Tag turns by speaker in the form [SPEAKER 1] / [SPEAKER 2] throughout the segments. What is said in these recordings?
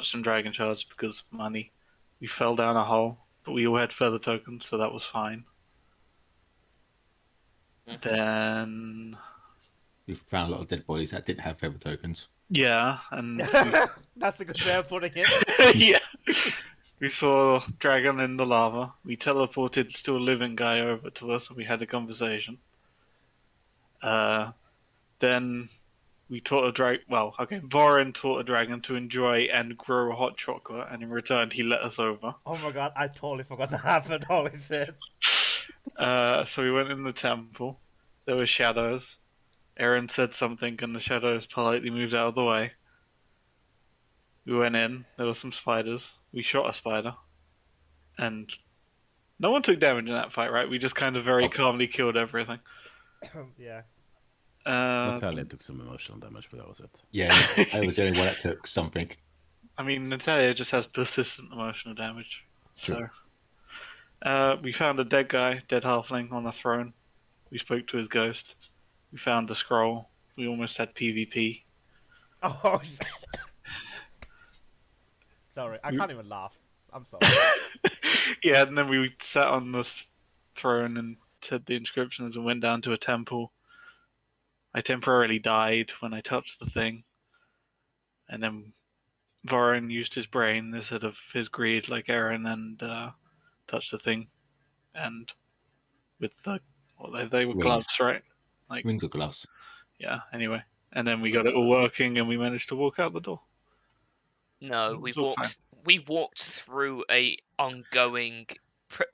[SPEAKER 1] touched some dragon shards because money. We fell down a hole, but we all had feather tokens, so that was fine. Then
[SPEAKER 2] We found a lot of dead bodies that didn't have feather tokens.
[SPEAKER 1] yeah, and
[SPEAKER 3] That's a good way of putting it.
[SPEAKER 1] yeah, we saw dragon in the lava. We teleported still living guy over to us, and we had a conversation. Then we taught a dragon. Well, okay, Vorin taught a dragon to enjoy and grow hot chocolate, and in return, he let us over.
[SPEAKER 3] Oh my god, I totally forgot that happened. Holy shit.
[SPEAKER 1] So we went in the temple. There were shadows. Aaron said something, and the shadows politely moved out of the way. We went in. There were some spiders. We shot a spider, and no one took damage in that fight, right? We just kind of very calmly killed everything.
[SPEAKER 3] Yeah.
[SPEAKER 4] Natalia took some emotional damage, but that was it.
[SPEAKER 2] Yeah, I was the only one that took something.
[SPEAKER 1] I mean, Natalia just has persistent emotional damage.
[SPEAKER 4] Sure.
[SPEAKER 1] So, we found a dead guy, dead halfling on a throne. We spoke to his ghost. We found a scroll. We almost had PvP.
[SPEAKER 3] Oh shit. Sorry, I can't even laugh. I'm sorry.
[SPEAKER 1] Yeah, and then we sat on this throne and said the inscriptions and went down to a temple. I temporarily died when I touched the thing. And then Vorin used his brain instead of his greed like Aaron and touched the thing. And with the... Well, they were
[SPEAKER 2] Wings.
[SPEAKER 1] gloves, right? Like,
[SPEAKER 2] Rings or gloves.
[SPEAKER 1] yeah, anyway. And then we got it all working and we managed to walk out the door.
[SPEAKER 5] No,
[SPEAKER 1] It's all fine.
[SPEAKER 5] we walked through a ongoing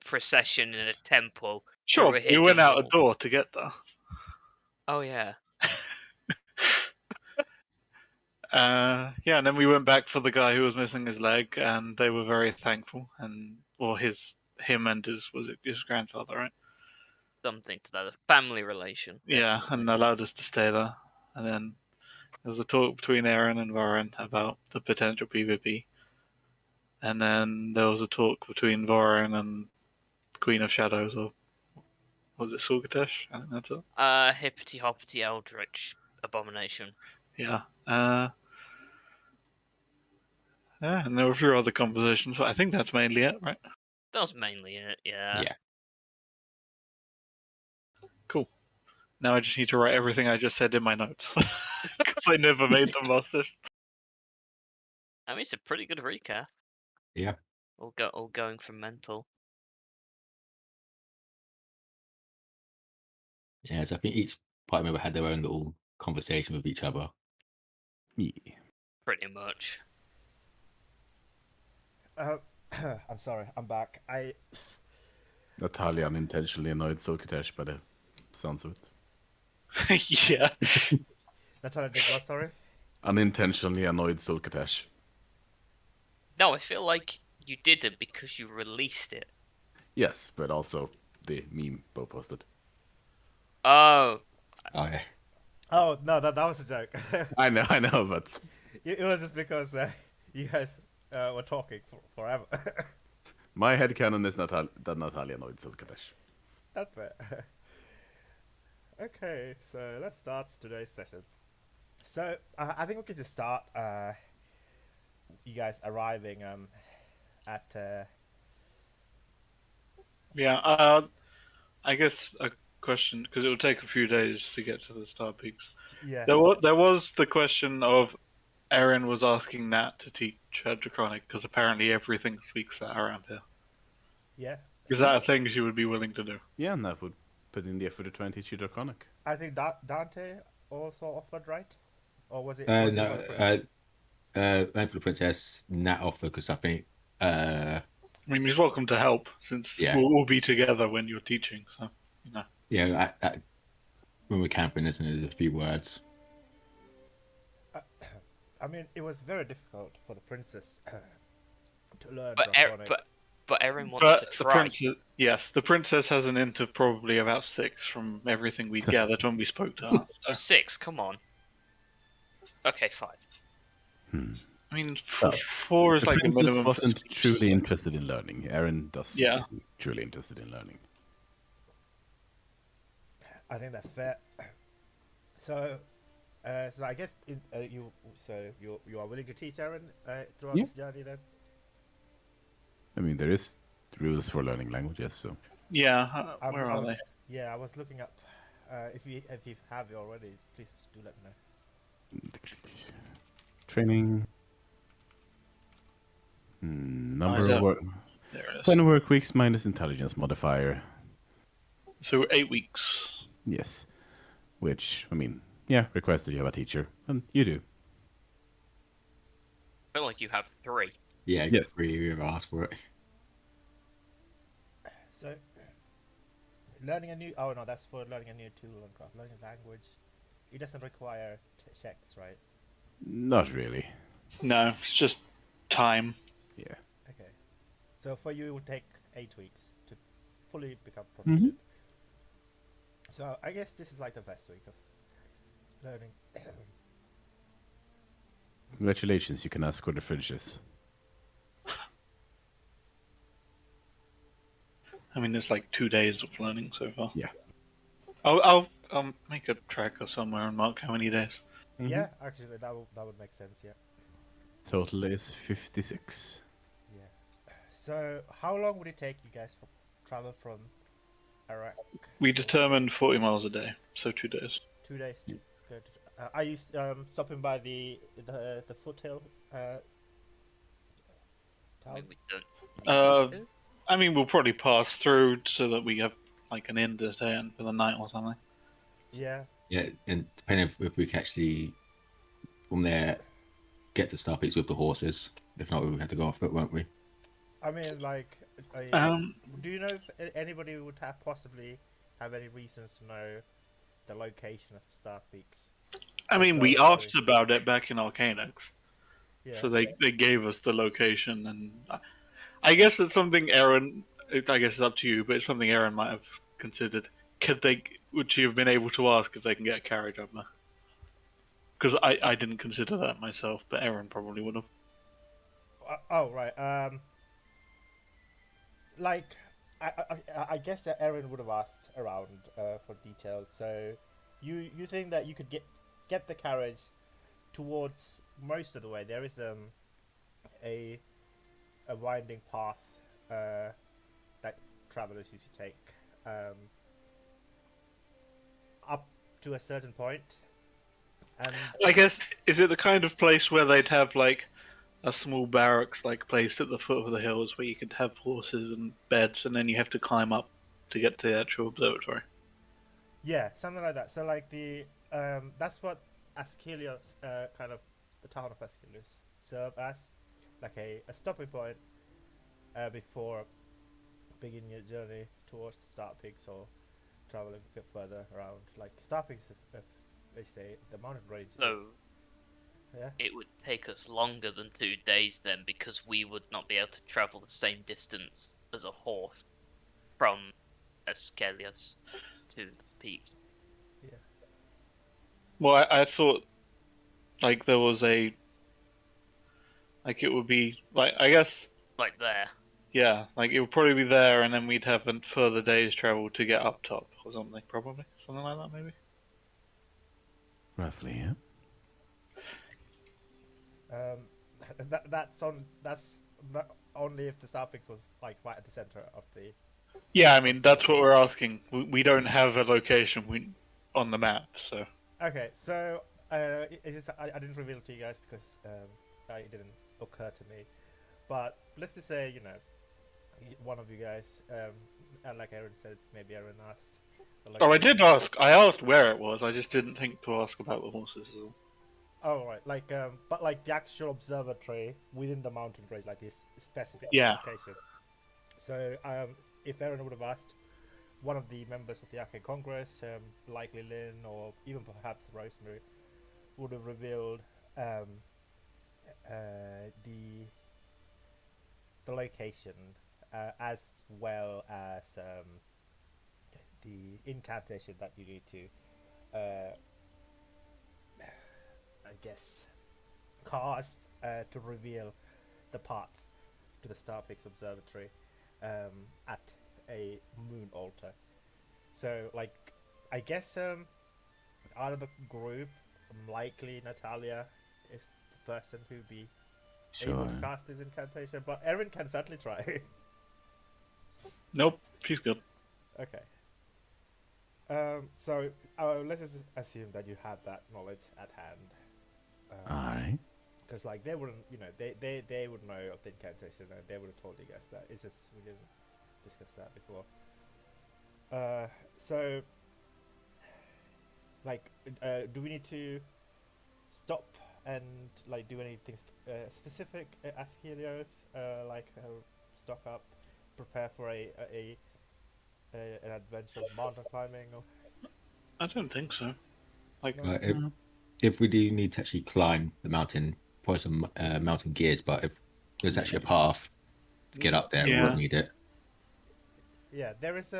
[SPEAKER 5] procession in a temple.
[SPEAKER 1] Sure,
[SPEAKER 5] through a
[SPEAKER 1] we went
[SPEAKER 5] hidden
[SPEAKER 1] out a
[SPEAKER 5] wall.
[SPEAKER 1] door to get there.
[SPEAKER 5] Oh yeah.
[SPEAKER 1] Yeah, and then we went back for the guy who was missing his leg, and they were very thankful. And him and his grandfather, right?
[SPEAKER 5] Something to that, a family relation.
[SPEAKER 1] Yeah,
[SPEAKER 5] definitely.
[SPEAKER 1] and allowed us to stay there. And then there was a talk between Aaron and Vorin about the potential PvP. And then there was a talk between Vorin and the Queen of Shadows, or was it Sorgatesh? I think that's it.
[SPEAKER 5] Hippity hoppity eldritch abomination.
[SPEAKER 1] Yeah. Yeah, and there were a few other conversations, but I think that's mainly it, right?
[SPEAKER 5] That was mainly it, yeah.
[SPEAKER 2] Yeah.
[SPEAKER 1] Cool. Now I just need to write everything I just said in my notes. Because I never made them last session.
[SPEAKER 5] I mean, it's a pretty good recap.
[SPEAKER 2] Yeah.
[SPEAKER 5] All going from mental.
[SPEAKER 2] Yeah, so I think each party member had their own little conversation with each other.
[SPEAKER 4] Yeah.
[SPEAKER 5] Pretty much.
[SPEAKER 3] I'm sorry, I'm back.
[SPEAKER 4] Natalia unintentionally annoyed Solkatesh by the sounds of it.
[SPEAKER 1] Yeah.
[SPEAKER 3] Natalia did what, sorry?
[SPEAKER 4] Unintentionally annoyed Solkatesh.
[SPEAKER 5] No, I feel like you did it because you released it.
[SPEAKER 4] Yes, but also the meme Bo posted.
[SPEAKER 5] Oh.
[SPEAKER 2] Oh, yeah.
[SPEAKER 3] Oh, no, that was a joke.
[SPEAKER 4] I know, but
[SPEAKER 3] It was just because you guys were talking forever.
[SPEAKER 4] my headcanon is that Natalia annoyed Solkatesh.
[SPEAKER 3] That's fair. Okay, so let's start today's session. So, I think we could just start you guys arriving at...
[SPEAKER 1] Yeah, I guess a question, because it will take a few days to get to the Star Peaks.
[SPEAKER 3] Yeah.
[SPEAKER 1] There was the question of Aaron was asking Nat to teach her Draconic, because apparently everything speaks that around here.
[SPEAKER 3] Yeah.
[SPEAKER 1] Is that a thing she would be willing to do?
[SPEAKER 4] Yeah, and that would put in the effort to try and teach you Draconic.
[SPEAKER 3] I think Dante also offered, right? Or was it?
[SPEAKER 2] No,
[SPEAKER 3] for the princess?
[SPEAKER 2] for the princess, Nat offer, because I think
[SPEAKER 1] I mean, he's welcome to help, since
[SPEAKER 2] Yeah.
[SPEAKER 1] we'll all be together when you're teaching, so, you know.
[SPEAKER 2] yeah, when we're camping, isn't it? There's a few words.
[SPEAKER 3] I mean, it was very difficult for the princess to learn
[SPEAKER 5] But
[SPEAKER 3] Draconic.
[SPEAKER 5] but Erin wants to try.
[SPEAKER 1] The princess has an int of probably about 6 from everything we gathered when we spoke to her. So.
[SPEAKER 5] 6, come on. Okay, 5.
[SPEAKER 1] I mean, 4 is
[SPEAKER 4] The
[SPEAKER 1] like the
[SPEAKER 4] princess
[SPEAKER 1] minimum.
[SPEAKER 4] wasn't
[SPEAKER 1] speech,
[SPEAKER 4] truly
[SPEAKER 1] so-
[SPEAKER 4] interested in learning. Erin does seem
[SPEAKER 1] Yeah.
[SPEAKER 4] to be truly interested in learning.
[SPEAKER 3] I think that's fair. So, So I guess you are willing to teach Aaron throughout
[SPEAKER 4] Yeah.
[SPEAKER 3] this journey then.
[SPEAKER 4] I mean, there is rules for learning languages, so
[SPEAKER 1] Yeah, where
[SPEAKER 3] I
[SPEAKER 1] are
[SPEAKER 3] was
[SPEAKER 1] they?
[SPEAKER 3] I was looking up. If you have it already, please do let me know.
[SPEAKER 4] training.
[SPEAKER 1] Oh,
[SPEAKER 4] Number
[SPEAKER 1] is
[SPEAKER 4] of
[SPEAKER 1] that-
[SPEAKER 4] work.
[SPEAKER 1] There it is.
[SPEAKER 4] 20 work weeks minus intelligence modifier.
[SPEAKER 1] So 8 weeks.
[SPEAKER 4] Yes. Which, I mean, yeah, requires that you have a teacher. And you do.
[SPEAKER 5] I feel like you have 3.
[SPEAKER 2] Yeah,
[SPEAKER 4] Yes.
[SPEAKER 2] we have asked for it.
[SPEAKER 3] So, learning a new. Oh no, that's for learning a new tool and craft. Learning a language. It doesn't require checks, right?
[SPEAKER 4] Not really.
[SPEAKER 1] No, it's just time.
[SPEAKER 4] Yeah.
[SPEAKER 3] Okay. So for you, it would take 8 weeks to fully become
[SPEAKER 4] Mhm.
[SPEAKER 3] proficient. So I guess this is like the best week of learning.
[SPEAKER 4] Congratulations, you can ask where the fridge is.
[SPEAKER 1] I mean, it's like 2 days of learning so far.
[SPEAKER 4] Yeah.
[SPEAKER 1] I'll make a tracker somewhere and mark how many days.
[SPEAKER 3] Yeah, actually, that would make sense. Yeah.
[SPEAKER 4] Total is 56.
[SPEAKER 3] Yeah. So how long would it take you guys for travel from Iraq?
[SPEAKER 1] We determined 40 miles a day, so 2 days.
[SPEAKER 3] 2 days to go to. Are you stopping by the foothill
[SPEAKER 5] I
[SPEAKER 3] town?
[SPEAKER 5] mean, we don't.
[SPEAKER 1] Uh,
[SPEAKER 5] need to.
[SPEAKER 1] I mean, we'll probably pass through so that we have like an inn to stay in for the night or something.
[SPEAKER 3] Yeah.
[SPEAKER 2] Yeah, and depending if we can actually from there get to Starpeaks with the horses. If not, we would have to go off foot, won't we?
[SPEAKER 3] I mean, like,
[SPEAKER 1] Um,
[SPEAKER 3] do you know if anybody would possibly have any reasons to know the location of Star Peaks?
[SPEAKER 1] I mean, we asked about it back in Arcanix,
[SPEAKER 3] Yeah.
[SPEAKER 1] so they gave us the location, and I guess it's something Aaron. I guess it's up to you, but it's something Aaron might have considered. Would she have been able to ask if they can get a carriage up there? Because I didn't consider that myself, but Aaron probably would have.
[SPEAKER 3] Oh right. Like, I guess that Aaron would have asked around for details. So, you think that you could get the carriage towards most of the way? There is a winding path that travelers used to take up to a certain point, and
[SPEAKER 1] I guess, is it the kind of place where they'd have like a small barracks like placed at the foot of the hills where you could have horses and beds, and then you have to climb up to get to the actual observatory?
[SPEAKER 3] yeah, something like that. So like that's what Ascelius, kind of the town of Ascelius, serve as like a stopping point before beginning your journey towards Star Peaks or traveling a bit further around. Like Star Peaks, if they say the mountain range is,
[SPEAKER 5] So
[SPEAKER 3] yeah.
[SPEAKER 5] it would take us longer than 2 days then, because we would not be able to travel the same distance as a horse from Escalius to the peaks.
[SPEAKER 1] Well, I thought like there was a like it would be like I guess
[SPEAKER 5] Like there.
[SPEAKER 1] yeah, like it would probably be there, and then we'd have a further day's travel to get up top or something, probably something like that, maybe.
[SPEAKER 4] Roughly, yeah.
[SPEAKER 3] That's not only if the Star Peaks was like right at the center of the.
[SPEAKER 1] Yeah, I mean that's what we're asking. We don't have a location on the map, so
[SPEAKER 3] Okay, so I didn't reveal it to you guys because it didn't occur to me. But let's just say, one of you guys, and like Aaron said, maybe Aaron asked.
[SPEAKER 1] oh, I did ask. I asked where it was. I just didn't think to ask about the horses.
[SPEAKER 3] Oh right, like but like the actual observatory within the mountain range, like this specific
[SPEAKER 1] Yeah.
[SPEAKER 3] location. So if Aaron would have asked one of the members of the Arcane Congress, likely Lynn or even perhaps Rosemary, would have revealed the location as well as the incantation that you need to I guess cast to reveal the path to the Starpeaks Observatory at a moon altar. So like I guess out of the group likely Natalia is the person who be able
[SPEAKER 4] Sure.
[SPEAKER 3] to cast this incantation, but Erin can certainly try.
[SPEAKER 1] Nope, she's good.
[SPEAKER 3] Okay. So let's just assume that you had that knowledge at hand.
[SPEAKER 4] Alright.
[SPEAKER 3] Because like they wouldn't, they would know of the incantation and they would have told you guys that. It's just we didn't discuss that before. So like, do we need to stop and like do anything specific? Ask Helios, like stock up, prepare for an adventure of mountain climbing. Or...
[SPEAKER 1] I don't think so. Like,
[SPEAKER 3] No.
[SPEAKER 2] If we do need to actually climb the mountain, probably some mountain gears. But if there's actually a path to get up there, we
[SPEAKER 1] Yeah.
[SPEAKER 2] won't need it.
[SPEAKER 3] Yeah, there is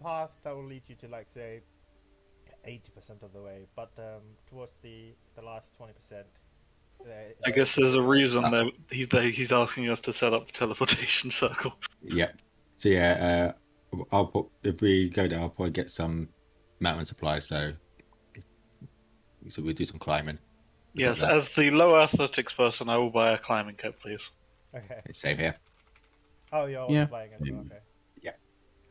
[SPEAKER 3] path that will lead you to like say 80% of the way, but towards the last 20%.
[SPEAKER 1] I guess there's a reason that he's asking us to set up the teleportation circle.
[SPEAKER 2] Yeah. So yeah, if we go there, I'll probably get some mountain supplies. So we'll do some climbing.
[SPEAKER 1] Yes,
[SPEAKER 2] that.
[SPEAKER 1] as the low athletics person, I will buy a climbing kit, please.
[SPEAKER 3] Okay.
[SPEAKER 2] It's safe here.
[SPEAKER 3] Oh, you're also
[SPEAKER 4] Yeah.
[SPEAKER 3] buying it.
[SPEAKER 2] Mm.
[SPEAKER 3] Okay.
[SPEAKER 2] Yeah.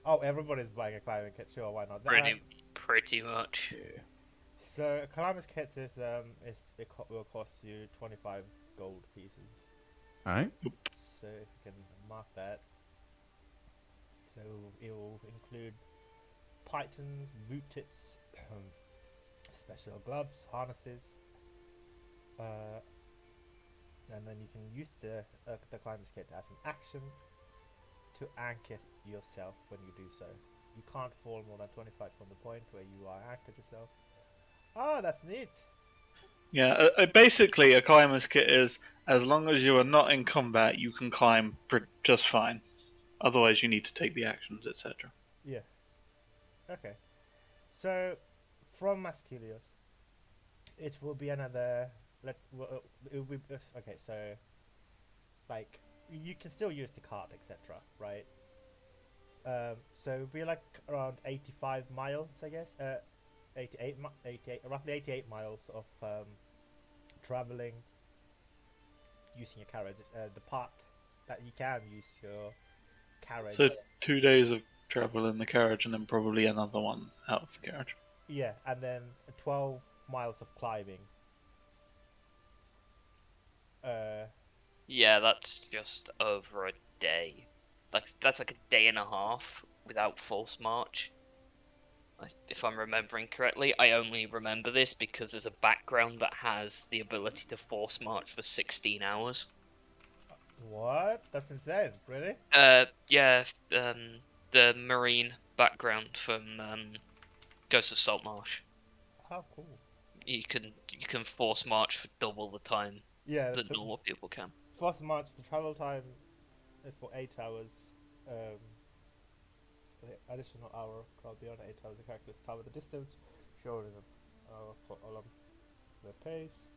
[SPEAKER 3] Oh, everybody's buying a climbing kit. Sure, why not?
[SPEAKER 5] Pretty much.
[SPEAKER 3] So a climbing kit will cost you 25 gold pieces.
[SPEAKER 4] Alright.
[SPEAKER 3] So if you can mark that. So it will include pythons, boot tips, special gloves, harnesses, and then you can use the climbing kit as an action to anchor yourself when you do so. You can't fall more than 25 from the point where you are anchored yourself. Oh, that's neat.
[SPEAKER 1] Yeah, basically, a climber's kit is as long as you are not in combat, you can climb just fine. Otherwise, you need to take the actions, etc.
[SPEAKER 3] Yeah. Okay. So, from Masculius, it will be another. It will be okay. So, like, you can still use the cart, etc. Right? So it'll be like around 85 miles, I guess. 88, roughly 88 miles of traveling using a carriage. The path that you can use your carriage.
[SPEAKER 1] So 2 days of travel in the carriage, and then probably another one out of the carriage.
[SPEAKER 3] Yeah, and then 12 miles of climbing.
[SPEAKER 5] Yeah, that's just over a day. That's like a day and a half without force march. If I'm remembering correctly, I only remember this because there's a background that has the ability to force march for 16 hours.
[SPEAKER 3] What? That's insane. Really?
[SPEAKER 5] Yeah, the marine background from Ghost of Saltmarsh.
[SPEAKER 3] How cool.
[SPEAKER 5] You can force march for double the time
[SPEAKER 3] Yeah,
[SPEAKER 5] that normal people can.
[SPEAKER 3] first march, the travel time is for 8 hours. The additional hour beyond 8 hours, the characters cover the distance, showing along the pace.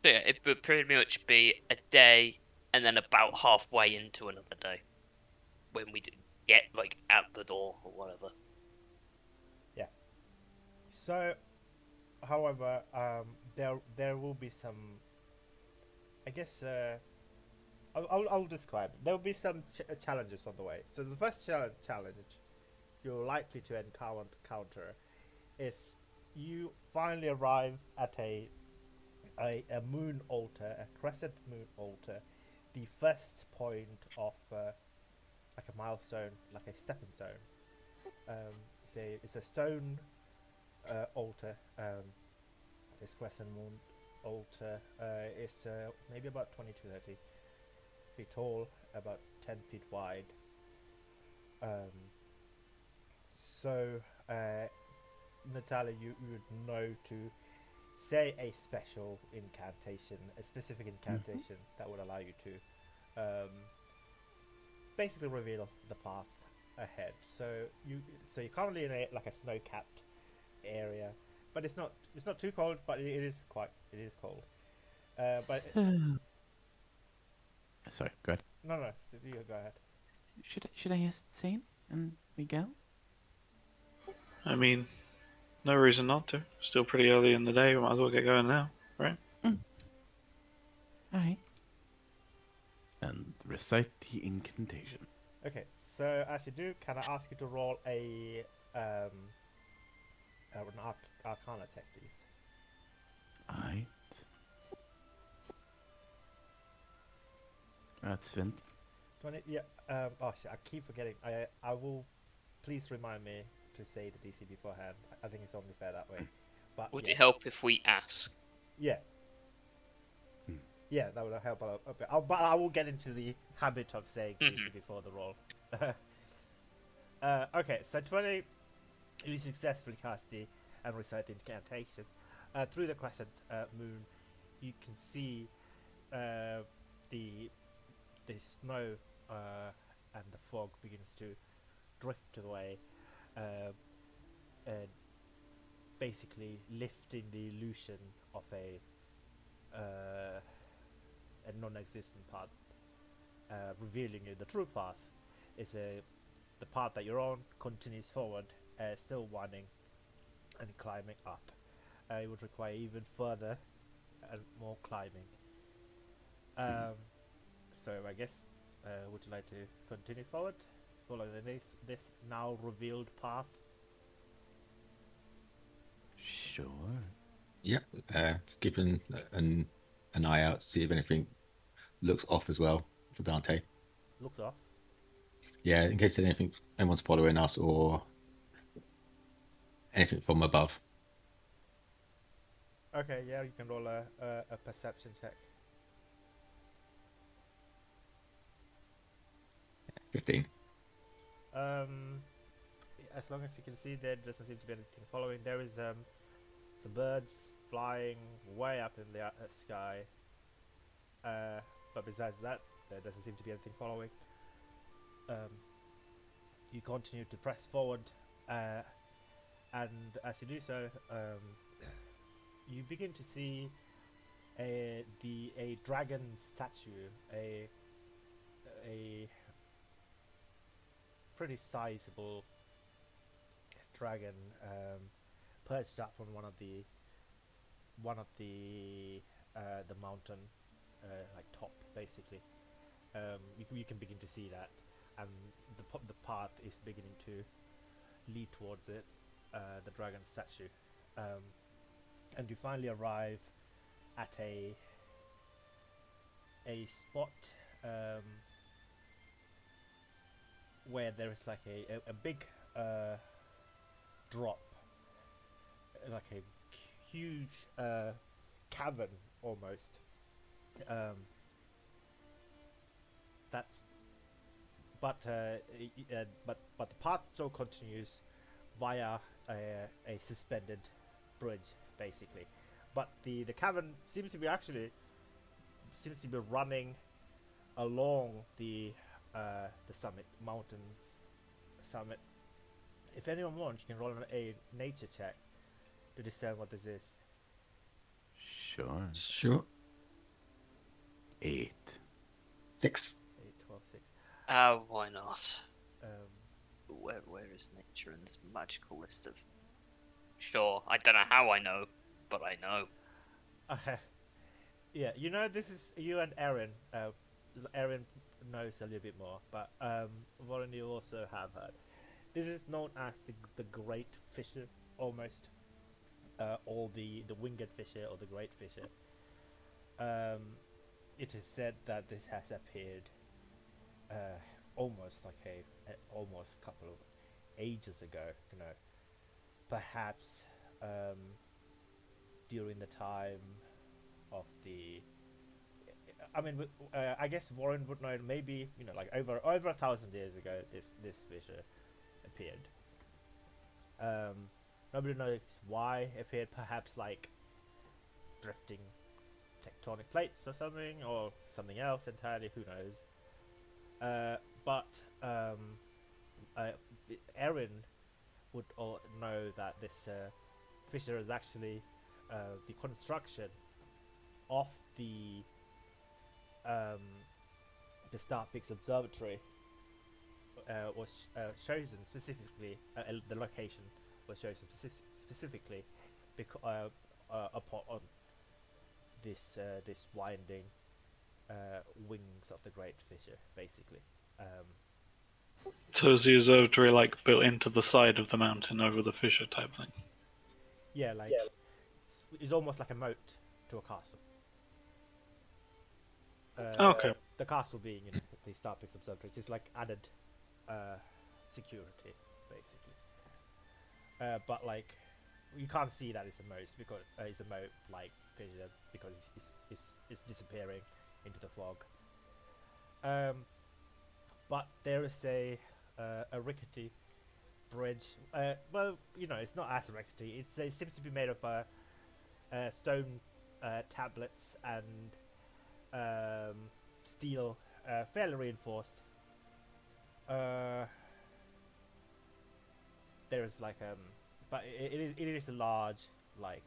[SPEAKER 5] So yeah, it would pretty much be a day and then about halfway into another day when we get like at the door or whatever.
[SPEAKER 3] So, however, there will be some. I guess I'll describe. There will be some challenges on the way. So the first challenge you're likely to encounter is you finally arrive at a moon altar, a crescent moon altar, the first point of like a milestone, like a stepping stone. It's a stone altar. This crescent moon altar is maybe about 20 to 30 feet tall, about 10 feet wide. So Natalia, you would know to say a special incantation, a specific incantation that would allow you to basically reveal the path ahead. So you're currently in a snow-capped area, but it's not too cold, but it is cold. But
[SPEAKER 4] Sorry, go ahead.
[SPEAKER 3] no, you go ahead.
[SPEAKER 4] Should I ask Zane and Miguel?
[SPEAKER 1] I mean, No reason not to. Still pretty early in the day. We might as well get going now, right?
[SPEAKER 4] Alright. And recite the incantation.
[SPEAKER 3] Okay, so as you do, can I ask you to roll an Arcana check, please?
[SPEAKER 4] Alright. That's 20.
[SPEAKER 3] 20. Yeah. Oh shit! I keep forgetting. I will. Please remind me to say the DC beforehand. I think it's only fair that way. But
[SPEAKER 5] Would
[SPEAKER 3] yes.
[SPEAKER 5] it help if we ask?
[SPEAKER 3] Yeah. Yeah, that would help a bit. But I will get into the habit of saying DC before the roll. Okay, so 20. You successfully cast the and recite the incantation. Through the crescent moon, you can see the snow and the fog begins to drift away, and basically lifting the illusion of a non-existent path, revealing you the true path is the path that you're on continues forward, still winding and climbing up. It would require even further and more climbing. So I guess, would you like to continue forward, follow this now revealed path?
[SPEAKER 4] Sure.
[SPEAKER 2] Yep. Just keeping an eye out, see if anything looks off as well for Dante.
[SPEAKER 3] Looks off.
[SPEAKER 2] Yeah, in case anyone's following us or anything from above.
[SPEAKER 3] Okay, yeah, you can roll a perception check.
[SPEAKER 2] 15.
[SPEAKER 3] As long as you can see, there doesn't seem to be anything following. There is some birds flying way up in the sky, but besides that, there doesn't seem to be anything following. You continue to press forward, and as you do so, you begin to see a dragon statue, a pretty sizable dragon, perched up on one of the mountain, like top, basically. You can begin to see that, and the path is beginning to lead towards it, the dragon statue, and you finally arrive at a spot where there is like a big drop, like a huge cavern almost. That's but the path still continues via a suspended bridge, basically. But the cavern seems to be running along the mountain's summit. If anyone wants, you can roll a nature check to discern what this is.
[SPEAKER 4] Sure.
[SPEAKER 2] Sure.
[SPEAKER 4] 8.
[SPEAKER 2] 6.
[SPEAKER 3] 8, 12, 6.
[SPEAKER 5] Why not?
[SPEAKER 3] Um,
[SPEAKER 5] Where is nature in this magical list of? Sure, I don't know how I know, but I know.
[SPEAKER 3] yeah, you know, this is you and Erin. Erin knows a little bit more, but Warren, you also have heard. This is known as the Great Fisher, almost, or the winged fisher or the Great Fisher. It is said that this has appeared almost like almost a couple of ages ago. You know, perhaps during the time of the. I mean, I guess Warren would know. Maybe, you know, like over 1,000 years ago, this fisher appeared. Nobody knows why it appeared. Perhaps like drifting tectonic plates or something else entirely. Who knows? But Erin would all know that this fissure is actually the construction of the Star Peaks Observatory was chosen specifically. The location was showing specifically upon on this winding wings of the Great Fissure, basically.
[SPEAKER 1] So is the observatory like built into the side of the mountain over the fissure type thing?
[SPEAKER 3] Yeah, like it's almost like a moat to a castle.
[SPEAKER 1] Okay.
[SPEAKER 3] The castle being the Starpix Observatory, it's like added security, basically. But like you can't see that it's a moat because it's a moat like fissure because it's disappearing into the fog. But there is a rickety bridge. Well, it's not as rickety. It seems to be made of stone tablets and steel, fairly reinforced. There is like but it is a large like.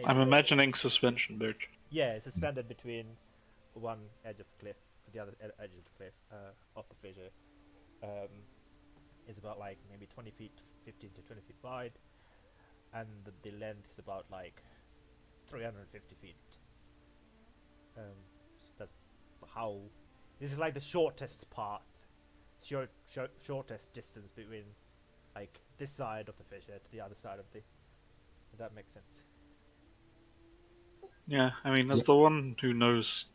[SPEAKER 1] I'm imagining suspension bridge.
[SPEAKER 3] Yeah, it's suspended between one edge of the cliff to the other edge of the cliff of the fissure. It's about like maybe 20 feet, 15 to 20 feet wide, and the length is about like 350 feet. So that's how. This is like the shortest path, shortest distance between like this side of the fissure to the other side of the. If that makes sense.
[SPEAKER 1] Yeah, I mean, as the one who knows,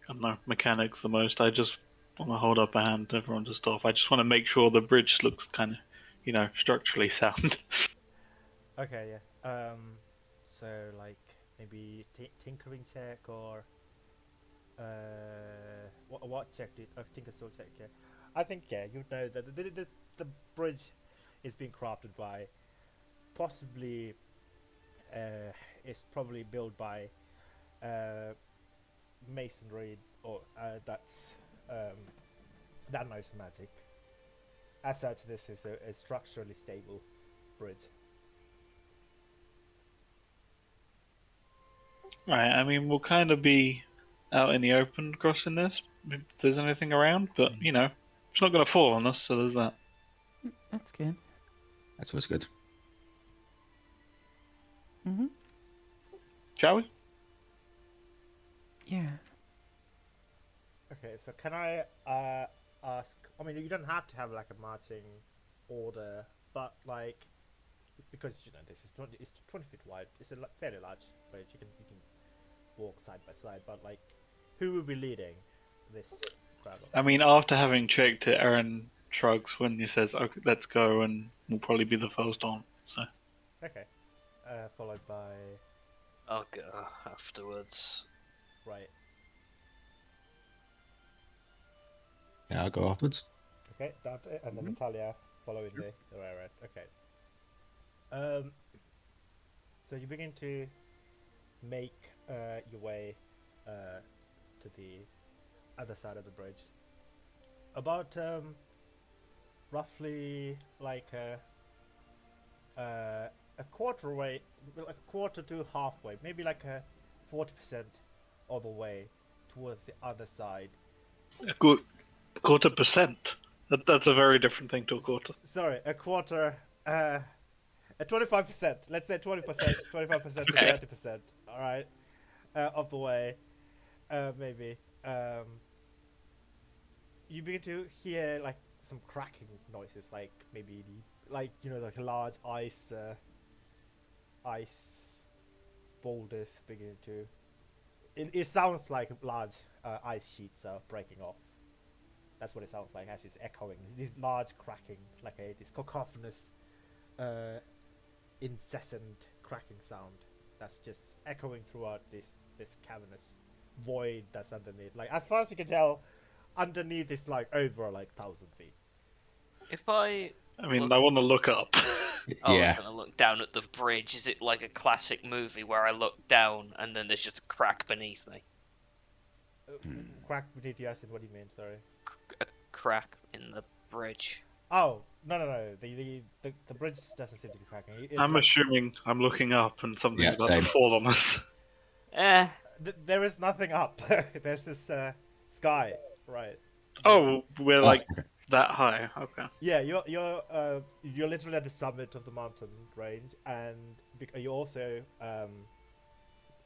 [SPEAKER 1] I don't know, mechanics the most, I just want to hold up a hand to everyone to stop. I just want to make sure the bridge looks kind of, structurally sound.
[SPEAKER 3] Okay, yeah. So like maybe tinkering check or what check did tinker soul check? Yeah, I think you'd know that the bridge is being crafted by possibly is probably built by masonry or that's that knows magic. As such, this is a structurally stable bridge.
[SPEAKER 1] Right, I mean, we'll kind of be out in the open crossing this, if there's anything around, but, it's not going to fall on us, so there's that.
[SPEAKER 6] That's good.
[SPEAKER 2] That's what's good.
[SPEAKER 6] Mm-hmm.
[SPEAKER 1] Shall we?
[SPEAKER 6] Yeah.
[SPEAKER 3] Okay, so can I ask? I mean, you don't have to have like a marching order, but like because this is it's 20 feet wide. It's a fairly large bridge. You can walk side by side, but like who will be leading this crowd?
[SPEAKER 1] I mean, after having checked it, Aaron shrugs when he says, "Okay, let's go," and we'll probably be the first on. So.
[SPEAKER 3] Okay. Followed by.
[SPEAKER 5] I'll go afterwards.
[SPEAKER 3] Right.
[SPEAKER 2] Yeah, I'll go afterwards.
[SPEAKER 3] Okay, Dante, and then Natalia following the way around. Okay. So you begin to make your way to the other side of the bridge. About roughly like a quarter to halfway, maybe like a 40% of the way towards the other side.
[SPEAKER 1] A quarter percent? That's a very different thing to a quarter.
[SPEAKER 3] Sorry, a quarter. A 25%. Let's say 20%, 25% to 30%. All right, of the way, maybe. You begin to hear like some cracking noises, like maybe like a large ice boulders beginning to. It sounds like large ice sheets are breaking off. That's what it sounds like as it's echoing. This large cracking, like this cacophonous, incessant cracking sound that's just echoing throughout this cavernous void that's underneath. Like as far as you can tell, underneath is like over 1,000 feet.
[SPEAKER 5] If I
[SPEAKER 1] I want to look up.
[SPEAKER 5] I was
[SPEAKER 2] Yeah.
[SPEAKER 5] gonna look down at the bridge. Is it like a classic movie where I look down and then there's just a crack beneath me?
[SPEAKER 3] Crack beneath you, as in what do you mean? Sorry.
[SPEAKER 5] A crack in the bridge.
[SPEAKER 3] Oh no! The bridge doesn't seem to be cracking.
[SPEAKER 1] I'm assuming I'm looking up and something's about
[SPEAKER 2] same.
[SPEAKER 1] to fall on us.
[SPEAKER 3] There is nothing up. There's this sky, right?
[SPEAKER 1] Oh, we're like That high. Okay.
[SPEAKER 3] Yeah, you're literally at the summit of the mountain range, and you're also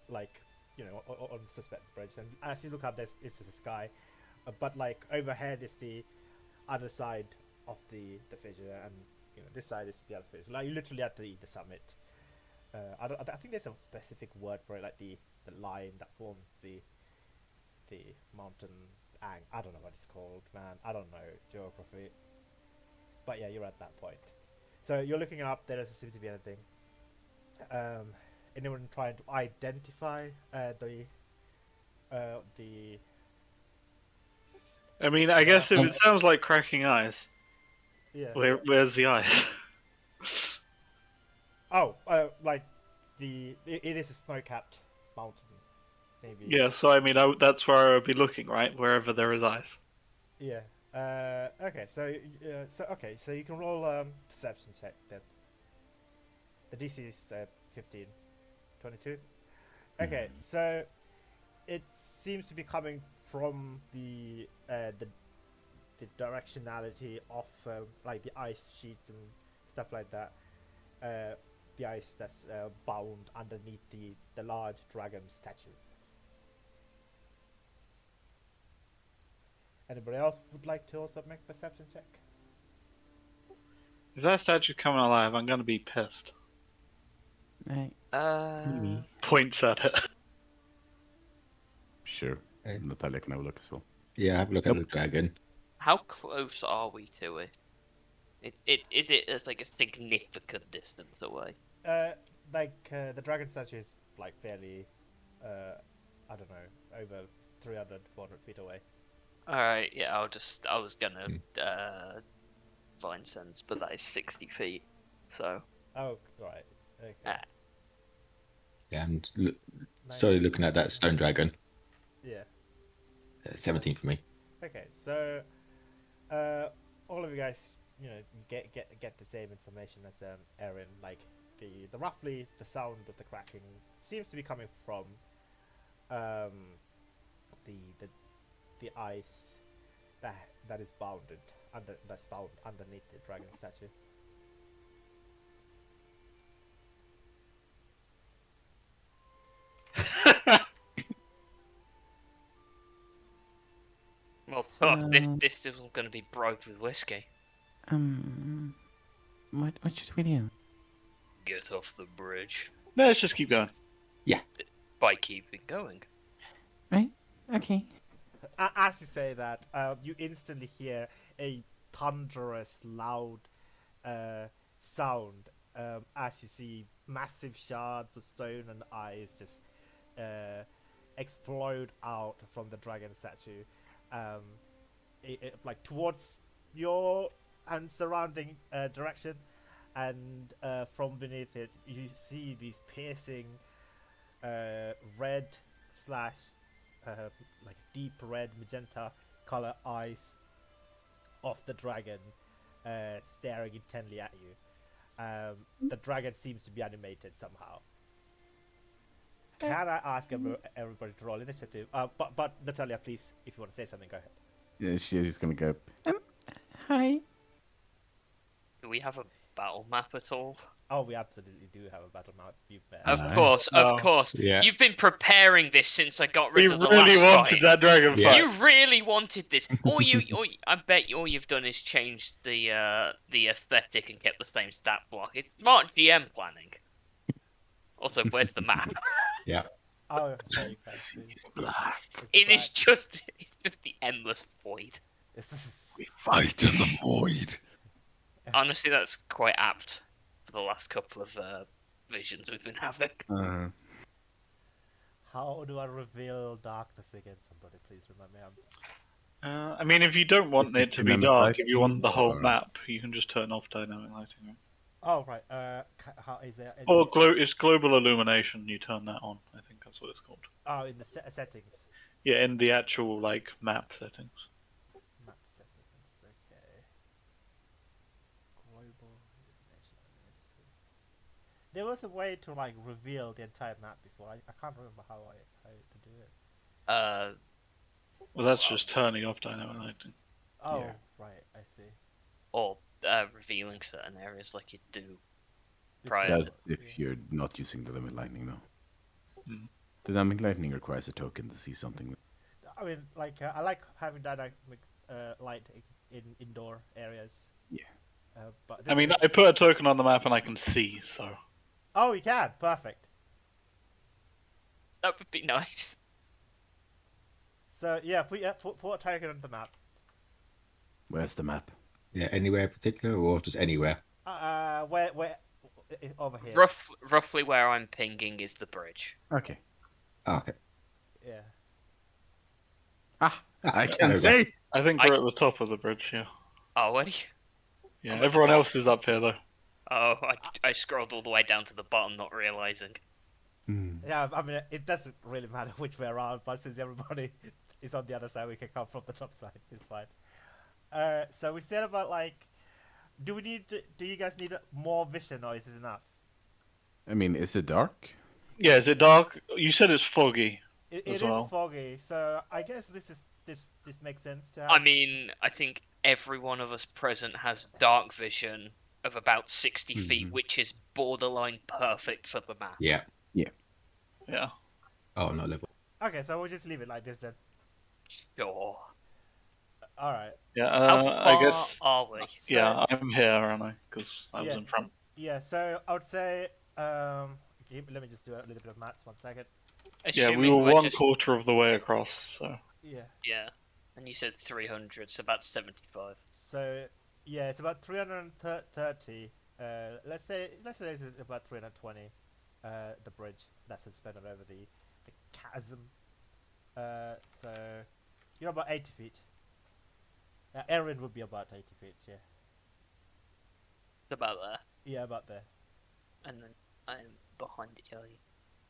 [SPEAKER 3] like on the suspended bridge. And as you look up, there's it's just the sky, but like overhead is the other side of the fissure, and this side is the other fissure. Like you're literally at the summit. I think there's a specific word for it, like the line that forms the mountain. I don't know what it's called, man. I don't know geography. But yeah, you're at that point. So you're looking up. There doesn't seem to be anything. Anyone trying to identify the
[SPEAKER 1] I mean, I guess if it sounds like cracking ice,
[SPEAKER 3] yeah.
[SPEAKER 1] where's the ice?
[SPEAKER 3] Oh, like it is a snow-capped mountain, maybe.
[SPEAKER 1] Yeah, so I mean, that's where I would be looking, right? Wherever there is ice.
[SPEAKER 3] Yeah. Okay. So you can roll perception check then. The DC is 15, 22. Okay. So it seems to be coming from the directionality of like the ice sheets and stuff like that. The ice that's bound underneath the large dragon statue. Anybody else would like to also make a perception check?
[SPEAKER 1] If that statue's coming alive, I'm gonna be pissed.
[SPEAKER 4] Right.
[SPEAKER 1] Points at it.
[SPEAKER 4] Sure.
[SPEAKER 2] Okay.
[SPEAKER 4] Natalia can have a look as well.
[SPEAKER 2] Yeah, have a look at the dragon.
[SPEAKER 5] How close are we to it? Is it as like a significant distance away?
[SPEAKER 3] The dragon statue is like fairly, I don't know, over 300, 400 feet away.
[SPEAKER 5] Alright, yeah, I was gonna find sense, but that is 60 feet, so.
[SPEAKER 3] Oh, right. Okay.
[SPEAKER 2] Yeah, I'm slowly looking at that stone dragon.
[SPEAKER 3] Yeah.
[SPEAKER 2] 17 for me.
[SPEAKER 3] Okay, so all of you guys, get the same information as Erin. Like the roughly the sound of the cracking seems to be coming from the ice that is bound underneath the dragon statue.
[SPEAKER 5] Well, this isn't gonna be bribed with whiskey.
[SPEAKER 4] What should we do?
[SPEAKER 5] Get off the bridge.
[SPEAKER 1] No, let's just keep going.
[SPEAKER 5] By keeping going.
[SPEAKER 4] Right? Okay.
[SPEAKER 3] As you say that, you instantly hear a thunderous, loud sound as you see massive shards of stone and ice just explode out from the dragon statue, like towards your and surrounding direction, and from beneath it you see these piercing red slash like deep red magenta color eyes of the dragon staring intently at you. The dragon seems to be animated somehow. Can I ask everybody to roll initiative? But Natalia, please, if you want to say something, go ahead.
[SPEAKER 4] Yeah, she's gonna go.
[SPEAKER 6] Hi.
[SPEAKER 5] Do we have a battle map at all?
[SPEAKER 3] Oh, we absolutely do have a battle map.
[SPEAKER 5] Of course.
[SPEAKER 2] Yeah.
[SPEAKER 5] You've been preparing this since I got rid
[SPEAKER 1] He
[SPEAKER 5] of the
[SPEAKER 1] really
[SPEAKER 5] last
[SPEAKER 1] wanted
[SPEAKER 5] fight.
[SPEAKER 1] that dragon
[SPEAKER 2] Yeah.
[SPEAKER 1] fight.
[SPEAKER 5] You really wanted this. I bet all you've done is changed the aesthetic and kept the same stat block. It's smart GM planning. Also, where's the map?
[SPEAKER 2] Yeah.
[SPEAKER 3] Oh, so you can see.
[SPEAKER 4] Black.
[SPEAKER 5] It's just the endless void.
[SPEAKER 3] It's
[SPEAKER 4] Fight in the void.
[SPEAKER 5] Honestly, that's quite apt for the last couple of visions we've been having.
[SPEAKER 3] How do I reveal darkness against somebody? Please remind me.
[SPEAKER 1] I mean, if you don't want it to be
[SPEAKER 4] Remember
[SPEAKER 1] dark, if
[SPEAKER 4] typing
[SPEAKER 1] you want the whole
[SPEAKER 4] or-
[SPEAKER 1] map, you can just turn off dynamic lighting. Right?
[SPEAKER 3] Oh right. How is there?
[SPEAKER 1] Or it's global illumination. You turn that on. I think that's what it's called.
[SPEAKER 3] Oh, in the settings.
[SPEAKER 1] Yeah, in the actual like map settings.
[SPEAKER 3] Map settings. Okay. Global illumination. There was a way to like reveal the entire map before. I can't remember how to do it.
[SPEAKER 1] Well, that's just turning off dynamic lighting.
[SPEAKER 3] Oh,
[SPEAKER 4] Yeah.
[SPEAKER 3] Right, I see.
[SPEAKER 5] or revealing certain areas like you do.
[SPEAKER 3] Before,
[SPEAKER 5] Prior
[SPEAKER 4] That's
[SPEAKER 5] to-
[SPEAKER 3] yeah.
[SPEAKER 4] if you're not using the dynamic lightning, though.
[SPEAKER 1] Hmm.
[SPEAKER 4] Dynamic lightning requires a token to see something.
[SPEAKER 3] I mean, like I like having dynamic light in indoor areas.
[SPEAKER 4] Yeah.
[SPEAKER 3] But
[SPEAKER 1] I
[SPEAKER 3] this
[SPEAKER 1] mean,
[SPEAKER 3] is.
[SPEAKER 1] I put a token on the map and I can see, so.
[SPEAKER 3] Oh, you can. Perfect.
[SPEAKER 5] That would be nice.
[SPEAKER 3] So yeah, put a token on the map.
[SPEAKER 4] Where's the map?
[SPEAKER 2] Yeah, anywhere in particular or just anywhere?
[SPEAKER 3] Where over here.
[SPEAKER 5] Roughly where I'm pinging is the bridge.
[SPEAKER 4] Okay.
[SPEAKER 2] Oh, okay.
[SPEAKER 3] Yeah.
[SPEAKER 4] Ah, I
[SPEAKER 2] There
[SPEAKER 4] can
[SPEAKER 2] we go.
[SPEAKER 4] say.
[SPEAKER 1] I think we're at the top of the bridge, yeah.
[SPEAKER 5] Oh, what?
[SPEAKER 1] Yeah,
[SPEAKER 5] I'm at the
[SPEAKER 1] everyone
[SPEAKER 5] bottom.
[SPEAKER 1] else is up here, though.
[SPEAKER 5] Oh, I scrolled all the way down to the bottom, not realizing.
[SPEAKER 4] Hmm.
[SPEAKER 3] Yeah, I mean, it doesn't really matter which way around, but since everybody is on the other side, we can come from the top side. It's fine. So we said about like, do you guys need more vision, or is this enough?
[SPEAKER 4] I mean, is it dark?
[SPEAKER 1] Yeah, is it dark? You said it's foggy.
[SPEAKER 3] It
[SPEAKER 1] As
[SPEAKER 3] is
[SPEAKER 1] well.
[SPEAKER 3] foggy, so I guess this makes sense to have.
[SPEAKER 5] I mean, I think every one of us present has dark vision of about 60 feet,
[SPEAKER 4] Mhm.
[SPEAKER 5] which is borderline perfect for the map.
[SPEAKER 2] Yeah.
[SPEAKER 1] Yeah.
[SPEAKER 2] Oh, not level.
[SPEAKER 3] Okay, so we'll just leave it like this then.
[SPEAKER 5] Sure.
[SPEAKER 3] All right.
[SPEAKER 1] Yeah,
[SPEAKER 5] How far
[SPEAKER 1] I guess.
[SPEAKER 5] are we?
[SPEAKER 1] Yeah, I'm here, aren't I? Because I was
[SPEAKER 3] Yeah.
[SPEAKER 1] in front.
[SPEAKER 3] Yeah. So I would say, let me just do a little bit of maths. 1 second.
[SPEAKER 1] Yeah, we
[SPEAKER 5] Assuming
[SPEAKER 1] were
[SPEAKER 5] we're
[SPEAKER 1] one
[SPEAKER 5] just...
[SPEAKER 1] quarter of the way across, so.
[SPEAKER 3] Yeah.
[SPEAKER 5] Yeah. And you said 300, so about 75.
[SPEAKER 3] So yeah, it's about 330. Let's say this is about 320. The bridge that's suspended over the chasm. So you're about 80 feet. Erin would be about 80 feet. Yeah.
[SPEAKER 5] It's about there.
[SPEAKER 3] Yeah, about there.
[SPEAKER 5] And then I'm behind you.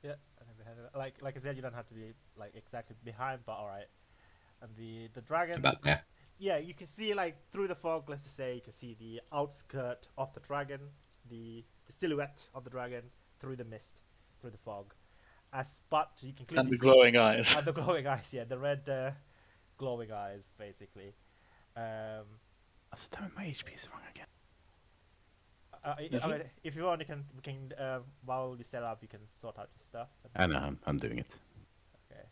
[SPEAKER 3] Yeah, and then behind it. Like I said, you don't have to be like exactly behind, but all right. And the dragon.
[SPEAKER 2] About there.
[SPEAKER 3] Yeah, you can see like through the fog. Let's just say you can see the outskirt of the dragon, the silhouette of the dragon through the mist, through the fog. But you can clearly
[SPEAKER 1] And the
[SPEAKER 3] see
[SPEAKER 1] glowing eyes.
[SPEAKER 3] and the glowing eyes. Yeah, the red glowing eyes, basically.
[SPEAKER 4] Alltså, damn it, my HP is wrong again.
[SPEAKER 3] I mean, if you want, we can while you set up, you can sort out your stuff.
[SPEAKER 4] I know, I'm doing it.
[SPEAKER 3] Okay.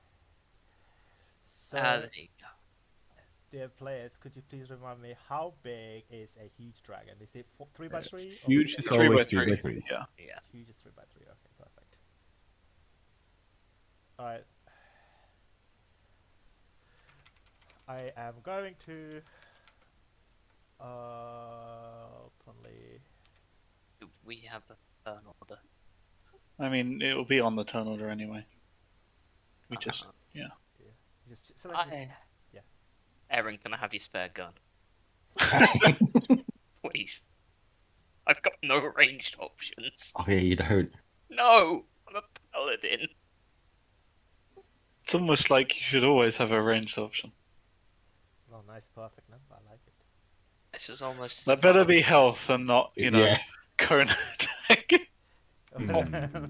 [SPEAKER 3] So,
[SPEAKER 5] There you go.
[SPEAKER 3] dear players, could you please remind me how big is a huge dragon? Is it 3x3?
[SPEAKER 4] Huge is
[SPEAKER 1] 3 by
[SPEAKER 4] always
[SPEAKER 1] 3.
[SPEAKER 4] 3 by 3.
[SPEAKER 1] Yeah.
[SPEAKER 5] Yeah.
[SPEAKER 3] Huge is 3x3. Okay, perfect. All right. I am going to openly.
[SPEAKER 5] Do we have a turn order?
[SPEAKER 1] I mean, it will be on the turn order anyway. We just, yeah.
[SPEAKER 3] Just select this. Yeah.
[SPEAKER 5] Erin, can I have your spare gun? Please. I've got no ranged options.
[SPEAKER 2] Oh, yeah, you don't.
[SPEAKER 5] No! I'm a paladin.
[SPEAKER 1] It's almost like you should always have a ranged option.
[SPEAKER 3] Oh, nice, perfect number. I like it.
[SPEAKER 5] This is almost...
[SPEAKER 1] That better be health and not, you know,
[SPEAKER 2] Yeah.
[SPEAKER 1] cone attack.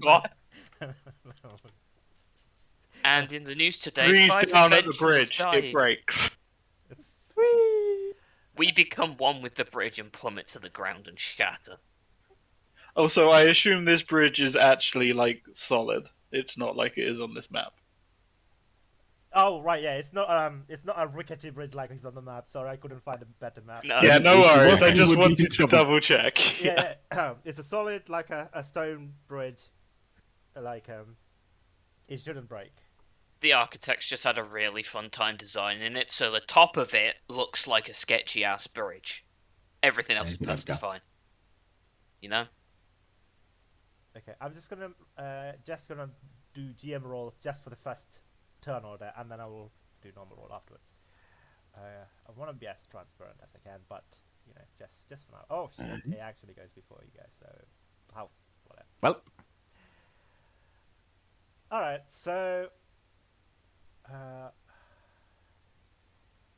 [SPEAKER 5] What? And in the news today,
[SPEAKER 1] Breeze
[SPEAKER 5] 5
[SPEAKER 1] down at the
[SPEAKER 5] adventurers
[SPEAKER 1] bridge,
[SPEAKER 5] died.
[SPEAKER 1] it breaks.
[SPEAKER 5] We become one with the bridge and plummet to the ground and shatter.
[SPEAKER 1] Also, I assume this bridge is actually, like, solid. It's not like it is on this map.
[SPEAKER 3] Oh right, yeah. It's not a rickety bridge like it's on the map. Sorry, I couldn't find a better map.
[SPEAKER 5] No.
[SPEAKER 1] Yeah, no
[SPEAKER 2] If it
[SPEAKER 1] worries.
[SPEAKER 2] was,
[SPEAKER 1] I
[SPEAKER 2] you
[SPEAKER 1] just
[SPEAKER 2] would need
[SPEAKER 1] wanted
[SPEAKER 2] to
[SPEAKER 1] to double check.
[SPEAKER 3] Yeah, it's a solid like a stone bridge. Like it shouldn't break.
[SPEAKER 5] The architects just had a really fun time designing it, so the top of it looks like a sketchy ass bridge. Everything else is
[SPEAKER 2] Anything else,
[SPEAKER 5] perfectly
[SPEAKER 2] yeah.
[SPEAKER 5] fine. You know?
[SPEAKER 3] Okay, I'm just gonna do GM roll just for the first turn order, and then I will do normal roll afterwards. I want to be as transparent as I can, but you know, just for now. Oh shit, it actually goes before you guys, so how whatever.
[SPEAKER 4] Well,
[SPEAKER 3] All right, so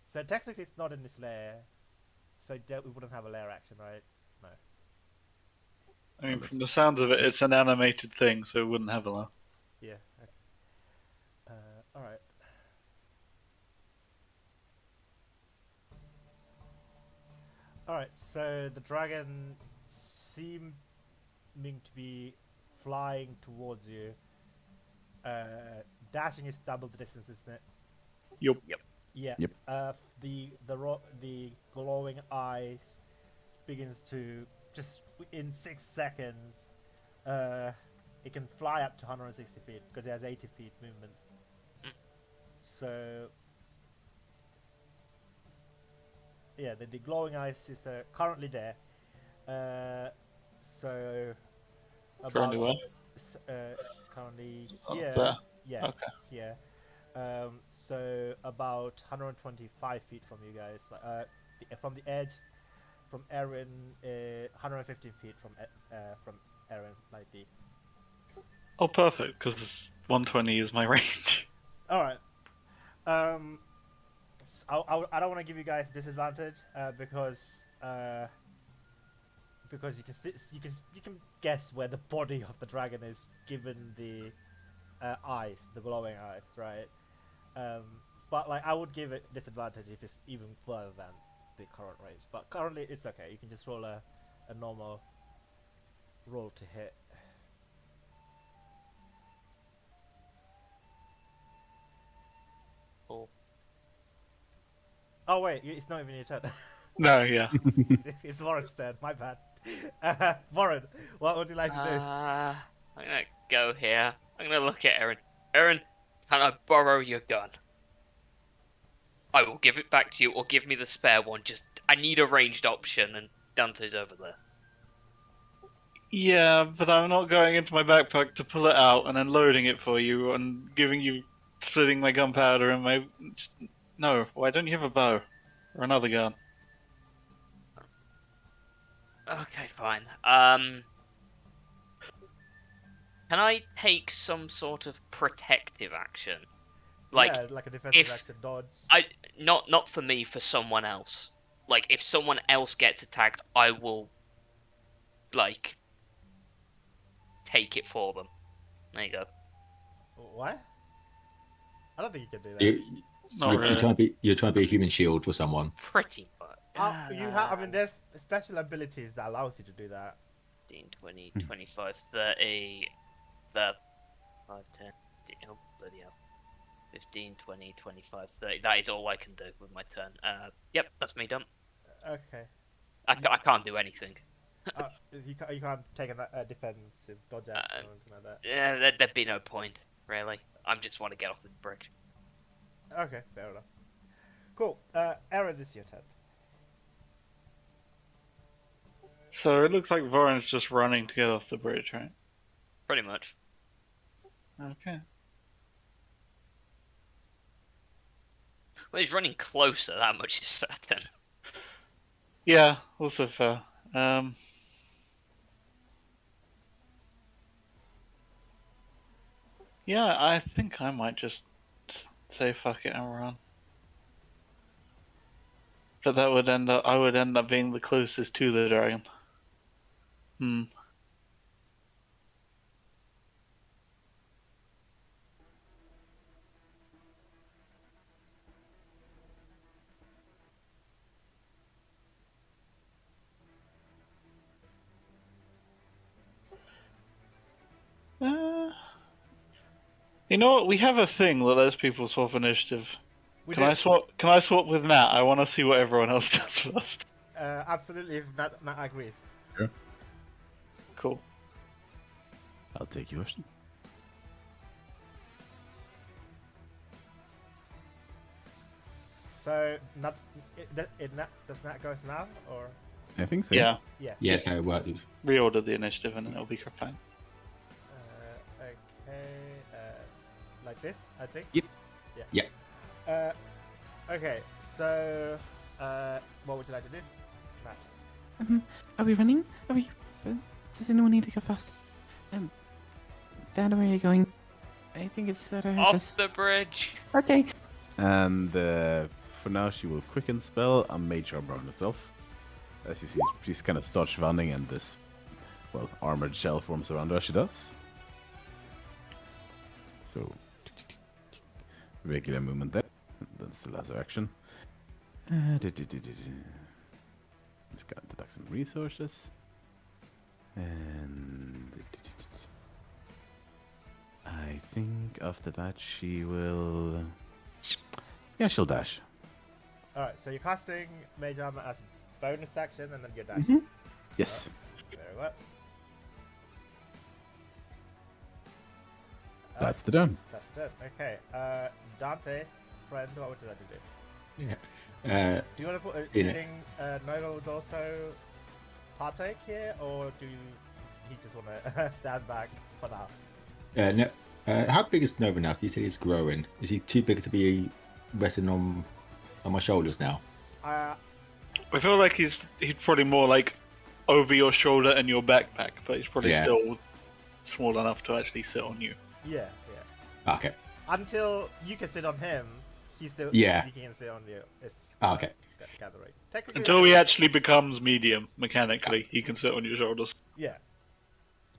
[SPEAKER 3] so technically it's not in this layer, so we wouldn't have a layer action, right? No.
[SPEAKER 1] I mean, from the sounds of it, it's an animated thing, so it wouldn't have a laugh.
[SPEAKER 3] Yeah. Okay. All right. Alright, so the dragon seeming to be flying towards you, dashing is double the distance, isn't it?
[SPEAKER 1] Yup.
[SPEAKER 3] Yeah.
[SPEAKER 4] Yep.
[SPEAKER 3] The glowing eyes begins to just in 6 seconds. It can fly up to 160 feet because it has 80 feet movement. So yeah, the glowing eyes is currently there. So about
[SPEAKER 1] Currently where?
[SPEAKER 3] it's currently
[SPEAKER 1] Up
[SPEAKER 3] here.
[SPEAKER 1] there.
[SPEAKER 3] Yeah,
[SPEAKER 1] Okay.
[SPEAKER 3] here. So about 125 feet from you guys, from the edge, from Erin, 115 feet from Erin, like the.
[SPEAKER 1] Oh, perfect, because 120 is my range.
[SPEAKER 3] All right. I don't want to give you guys disadvantage because you can guess where the body of the dragon is given the eyes, the glowing eyes, right? But like I would give it disadvantage if it's even further than the current range. But currently it's okay. You can just roll a normal roll to hit.
[SPEAKER 5] Oh.
[SPEAKER 3] Oh wait, it's not even your turn.
[SPEAKER 1] No, yeah.
[SPEAKER 3] It's Warren's turn. My bad. Warren, what would you like to do?
[SPEAKER 5] I'm gonna go here. I'm gonna look at Erin. Erin, can I borrow your gun? I will give it back to you, or give me the spare one. Just, I need a ranged option, and Dante's over there.
[SPEAKER 1] Yeah, but I'm not going into my backpack to pull it out and then loading it for you and giving you, splitting my gunpowder and my. Just, no, why don't you have a bow or another gun?
[SPEAKER 5] Okay, fine. Can I take some sort of protective action? Like,
[SPEAKER 3] yeah, like a defensive
[SPEAKER 5] if-
[SPEAKER 3] action dodge.
[SPEAKER 5] not for me, for someone else. Like, if someone else gets attacked, I will, like, take it for them. There you go.
[SPEAKER 3] What? I don't think you can do that.
[SPEAKER 1] Not
[SPEAKER 2] You're
[SPEAKER 1] really.
[SPEAKER 2] trying to be a human shield for someone.
[SPEAKER 5] Pretty much.
[SPEAKER 3] You have. I mean, there's special abilities that allows you to do that.
[SPEAKER 5] 15, 20, 25, 30, 5, 10, oh, bloody hell. 15, 20, 25, 30. That is all I can do with my turn. Yep, that's me done.
[SPEAKER 3] Okay.
[SPEAKER 5] I can't do anything.
[SPEAKER 3] You can't take a defensive dodge action or anything like that.
[SPEAKER 5] Yeah, there'd be no point, really. I just want to get off the bridge.
[SPEAKER 3] Okay, fair enough. Cool. Aaron, it's your turn.
[SPEAKER 1] So it looks like Voron's just running to get off the bridge, right?
[SPEAKER 5] Pretty much.
[SPEAKER 1] Okay.
[SPEAKER 5] Well, he's running closer, that much is certain.
[SPEAKER 1] Yeah, also fair. Yeah, I think I might just say fuck it and run. But that would I would end up being the closest to the dragon. You know what? We have a thing that lets people swap initiative. Can I swap? Can I swap with Nat? I want to see what everyone else does first.
[SPEAKER 3] Absolutely, if Matt agrees.
[SPEAKER 4] Sure.
[SPEAKER 1] Cool.
[SPEAKER 4] I'll take yours.
[SPEAKER 3] So, does Nat goes now, or?
[SPEAKER 4] I think so.
[SPEAKER 1] Yeah.
[SPEAKER 3] Yeah.
[SPEAKER 2] Yeah, that's how it works.
[SPEAKER 1] Reorder the initiative and then it'll be fine.
[SPEAKER 3] Okay. Like this, I think.
[SPEAKER 2] Yep.
[SPEAKER 3] Yeah.
[SPEAKER 2] Yeah.
[SPEAKER 3] Okay. So, what would you like to do, Matt?
[SPEAKER 6] Are we running? Are we? Does anyone need to go fast? Dad, where are you going? I think it's better.
[SPEAKER 5] Off the bridge!
[SPEAKER 6] Okay.
[SPEAKER 4] And for now, she will quicken spell and mage armor on herself. As you see, she's kind of starts running, and this, well, armored shell forms around her as she does. So, regular movement there. That's the laser action. Just gotta deduct some resources. And I think after that she will. Yeah, she'll dash.
[SPEAKER 3] Alright, so you're casting Mage Armor as bonus action and then you're dashing.
[SPEAKER 4] Yes.
[SPEAKER 3] Very well.
[SPEAKER 4] That's the turn.
[SPEAKER 3] That's done. Okay. Dante, friend, what would you like to do?
[SPEAKER 2] Yeah.
[SPEAKER 3] Do you want to put?
[SPEAKER 2] You
[SPEAKER 3] Do you
[SPEAKER 2] know.
[SPEAKER 3] think Nova would also partake here, or do he just want to stand back for now?
[SPEAKER 2] No. How big is Nova now? You said he's growing. Is he too big to be resting on my shoulders now?
[SPEAKER 1] I feel like he's probably more like over your shoulder and your backpack, but he's probably
[SPEAKER 2] Yeah.
[SPEAKER 1] still small enough to actually sit on you.
[SPEAKER 3] Yeah.
[SPEAKER 2] Okay.
[SPEAKER 3] Until you can sit on him, he still he can sit on you. It's
[SPEAKER 2] Okay.
[SPEAKER 3] gathering. Technically,
[SPEAKER 1] Until he actually becomes medium mechanically, he can sit on your shoulders.
[SPEAKER 3] Yeah.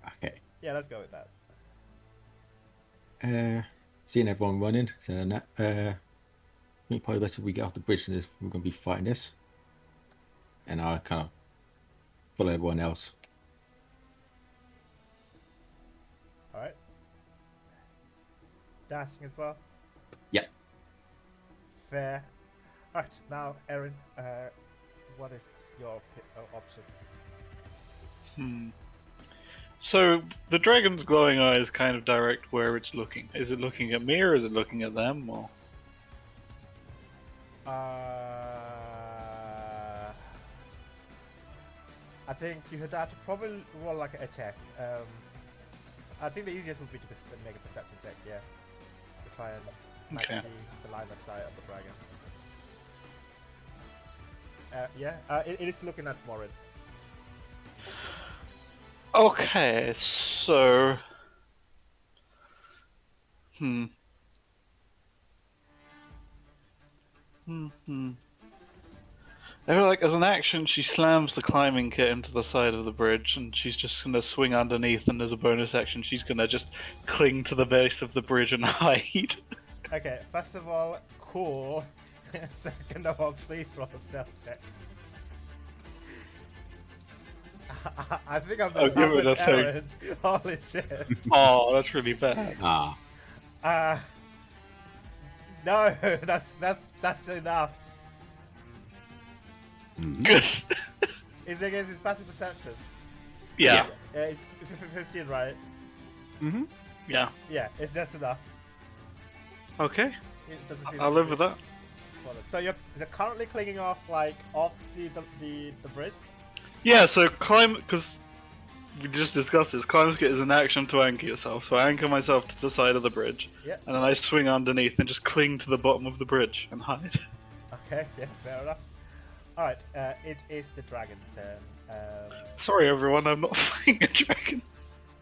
[SPEAKER 2] Okay.
[SPEAKER 3] Yeah. Let's go with that.
[SPEAKER 2] Seeing everyone running, so then that I think probably best if we get off the bridge and we're gonna be fighting this. And I kind of follow everyone else.
[SPEAKER 3] All right. Dashing as well.
[SPEAKER 2] Yeah.
[SPEAKER 3] Fair. All right. Now, Erin, what is your option?
[SPEAKER 1] So the dragon's glowing eye is kind of direct where it's looking. Is it looking at me or is it looking at them? Or
[SPEAKER 3] I think you would have to probably roll like a check. I think the easiest would be to make a perception check, yeah. To try and match
[SPEAKER 1] Okay.
[SPEAKER 3] the line of sight of the dragon. It is looking at Morin.
[SPEAKER 1] okay, so I feel like as an action, she slams the climbing kit into the side of the bridge, and she's just gonna swing underneath. And as a bonus action, she's gonna just cling to the base of the bridge and hide.
[SPEAKER 3] Okay, first of all, cool. Second of all, please roll a stealth check. I think I'm
[SPEAKER 1] I'll give it a thing.
[SPEAKER 3] Aaron. Holy shit.
[SPEAKER 1] Oh, that's really bad.
[SPEAKER 3] No, that's enough.
[SPEAKER 1] Good.
[SPEAKER 3] Is it against his passive perception?
[SPEAKER 1] Yeah.
[SPEAKER 3] It's 15, right?
[SPEAKER 1] Yeah.
[SPEAKER 3] Yeah, it's just enough.
[SPEAKER 1] Okay.
[SPEAKER 3] It doesn't seem
[SPEAKER 1] I'll
[SPEAKER 3] to
[SPEAKER 1] live
[SPEAKER 3] be
[SPEAKER 1] with that.
[SPEAKER 3] bothered. So you're currently clinging off the bridge?
[SPEAKER 1] Yeah, so climb, because we just discussed this. Climb skit is an action to anchor yourself. So I anchor myself to the side of the bridge.
[SPEAKER 3] Yeah.
[SPEAKER 1] And then I swing underneath and just cling to the bottom of the bridge and hide.
[SPEAKER 3] Okay, yeah, fair enough. Alright, it is the dragon's turn.
[SPEAKER 1] Sorry, everyone, I'm not fighting a dragon.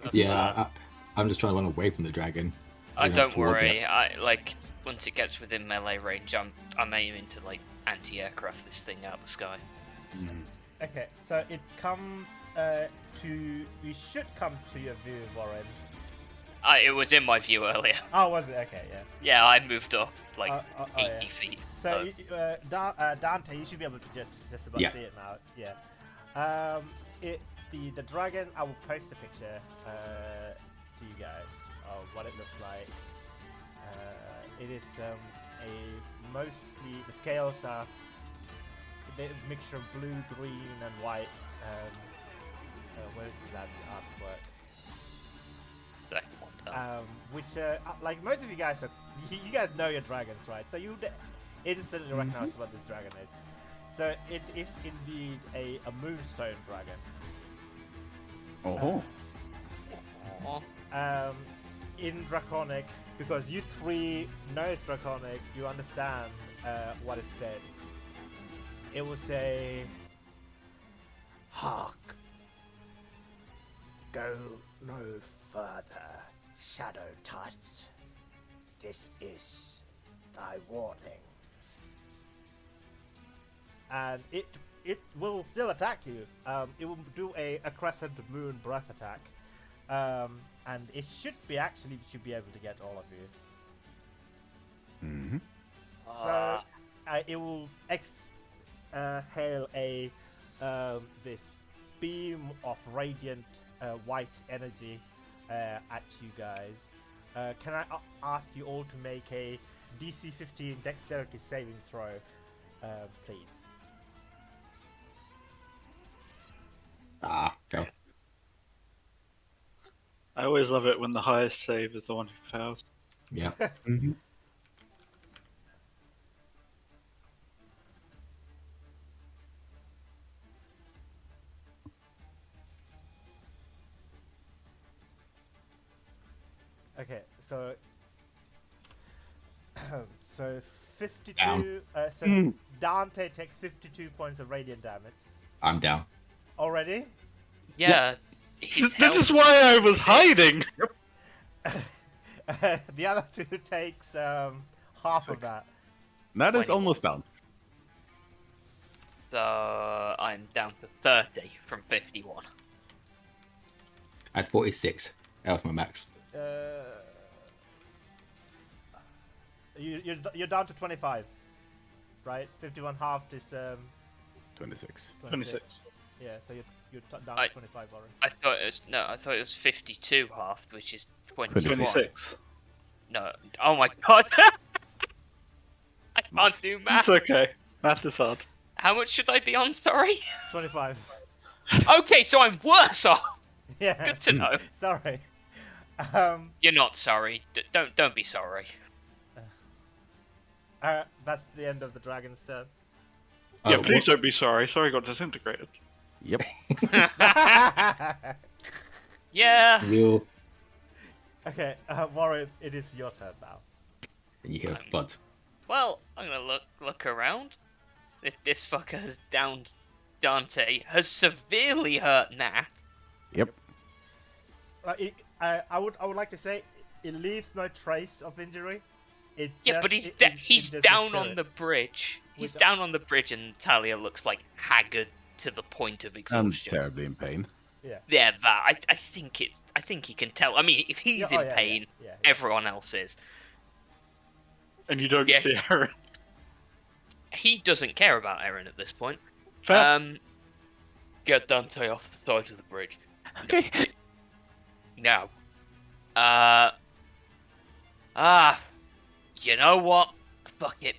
[SPEAKER 2] I'm just trying to run away from the dragon.
[SPEAKER 5] Don't
[SPEAKER 2] towards
[SPEAKER 5] worry.
[SPEAKER 2] it.
[SPEAKER 5] I like once it gets within melee range, I'm aiming to like anti-aircraft this thing out of the sky.
[SPEAKER 3] Okay, so it comes you should come to your view, Warren.
[SPEAKER 5] It was in my view earlier.
[SPEAKER 3] Oh, was it? Okay, yeah.
[SPEAKER 5] Yeah, I moved up like 80
[SPEAKER 3] yeah.
[SPEAKER 5] feet.
[SPEAKER 3] So, Dante, you should be able to just about
[SPEAKER 2] Yeah.
[SPEAKER 3] see it now. Yeah. The dragon. I will post a picture to you guys of what it looks like. It is a mostly the scales are the mixture of blue, green, and white. Where is this as the artwork? Which like most of you guys are, you guys know your dragons, right? So you instantly recognize what this dragon is. So it is indeed a moonstone dragon.
[SPEAKER 4] Oh.
[SPEAKER 3] In Draconic, because you three know it's Draconic, you understand what it says. It will say, "Hark, go no further, Shadow Touch. This is thy warning." And it will still attack you. It will do a crescent moon breath attack, and it should be able to get all of you. So it will exhale a this beam of radiant white energy at you guys. Can I ask you all to make a DC 15 Dexterity saving throw, please?
[SPEAKER 2] Fail.
[SPEAKER 1] I always love it when the highest save is the one who fails.
[SPEAKER 2] Yeah.
[SPEAKER 3] Okay, so so 52.
[SPEAKER 2] Down.
[SPEAKER 3] So Dante takes 52 points of radiant damage
[SPEAKER 2] I'm down.
[SPEAKER 3] already.
[SPEAKER 5] Yeah. his
[SPEAKER 1] This is
[SPEAKER 5] health-
[SPEAKER 1] why I was hiding.
[SPEAKER 3] The other two takes half of
[SPEAKER 4] Six.
[SPEAKER 3] that.
[SPEAKER 4] That is
[SPEAKER 5] 21.
[SPEAKER 4] almost down.
[SPEAKER 5] So I'm down to 30 from 51.
[SPEAKER 2] I had 46. That was my max.
[SPEAKER 3] You're down to 25, right? 51 half is
[SPEAKER 4] 26.
[SPEAKER 1] 26.
[SPEAKER 3] Yeah, so you're down
[SPEAKER 5] I-
[SPEAKER 3] to 25 already.
[SPEAKER 5] I thought it was 52 half, which is 21.
[SPEAKER 1] 26.
[SPEAKER 5] No. Oh my god. I can't do
[SPEAKER 1] It's
[SPEAKER 5] math.
[SPEAKER 1] okay. Math is hard.
[SPEAKER 5] How much should I be on? Sorry.
[SPEAKER 3] 25.
[SPEAKER 5] Okay, so I'm worse off.
[SPEAKER 3] Yeah.
[SPEAKER 5] Good to know.
[SPEAKER 3] Sorry.
[SPEAKER 5] You're not sorry. Don't be sorry.
[SPEAKER 3] That's the end of the dragon's turn.
[SPEAKER 1] Yeah, please don't be sorry. Sorry got disintegrated.
[SPEAKER 4] Yep.
[SPEAKER 5] Yeah.
[SPEAKER 2] Real.
[SPEAKER 3] Okay, Warren, it is your turn now.
[SPEAKER 2] And you hear blood.
[SPEAKER 5] Well, I'm gonna look around. This fucker has downed Dante. Has severely hurt Nat.
[SPEAKER 4] Yep.
[SPEAKER 3] I would like to say it leaves no trace of injury. It
[SPEAKER 5] Yeah,
[SPEAKER 3] just,
[SPEAKER 5] but he's
[SPEAKER 3] just
[SPEAKER 5] down
[SPEAKER 3] the
[SPEAKER 5] on the
[SPEAKER 3] spirit.
[SPEAKER 5] bridge. He's
[SPEAKER 3] With-
[SPEAKER 5] down on the bridge, and Talia looks like haggard to the point of
[SPEAKER 4] And
[SPEAKER 5] exhaustion.
[SPEAKER 4] terribly in pain.
[SPEAKER 5] Yeah, that I think he can tell. I mean, if he's
[SPEAKER 3] Yeah, oh,
[SPEAKER 5] in
[SPEAKER 3] yeah,
[SPEAKER 5] pain,
[SPEAKER 3] yeah.
[SPEAKER 5] everyone else is.
[SPEAKER 1] And you don't
[SPEAKER 5] Yeah.
[SPEAKER 1] see Aaron.
[SPEAKER 5] He doesn't care about Eren at this point.
[SPEAKER 1] Fair.
[SPEAKER 5] Get Dante off the side of the bridge.
[SPEAKER 6] Okay.
[SPEAKER 5] Now. You know what? Fuck it.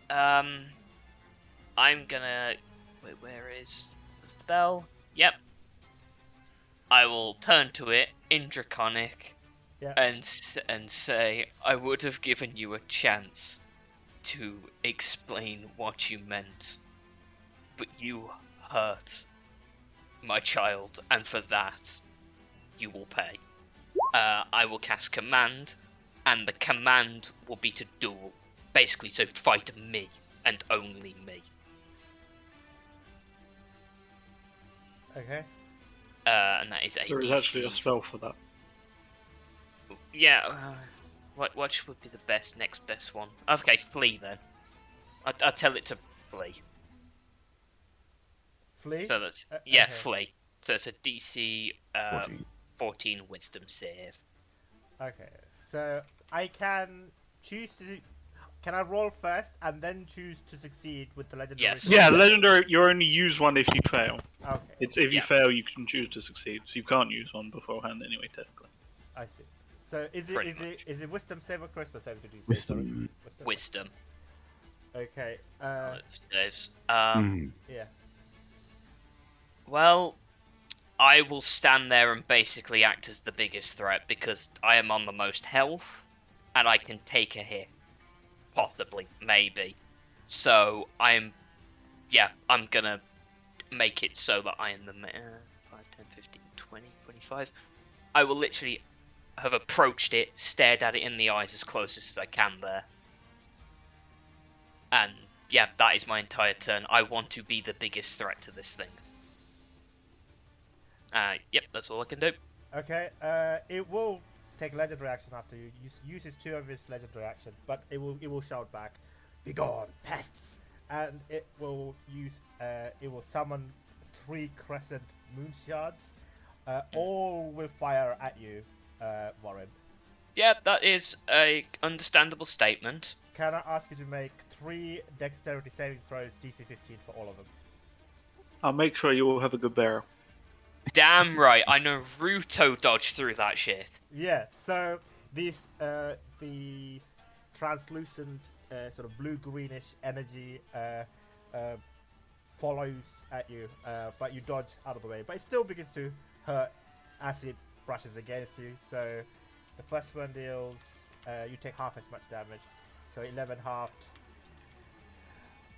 [SPEAKER 5] I'm gonna. Wait, where is the spell? Yep. I will turn to it in Draconic
[SPEAKER 3] Yeah.
[SPEAKER 5] and say, I would have given you a chance to explain what you meant, but you hurt my child, and for that, you will pay. I will cast Command, and the command will be to duel. Basically, to fight me, and only me.
[SPEAKER 3] Okay.
[SPEAKER 5] And that is a
[SPEAKER 1] There is actually a spell for that.
[SPEAKER 5] Yeah, what would be the next best one? Okay, flee then. I'll tell it to flee.
[SPEAKER 3] Flee.
[SPEAKER 5] So that's
[SPEAKER 3] Okay.
[SPEAKER 5] flee. So it's a DC
[SPEAKER 4] 14.
[SPEAKER 5] 14 Wisdom save.
[SPEAKER 3] Okay. So I can choose to. Can I roll first and then choose to succeed with the legendary?
[SPEAKER 5] Yes.
[SPEAKER 3] skill?
[SPEAKER 1] Yeah, legendary. You only use one if you fail.
[SPEAKER 3] Okay.
[SPEAKER 1] It's if you
[SPEAKER 5] Yeah.
[SPEAKER 1] fail, you can choose to succeed. So you can't use one beforehand anyway, technically.
[SPEAKER 3] I see. So is
[SPEAKER 5] Pretty
[SPEAKER 3] it
[SPEAKER 5] much.
[SPEAKER 3] is it wisdom save or charisma save to do?
[SPEAKER 4] Wisdom.
[SPEAKER 5] Wisdom
[SPEAKER 3] Okay.
[SPEAKER 5] saves.
[SPEAKER 3] Yeah.
[SPEAKER 5] Well, I will stand there and basically act as the biggest threat because I am on the most health, and I can take a hit. Possibly, maybe. So I'm gonna make it so that I am the 5, 10, 15, 20, 25. I will literally have approached it, stared at it in the eyes as closest as I can there. And yeah, that is my entire turn. I want to be the biggest threat to this thing. Yep, that's all I can do.
[SPEAKER 3] Okay. It will take legendary action after you uses 2 of its legendary action, but it will shout back, "Begone, pests!" And it will summon 3 crescent moon shards. All will fire at you, Warren.
[SPEAKER 5] Yeah, that is a understandable statement.
[SPEAKER 3] Can I ask you to make 3 dexterity saving throws, DC 15 for all of them?
[SPEAKER 1] I'll make sure you all have a good barrel.
[SPEAKER 5] Damn right, I Naruto dodged through that shit.
[SPEAKER 3] Yeah. So these translucent sort of blue greenish energy follows at you, but you dodge out of the way. But it still begins to hurt as it brushes against you. So the first one deals, you take half as much damage. So 11 halved.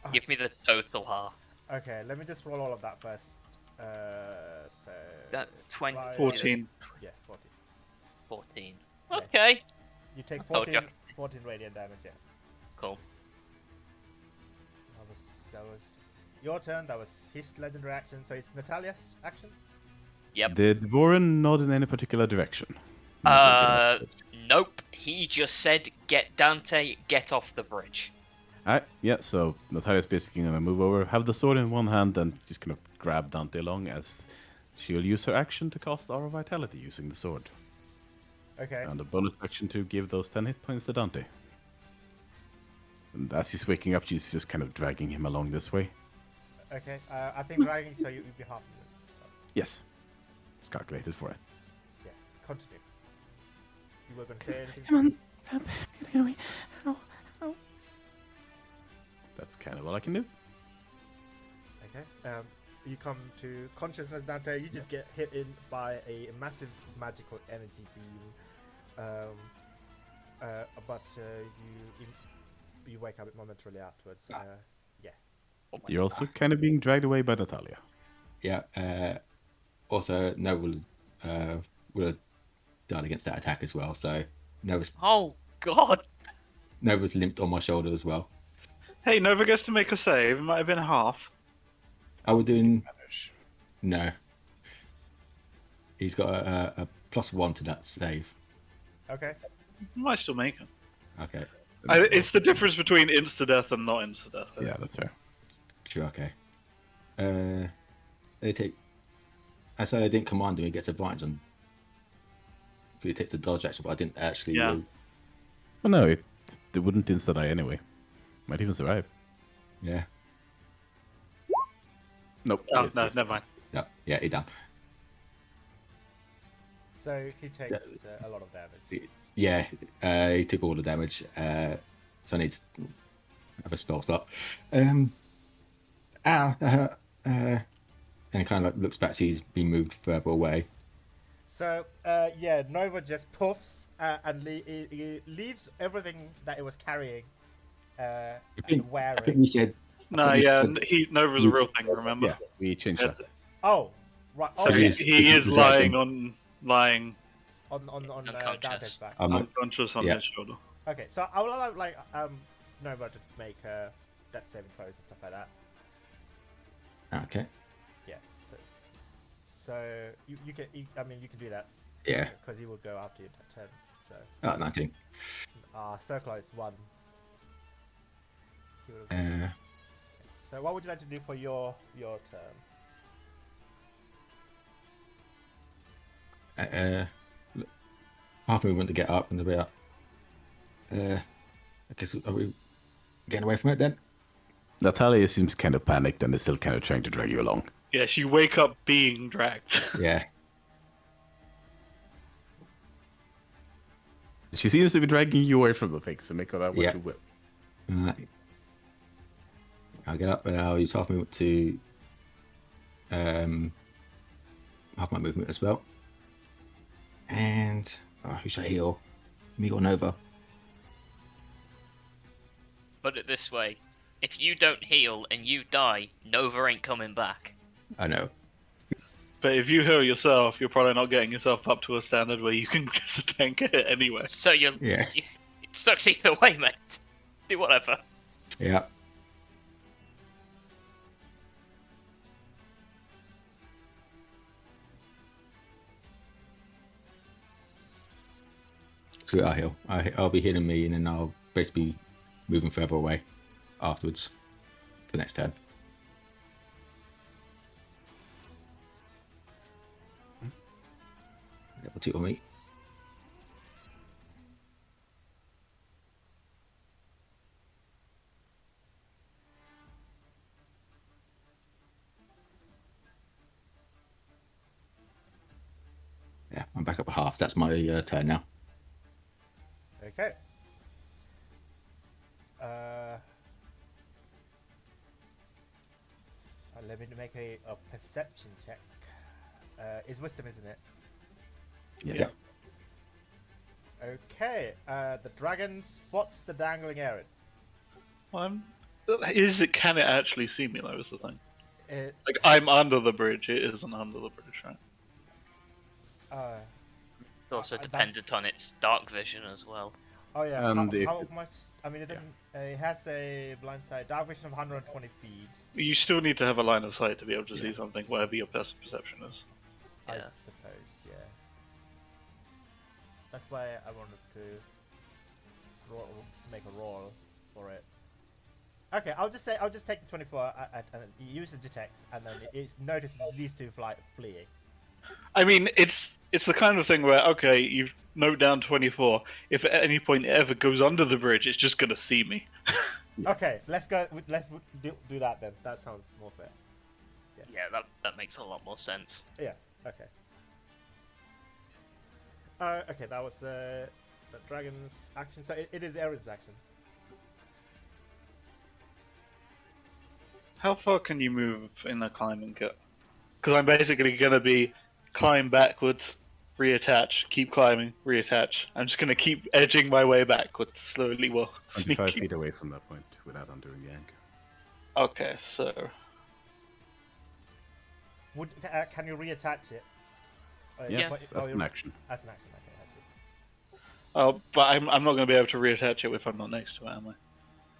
[SPEAKER 3] Oh,
[SPEAKER 5] Give me the total half.
[SPEAKER 3] okay, let me just roll all of that first. So
[SPEAKER 5] That
[SPEAKER 3] it's
[SPEAKER 5] 20.
[SPEAKER 1] 14.
[SPEAKER 3] Yeah, 14.
[SPEAKER 5] 14.
[SPEAKER 3] Yeah.
[SPEAKER 5] Okay.
[SPEAKER 3] You take
[SPEAKER 5] I told
[SPEAKER 3] 14,
[SPEAKER 5] ya.
[SPEAKER 3] 14 radiant damage. Yeah.
[SPEAKER 5] Cool.
[SPEAKER 3] That was your turn. That was his legendary action. So it's Natalia's action.
[SPEAKER 5] Yep.
[SPEAKER 4] Did Voren nod in any particular direction?
[SPEAKER 5] Nope. He just said, "Get Dante, get off the bridge."
[SPEAKER 4] Alright, yeah, so Natalia's basically gonna move over, have the sword in one hand, and just gonna grab Dante along as she'll use her action to cast Aura Vitality using the sword.
[SPEAKER 3] Okay.
[SPEAKER 4] And a bonus action to give those 10 hit points to Dante. And as he's waking up, she's just kind of dragging him along this way.
[SPEAKER 3] Okay. I think dragging, so you'd be half of this. So,
[SPEAKER 4] Yes. It's calculated for it.
[SPEAKER 3] yeah. Continue. You were going to say anything?
[SPEAKER 6] Come on. Get away. Ow. Ow.
[SPEAKER 4] That's kind of all I can do.
[SPEAKER 3] Okay. You come to consciousness, Dante. You just get hit in by a massive magical energy beam. But you wake up momentarily afterwards. Yeah.
[SPEAKER 4] You're also kind of being dragged away by Natalia.
[SPEAKER 2] Yeah. Also, Noble would have done against that attack as well. So Noble's
[SPEAKER 5] Oh God.
[SPEAKER 2] limped on my shoulder as well.
[SPEAKER 1] Hey, Nova gets to make a save. It might have been half.
[SPEAKER 2] I would do no. He's got a +1 to that save.
[SPEAKER 3] Okay.
[SPEAKER 1] Might still make it.
[SPEAKER 2] Okay.
[SPEAKER 1] It's the difference between insta-death and not insta-death.
[SPEAKER 4] Yeah, that's fair.
[SPEAKER 2] Sure. Okay. They take. I said I didn't command him. He gets advantage on. He takes a dodge action, but I didn't actually.
[SPEAKER 1] Yeah.
[SPEAKER 4] Well, no, it wouldn't insta-die anyway. Might even survive.
[SPEAKER 2] Yeah.
[SPEAKER 4] Nope.
[SPEAKER 1] Oh,
[SPEAKER 4] yes,
[SPEAKER 1] no,
[SPEAKER 4] yes.
[SPEAKER 1] never mind.
[SPEAKER 2] Yeah. Yeah. He done.
[SPEAKER 3] So he takes a lot of damage.
[SPEAKER 2] Yeah. He took all the damage. So I need to have a spell slot. Ow, that hurt. And he kind of like looks back, sees he's been moved further away.
[SPEAKER 3] So Nova just puffs and he leaves everything that it was carrying and
[SPEAKER 2] I think
[SPEAKER 3] wearing.
[SPEAKER 2] we said.
[SPEAKER 1] No, yeah, Nova's a real thing, remember?
[SPEAKER 4] Yeah, we changed that.
[SPEAKER 3] Oh, right.
[SPEAKER 1] So
[SPEAKER 3] Oh,
[SPEAKER 1] he,
[SPEAKER 3] yeah.
[SPEAKER 1] he is
[SPEAKER 2] the
[SPEAKER 1] lying
[SPEAKER 2] dragon.
[SPEAKER 1] lying
[SPEAKER 3] on
[SPEAKER 5] Unconscious.
[SPEAKER 3] Dante's back.
[SPEAKER 1] unconscious on
[SPEAKER 2] Yeah.
[SPEAKER 1] his shoulder.
[SPEAKER 3] Okay, so I will allow Nova to make death saving throws and stuff like that.
[SPEAKER 2] Okay.
[SPEAKER 3] Yeah. So you can you can do that.
[SPEAKER 2] Yeah.
[SPEAKER 3] Because he will go after your turn. So
[SPEAKER 2] 19.
[SPEAKER 3] so close. 1. He would've- So what would you like to do for your turn?
[SPEAKER 2] Half movement to get up and to be up. I guess are we getting away from it then?
[SPEAKER 4] Natalia seems kind of panicked and is still kind of trying to drag you along.
[SPEAKER 1] Yes, you wake up being dragged.
[SPEAKER 2] Yeah.
[SPEAKER 4] She seems to be dragging you away from the thing, so make of that what
[SPEAKER 2] Yeah.
[SPEAKER 4] you will.
[SPEAKER 2] Alright. I'll get up and I'll use half movement to half my movement as well. And who should I heal? Me or Nova?
[SPEAKER 5] Put it this way: if you don't heal and you die, Nova ain't coming back.
[SPEAKER 2] I know.
[SPEAKER 1] But if you heal yourself, you're probably not getting yourself up to a standard where you can get a tank hit anyway.
[SPEAKER 5] So you're
[SPEAKER 2] Yeah.
[SPEAKER 5] it sucks either way, mate. Do whatever.
[SPEAKER 2] Yeah. So I'll heal. I'll be healing me, and then I'll basically be moving further away afterwards. The next turn. Level 2 on me. Yeah, I'm back up at half. That's my turn now.
[SPEAKER 3] Okay. Uh, let me make a perception check. It's wisdom, isn't it?
[SPEAKER 4] Yes.
[SPEAKER 2] Yeah.
[SPEAKER 3] Okay. The dragon spots the dangling Erin.
[SPEAKER 1] Can it actually see me though? Is the thing.
[SPEAKER 3] It,
[SPEAKER 1] Like I'm under the bridge. It isn't under the bridge, right?
[SPEAKER 5] It's also
[SPEAKER 3] that's-
[SPEAKER 5] dependent on its dark vision as well.
[SPEAKER 3] Oh yeah.
[SPEAKER 4] And
[SPEAKER 3] How much? I mean, it doesn't. It has a blind sight, dark vision of 120 feet.
[SPEAKER 1] You still need to have a line of sight to be able to see something, whatever your perception is.
[SPEAKER 3] I
[SPEAKER 5] Yeah.
[SPEAKER 3] suppose. Yeah. That's why I wanted to make a roll for it. Okay, I'll just take the 24 and use the detect, and then it notices these two fleeing.
[SPEAKER 1] I mean, it's the kind of thing where okay, you note down 24. If at any point it ever goes under the bridge, it's just gonna see me.
[SPEAKER 3] Okay, let's go. Let's do that then. That sounds more fair.
[SPEAKER 5] Yeah, that makes a lot more sense.
[SPEAKER 3] Yeah. Okay. Okay, that was the dragon's action. So it is Erin's action.
[SPEAKER 1] How far can you move in a climbing kit? Because I'm basically gonna be climb backwards, reattach, keep climbing, reattach. I'm just gonna keep edging my way backwards slowly while
[SPEAKER 4] 25
[SPEAKER 1] sneaking.
[SPEAKER 4] feet away from that point without undoing the anchor.
[SPEAKER 1] Okay, so
[SPEAKER 3] Can you reattach it?
[SPEAKER 4] Yes,
[SPEAKER 3] But-
[SPEAKER 4] as
[SPEAKER 3] oh,
[SPEAKER 4] an action.
[SPEAKER 3] As an action. Okay, I see.
[SPEAKER 1] but I'm not gonna be able to reattach it if I'm not next to it, am I?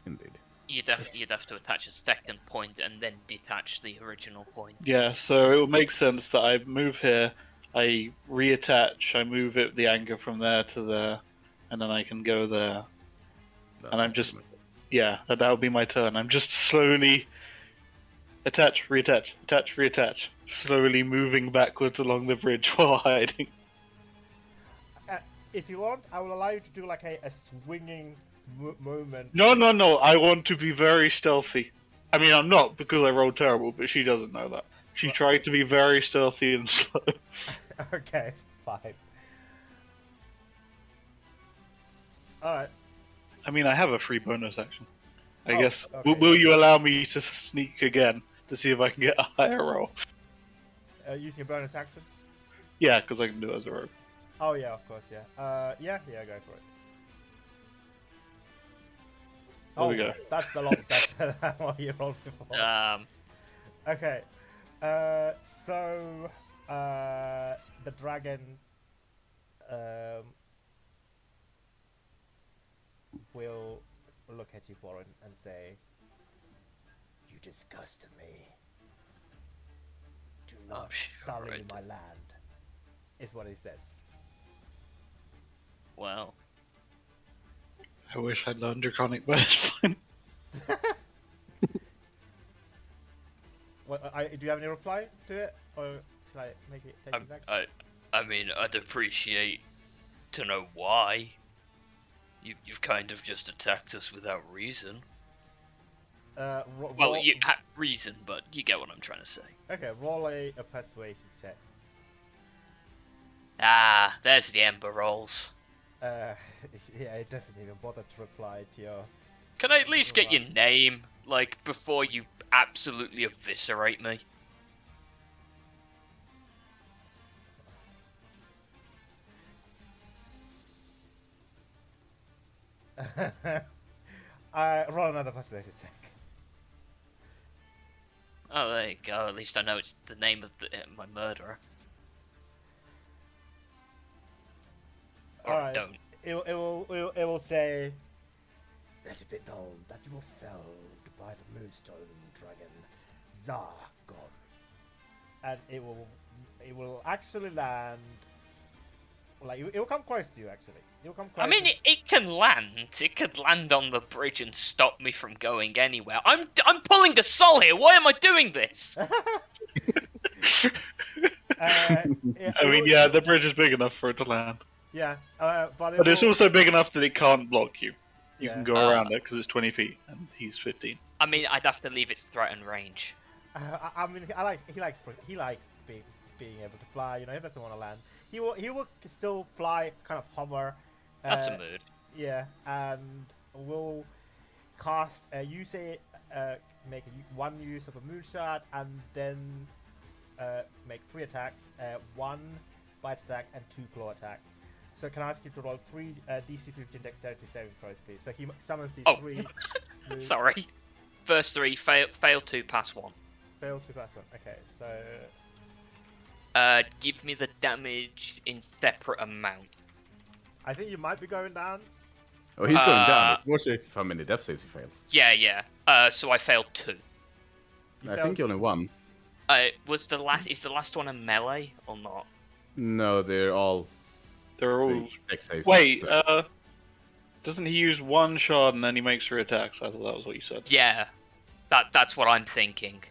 [SPEAKER 4] Indeed.
[SPEAKER 5] You'd have to attach a second point and then detach the original point.
[SPEAKER 1] Yeah, so it would make sense that I move here, I reattach, I move the anchor from there to there, and then I can go there. And I'm just, yeah, that would be my turn. I'm just slowly attach, reattach, slowly moving backwards along the bridge while hiding.
[SPEAKER 3] If you want, I will allow you to do like a swinging moment.
[SPEAKER 1] No, I want to be very stealthy. I mean, I'm not because I rolled terrible, but she doesn't know that. She tried to be very stealthy and slow.
[SPEAKER 3] Okay, fine. Alright.
[SPEAKER 1] I mean, I have a free bonus action. I
[SPEAKER 3] Oh,
[SPEAKER 1] guess.
[SPEAKER 3] okay.
[SPEAKER 1] Will you allow me to sneak again to see if I can get a higher roll?
[SPEAKER 3] Using a bonus action?
[SPEAKER 1] Yeah, because I can do it as a rogue.
[SPEAKER 3] Oh yeah, of course, yeah. Yeah, go for it.
[SPEAKER 1] There we go.
[SPEAKER 3] That's a lot better than what you rolled before. Okay. So the dragon will look at you, Warren, and say, "You disgust me. Do not
[SPEAKER 5] sure
[SPEAKER 3] sully
[SPEAKER 5] I do."
[SPEAKER 3] my land," is what he says.
[SPEAKER 5] Well,
[SPEAKER 1] I wish I'd learned Draconic by this point.
[SPEAKER 3] Do you have any reply to it, or shall I make it take his action?
[SPEAKER 5] I mean, I'd appreciate to know why. You've kind of just attacked us without reason. Well, you had reason, but you get what I'm trying to say.
[SPEAKER 3] Okay, roll a persuasion check.
[SPEAKER 5] Ah, there's the ember rolls.
[SPEAKER 3] Yeah, it doesn't even bother to reply to your.
[SPEAKER 5] Can I at least get your
[SPEAKER 3] Right.
[SPEAKER 5] name, like, before you absolutely eviscerate me?
[SPEAKER 3] Roll another persuasion check.
[SPEAKER 5] Oh, there you go. At least I know it's the name of my murderer. Or
[SPEAKER 3] Alright.
[SPEAKER 5] don't.
[SPEAKER 3] It will say, "Let it be known that you were felled by the Moonstone Dragon Zargon," and it will actually land. Like it will come close to you. Actually, it will come close.
[SPEAKER 5] I mean, it can land. It could land on the bridge and stop me from going anywhere. I'm pulling the soul here. Why am I doing this?
[SPEAKER 1] I mean, yeah, the bridge is big enough for it to land.
[SPEAKER 3] Yeah, but
[SPEAKER 1] But it's also big enough that it can't block you. You
[SPEAKER 3] Yeah.
[SPEAKER 1] can go around it because it's 20 feet and he's 15.
[SPEAKER 5] I mean, I'd have to leave it threatened range.
[SPEAKER 3] I mean, he likes being able to fly. You know, he doesn't want to land. he will still fly, kind of hover.
[SPEAKER 5] That's a mood.
[SPEAKER 3] Yeah, and will cast. You say make one use of a moonshot, and then make 3 attacks: 1 bite attack and 2 claw attack. So can I ask you to roll 3 DC 15 dexterity saving throws, please? So he summons these 3.
[SPEAKER 5] Sorry. First 3 fail 2, pass 1.
[SPEAKER 3] Fail 2 pass 1. Okay, so
[SPEAKER 5] Give me the damage in separate amount.
[SPEAKER 3] I think you might be going down.
[SPEAKER 4] Oh, he's going down. It's more safe how many death saves he fails.
[SPEAKER 5] Yeah. So I failed 2.
[SPEAKER 3] You
[SPEAKER 4] I
[SPEAKER 3] failed-
[SPEAKER 4] think you only one.
[SPEAKER 5] Is the last one a melee or not?
[SPEAKER 4] No, they're all
[SPEAKER 1] They're all.
[SPEAKER 4] dex saves.
[SPEAKER 1] Wait,
[SPEAKER 4] so-
[SPEAKER 1] doesn't he use 1 shard and then he makes 3 attacks? I thought that was what you said.
[SPEAKER 5] Yeah, that's what I'm thinking.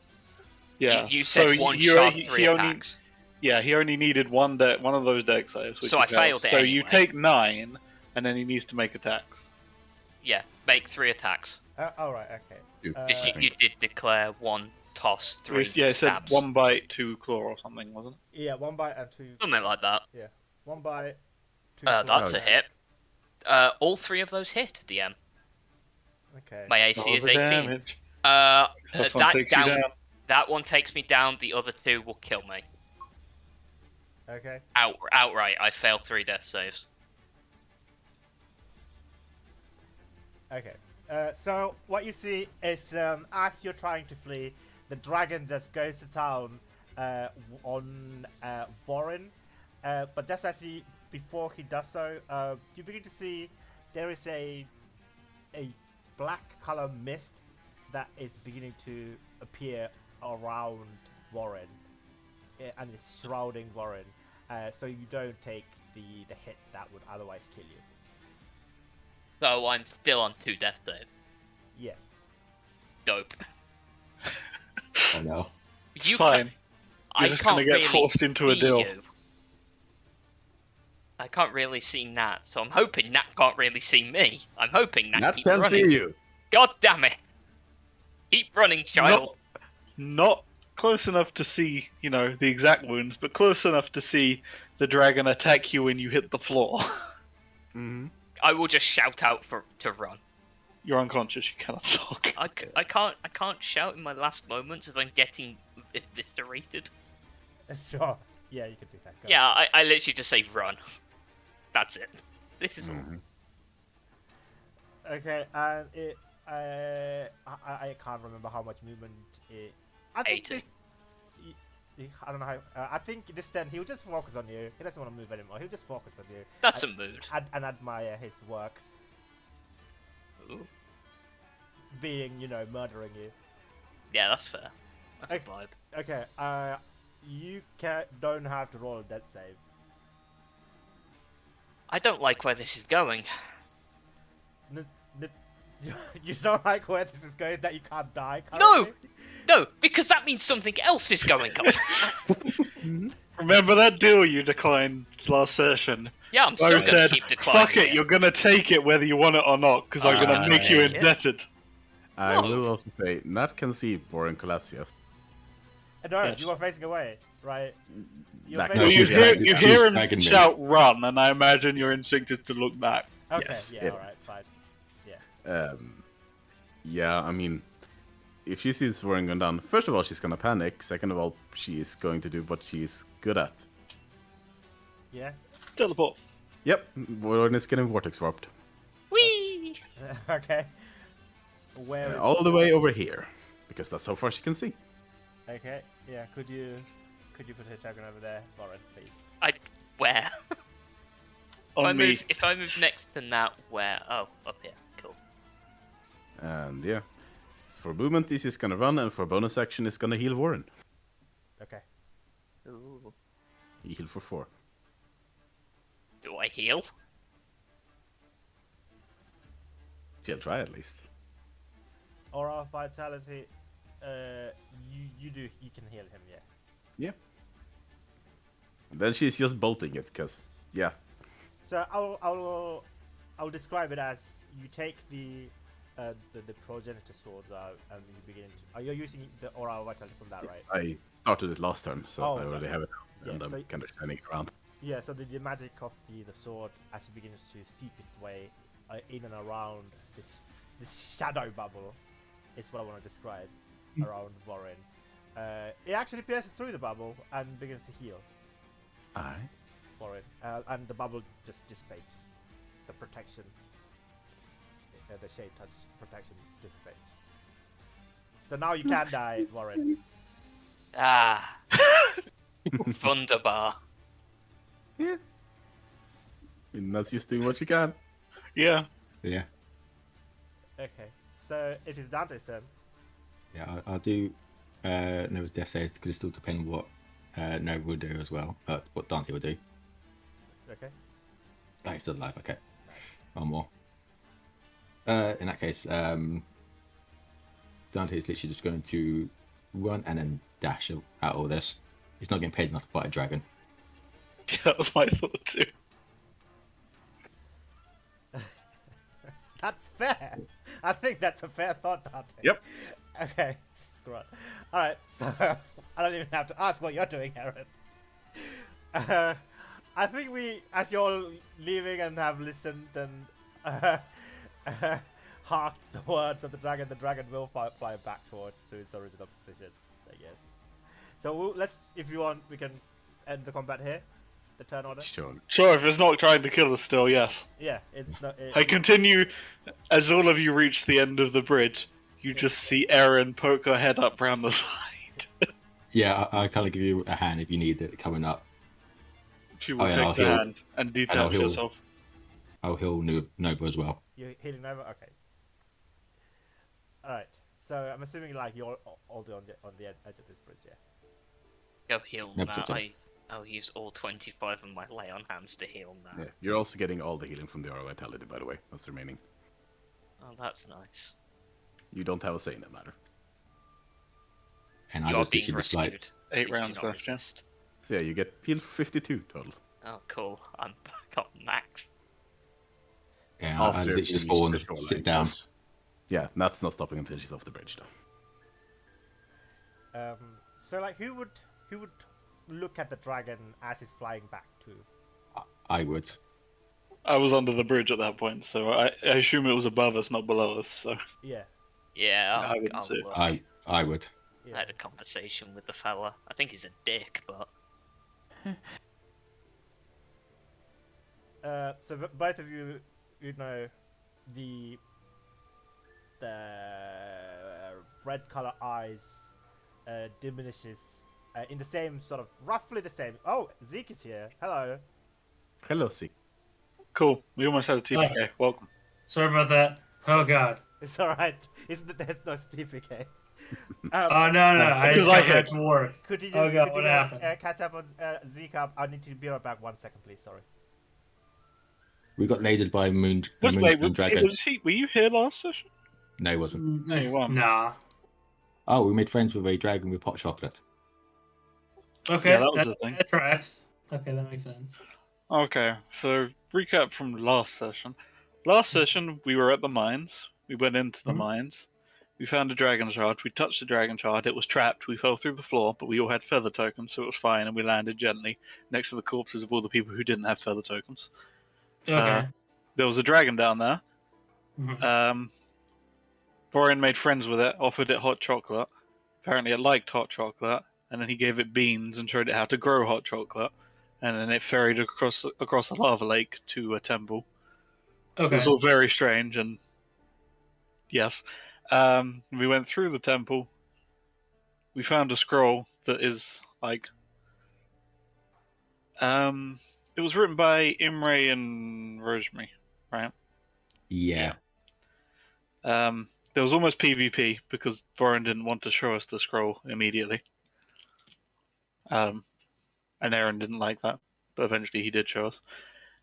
[SPEAKER 1] Yeah.
[SPEAKER 5] You said
[SPEAKER 1] so
[SPEAKER 5] 1
[SPEAKER 1] he-
[SPEAKER 5] shot,
[SPEAKER 1] he-
[SPEAKER 5] 3
[SPEAKER 1] he only-
[SPEAKER 5] attacks.
[SPEAKER 1] Yeah, he only needed one of those dex saves. Which
[SPEAKER 5] So
[SPEAKER 1] he
[SPEAKER 5] I failed it
[SPEAKER 1] So you
[SPEAKER 5] anyway.
[SPEAKER 1] take 9, and then he needs to make attacks.
[SPEAKER 5] Yeah, make 3 attacks.
[SPEAKER 3] all right. Okay.
[SPEAKER 4] Two.
[SPEAKER 5] Because
[SPEAKER 4] I
[SPEAKER 5] you did declare 1 toss, 3
[SPEAKER 1] Yeah, it said
[SPEAKER 5] stabs.
[SPEAKER 1] 1 bite, 2 claw or something, wasn't it?
[SPEAKER 3] Yeah, 1 bite and 2.
[SPEAKER 5] Something like that.
[SPEAKER 3] 1 bite. 2
[SPEAKER 5] That's
[SPEAKER 3] claw
[SPEAKER 5] a
[SPEAKER 3] attack.
[SPEAKER 5] hit. All 3 of those hit, DM.
[SPEAKER 3] Okay.
[SPEAKER 5] My AC
[SPEAKER 1] Roll
[SPEAKER 5] is
[SPEAKER 1] the
[SPEAKER 5] 18.
[SPEAKER 1] damage. This one
[SPEAKER 5] That
[SPEAKER 1] takes you down.
[SPEAKER 5] That one takes me down. The other 2 will kill me.
[SPEAKER 3] Okay.
[SPEAKER 5] Outright. I fail 3 death saves.
[SPEAKER 3] Okay. So what you see is as you're trying to flee, the dragon just goes to town on Warren. But just as before he does so, you begin to see there is a black color mist that is beginning to appear around Warren, and it's shrouding Warren. So you don't take the hit that would otherwise kill you.
[SPEAKER 5] So I'm still on 2 death saves.
[SPEAKER 3] Yeah.
[SPEAKER 5] Dope.
[SPEAKER 2] Oh no.
[SPEAKER 1] It's fine.
[SPEAKER 5] I
[SPEAKER 1] You're just
[SPEAKER 5] can't
[SPEAKER 1] gonna get
[SPEAKER 5] really
[SPEAKER 1] forced into a
[SPEAKER 5] see
[SPEAKER 1] deal.
[SPEAKER 5] you. I can't really see Nat, so I'm hoping Nat can't really see me. I'm hoping Nat
[SPEAKER 4] Nat
[SPEAKER 5] keeps
[SPEAKER 4] can
[SPEAKER 5] running.
[SPEAKER 4] see you.
[SPEAKER 5] God damn it! Keep running, child.
[SPEAKER 1] Not close enough to see, the exact wounds, but close enough to see the dragon attack you when you hit the floor.
[SPEAKER 4] Mm-hmm.
[SPEAKER 5] I will just shout out to run.
[SPEAKER 1] You're unconscious. You cannot talk.
[SPEAKER 5] I can't shout in my last moments as I'm getting eviscerated.
[SPEAKER 3] Sure. Yeah, you can do that. Go.
[SPEAKER 5] Yeah, I literally just say run. That's it. This is all.
[SPEAKER 3] Okay, and it. I can't remember how much movement it. I think
[SPEAKER 5] 80.
[SPEAKER 3] this. I don't know how. I think this turn he'll just focus on you. He doesn't want to move anymore. He'll just focus on you.
[SPEAKER 5] That's a
[SPEAKER 3] and,
[SPEAKER 5] mood.
[SPEAKER 3] and admire his work,
[SPEAKER 5] Ooh.
[SPEAKER 3] being murdering you.
[SPEAKER 5] Yeah, that's fair. That's a
[SPEAKER 3] Okay.
[SPEAKER 5] vibe.
[SPEAKER 3] Okay. You don't have to roll a death save.
[SPEAKER 5] I don't like where this is going.
[SPEAKER 3] You don't like where this is going. That you can't die.
[SPEAKER 5] No!
[SPEAKER 3] currently?
[SPEAKER 5] No, because that means something else is going on.
[SPEAKER 1] Remember that deal you declined last session?
[SPEAKER 5] Yeah, I'm
[SPEAKER 1] I
[SPEAKER 5] still gonna
[SPEAKER 1] said,
[SPEAKER 5] keep declining.
[SPEAKER 1] fuck it, you're gonna take it whether you want it or not, because I'm gonna make you
[SPEAKER 5] yeah.
[SPEAKER 1] indebted.
[SPEAKER 4] I
[SPEAKER 5] No.
[SPEAKER 4] will also say, Nat can see Warren collapse, yes.
[SPEAKER 3] No,
[SPEAKER 1] Yes.
[SPEAKER 3] you are facing away, right? You're
[SPEAKER 4] That
[SPEAKER 3] facing
[SPEAKER 1] No,
[SPEAKER 4] No,
[SPEAKER 1] you
[SPEAKER 4] she's
[SPEAKER 1] hear,
[SPEAKER 4] dragging-
[SPEAKER 1] you
[SPEAKER 4] she's
[SPEAKER 1] hear him
[SPEAKER 2] dragging me.
[SPEAKER 1] shout run, and I imagine your instinct is to look back.
[SPEAKER 3] Okay,
[SPEAKER 4] Yes,
[SPEAKER 3] yeah,
[SPEAKER 4] yeah.
[SPEAKER 3] alright, fine.
[SPEAKER 4] Yeah, I mean, if she sees Warren going down, first of all, she's gonna panic. Second of all, she's going to do what she's good at.
[SPEAKER 3] Yeah?
[SPEAKER 1] Teleport.
[SPEAKER 4] Yep, Warren is getting vortex warped.
[SPEAKER 5] Whee!
[SPEAKER 3] Okay. Where is...
[SPEAKER 4] All the way over here, because that's how far she can see.
[SPEAKER 3] Okay, yeah, could you put a dragon over there, Lauren, please?
[SPEAKER 5] Where?
[SPEAKER 1] On me.
[SPEAKER 5] If I move next to Nat, where? Oh, up here. Cool.
[SPEAKER 4] And yeah, for movement, he's just gonna run, and for bonus action, he's gonna heal Warren.
[SPEAKER 3] Okay.
[SPEAKER 5] Ooh.
[SPEAKER 4] He healed for 4.
[SPEAKER 5] Do I heal?
[SPEAKER 4] She'll try at least.
[SPEAKER 3] Aura of Vitality, you can heal him, yeah.
[SPEAKER 4] Yeah. And then she's just bolting it, because, yeah.
[SPEAKER 3] So I'll describe it as you take the progenitor swords out and you begin to... Are you using the Aura of Vitality from that, right?
[SPEAKER 4] I started it last turn, so
[SPEAKER 3] Oh,
[SPEAKER 4] I already
[SPEAKER 3] okay.
[SPEAKER 4] have it,
[SPEAKER 3] Yeah,
[SPEAKER 4] and I'm
[SPEAKER 3] so-
[SPEAKER 4] kind of standing around.
[SPEAKER 3] Yeah, so the magic of the sword as it begins to seep its way in and around this shadow bubble is what I want to describe around Warren. It actually pierces through the bubble and begins to heal
[SPEAKER 4] Aye.
[SPEAKER 3] Warren, and the bubble just dissipates. The protection, the shade touch protection dissipates. So now you can die, Warren.
[SPEAKER 5] Ah. Wunderbar.
[SPEAKER 4] Yeah. And that's just doing what you can.
[SPEAKER 1] Yeah.
[SPEAKER 2] Yeah.
[SPEAKER 3] Okay, so it is Dante's turn.
[SPEAKER 2] Yeah, I'll do Nova's death saves because it still depends what Nova will do as well. What Dante will do.
[SPEAKER 3] Okay,
[SPEAKER 2] Oh, he's still alive. Okay,
[SPEAKER 3] nice.
[SPEAKER 2] one more. In that case, Dante is literally just going to run and then dash out all this. He's not getting paid enough to fight a dragon.
[SPEAKER 1] Yeah, that was my thought too.
[SPEAKER 3] That's fair. I think that's a fair thought, Dante.
[SPEAKER 4] Yep.
[SPEAKER 3] Okay, screw it. Alright, so I don't even have to ask what you're doing, Aaron. I think as you're all leaving and have listened and harked the words of the dragon will fly back towards to its original position, I guess. So let's, if you want, we can end the combat here. The turn order.
[SPEAKER 4] Sure.
[SPEAKER 1] Sure, if it's not trying to kill us still, yes.
[SPEAKER 3] Yeah, it's not.
[SPEAKER 1] I continue, as all of you reach the end of the bridge, you just see Erin poke her head up round the side.
[SPEAKER 2] Yeah, I kind of give you a hand if you need it coming up.
[SPEAKER 1] She will
[SPEAKER 2] yeah, I'll
[SPEAKER 1] take the
[SPEAKER 2] heal.
[SPEAKER 1] hand and
[SPEAKER 2] I'll
[SPEAKER 1] detach
[SPEAKER 2] heal.
[SPEAKER 1] herself.
[SPEAKER 2] I'll heal Nova as well.
[SPEAKER 3] You're healing over. Okay. All right. So I'm assuming like you're all on the edge of this bridge, yeah.
[SPEAKER 5] Go heal
[SPEAKER 2] No,
[SPEAKER 5] now.
[SPEAKER 2] sorry.
[SPEAKER 5] I'll use all 25 of my lay on hands to heal now.
[SPEAKER 4] Yeah. You're also getting all the healing from the Aura Vitality, by the way. That's remaining.
[SPEAKER 5] Oh, that's nice.
[SPEAKER 4] You don't have a say in that matter.
[SPEAKER 2] And I
[SPEAKER 5] You are
[SPEAKER 2] just
[SPEAKER 5] being
[SPEAKER 2] literally just like,
[SPEAKER 5] rescued.
[SPEAKER 1] 8
[SPEAKER 5] Please do
[SPEAKER 1] rounds
[SPEAKER 5] not
[SPEAKER 1] left, yeah.
[SPEAKER 5] resist.
[SPEAKER 4] So yeah, you get healed for 52 total.
[SPEAKER 5] Oh, cool. I'm back on max.
[SPEAKER 2] yeah, I literally just fall and sit down.
[SPEAKER 4] Yeah, that's not stopping until she's off the bridge, though.
[SPEAKER 3] So like who would look at the dragon as it's flying back to?
[SPEAKER 2] I would.
[SPEAKER 1] I was under the bridge at that point, so I assume it was above us, not below us, so...
[SPEAKER 3] Yeah.
[SPEAKER 5] Yeah,
[SPEAKER 1] I wouldn't
[SPEAKER 5] I'll
[SPEAKER 1] say.
[SPEAKER 5] look.
[SPEAKER 2] I would.
[SPEAKER 5] I
[SPEAKER 3] Yeah.
[SPEAKER 5] had a conversation with the fella. I think he's a dick, but
[SPEAKER 3] So both of you know the red color eyes diminishes in the same sort of roughly the same. Oh, Zeke is here. Hello.
[SPEAKER 4] Hello, Sik.
[SPEAKER 1] Cool, we almost had a TPK. Welcome.
[SPEAKER 7] Sorry about that. Oh god.
[SPEAKER 3] It's all right. There's no TPK.
[SPEAKER 7] Oh no, I
[SPEAKER 1] Because
[SPEAKER 7] just
[SPEAKER 1] I
[SPEAKER 7] got back
[SPEAKER 1] hit.
[SPEAKER 7] to work.
[SPEAKER 3] Could you just
[SPEAKER 7] Oh god,
[SPEAKER 3] could you
[SPEAKER 7] what
[SPEAKER 3] guys,
[SPEAKER 7] happened?
[SPEAKER 3] catch up on Zeke? I need to be right back 1 second, please. Sorry.
[SPEAKER 2] We got lasered by a
[SPEAKER 1] Wait,
[SPEAKER 2] moonstone dragon.
[SPEAKER 1] were you here last session?
[SPEAKER 2] No, he wasn't.
[SPEAKER 1] you won.
[SPEAKER 7] Nah.
[SPEAKER 2] Oh, we made friends with a dragon with hot chocolate.
[SPEAKER 7] Okay,
[SPEAKER 1] Yeah, that was the thing.
[SPEAKER 7] that tracks. Okay, that makes sense.
[SPEAKER 1] Okay, so recap from last session. Last session, we were at the mines. We went into the
[SPEAKER 7] Mhm.
[SPEAKER 1] mines. We found a dragon shard. We touched the dragon shard. It was trapped. We fell through the floor, but we all had feather tokens, so it was fine, and we landed gently next to the corpses of all the people who didn't have feather tokens.
[SPEAKER 7] Okay.
[SPEAKER 1] There was a dragon down there.
[SPEAKER 7] Mhm.
[SPEAKER 1] Borin made friends with it, offered it hot chocolate. Apparently, it liked hot chocolate, and then he gave it beans and showed it how to grow hot chocolate. And then it ferried across the lava lake to a temple. It
[SPEAKER 7] Okay.
[SPEAKER 1] was all very strange, and yes. We went through the temple. We found a scroll that is like... it was written by Imre and Rosemary, right?
[SPEAKER 2] Yeah.
[SPEAKER 1] There was almost PvP because Voron didn't want to show us the scroll immediately. And Aaron didn't like that, but eventually he did show us.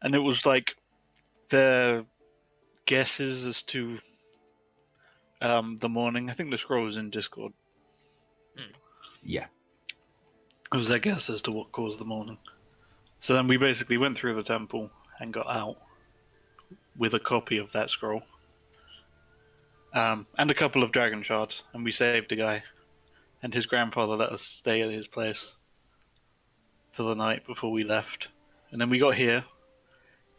[SPEAKER 1] And it was like their guesses as to the morning. I think the scroll was in Discord.
[SPEAKER 2] Yeah.
[SPEAKER 1] It was their guess as to what caused the morning. So then we basically went through the temple and got out with a copy of that scroll. And a couple of dragon shards, and we saved a guy. And his grandfather let us stay at his place for the night before we left. And then we got here,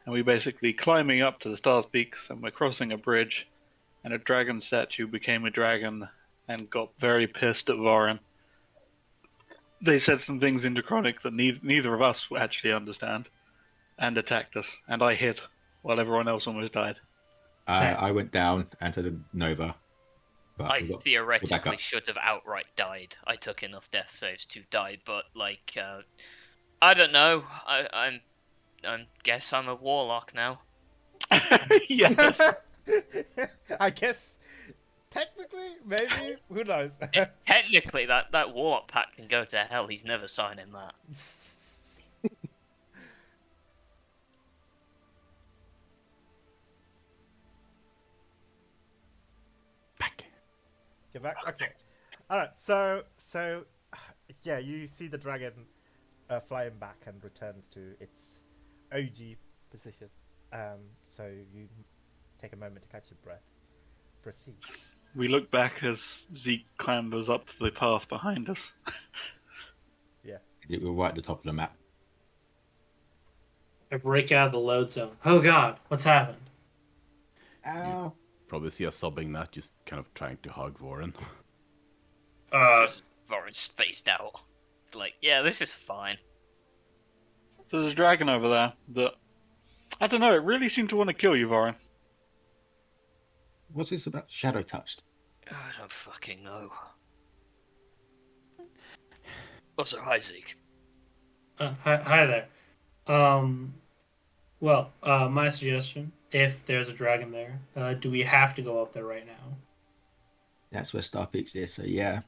[SPEAKER 1] and we basically climbing up to the Stars Peaks, and we're crossing a bridge, and a dragon statue became a dragon and got very pissed at Vorin. They said some things into Chronic that neither of us actually understand, and attacked us, and I hid, while everyone else almost died.
[SPEAKER 2] I went down and to the Nova, but
[SPEAKER 5] I
[SPEAKER 2] we're back
[SPEAKER 5] theoretically
[SPEAKER 2] up.
[SPEAKER 5] should have outright died. I took enough death saves to die, but like, I don't know. I guess I'm a warlock now.
[SPEAKER 1] Yes.
[SPEAKER 3] I guess technically, maybe, who knows?
[SPEAKER 5] Technically, that warlock pack can go to hell. He's never signing that.
[SPEAKER 4] Back.
[SPEAKER 3] Get back. Okay. All right. So yeah, you see the dragon flying back and returns to its OG position. So you take a moment to catch your breath. Proceed.
[SPEAKER 1] We look back as Zeke clambers up the path behind us.
[SPEAKER 3] Yeah.
[SPEAKER 2] We're right at the top of the map.
[SPEAKER 7] I break out of the load zone. Oh god, what's happened?
[SPEAKER 2] Ow.
[SPEAKER 4] Probably see a sobbing Nat just kind of trying to hug Vorin.
[SPEAKER 5] Vorin's spaced out. It's like, yeah, this is fine.
[SPEAKER 1] So there's a dragon over there that, I don't know, it really seemed to want to kill you, Vorin.
[SPEAKER 2] What's this about shadow touched?
[SPEAKER 5] I don't fucking know. Also, hi Zeke.
[SPEAKER 7] Hi there. Well, my suggestion, if there's a dragon there, do we have to go up there right now?
[SPEAKER 2] That's where Star Peaks is, so yeah.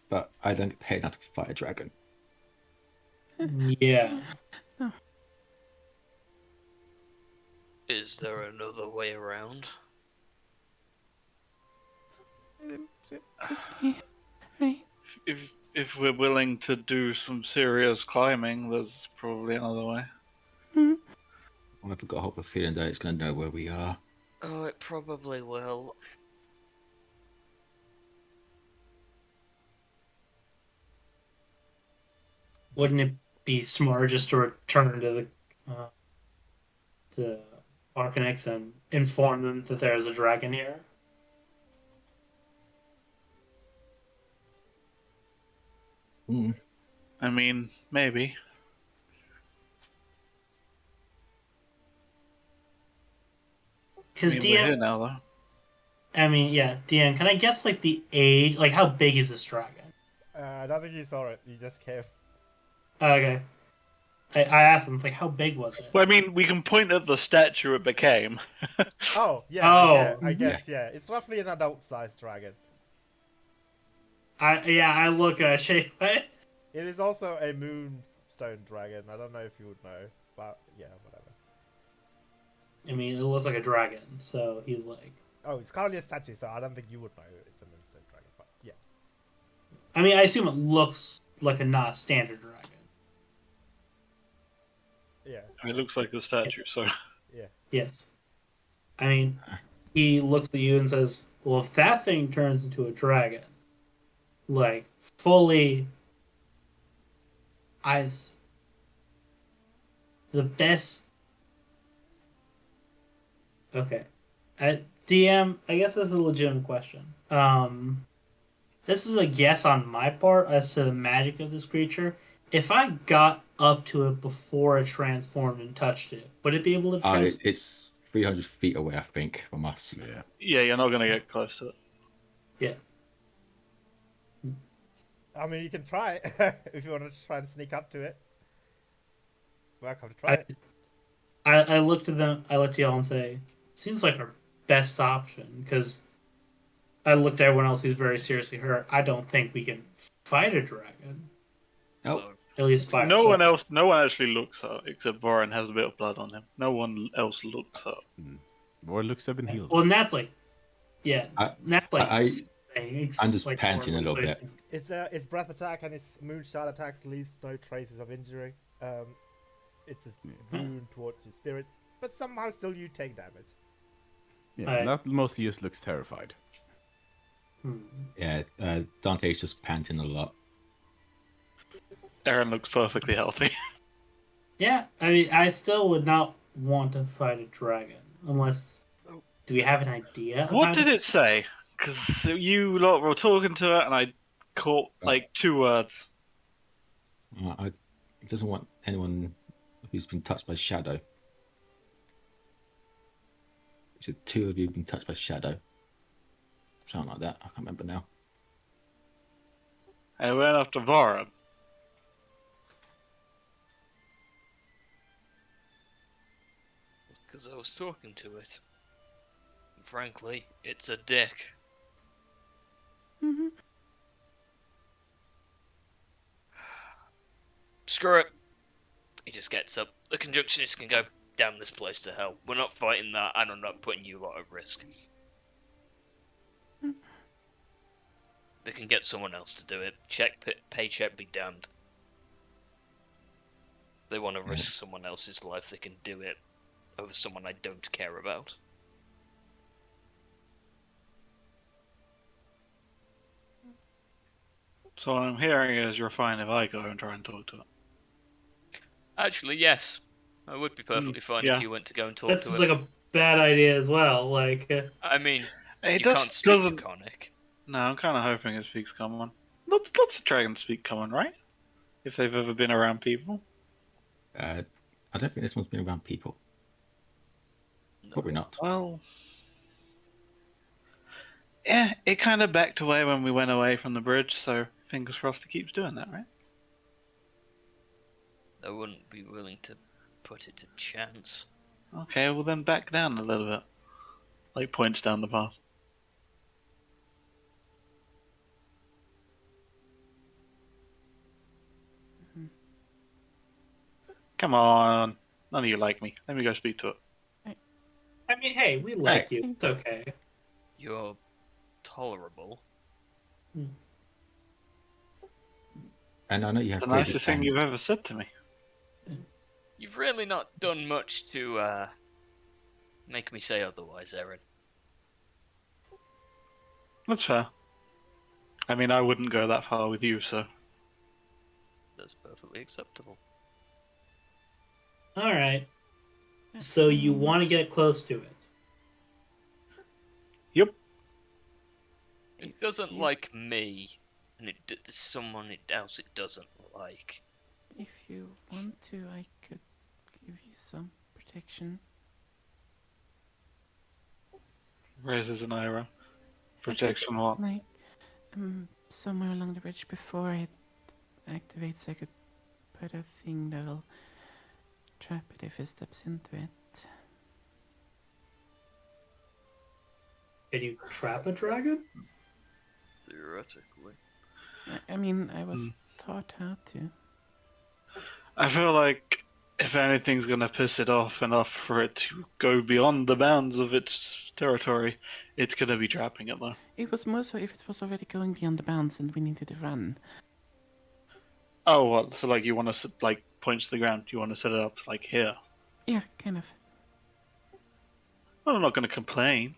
[SPEAKER 2] But I don't get paid enough to fight a dragon.
[SPEAKER 7] Yeah.
[SPEAKER 5] Is there another way around?
[SPEAKER 6] Right.
[SPEAKER 1] If we're willing to do some serious climbing, there's probably another way.
[SPEAKER 2] I've got a hope of feeling that it's going to know where we are.
[SPEAKER 5] Oh, it probably will.
[SPEAKER 7] Wouldn't it be smarter just to return to the Arcanex and inform them that there's a dragon here?
[SPEAKER 2] Mm.
[SPEAKER 1] I mean, maybe.
[SPEAKER 7] Because
[SPEAKER 1] We're here
[SPEAKER 7] DM,
[SPEAKER 1] now, though.
[SPEAKER 7] I mean, yeah, DM. Can I guess like the age? Like, how big is this dragon?
[SPEAKER 3] I don't think you saw it. You just came.
[SPEAKER 7] Okay. I asked him, like, how big was it?
[SPEAKER 1] Well, I mean, we can point at the statue it became.
[SPEAKER 3] Oh yeah.
[SPEAKER 7] Oh,
[SPEAKER 3] Yeah, I guess yeah. It's roughly an adult-sized dragon.
[SPEAKER 7] I look shape.
[SPEAKER 3] It is also a moonstone dragon. I don't know if you would know, but yeah, whatever.
[SPEAKER 7] I mean, it looks like a dragon, so he's like.
[SPEAKER 3] Oh, it's currently a statue, so I don't think you would know it's a moonstone dragon. But yeah.
[SPEAKER 7] I mean, I assume it looks like a not standard dragon.
[SPEAKER 3] Yeah.
[SPEAKER 1] It looks like a statue, so.
[SPEAKER 3] Yeah.
[SPEAKER 7] Yes. I mean, he looks at you and says, "Well, if that thing turns into a dragon, like fully, the best." Okay, DM. I guess this is a legitimate question. This is a guess on my part as to the magic of this creature. If I got up to it before it transformed and touched it, would it be able to transform?
[SPEAKER 2] It's 300 feet away, I think, from us.
[SPEAKER 4] Yeah.
[SPEAKER 1] Yeah, you're not going to get close to it.
[SPEAKER 7] Yeah.
[SPEAKER 3] I mean, you can try it if you want to try and sneak up to it. Welcome to try it.
[SPEAKER 7] I looked at them. I looked at y'all and say, "Seems like our best option." Because I looked at everyone else who's very seriously hurt. I don't think we can fight a dragon.
[SPEAKER 2] Nope.
[SPEAKER 7] At least by
[SPEAKER 1] No
[SPEAKER 7] ourselves.
[SPEAKER 1] one actually looks hurt, except Vorin has a bit of blood on him. No one else looks hurt.
[SPEAKER 4] Vorin looks have been healed.
[SPEAKER 7] Well, Nat's like, yeah, Nat's like,
[SPEAKER 2] I'm just
[SPEAKER 7] like
[SPEAKER 2] panting a little bit.
[SPEAKER 3] Its breath attack and its moonshot attacks leaves no traces of injury. It's a wound towards your spirit, but somehow still you take damage.
[SPEAKER 4] Yeah, Nat mostly just looks terrified.
[SPEAKER 2] Yeah, Dante's just panting a lot.
[SPEAKER 1] Aaron looks perfectly healthy.
[SPEAKER 7] Yeah, I mean, I still would not want to fight a dragon unless. Do we have an idea of
[SPEAKER 1] What
[SPEAKER 7] how to?
[SPEAKER 1] did it say? Because you lot were talking to it, and I caught like 2 words.
[SPEAKER 2] It doesn't want anyone who's been touched by shadow. So 2 of you have been touched by shadow. Something like that. I can't remember now.
[SPEAKER 1] And it went after Varan.
[SPEAKER 5] Because I was talking to it. Frankly, it's a dick.
[SPEAKER 6] Mm-hmm.
[SPEAKER 5] Screw it. He just gets up. The conjunctionist can go damn this place to hell. We're not fighting that, and I'm not putting you lot at risk. They can get someone else to do it. Paycheck be damned. If they want to risk someone else's life, they can do it over someone I don't care about.
[SPEAKER 1] So what I'm hearing is you're fine if I go and try and talk to it.
[SPEAKER 5] Actually, yes. I would be perfectly fine
[SPEAKER 1] yeah.
[SPEAKER 5] if you went to go and talk
[SPEAKER 7] That
[SPEAKER 5] to
[SPEAKER 7] seems
[SPEAKER 5] it.
[SPEAKER 7] like a bad idea as well. Like,
[SPEAKER 5] I mean,
[SPEAKER 1] It
[SPEAKER 5] you
[SPEAKER 1] just
[SPEAKER 5] can't speak
[SPEAKER 1] doesn't.
[SPEAKER 5] to Conic.
[SPEAKER 1] No, I'm kind of hoping it speaks common. Lots of dragons speak common, right? If they've ever been around people.
[SPEAKER 2] I don't think this one's been around people.
[SPEAKER 5] No.
[SPEAKER 2] Probably not.
[SPEAKER 1] Well, yeah, it kind of backed away when we went away from the bridge, so fingers crossed it keeps doing that, right?
[SPEAKER 5] I wouldn't be willing to put it to chance.
[SPEAKER 1] Okay, well then back down a little bit. Like points down the path. Come on. None of you like me. Let me go speak to it.
[SPEAKER 7] I mean, hey, we like
[SPEAKER 2] Hey.
[SPEAKER 7] you. It's okay.
[SPEAKER 5] You're tolerable.
[SPEAKER 2] And I know you
[SPEAKER 1] It's
[SPEAKER 2] have
[SPEAKER 1] the
[SPEAKER 2] crazy
[SPEAKER 1] nicest thing
[SPEAKER 2] plans.
[SPEAKER 1] you've ever said to me.
[SPEAKER 5] You've really not done much to make me say otherwise, Erin.
[SPEAKER 1] That's fair. I mean, I wouldn't go that far with you, so.
[SPEAKER 5] That's perfectly acceptable.
[SPEAKER 7] All right. So you want to get close to it?
[SPEAKER 1] Yep.
[SPEAKER 5] It doesn't like me, and there's someone else it doesn't like.
[SPEAKER 6] If you want to, I could give you some protection.
[SPEAKER 1] Raises an eyebrow.
[SPEAKER 6] If I could,
[SPEAKER 1] Protection what?
[SPEAKER 6] like, somewhere along the bridge before it activates, I could put a thing that'll trap it if it steps into it.
[SPEAKER 7] Can you trap a dragon?
[SPEAKER 5] Theoretically.
[SPEAKER 6] I mean, I was taught how to.
[SPEAKER 1] I feel like if anything's gonna piss it off enough for it to go beyond the bounds of its territory, it's gonna be trapping it though.
[SPEAKER 6] It was more so if it was already going beyond the bounds and we needed to run.
[SPEAKER 1] Oh, well, so like you want to like points to the ground. You want to set it up like here.
[SPEAKER 6] Yeah, kind of.
[SPEAKER 1] Well, I'm not gonna complain.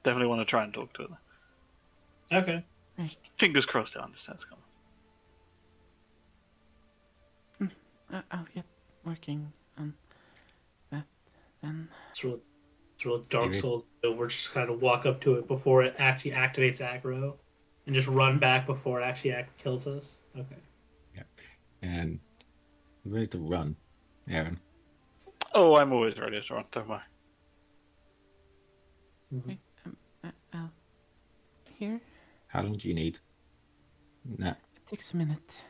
[SPEAKER 1] Definitely want to try and talk to it.
[SPEAKER 7] Okay.
[SPEAKER 1] Fingers crossed it understands coming.
[SPEAKER 6] I'll get working on that then.
[SPEAKER 7] It's real Dark
[SPEAKER 2] Maybe.
[SPEAKER 7] Souls. We're just kind of walk up to it before it actually activates aggro, and just run back before it actually kills us. Okay.
[SPEAKER 2] And you're ready to run, Aaron.
[SPEAKER 1] Oh, I'm always ready to run. Don't worry.
[SPEAKER 6] Wait, I'll... Here?
[SPEAKER 2] How long do you need? Nah.
[SPEAKER 6] It takes a minute.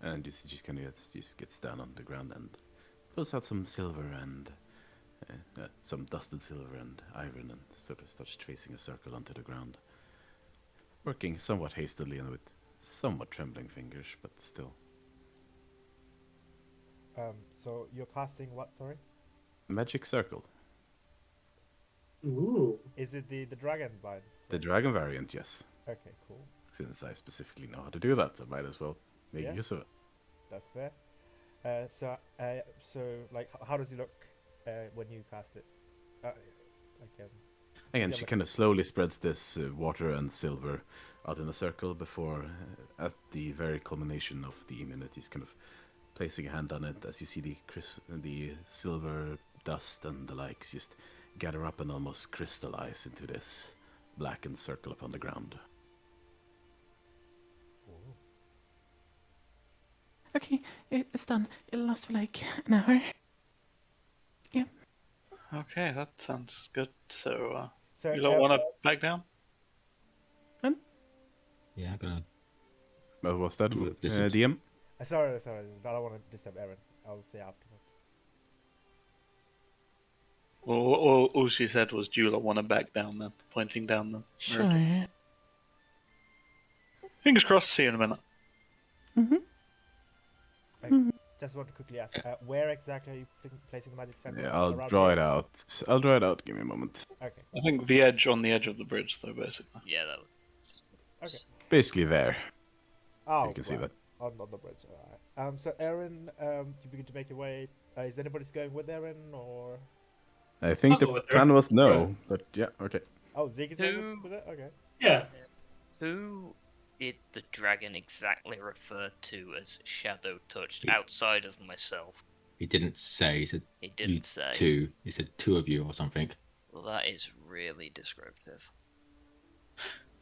[SPEAKER 4] And just kind of gets down on the ground and pulls out some silver and some dusted silver and iron and sort of starts tracing a circle onto the ground. Working somewhat hastily and with somewhat trembling fingers, but still.
[SPEAKER 3] So you're casting what? Sorry.
[SPEAKER 4] Magic circle.
[SPEAKER 7] Ooh.
[SPEAKER 3] Is it the dragon bind?
[SPEAKER 4] The dragon variant, yes.
[SPEAKER 3] Okay, cool.
[SPEAKER 4] Since I specifically know how to do that, I might as well make
[SPEAKER 3] Yeah.
[SPEAKER 4] use of it.
[SPEAKER 3] That's fair. So like, how does it look when you cast it?
[SPEAKER 4] Again,
[SPEAKER 3] See,
[SPEAKER 4] she
[SPEAKER 3] like,
[SPEAKER 4] kind of slowly spreads this water and silver out in a circle before, at the very culmination of the immunities, kind of placing a hand on it as you see the silver dust and the likes just gather up and almost crystallize into this blackened circle upon the ground.
[SPEAKER 6] Okay, it's done. It'll last for like an hour.
[SPEAKER 1] Okay, that sounds good. So,
[SPEAKER 3] so
[SPEAKER 1] you don't want to back down?
[SPEAKER 2] Yeah, I'm gonna
[SPEAKER 4] What's that,
[SPEAKER 2] do a distance.
[SPEAKER 4] DM?
[SPEAKER 3] sorry, I don't want to disturb Aaron. I'll say afterwards.
[SPEAKER 1] Well, all she said was, "Do you want to back down?" Then pointing down the
[SPEAKER 6] Sure.
[SPEAKER 1] road. Fingers crossed. See you in a minute.
[SPEAKER 3] Just want to quickly ask, where exactly are you placing the magic symbol?
[SPEAKER 4] Yeah, I'll
[SPEAKER 3] Around
[SPEAKER 4] draw
[SPEAKER 3] here?
[SPEAKER 4] it out. I'll draw it out. Give me a moment.
[SPEAKER 3] Okay.
[SPEAKER 1] I think the edge on the edge of the bridge, though, basically.
[SPEAKER 5] Yeah, that was.
[SPEAKER 3] Okay.
[SPEAKER 4] Basically there.
[SPEAKER 3] Oh,
[SPEAKER 4] You can see
[SPEAKER 3] right.
[SPEAKER 4] that.
[SPEAKER 3] On the bridge. All right. So Aaron, you begin to make your way. Is anybody going with Aaron or?
[SPEAKER 4] I think
[SPEAKER 7] I'll
[SPEAKER 4] the
[SPEAKER 7] go with her.
[SPEAKER 4] plan was no,
[SPEAKER 7] Yeah.
[SPEAKER 4] but yeah, okay.
[SPEAKER 3] Oh, Zeke is going
[SPEAKER 5] Who-
[SPEAKER 3] with it. Okay.
[SPEAKER 7] Yeah.
[SPEAKER 5] Who did the dragon exactly refer to as shadow touched
[SPEAKER 2] He-
[SPEAKER 5] outside of myself?
[SPEAKER 2] He didn't say. He said
[SPEAKER 5] He
[SPEAKER 2] you
[SPEAKER 5] didn't say.
[SPEAKER 2] two. He said two of you or something.
[SPEAKER 5] Well, that is really descriptive.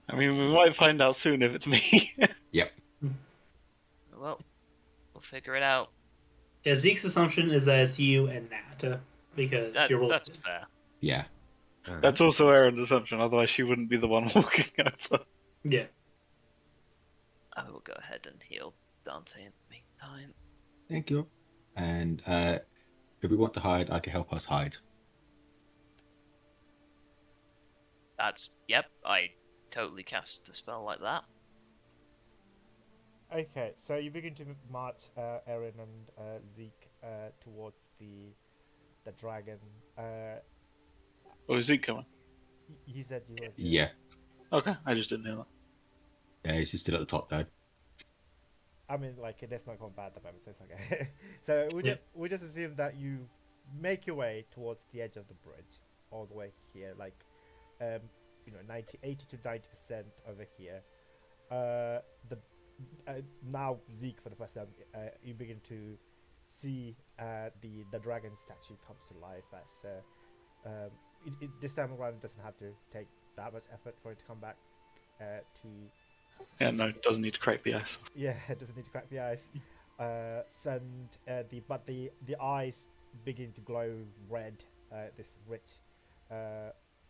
[SPEAKER 1] I mean, we might find out soon if it's me.
[SPEAKER 2] Yep.
[SPEAKER 5] Well, we'll figure it out.
[SPEAKER 7] Yeah, Zeke's assumption is that it's you and Nat, because you're
[SPEAKER 5] That's fair.
[SPEAKER 2] Yeah.
[SPEAKER 1] That's also Aaron's assumption. Otherwise, she wouldn't be the one walking over.
[SPEAKER 7] Yeah.
[SPEAKER 5] I will go ahead and heal Dante in the meantime.
[SPEAKER 2] Thank you. And if we want to hide, I can help us hide.
[SPEAKER 5] Yep, I totally cast a spell like that.
[SPEAKER 3] Okay. So you begin to march, Aaron and Zeke, towards the dragon.
[SPEAKER 1] Oh, is Zeke coming?
[SPEAKER 3] He said he was.
[SPEAKER 2] Yeah.
[SPEAKER 1] Okay, I just didn't hear that.
[SPEAKER 2] Yeah, he's just still at the top though.
[SPEAKER 3] I mean, like, that's not going bad at the moment, so it's okay. So we just assume that you make your way towards the edge of the bridge, all the way here, like, 80 to 90% over here. Now Zeke, for the first time, you begin to see the dragon statue comes to life. As this time around, it doesn't have to take that much effort for it to come back to.
[SPEAKER 1] Yeah, no, it doesn't need to crack the ice.
[SPEAKER 3] Yeah, it doesn't need to crack the ice. The eyes begin to glow red. This rich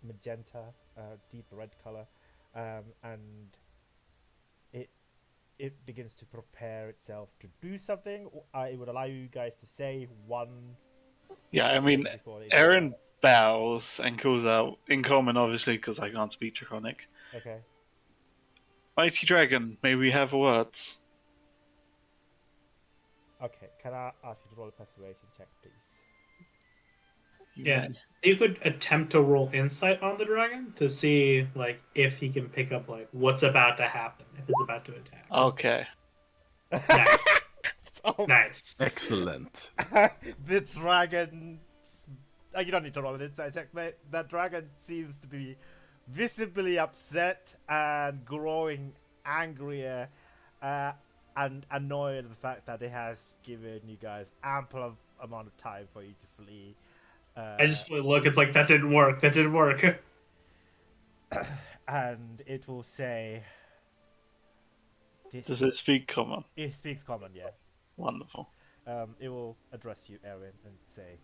[SPEAKER 3] magenta, deep red color, and it begins to prepare itself to do something. It would allow you guys to say one.
[SPEAKER 1] Yeah, I mean,
[SPEAKER 3] before it-
[SPEAKER 1] Aaron bows and calls out, in common, obviously, because I can't speak Draconic.
[SPEAKER 3] Okay.
[SPEAKER 1] Mighty Dragon, may we have words?
[SPEAKER 3] Okay. Can I ask you to roll a persuasion check, please?
[SPEAKER 1] You
[SPEAKER 7] Yeah.
[SPEAKER 1] may.
[SPEAKER 7] You could attempt to roll insight on the dragon to see, like, if he can pick up, like, what's about to happen, if it's about to attack.
[SPEAKER 1] Okay.
[SPEAKER 7] Nice.
[SPEAKER 3] Oh,
[SPEAKER 7] Nice.
[SPEAKER 4] Excellent.
[SPEAKER 3] The dragon. You don't need to roll an insight check, mate. That dragon seems to be visibly upset and growing angrier and annoyed at the fact that it has given you guys ample amount of time for you to flee.
[SPEAKER 7] I just look, it's like, that didn't work.
[SPEAKER 3] And it will say.
[SPEAKER 1] Does it speak common?
[SPEAKER 3] It speaks common, yeah.
[SPEAKER 1] Wonderful.
[SPEAKER 3] It will address you, Aaron, and say,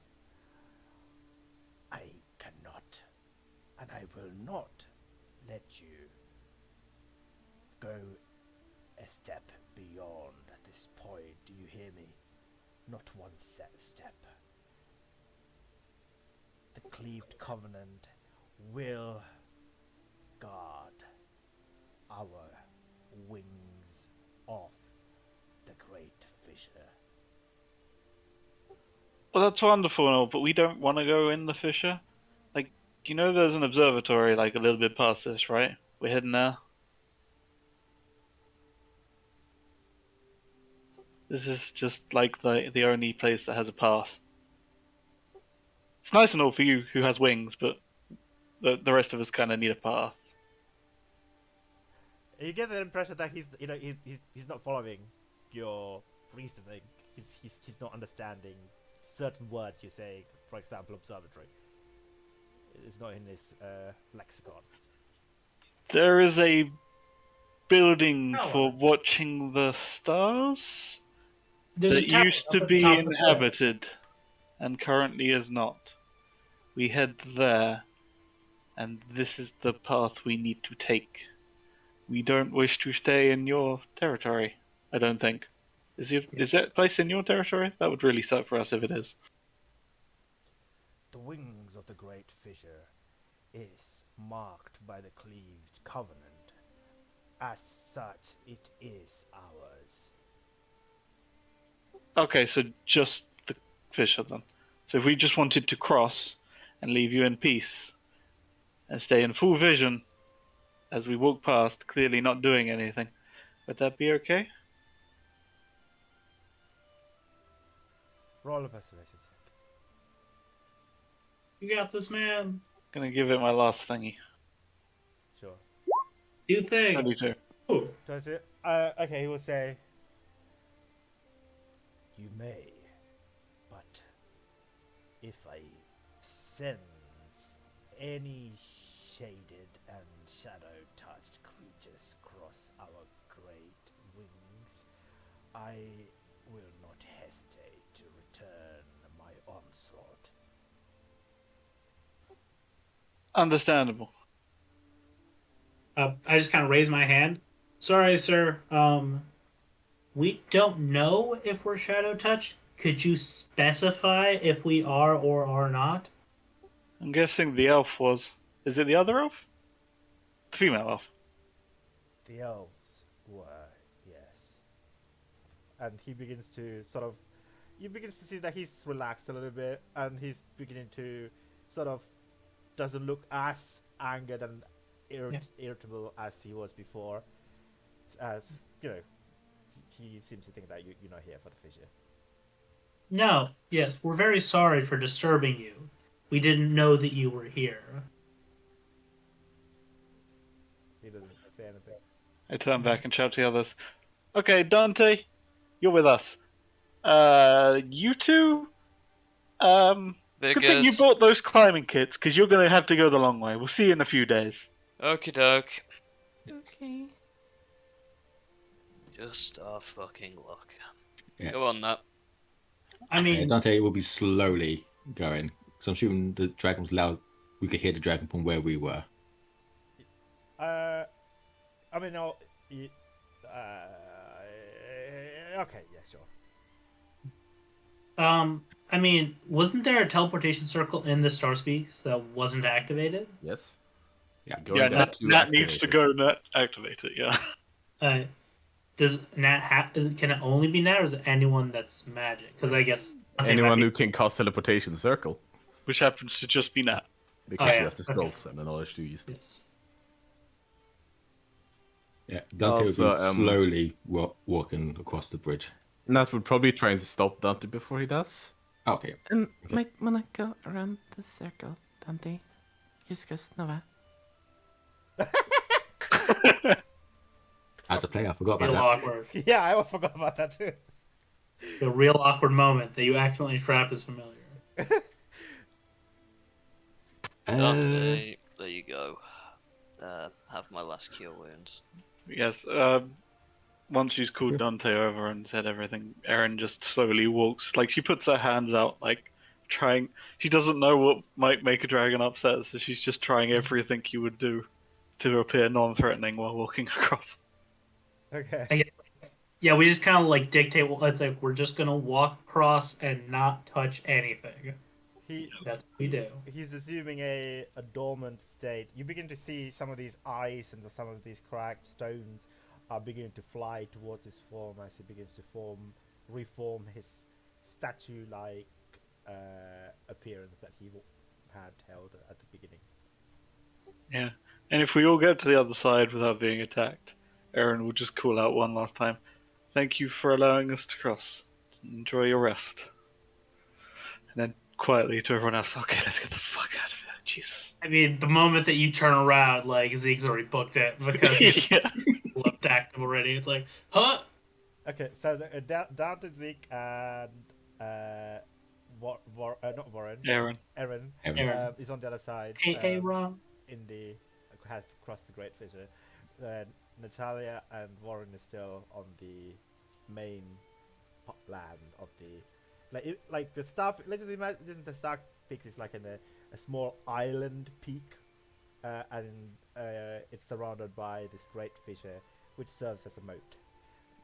[SPEAKER 3] I cannot, and I will not let you go a step beyond this point. Do you hear me? Not one step. The cleaved covenant will guard our wings off the great fissure.
[SPEAKER 1] Well, that's wonderful and all, but we don't want to go in the fissure. Like, you know there's an observatory, like, a little bit past this, right? We're heading there. This is just, like, the only place that has a path. It's nice and all for you who has wings, but The rest of us kind of need a path.
[SPEAKER 3] You get the impression that he's not following your reasoning. He's not understanding certain words you're saying. For example, observatory. It's not in his lexicon.
[SPEAKER 1] There is a building
[SPEAKER 7] Tower.
[SPEAKER 1] for watching the stars
[SPEAKER 7] There's
[SPEAKER 1] that
[SPEAKER 7] a tower
[SPEAKER 1] used
[SPEAKER 7] up
[SPEAKER 1] to
[SPEAKER 7] at the
[SPEAKER 1] be
[SPEAKER 7] top of the cliff.
[SPEAKER 1] inhabited and currently is not. We head there, and this is the path we need to take. We don't wish to stay in your territory, I don't think. Is that place in your territory? That would really suck for us if it is.
[SPEAKER 3] The wings of the great fissure is marked by the cleaved covenant. As such, it is ours.
[SPEAKER 1] Okay, so just the fissure then. So if we just wanted to cross and leave you in peace and stay in full vision as we walk past, clearly not doing anything, would that be okay?
[SPEAKER 3] Roll a persuasion check.
[SPEAKER 7] You got this, man.
[SPEAKER 1] Gonna give it my last thingy.
[SPEAKER 3] Sure.
[SPEAKER 7] You think?
[SPEAKER 1] 22.
[SPEAKER 7] Ooh.
[SPEAKER 3] Okay, he will say, "You may, but if I sense any shaded and shadow-touched creatures cross our great wings, I will not hesitate to return my onslaught."
[SPEAKER 1] Understandable.
[SPEAKER 7] I just kind of raise my hand. Sorry, sir. We don't know if we're shadow touched. Could you specify if we are or are not?
[SPEAKER 1] I'm guessing the elf was. Is it the other elf? The female elf.
[SPEAKER 3] The elves were, yes. And he begins to sort of. You begin to see that he's relaxed a little bit, and he's beginning to sort of doesn't look as angered and irritable as he was before. As you know, he seems to think that you're not here for the fissure.
[SPEAKER 7] No. Yes, we're very sorry for disturbing you. We didn't know that you were here.
[SPEAKER 3] He doesn't say anything.
[SPEAKER 1] I turn back and shout to the others. Okay, Dante, you're with us. You two?
[SPEAKER 5] Very
[SPEAKER 1] Good thing you bought those climbing kits, because you're going to have to go the long way. We'll see you in a few days.
[SPEAKER 5] Okie doke.
[SPEAKER 6] Okay.
[SPEAKER 5] Just our fucking luck.
[SPEAKER 2] Yeah.
[SPEAKER 5] Go on, that.
[SPEAKER 7] I mean,
[SPEAKER 2] Dante will be slowly going. So I'm assuming the dragon was loud. We could hear the dragon from where we were.
[SPEAKER 3] I mean, no. Okay, yeah, sure.
[SPEAKER 7] I mean, wasn't there a teleportation circle in the Star Speaks that wasn't activated?
[SPEAKER 4] Yes.
[SPEAKER 2] Yeah.
[SPEAKER 4] Going
[SPEAKER 1] Yeah,
[SPEAKER 4] there
[SPEAKER 1] Nat
[SPEAKER 4] to
[SPEAKER 1] needs
[SPEAKER 4] activate
[SPEAKER 1] to
[SPEAKER 4] it.
[SPEAKER 1] go and activate it, yeah.
[SPEAKER 7] Does Nat can it only be Nat, or is it anyone that's magic? Because I guess
[SPEAKER 4] Anyone who can cast teleportation circle,
[SPEAKER 1] Which happens to just be Nat.
[SPEAKER 4] because
[SPEAKER 7] Oh,
[SPEAKER 4] he
[SPEAKER 7] yeah.
[SPEAKER 4] has the scrolls and the knowledge to use them.
[SPEAKER 7] Yes.
[SPEAKER 2] Yeah, Dante will
[SPEAKER 4] Also,
[SPEAKER 2] be slowly walking across the bridge.
[SPEAKER 4] Nat would probably try and stop Dante before he does.
[SPEAKER 2] Okay.
[SPEAKER 6] And
[SPEAKER 2] Okay.
[SPEAKER 6] might wanna go around the circle, Dante. Just Nova.
[SPEAKER 2] As a player, I forgot about
[SPEAKER 7] Real
[SPEAKER 2] that.
[SPEAKER 7] awkward.
[SPEAKER 3] Yeah, I forgot about that too.
[SPEAKER 7] The real awkward moment that you accidentally trap is familiar.
[SPEAKER 5] Dante, there you go. Have my last cure wounds.
[SPEAKER 1] Yes, once she's called Dante over and said everything, Erin just slowly walks. Like, she puts her hands out, like, trying. She doesn't know what might make a dragon upset, so she's just trying everything you would do to appear non-threatening while walking across.
[SPEAKER 3] Okay.
[SPEAKER 7] Yeah, we just kind of like dictate. Well, it's like we're just gonna walk across and not touch anything. That's what we do.
[SPEAKER 3] He's assuming a dormant state. You begin to see some of these eyes and some of these cracked stones are beginning to fly towards his form as he begins to reform his statue-like appearance that he had held at the beginning.
[SPEAKER 1] Yeah, and if we all get to the other side without being attacked, Erin will just call out one last time. Thank you for allowing us to cross. Enjoy your rest. And then quietly to everyone else, okay, let's get the fuck out of here. Jesus.
[SPEAKER 7] I mean, the moment that you turn around, like Zeke's already booked it because it's
[SPEAKER 1] Yeah.
[SPEAKER 7] looked active already. It's like, huh?
[SPEAKER 3] Okay, so down to Zeke and not Warren,
[SPEAKER 1] Aaron.
[SPEAKER 3] Erin
[SPEAKER 2] Aaron.
[SPEAKER 7] Aaron.
[SPEAKER 3] is on the other side.
[SPEAKER 7] Hey, Ron.
[SPEAKER 3] In the has crossed the Great Fissure. Then Natalia and Warren is still on the main land of the like the star. Let's just imagine the star peak is like in a small island peak, and it's surrounded by this Great Fissure, which serves as a moat,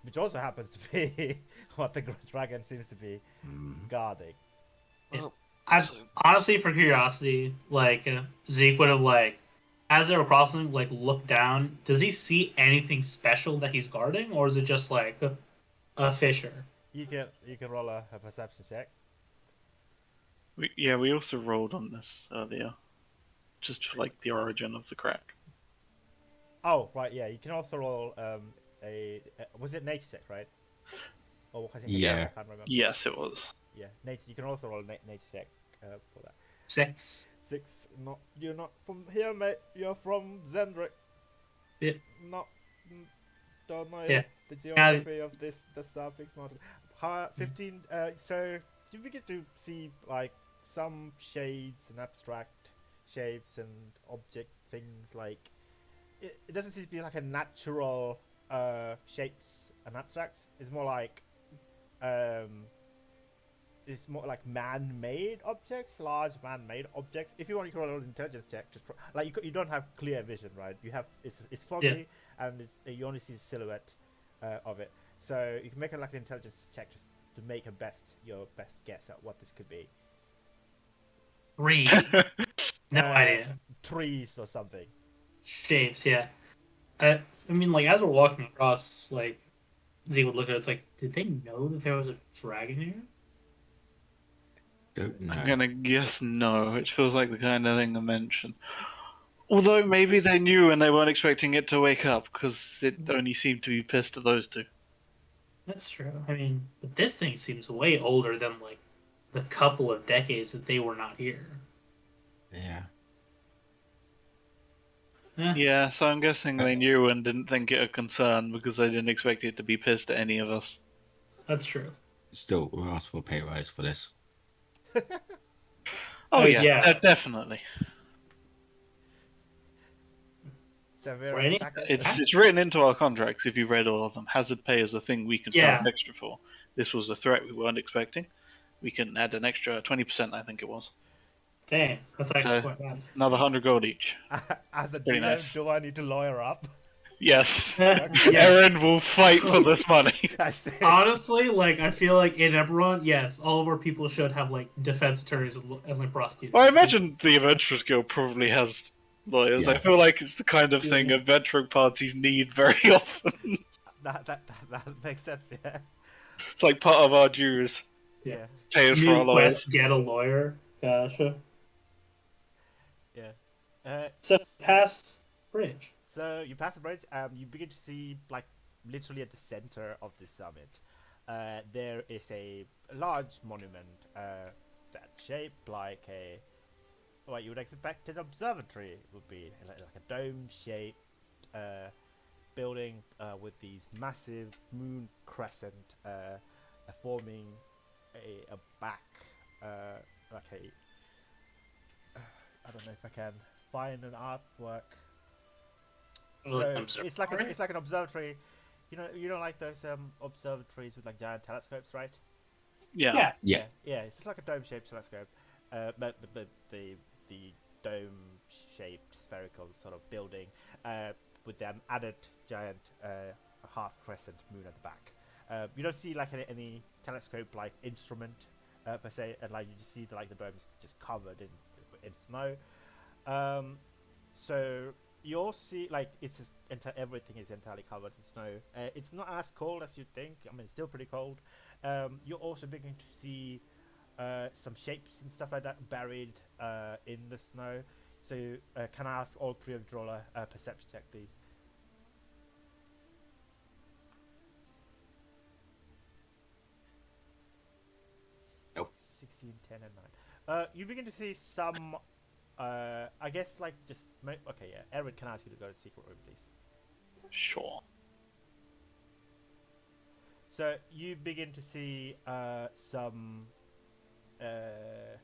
[SPEAKER 3] which also happens to be what the dragon seems to be guarding.
[SPEAKER 5] Oh,
[SPEAKER 7] I
[SPEAKER 5] so
[SPEAKER 7] honestly, for curiosity, like Zeke would have like, as they were crossing, like looked down. Does he see anything special that he's guarding, or is it just like a fissure?
[SPEAKER 3] You can roll a perception check.
[SPEAKER 1] We also rolled on this earlier, just for like the origin of the crack.
[SPEAKER 3] Oh right, yeah. You can also roll was it nature check, right? Or I think
[SPEAKER 2] Yeah.
[SPEAKER 3] I can't remember.
[SPEAKER 1] Yes, it was.
[SPEAKER 3] Yeah, nature. You can also roll a nature check for that.
[SPEAKER 7] 6.
[SPEAKER 3] 6. You're not from here, mate. You're from Zendrick.
[SPEAKER 7] Yeah.
[SPEAKER 3] Not don't know
[SPEAKER 7] Yeah.
[SPEAKER 3] the geography of the Star Peaks Mountain. 15. So you begin to see like some shades and abstract shapes and object things. Like it doesn't seem to be like a natural shapes and abstracts. It's more like man-made objects, large man-made objects. If you want, you can roll an intelligence check. You don't have clear vision, right? You have it's foggy and you only see the silhouette of it. So you can make like an intelligence check just to make your best guess at what this could be.
[SPEAKER 7] 3. No idea.
[SPEAKER 3] Trees or something.
[SPEAKER 7] Shapes, yeah. I mean, like as we're walking across, like Zeke would look at it. It's like, did they know that there was a dragon here?
[SPEAKER 2] Don't know.
[SPEAKER 1] I'm gonna guess no, which feels like the kind of thing I mentioned. Although maybe they knew and they weren't expecting it to wake up, because it only seemed to be pissed at those two.
[SPEAKER 7] That's true. I mean, but this thing seems way older than like the couple of decades that they were not here.
[SPEAKER 2] Yeah.
[SPEAKER 1] Yeah, so I'm guessing they knew and didn't think it a concern because they didn't expect it to be pissed at any of us.
[SPEAKER 7] That's true.
[SPEAKER 2] Still, we're asked for a pay rise for this.
[SPEAKER 1] Oh yeah,
[SPEAKER 7] yeah.
[SPEAKER 1] definitely.
[SPEAKER 3] Severe
[SPEAKER 7] For any-
[SPEAKER 1] It's written into our contracts. If you read all of them, hazard pay is a thing we can charge extra for. This was a threat we weren't expecting. We can add an extra 20%, I think it was.
[SPEAKER 7] Dang, that's actually
[SPEAKER 1] So,
[SPEAKER 7] quite nice.
[SPEAKER 1] another 100 gold each.
[SPEAKER 3] As a
[SPEAKER 1] Pretty
[SPEAKER 3] DM,
[SPEAKER 1] nice.
[SPEAKER 3] do I need to lawyer up?
[SPEAKER 1] Yes.
[SPEAKER 7] Yes.
[SPEAKER 1] Aaron will fight for this money.
[SPEAKER 3] I see.
[SPEAKER 7] Honestly, like I feel like in Eberron, yes, all of our people should have like defense attorneys and like prosecutors.
[SPEAKER 1] Well, I imagine the Adventurers Guild probably has lawyers. I
[SPEAKER 2] Yeah.
[SPEAKER 1] feel like it's the kind of thing adventuring parties need very often.
[SPEAKER 3] That makes sense. Yeah.
[SPEAKER 1] It's like part of our dues.
[SPEAKER 3] Yeah.
[SPEAKER 1] Pay us for
[SPEAKER 7] New
[SPEAKER 1] our lawyers.
[SPEAKER 7] quest, get a lawyer. Gotcha.
[SPEAKER 3] Yeah.
[SPEAKER 7] So pass bridge.
[SPEAKER 3] So you pass the bridge, you begin to see, like, literally at the center of the summit, there is a large monument that's shaped like what you would expect an observatory would be, like a dome-shaped building with these massive moon crescent forming a back, like a. I don't know if I can find an artwork. So it's like an observatory. You know, like those observatories with like giant telescopes, right?
[SPEAKER 1] Yeah.
[SPEAKER 2] Yeah.
[SPEAKER 3] It's just like a dome-shaped telescope, but the dome-shaped spherical sort of building, with an added giant half crescent moon at the back. You don't see like any telescope-like instrument per se, and like you just see the dome's just covered in snow. So you'll see, like, it's just everything is entirely covered in snow. It's not as cold as you'd think. I mean, it's still pretty cold. You're also beginning to see some shapes and stuff like that buried in the snow. So can I ask all three of you to roll a perception check, please?
[SPEAKER 2] Nope.
[SPEAKER 3] 16, 10, and 9. You begin to see some I guess like just okay, yeah. Erin can ask you to go to the secret room, please.
[SPEAKER 1] Sure.
[SPEAKER 3] So you begin to see some uh,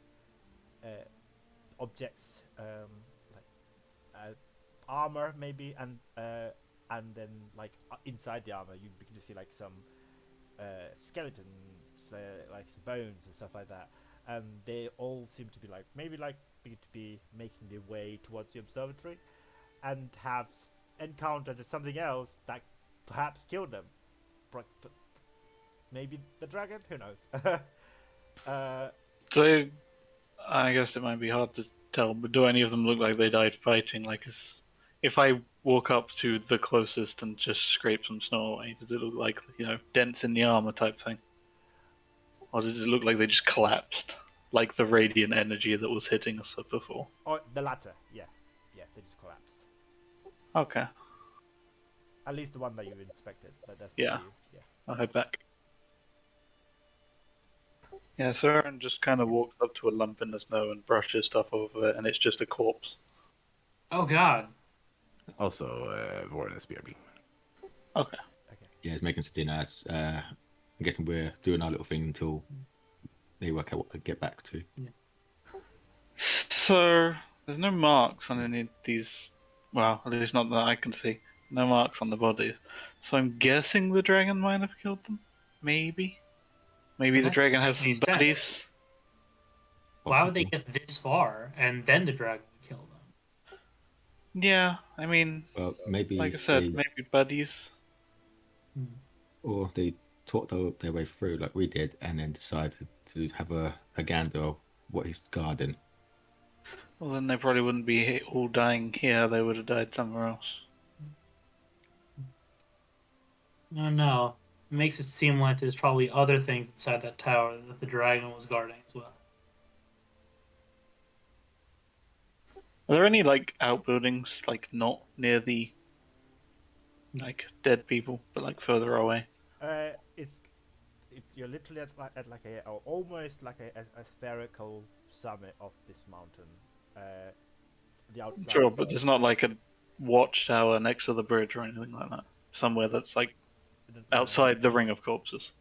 [SPEAKER 3] objects, like armor maybe, and then like inside the armor you begin to see like some skeletons, like some bones and stuff like that, and they all seem to be like maybe like begin to be making their way towards the observatory, and have encountered something else that perhaps killed them. Maybe the dragon. Who knows?
[SPEAKER 1] So I guess it might be hard to tell, but do any of them look like they died fighting? Like, if I walk up to the closest and just scrape some snow away, does it look like, dents in the armor type thing? Or does it look like they just collapsed? Like the radiant energy that was hitting us before?
[SPEAKER 3] Or the latter. Yeah, they just collapsed.
[SPEAKER 1] Okay.
[SPEAKER 3] At least the one that you inspected. That's
[SPEAKER 1] Yeah.
[SPEAKER 3] you. Yeah.
[SPEAKER 1] I'll head back. Yeah, so Aaron just kind of walks up to a lump in the snow and brushes stuff over it, and it's just a corpse.
[SPEAKER 7] Oh God.
[SPEAKER 4] Also, Warren is BRB.
[SPEAKER 1] Okay.
[SPEAKER 2] Yeah, he's making some dinner. I'm guessing we're doing our little thing until they work out what to get back to.
[SPEAKER 1] So, there's no marks on any of these. Well, at least not that I can see. No marks on the bodies. So I'm guessing the dragon might have killed them? Maybe? Maybe the dragon has some
[SPEAKER 7] Makes sense.
[SPEAKER 1] buddies?
[SPEAKER 7] Why would they
[SPEAKER 2] Possibly.
[SPEAKER 7] get this far and then the dragon would kill them?
[SPEAKER 1] Yeah, I mean,
[SPEAKER 2] Well, maybe
[SPEAKER 1] like I said,
[SPEAKER 2] they,
[SPEAKER 1] maybe buddies.
[SPEAKER 2] or they talked their way through like we did, and then decided to have a gander of what he's guarding.
[SPEAKER 1] Well, then they probably wouldn't be all dying here. They would have died somewhere else.
[SPEAKER 7] No. It makes it seem like there's probably other things inside that tower that the dragon was guarding as well.
[SPEAKER 1] Are there any like outbuildings, like not near the like dead people, but like further away?
[SPEAKER 3] It's you're literally at like a or almost like a spherical summit of this mountain. The outside.
[SPEAKER 1] Sure, but there's not like a watchtower next to the bridge or anything like that. Somewhere that's like outside the ring of corpses.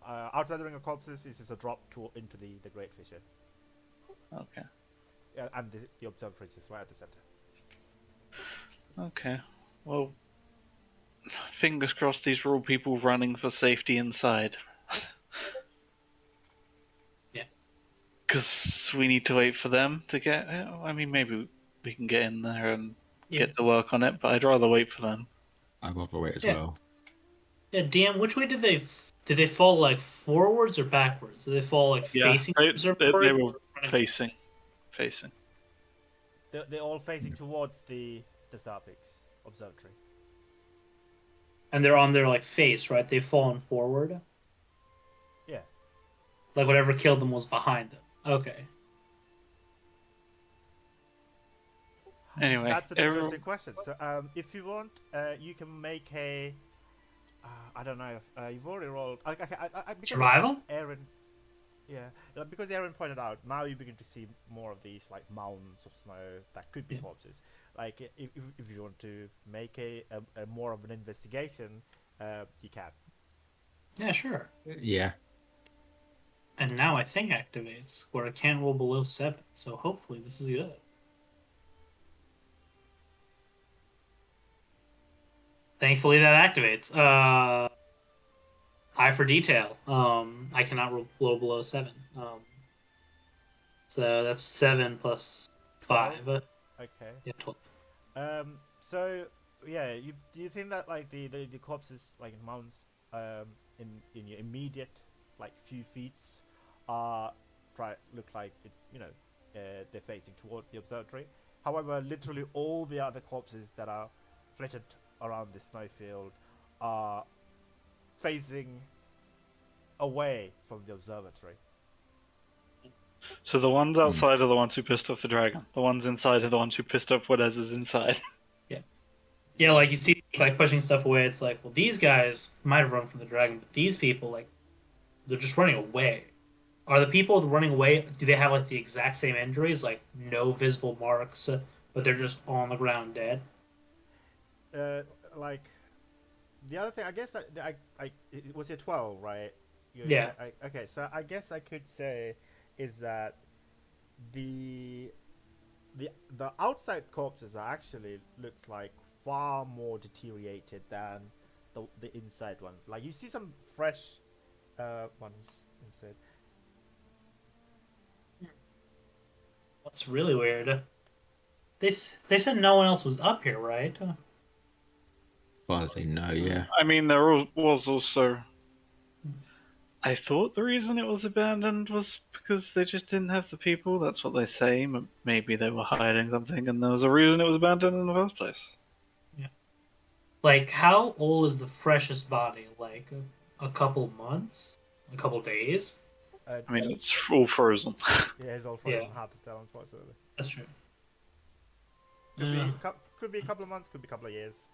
[SPEAKER 3] Outside the ring of corpses is just a drop into the Great Fissure.
[SPEAKER 1] Okay.
[SPEAKER 3] Yeah, and the observatory is right at the center.
[SPEAKER 1] Okay. Well, fingers crossed these are all people running for safety inside.
[SPEAKER 7] Yeah.
[SPEAKER 1] Because we need to wait for them to get. I mean, maybe we can get in there and
[SPEAKER 7] Yeah.
[SPEAKER 1] get to work on it, but I'd rather wait for them.
[SPEAKER 2] I'd rather wait as
[SPEAKER 7] Yeah.
[SPEAKER 2] well.
[SPEAKER 7] Yeah, DM, which way did they fall, like forwards or backwards? Did they fall like facing the
[SPEAKER 1] they
[SPEAKER 7] observatory?
[SPEAKER 1] were facing.
[SPEAKER 3] They're all facing towards the Star Peaks observatory.
[SPEAKER 7] And they're on their like face, right? They've fallen forward.
[SPEAKER 3] Yeah.
[SPEAKER 7] Like whatever killed them was behind them. Okay.
[SPEAKER 1] Anyway,
[SPEAKER 3] That's an interesting question. So, if you want, you can make a. I don't know. You've already rolled. Because
[SPEAKER 7] Survival?
[SPEAKER 3] Aaron. Yeah, because Aaron pointed out, now you begin to see more of these like mounds of snow that could be corpses. Like if you want to make a more of an investigation, you can.
[SPEAKER 7] Yeah, sure.
[SPEAKER 2] Yeah.
[SPEAKER 7] And now I think activates where it can't roll below 7. So hopefully this is good. Thankfully that activates. Eye for detail. I cannot roll below 7. So that's 7 plus 5.
[SPEAKER 3] Okay.
[SPEAKER 7] Yeah, 12.
[SPEAKER 3] So yeah, do you think that like the corpses like mounts in your immediate like few feet look like it's they're facing towards the observatory. However, literally all the other corpses that are flitted around the snowfield are facing away from the observatory.
[SPEAKER 1] So the ones outside are the ones who pissed off the dragon. The ones inside are the ones who pissed off whatever's inside.
[SPEAKER 7] Yeah, like you see, like pushing stuff away. It's like, well, these guys might have run from the dragon, but these people, like, they're just running away. Are the people running away? Do they have like the exact same injuries, like no visible marks, but they're just on the ground dead?
[SPEAKER 3] Uh, like the other thing, I guess it was your 12, right?
[SPEAKER 7] Yeah.
[SPEAKER 3] Okay, so I guess I could say is that the the outside corpses are actually looks like far more deteriorated than the inside ones. Like you see some fresh ones inside.
[SPEAKER 7] That's really weird. They said no one else was up here, right?
[SPEAKER 2] As far as they know, yeah.
[SPEAKER 1] I mean, was also. I thought the reason it was abandoned was because they just didn't have the people. That's what they say. Maybe they were hiding something, and there was a reason it was abandoned in the first place.
[SPEAKER 7] Yeah. Like, how old is the freshest body? Like a couple months, a couple days.
[SPEAKER 1] I mean, it's all frozen.
[SPEAKER 3] Yeah, it's all
[SPEAKER 7] Yeah.
[SPEAKER 3] frozen. Hard to tell, unfortunately.
[SPEAKER 7] That's true.
[SPEAKER 3] Could be a couple of months, could be a couple of years.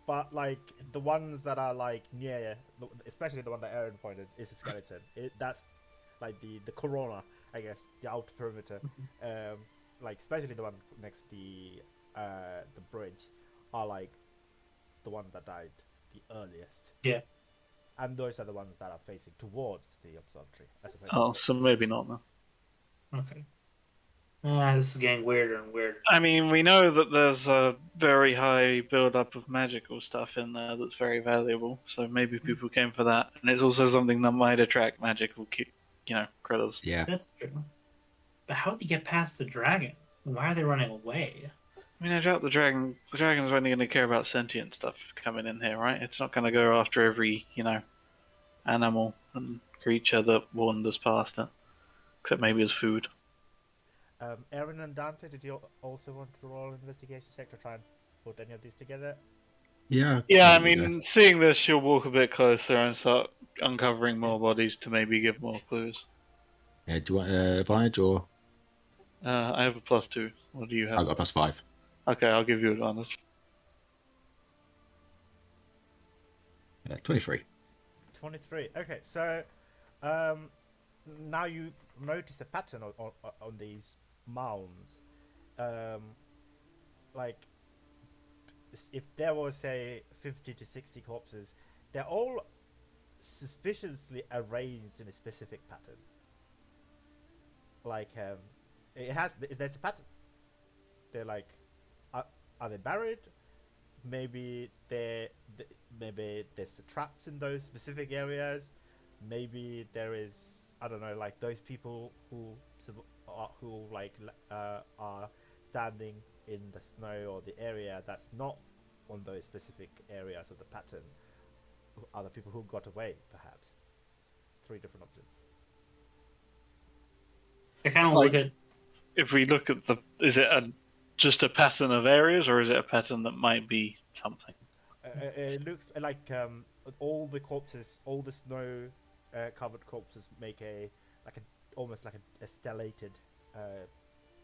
[SPEAKER 3] But like the ones that are like near, especially the one that Aaron pointed, is a skeleton. That's like the corona, I guess, the outer perimeter. Like especially the one next to the bridge, are like the one that died the earliest.
[SPEAKER 7] Yeah.
[SPEAKER 3] And those are the ones that are facing towards the observatory, as opposed
[SPEAKER 1] Oh,
[SPEAKER 3] to
[SPEAKER 1] so maybe not then.
[SPEAKER 7] Okay. This is getting weirder and weirder.
[SPEAKER 1] I mean, we know that there's a very high build-up of magical stuff in there that's very valuable. So maybe people came for that, and it's also something that might attract magical, critters.
[SPEAKER 2] Yeah.
[SPEAKER 7] That's true. But how did they get past the dragon? Why are they running away?
[SPEAKER 1] I mean, I doubt the dragon. The dragon's only going to care about sentient stuff coming in here, right? It's not going to go after every, animal and creature that wanders past it, except maybe as food.
[SPEAKER 3] Aaron and Dante, did you also want to roll an investigation check to try and put any of these together?
[SPEAKER 2] Yeah.
[SPEAKER 1] Yeah, I
[SPEAKER 2] there you go.
[SPEAKER 1] mean, seeing this, she'll walk a bit closer and start uncovering more bodies to maybe give more clues.
[SPEAKER 2] Yeah, do you want advantage or?
[SPEAKER 1] I have a +2. What do you
[SPEAKER 2] I
[SPEAKER 1] have?
[SPEAKER 2] got +5.
[SPEAKER 1] Okay, I'll give you advantage.
[SPEAKER 2] 23.
[SPEAKER 3] 23. Okay, so now you notice a pattern on these mounds. Like, if there was, say, 50 to 60 corpses, they're all suspiciously arranged in a specific pattern. Like, there's a pattern. They're like, are they buried? Maybe maybe there's traps in those specific areas. Maybe there is, I don't know, like those people who are standing in the snow or the area that's not on those specific areas of the pattern. Are the people who got away, perhaps? 3 different options.
[SPEAKER 7] I kind of
[SPEAKER 1] Like-
[SPEAKER 7] look at.
[SPEAKER 1] If we look at is it just a pattern of areas, or is it a pattern that might be something?
[SPEAKER 3] It looks like all the corpses, all the snow covered corpses make almost like a stellated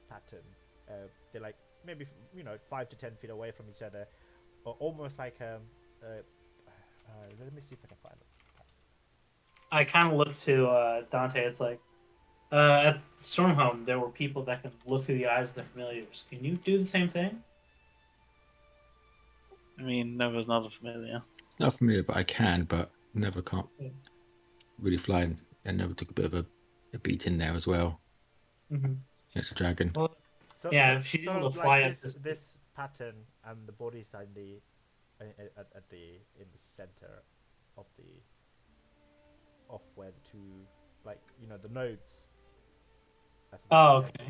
[SPEAKER 3] pattern. They're like maybe 5 to 10 feet away from each other, or almost like let me see if I can find it.
[SPEAKER 7] I kind of look to Dante. It's like at Stormhome, there were people that can look through the eyes of the familiars. Can you do the same thing?
[SPEAKER 1] I mean, Nova's not a familiar.
[SPEAKER 2] Not familiar, but I can, but never can't
[SPEAKER 7] Yeah.
[SPEAKER 2] really fly. And never took a bit of a beat in there as well.
[SPEAKER 7] Mm-hmm.
[SPEAKER 2] It's a dragon.
[SPEAKER 7] Well,
[SPEAKER 3] So,
[SPEAKER 7] Yeah,
[SPEAKER 3] so,
[SPEAKER 7] if she's
[SPEAKER 3] sort
[SPEAKER 7] able
[SPEAKER 3] of
[SPEAKER 7] to
[SPEAKER 3] like
[SPEAKER 7] fly at
[SPEAKER 3] this pattern and the bodies are in the center of where the two, like the nodes.
[SPEAKER 7] Oh, okay.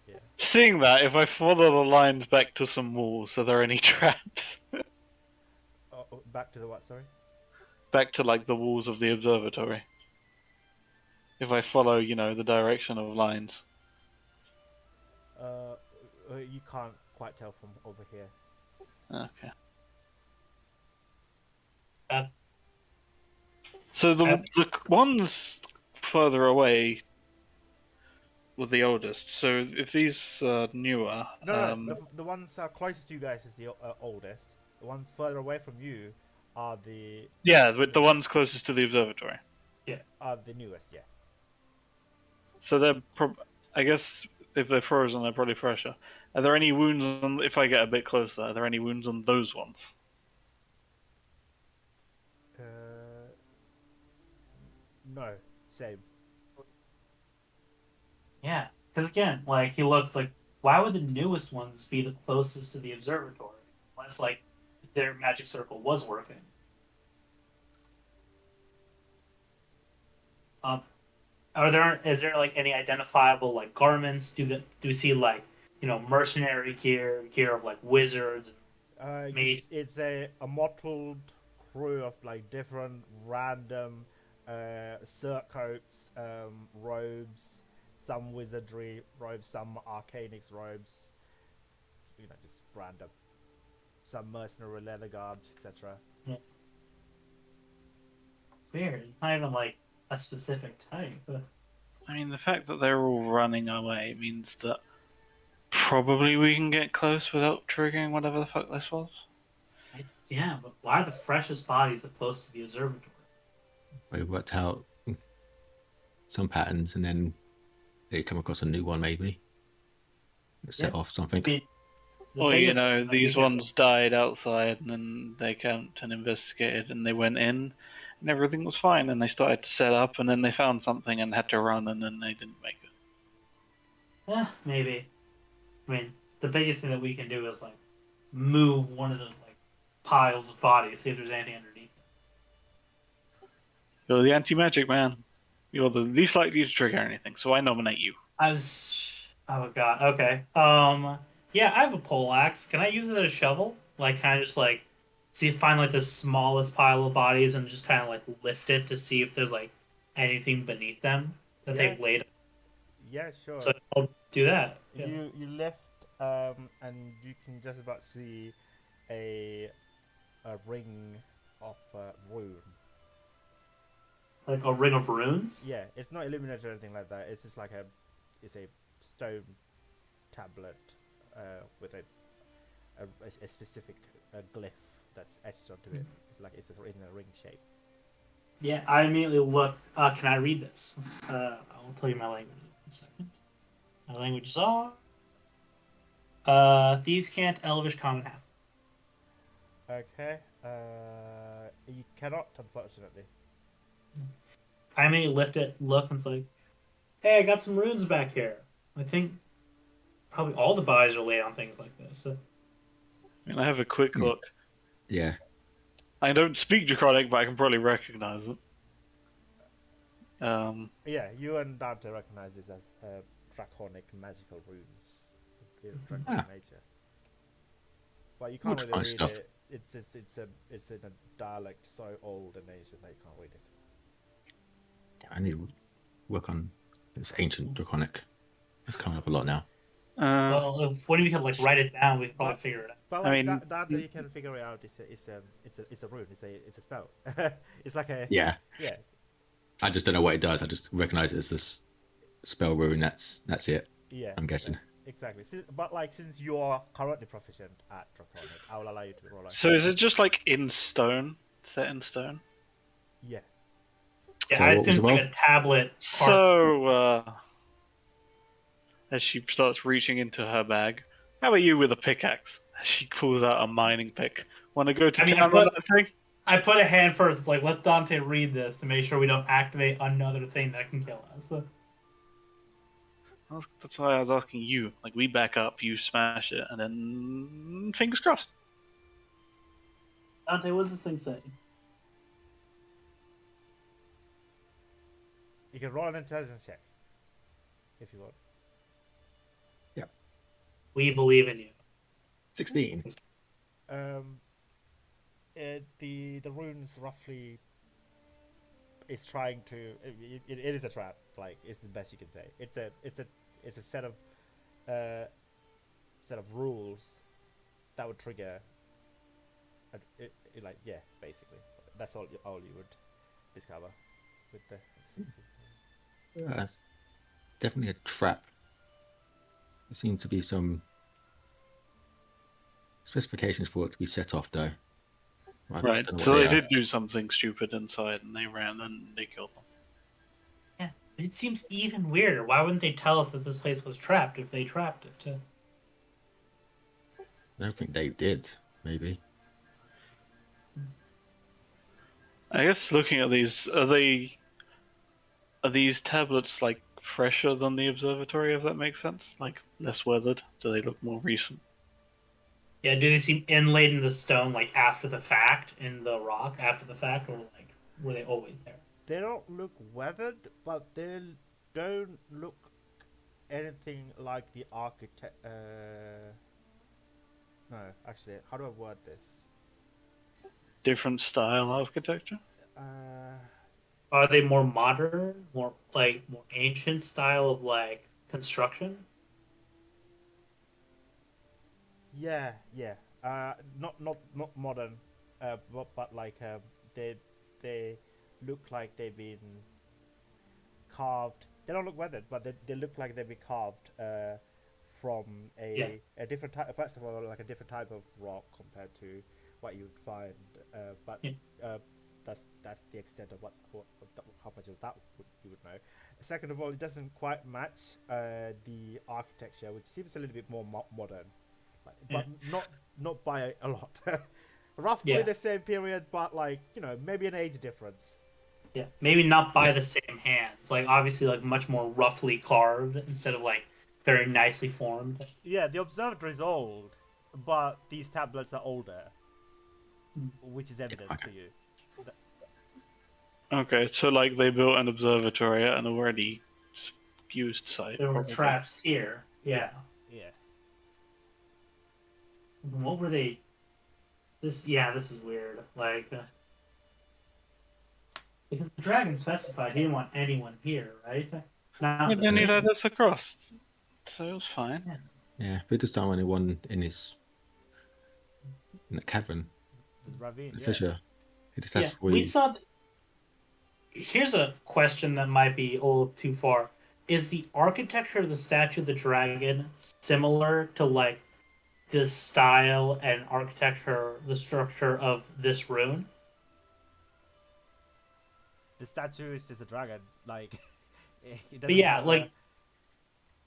[SPEAKER 3] Yeah.
[SPEAKER 1] Seeing that, if I follow the lines back to some walls, are there any traps?
[SPEAKER 3] Back to the what? Sorry.
[SPEAKER 1] Back to like the walls of the observatory. If I follow, the direction of lines.
[SPEAKER 3] You can't quite tell from over here.
[SPEAKER 1] Okay.
[SPEAKER 7] Uh,
[SPEAKER 1] So the
[SPEAKER 7] uh,
[SPEAKER 1] ones further away were the oldest. So if these are newer,
[SPEAKER 3] No. The ones closest to you guys is the oldest. The ones further away from you are the
[SPEAKER 1] yeah, the ones closest to the observatory.
[SPEAKER 3] are the newest. Yeah.
[SPEAKER 1] So I guess if they're frozen, they're probably fresher. Are there any wounds on? If I get a bit closer, are there any wounds on those ones?
[SPEAKER 3] Uh, no, same.
[SPEAKER 7] Yeah, because again, like he looks like, why would the newest ones be the closest to the observatory unless like their magic circle was working? Um, is there like any identifiable like garments? Do we see like mercenary gear of like wizards, mage?
[SPEAKER 3] It's a mottled crew of like different random surcoats, robes, some wizardry robes, some arcanics robes. Just random. Some mercenary leather garbs, etc.
[SPEAKER 7] Yeah. Weird. It's not even like a specific type.
[SPEAKER 1] I mean, the fact that they're all running away means that probably we can get close without triggering whatever the fuck this was.
[SPEAKER 7] Yeah, but why are the freshest bodies the close to the observatory?
[SPEAKER 2] We worked out some patterns, and then they come across a new one, maybe set off something.
[SPEAKER 1] Or these ones died outside, and then they camped and investigated, and they went in, and everything was fine, and they started to set up, and then they found something and had to run, and then they didn't make it.
[SPEAKER 7] Yeah, maybe. I mean, the biggest thing that we can do is like move one of the like piles of bodies, see if there's anything underneath.
[SPEAKER 1] You're the anti-magic man. You're the least likely to trigger anything, so I nominate you.
[SPEAKER 7] Oh god. Okay. Yeah, I have a pole axe. Can I use it as a shovel? Like, can I just like find like the smallest pile of bodies and just kind of like lift it to see if there's like anything beneath them that they've laid?
[SPEAKER 3] Yeah, sure.
[SPEAKER 7] So I'll do that. Yeah.
[SPEAKER 3] You lift and you can just about see a ring of rune.
[SPEAKER 7] Like a ring of runes?
[SPEAKER 3] Yeah, it's not illuminated or anything like that. It's just like it's a stone tablet with a specific glyph that's etched onto it. It's like it's in a ring shape.
[SPEAKER 7] Yeah, I immediately look. Can I read this? I'll tell you my language in a second. My languages are Thieves' Cant, Elvish, Common, Half.
[SPEAKER 3] Okay. You cannot, unfortunately.
[SPEAKER 7] I may lift it, look, and it's like, hey, I got some runes back here. I think probably all the bodies are laid on things like this. So.
[SPEAKER 1] I mean, I have a quick look.
[SPEAKER 2] Yeah.
[SPEAKER 1] I don't speak Draconic, but I can probably recognize it.
[SPEAKER 3] Yeah, you and Dante recognize this as draconic magical runes. Draconic nature. But you can't really read
[SPEAKER 2] stuff.
[SPEAKER 3] it. It's in a dialect so old and ancient that you can't read it.
[SPEAKER 2] I need to work on this ancient Draconic. It's coming up a lot now.
[SPEAKER 7] Well, if one of you could like write it down, we could probably figure it out.
[SPEAKER 3] But like, Dante, you can figure it out. It's a rune. It's a spell. It's like a
[SPEAKER 2] Yeah.
[SPEAKER 3] Yeah.
[SPEAKER 2] I just don't know what it does. I just recognize it as this spell rune. That's it.
[SPEAKER 3] Yeah.
[SPEAKER 2] I'm guessing.
[SPEAKER 3] Exactly. Since you're currently proficient at Draconic, I will allow you to roll.
[SPEAKER 1] So is it just like in stone, set in stone?
[SPEAKER 3] Yeah.
[SPEAKER 7] Yeah,
[SPEAKER 2] So
[SPEAKER 7] I
[SPEAKER 2] what
[SPEAKER 7] assume
[SPEAKER 2] was
[SPEAKER 7] it's
[SPEAKER 2] the
[SPEAKER 7] like
[SPEAKER 2] roll?
[SPEAKER 7] a tablet.
[SPEAKER 1] So, as she starts reaching into her bag, how about you with a pickaxe? She pulls out a mining pick. Want to go to town on that thing?
[SPEAKER 7] I put a hand first, like let Dante read this to make sure we don't activate another thing that can kill us.
[SPEAKER 1] That's why I was asking you. Like, we back up, you smash it, and then fingers crossed.
[SPEAKER 7] Dante, what's this thing say?
[SPEAKER 3] You can roll an intelligence check if you want.
[SPEAKER 2] Yep.
[SPEAKER 7] We believe in you.
[SPEAKER 2] 16.
[SPEAKER 3] The runes roughly is trying to. It is a trap. Like, it's the best you can say. It's a set of rules that would trigger. Basically, that's all you would discover with the system.
[SPEAKER 2] Definitely a trap. There seems to be some specifications for it to be set off, though.
[SPEAKER 1] Right, so they did do something stupid inside, and they ran and they killed them.
[SPEAKER 7] Yeah, it seems even weirder. Why wouldn't they tell us that this place was trapped if they trapped it? Too?
[SPEAKER 2] I don't think they did. Maybe.
[SPEAKER 1] I guess looking at these, are these tablets like fresher than the observatory? If that makes sense, like less weathered. Do they look more recent?
[SPEAKER 7] Yeah, do they seem inlaid in the stone like after the fact in the rock after the fact, or like were they always there?
[SPEAKER 3] They don't look weathered, but they don't look anything like the architect. No, actually, how do I word this?
[SPEAKER 1] Different style architecture.
[SPEAKER 3] Uh,
[SPEAKER 7] Are they more modern, more ancient style of like construction?
[SPEAKER 3] yeah, yeah. Not modern, but like they they look like they've been carved. They don't look weathered, but they look like they've been carved from
[SPEAKER 7] Yeah,
[SPEAKER 3] a different type. First of all, like a different type of rock compared to what you would find. But
[SPEAKER 7] yeah,
[SPEAKER 3] uh, that's the extent of how much of that you would know. Second of all, it doesn't quite match the architecture, which seems a little bit more modern, like,
[SPEAKER 7] yeah,
[SPEAKER 3] but not by a lot. Roughly
[SPEAKER 7] yeah,
[SPEAKER 3] the same period, but like maybe an age difference.
[SPEAKER 7] yeah. Maybe not by
[SPEAKER 2] Yeah.
[SPEAKER 7] the same hands. Like obviously, like much more roughly carved instead of like very nicely formed.
[SPEAKER 3] Yeah, the observatory is old, but these tablets are older,
[SPEAKER 7] Mm.
[SPEAKER 3] which is evident
[SPEAKER 2] Okay.
[SPEAKER 3] to you.
[SPEAKER 1] Okay, so like they built an observatory at an already used site,
[SPEAKER 7] There were
[SPEAKER 1] probably.
[SPEAKER 7] traps here.
[SPEAKER 3] Yeah,
[SPEAKER 7] Yeah.
[SPEAKER 3] yeah.
[SPEAKER 7] What were they? This is weird. Like because the dragon specified he didn't want anyone here, right? Not
[SPEAKER 1] But
[SPEAKER 7] the
[SPEAKER 1] then he
[SPEAKER 7] fish.
[SPEAKER 1] led us across, so it was fine.
[SPEAKER 7] Yeah.
[SPEAKER 2] Yeah, we just don't want anyone in the cavern,
[SPEAKER 3] The ravine,
[SPEAKER 2] the
[SPEAKER 3] yeah.
[SPEAKER 2] fissure. It just
[SPEAKER 7] Yeah,
[SPEAKER 2] has
[SPEAKER 7] we
[SPEAKER 2] we.
[SPEAKER 7] saw. Here's a question that might be a little too far. Is the architecture of the statue of the dragon similar to like the style and architecture, the structure of this rune?
[SPEAKER 3] The statue is just a dragon. Like, it
[SPEAKER 7] But
[SPEAKER 3] doesn't
[SPEAKER 7] yeah,
[SPEAKER 3] have a.
[SPEAKER 7] like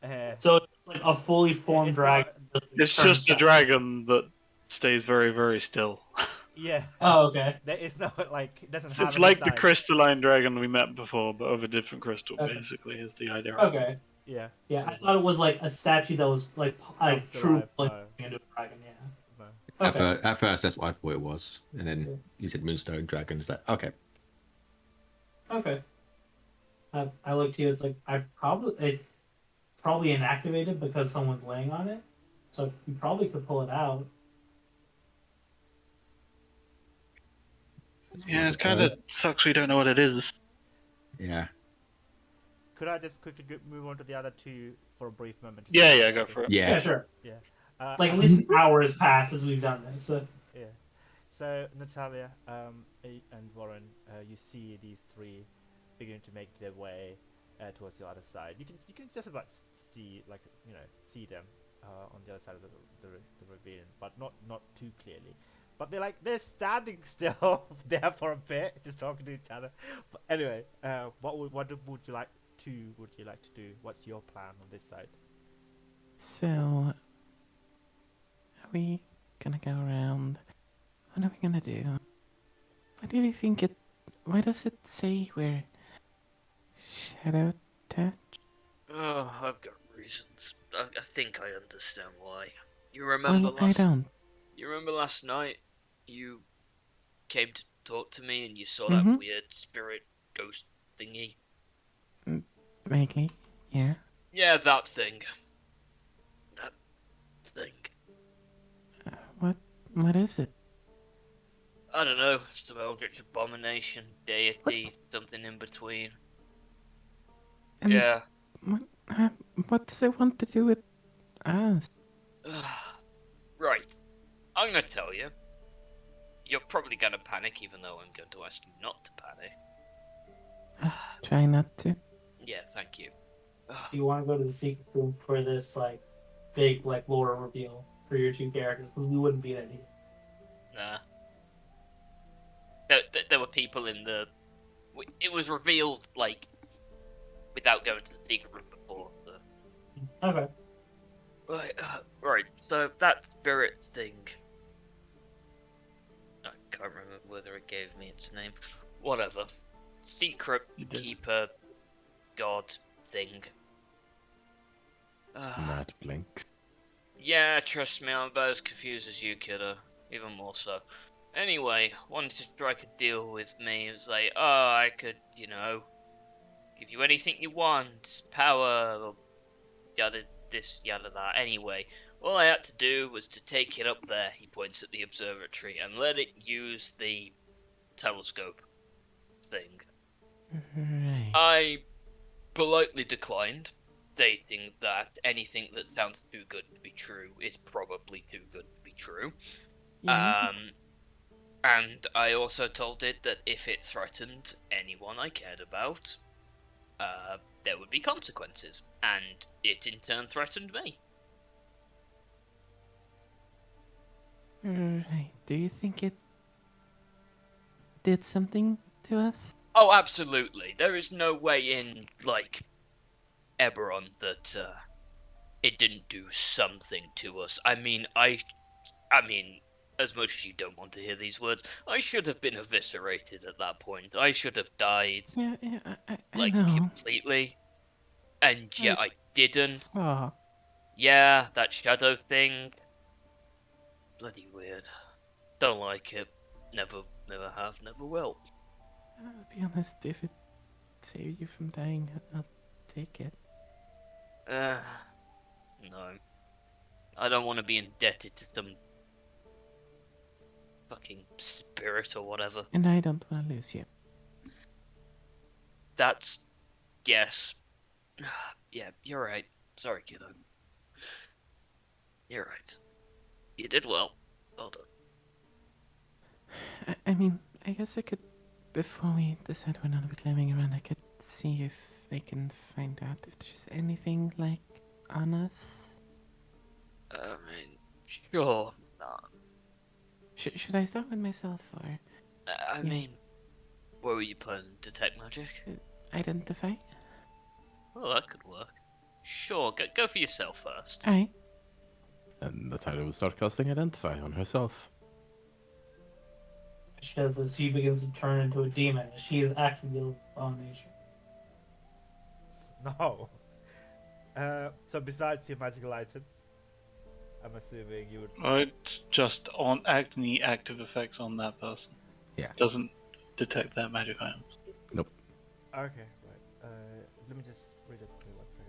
[SPEAKER 3] Uh,
[SPEAKER 7] so it's like a fully formed
[SPEAKER 3] it's not.
[SPEAKER 7] dragon. Just
[SPEAKER 1] It's
[SPEAKER 7] turns
[SPEAKER 1] just a
[SPEAKER 7] south.
[SPEAKER 1] dragon that stays very, very still.
[SPEAKER 3] Yeah.
[SPEAKER 7] Oh, okay.
[SPEAKER 3] There is no like. It doesn't
[SPEAKER 1] So
[SPEAKER 3] have
[SPEAKER 1] it's
[SPEAKER 3] any
[SPEAKER 1] like the
[SPEAKER 3] sign.
[SPEAKER 1] crystalline dragon we met before, but of a different crystal,
[SPEAKER 7] Okay.
[SPEAKER 1] basically, is the idea.
[SPEAKER 7] Okay.
[SPEAKER 3] Yeah.
[SPEAKER 7] Yeah,
[SPEAKER 3] Pretty
[SPEAKER 7] I thought
[SPEAKER 3] much.
[SPEAKER 7] it was like a statue that was like
[SPEAKER 3] Comes to
[SPEAKER 7] true
[SPEAKER 3] life.
[SPEAKER 7] like
[SPEAKER 3] No.
[SPEAKER 7] into a dragon. Yeah.
[SPEAKER 3] No.
[SPEAKER 7] Okay.
[SPEAKER 2] At first, that's what I thought it was, and then
[SPEAKER 7] Yeah.
[SPEAKER 2] you said Moonstone Dragon. It's like, okay,
[SPEAKER 7] Okay. I looked here. It's probably inactivated because someone's laying on it. So you probably could pull it out.
[SPEAKER 1] Yeah, it kind of sucks we don't know what it is.
[SPEAKER 2] yeah,
[SPEAKER 3] Could I just quickly move on to the other two for a brief moment? To
[SPEAKER 1] Yeah,
[SPEAKER 3] see
[SPEAKER 1] yeah,
[SPEAKER 3] if
[SPEAKER 1] go
[SPEAKER 3] anything-
[SPEAKER 1] for it.
[SPEAKER 7] Yeah,
[SPEAKER 2] yeah.
[SPEAKER 7] sure.
[SPEAKER 3] Yeah.
[SPEAKER 7] Like at least an hour has passed as we've done this. So.
[SPEAKER 3] Yeah. So Natalia, and Warren, you see these three beginning to make their way towards the other side. You can just about see them on the other side of the ravine, but not too clearly. But they're standing still there for a bit, just talking to each other. But anyway, what would you like to do? What's your plan on this side?
[SPEAKER 6] So, are we gonna go around? What are we gonna do? Why do you think it? Why does it say we're shadow touch?
[SPEAKER 5] Oh, I've got reasons. I think I understand why. You remember
[SPEAKER 6] Well, I don't.
[SPEAKER 5] You remember last night? You came to talk to me and you saw
[SPEAKER 6] Mhm.
[SPEAKER 5] that weird spirit ghost thingy.
[SPEAKER 6] Vaguely, yeah.
[SPEAKER 5] Yeah, that thing. That thing.
[SPEAKER 6] What is it?
[SPEAKER 5] I don't know. Some eldritch abomination, deity, something in between.
[SPEAKER 6] And
[SPEAKER 5] Yeah.
[SPEAKER 6] what does it want to do with us?
[SPEAKER 5] Right. I'm gonna tell you. You're probably gonna panic, even though I'm going to ask you not to panic.
[SPEAKER 6] Try not to.
[SPEAKER 5] Yeah, thank you.
[SPEAKER 7] Do you want to go to the secret room for this like big like lore reveal for your two characters? Because we wouldn't be there either.
[SPEAKER 5] Nah. There were people in the. It was revealed like without going to the secret room before. So.
[SPEAKER 7] Okay.
[SPEAKER 5] Right. So that spirit thing. I can't remember whether it gave me its name. Whatever. Secret
[SPEAKER 1] You did.
[SPEAKER 5] keeper god thing.
[SPEAKER 4] Not blink.
[SPEAKER 5] Yeah, trust me, I'm about as confused as you, kiddo. Even more so. Anyway, wanted to strike a deal with me. It was like, oh, I could, give you anything you want. Power, or yada this, yada that. Anyway, all I had to do was to take it up there, he points at the observatory, and let it use the telescope thing.
[SPEAKER 6] Right.
[SPEAKER 5] I politely declined, stating that anything that sounds too good to be true is probably too good to be true.
[SPEAKER 6] Yeah.
[SPEAKER 5] And I also told it that if it threatened anyone I cared about, there would be consequences, and it in turn threatened me.
[SPEAKER 6] Right. Do you think it did something to us?
[SPEAKER 5] Oh, absolutely. There is no way in, like, Eberron that it didn't do something to us. I mean, as much as you don't want to hear these words, I should have been eviscerated at that point. I should have died,
[SPEAKER 6] Yeah, I
[SPEAKER 5] like,
[SPEAKER 6] know.
[SPEAKER 5] completely. And yet I didn't.
[SPEAKER 6] Saw.
[SPEAKER 5] Yeah, that shadow thing. Bloody weird. Don't like it. Never have, never will.
[SPEAKER 6] I'll be honest, if it saved you from dying, I'll take it.
[SPEAKER 5] No. I don't want to be indebted to some fucking spirit or whatever.
[SPEAKER 6] And I don't want to lose you.
[SPEAKER 5] That's... yes. Yeah, you're right. Sorry, kiddo. You're right. You did well. Well done.
[SPEAKER 6] I mean, I guess I could, before we decide we're not climbing around, I could see if they can find out if there's anything, like, on us.
[SPEAKER 5] I mean, sure. No.
[SPEAKER 6] Should I start with myself, or
[SPEAKER 5] I
[SPEAKER 6] Yeah.
[SPEAKER 5] mean, what were you planning? Detect magic?
[SPEAKER 6] identify?
[SPEAKER 5] Well, that could work. Sure, go for yourself first.
[SPEAKER 6] Alright.
[SPEAKER 4] And Natalia will start casting Identify on herself.
[SPEAKER 7] She does this, she begins to turn into a demon. She is actually the abomination.
[SPEAKER 3] No. So besides your magical items, I'm assuming you would.
[SPEAKER 1] It's just on any active effects on that person.
[SPEAKER 4] Yeah.
[SPEAKER 1] Doesn't detect their magic items.
[SPEAKER 3] Okay, right. Let me just read it. Okay, 1 second.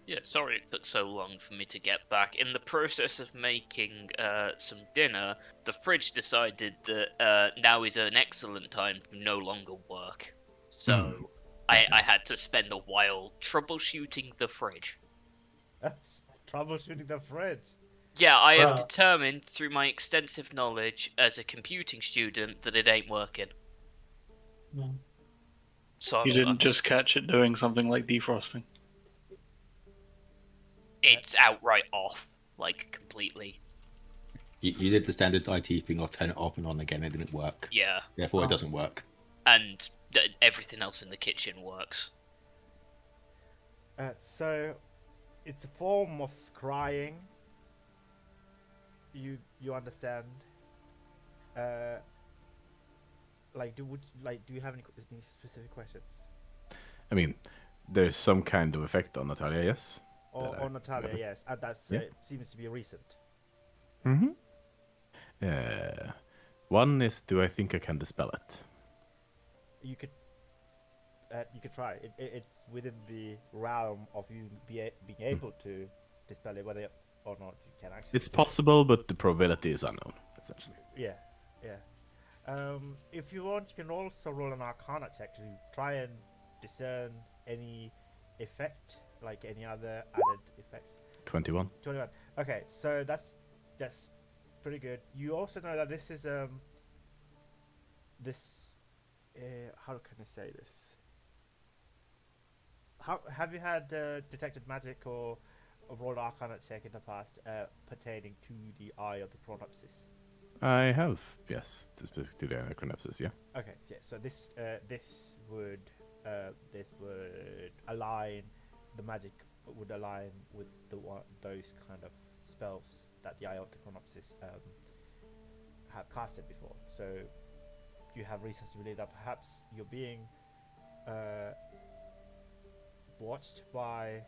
[SPEAKER 5] Yeah, sorry it took so long for me to get back. In the process of making some dinner, the fridge decided that now is an excellent time to no longer work. So I had to spend a while troubleshooting the fridge.
[SPEAKER 3] Troubleshooting the fridge.
[SPEAKER 5] Yeah, I have
[SPEAKER 7] Bruh.
[SPEAKER 5] determined through my extensive knowledge as a computing student that it ain't working.
[SPEAKER 7] Yeah.
[SPEAKER 5] So
[SPEAKER 1] You didn't just catch it doing something like defrosting.
[SPEAKER 5] it's outright off, like completely.
[SPEAKER 2] You did the standard IT thing of turn it off and on again. It didn't work.
[SPEAKER 5] Yeah,
[SPEAKER 2] Therefore,
[SPEAKER 7] Oh.
[SPEAKER 2] it doesn't work.
[SPEAKER 5] and everything else in the kitchen works.
[SPEAKER 3] So, it's a form of scrying. You understand? Do you have any specific questions?
[SPEAKER 4] I mean, there's some kind of effect on Natalia, yes?
[SPEAKER 3] Or
[SPEAKER 4] That I-
[SPEAKER 3] Natalia,
[SPEAKER 4] that-
[SPEAKER 3] yes, and that's
[SPEAKER 4] Yeah.
[SPEAKER 3] it seems to be recent.
[SPEAKER 4] Mm-hmm. One is, do I think I can dispel it?
[SPEAKER 3] You could try. It's within the realm of you being able to dispel it, whether or not you can actually.
[SPEAKER 4] It's possible, but the probability is unknown, essentially.
[SPEAKER 3] Yeah, yeah. If you want, you can also roll an Arcana check to try and discern any effect, like any other added effects.
[SPEAKER 4] 21.
[SPEAKER 3] 21. Okay, so that's pretty good. You also know that this is how can I say this? How have you had detected magic or rolled Arcana check in the past pertaining to the Eye of the Chronopsis?
[SPEAKER 4] I have, yes, specific to the Anachronopsis, yeah.
[SPEAKER 3] Okay, yeah. So this would align, the magic would align with those kind of spells that the Eye of the Chronopsis have casted before. So you have reasons to believe that perhaps you're being watched by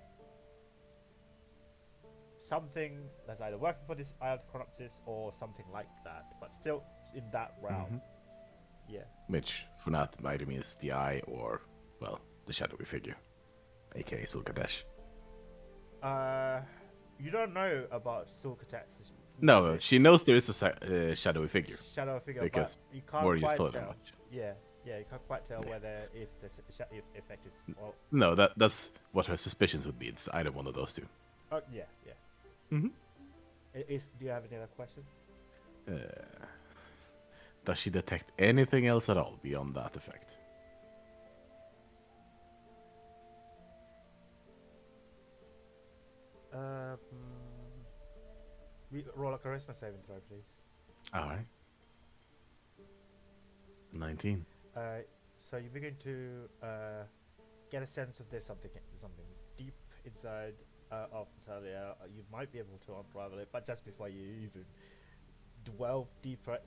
[SPEAKER 3] something that's either working for this Eye of the Chronopsis or something like that, but still in that realm. Yeah.
[SPEAKER 4] Which, for now, either means the eye or, well, the shadowy figure, aka Sulkadesh.
[SPEAKER 3] You don't know about Sulkatex's
[SPEAKER 4] No, she knows there is a shadowy figure.
[SPEAKER 3] shadow figure,
[SPEAKER 4] Because
[SPEAKER 3] but you can't
[SPEAKER 4] Warriors
[SPEAKER 3] quite
[SPEAKER 4] told her
[SPEAKER 3] tell.
[SPEAKER 4] much.
[SPEAKER 3] Yeah, you can't quite tell whether if the effect is. Well,
[SPEAKER 4] No, that's what her suspicions would be. It's either one of those two.
[SPEAKER 3] oh yeah, yeah.
[SPEAKER 4] Mhm.
[SPEAKER 3] Do you have any other questions?
[SPEAKER 4] Does she detect anything else at all beyond that effect?
[SPEAKER 3] Roll a charisma saving throw, please.
[SPEAKER 4] All right. 19.
[SPEAKER 3] So you begin to get a sense of there's something deep inside of Natalia. You might be able to unravel it, but just before you even delve deeper,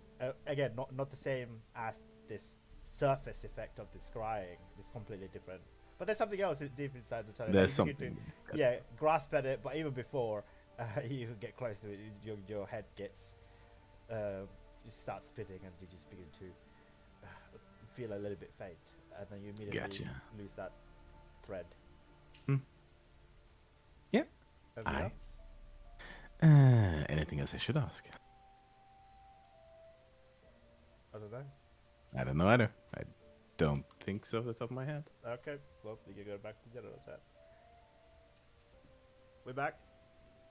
[SPEAKER 3] again, not the same as this surface effect of the scrying. It's completely different. But there's something else deep inside Natalia.
[SPEAKER 4] There's
[SPEAKER 3] You begin
[SPEAKER 4] something.
[SPEAKER 3] to, yeah, grasp at it, but even before you get close to it, your head gets you start spinning, and you just begin to feel a little bit faint, and then you immediately
[SPEAKER 4] Gotcha.
[SPEAKER 3] lose that thread.
[SPEAKER 4] Yeah.
[SPEAKER 3] Anything
[SPEAKER 4] Aye.
[SPEAKER 3] else?
[SPEAKER 4] Anything else I should ask?
[SPEAKER 3] I don't know.
[SPEAKER 4] I don't know either. I don't think so off the top of my head.
[SPEAKER 3] Okay, well, we can go back to general chat. We're back.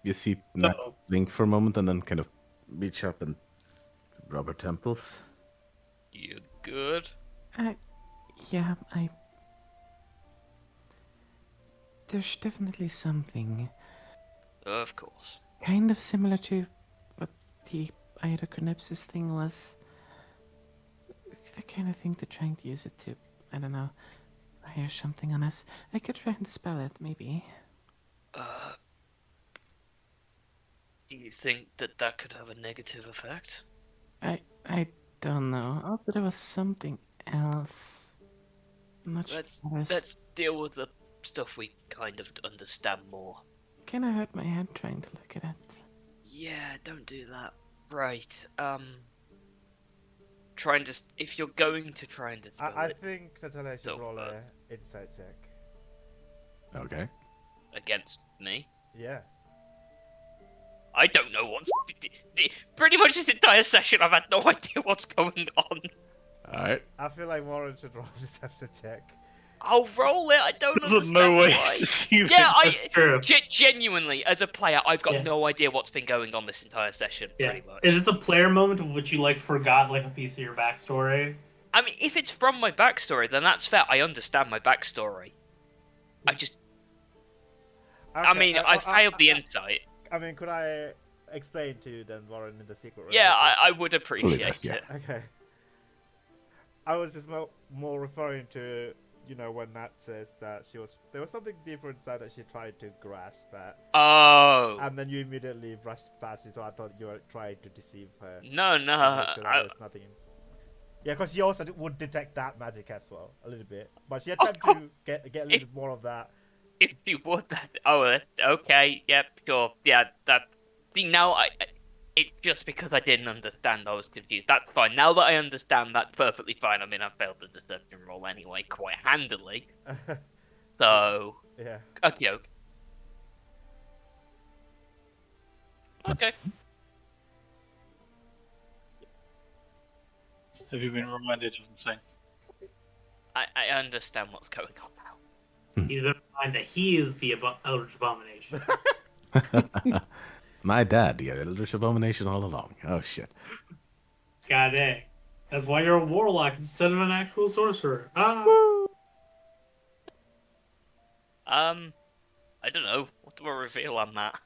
[SPEAKER 4] You see Nat blink for a moment and then kind of reach up and rub her temples.
[SPEAKER 5] You good?
[SPEAKER 6] Yeah, there's definitely something
[SPEAKER 5] Of course.
[SPEAKER 6] kind of similar to what the Iodocronepsis thing was. The kind of thing they're trying to use it to, I don't know, hire something on us. I could try and dispel it, maybe.
[SPEAKER 5] Do you think that could have a negative effect?
[SPEAKER 6] I don't know. Also, there was something else. I'm not sure.
[SPEAKER 5] Let's deal with the stuff we kind of understand more.
[SPEAKER 6] Kind of hurt my head trying to look at it.
[SPEAKER 5] Yeah, don't do that. Right. Trying to. If you're going to try and dispel
[SPEAKER 3] I
[SPEAKER 5] it
[SPEAKER 3] think Natalia should
[SPEAKER 5] So,
[SPEAKER 3] roll a insight check.
[SPEAKER 4] Okay.
[SPEAKER 5] against me,
[SPEAKER 3] Yeah.
[SPEAKER 5] I don't know what's. Pretty much this entire session, I've had no idea what's going on.
[SPEAKER 4] Alright.
[SPEAKER 3] I feel like Warren should roll a deception check.
[SPEAKER 5] I'll roll it. I don't
[SPEAKER 1] There's
[SPEAKER 5] understand
[SPEAKER 1] no way
[SPEAKER 5] why.
[SPEAKER 1] to see
[SPEAKER 5] Yeah,
[SPEAKER 7] That's true.
[SPEAKER 5] genuinely, as a player, I've got
[SPEAKER 7] Yeah.
[SPEAKER 5] no idea what's been going on this entire session.
[SPEAKER 7] Yeah.
[SPEAKER 5] Pretty much.
[SPEAKER 7] Is this a player moment of which you like forgot like a piece of your backstory?
[SPEAKER 5] I mean, if it's from my backstory, then that's fair. I understand my backstory. I just. I
[SPEAKER 3] Okay,
[SPEAKER 5] mean, I failed the insight.
[SPEAKER 3] I mean, could I explain to you then, Warren, in the secret room?
[SPEAKER 5] Yeah, I would appreciate
[SPEAKER 4] best, yeah.
[SPEAKER 5] it.
[SPEAKER 3] Okay. I was just more referring to, you know, when Nat says that there was something deeper inside that she tried to grasp at,
[SPEAKER 5] Oh.
[SPEAKER 3] and then you immediately brushed past it, so I thought you were trying to deceive her.
[SPEAKER 5] No,
[SPEAKER 3] To make sure that
[SPEAKER 5] I,
[SPEAKER 3] there's nothing in. Yeah, because she also would detect that magic as well, a little bit. But she attempted to get a little bit more of that.
[SPEAKER 5] if you would, that. Oh, okay, yep, sure. Yeah, that. See, now it's just because I didn't understand, I was confused. That's fine. Now that I understand, that's perfectly fine. I mean, I failed the deception roll anyway, quite handily. So,
[SPEAKER 3] Yeah.
[SPEAKER 5] okay. Okay.
[SPEAKER 1] Have you been reminded of the thing?
[SPEAKER 5] I understand what's going on now.
[SPEAKER 7] He's been reminded that he is the Eldritch Abomination.
[SPEAKER 4] My dad, the Eldritch Abomination all along. Oh shit.
[SPEAKER 7] God dang. That's why you're a warlock instead of an actual sorcerer. Ah.
[SPEAKER 5] I don't know. do a reveal on that.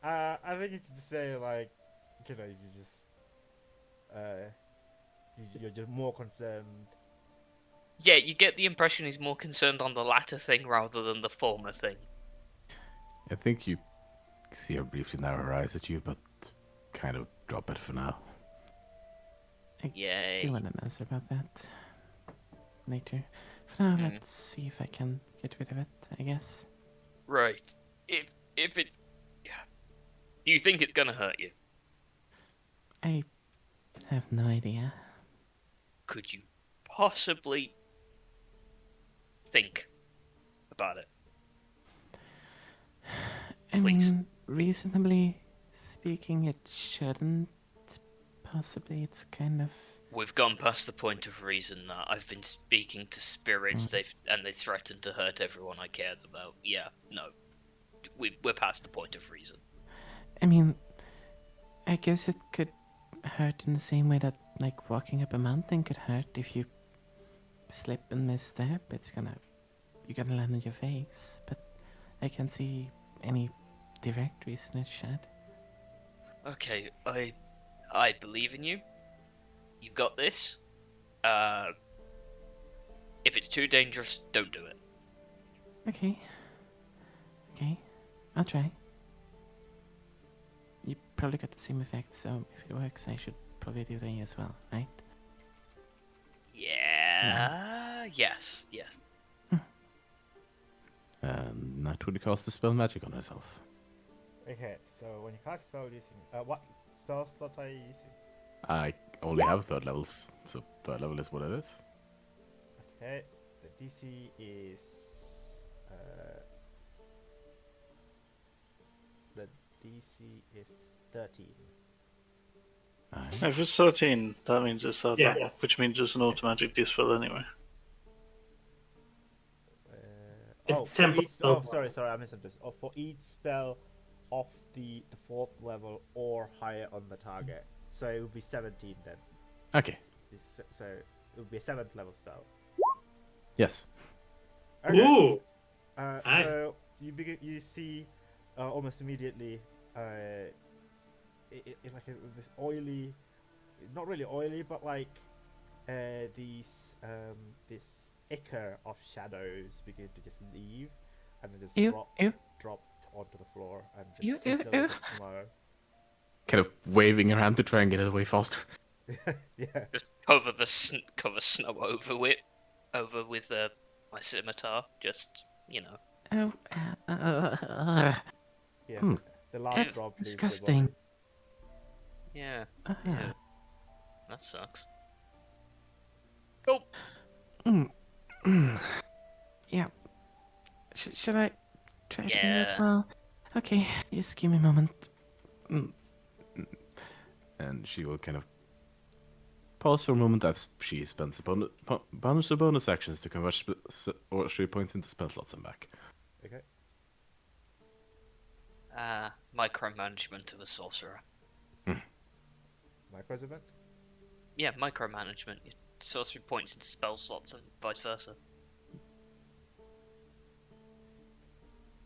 [SPEAKER 3] I think you could say like, you know, you're just more concerned.
[SPEAKER 5] Yeah, you get the impression he's more concerned on the latter thing rather than the former thing.
[SPEAKER 4] I think you see her briefly narrow her eyes at you, but kind of drop it for now.
[SPEAKER 6] I
[SPEAKER 5] Yay.
[SPEAKER 6] do want an answer about that later. For now,
[SPEAKER 5] Hmm.
[SPEAKER 6] let's see if I can get rid of it, I guess.
[SPEAKER 5] Right. If it... Yeah. Do you think it's gonna hurt you?
[SPEAKER 6] I have no idea.
[SPEAKER 5] Could you possibly think about it?
[SPEAKER 6] I
[SPEAKER 5] Please.
[SPEAKER 6] mean, reasonably speaking, it shouldn't. Possibly, it's kind of...
[SPEAKER 5] We've gone past the point of reason now. I've been speaking to spirits, they threatened to hurt everyone I cared about. Yeah, no. We're past the point of reason.
[SPEAKER 6] I mean, I guess it could hurt in the same way that, like, walking up a mountain could hurt. If you slip and misstep, you're gonna land on your face. But I can't see any direct reason it should.
[SPEAKER 5] Okay, I believe in you. You've got this. If it's too dangerous, don't do it.
[SPEAKER 6] Okay. Okay, I'll try. You probably got the same effect, so if it works, I should probably do that as well, right?
[SPEAKER 5] Yeah. Yes.
[SPEAKER 4] Not would cast the spell magic on herself.
[SPEAKER 3] Okay, so when you cast spell using what spell slot are you using?
[SPEAKER 4] I only have third levels, so third level is what it is.
[SPEAKER 3] Okay, the DC is the DC is 13.
[SPEAKER 4] Aye.
[SPEAKER 1] If it's 13, that means it's that
[SPEAKER 7] Yeah.
[SPEAKER 1] level, which means it's an automatic dispel anyway.
[SPEAKER 7] It's
[SPEAKER 3] For
[SPEAKER 7] 10
[SPEAKER 3] each,
[SPEAKER 7] plus
[SPEAKER 3] sorry, I misunderstood. Oh, for each spell of the fourth level or higher on the target, so it would be 17 then.
[SPEAKER 4] Okay.
[SPEAKER 3] So it would be a 7th level spell.
[SPEAKER 4] Yes.
[SPEAKER 3] Okay.
[SPEAKER 7] Ooh! Nice.
[SPEAKER 3] So you see almost immediately like this oily, not really oily, but like these this ichor of shadows begin to just leave and then just
[SPEAKER 6] Ew, ew.
[SPEAKER 3] drop onto the floor and
[SPEAKER 6] Ew,
[SPEAKER 3] just
[SPEAKER 6] ew,
[SPEAKER 3] sizzle
[SPEAKER 6] ew.
[SPEAKER 3] with snow.
[SPEAKER 4] Kind of waving her hand to try and get it away faster.
[SPEAKER 3] Yeah.
[SPEAKER 5] Just cover snow over with my scimitar. Just
[SPEAKER 6] Oh,
[SPEAKER 3] Yeah.
[SPEAKER 6] Hmm.
[SPEAKER 3] The last
[SPEAKER 6] That's
[SPEAKER 3] drop leaves your
[SPEAKER 6] disgusting.
[SPEAKER 3] body.
[SPEAKER 5] Yeah.
[SPEAKER 6] uh,
[SPEAKER 5] Yeah. That sucks. Cool.
[SPEAKER 6] Yeah. Should I try it here as
[SPEAKER 5] Yeah.
[SPEAKER 6] well? Okay, just give me a moment.
[SPEAKER 4] And she will kind of pause for a moment as she spends a bonus actions to convert sorcery points into spell slots and back.
[SPEAKER 3] Okay.
[SPEAKER 5] Micromanagement of a sorcerer.
[SPEAKER 3] Micromanagement.
[SPEAKER 5] Yeah, micromanagement. Your sorcery points into spell slots and vice versa.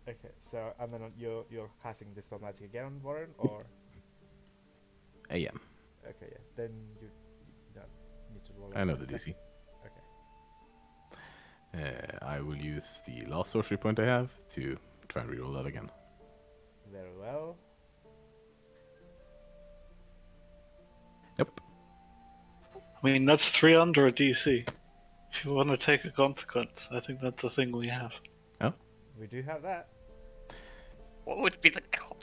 [SPEAKER 3] Okay, so and then you're casting dispel magic again on Warren, or
[SPEAKER 4] Yeah,
[SPEAKER 3] okay, yeah. Then you don't need to roll.
[SPEAKER 4] I know
[SPEAKER 3] a
[SPEAKER 4] the
[SPEAKER 3] second.
[SPEAKER 4] DC.
[SPEAKER 3] Okay.
[SPEAKER 4] I will use the last sorcery point I have to try and reroll that again.
[SPEAKER 3] Very well.
[SPEAKER 4] Yep.
[SPEAKER 1] I mean, that's 3 under a DC. If you want to take a consequence, I think that's a thing we have.
[SPEAKER 3] We do have that.
[SPEAKER 5] What would be the?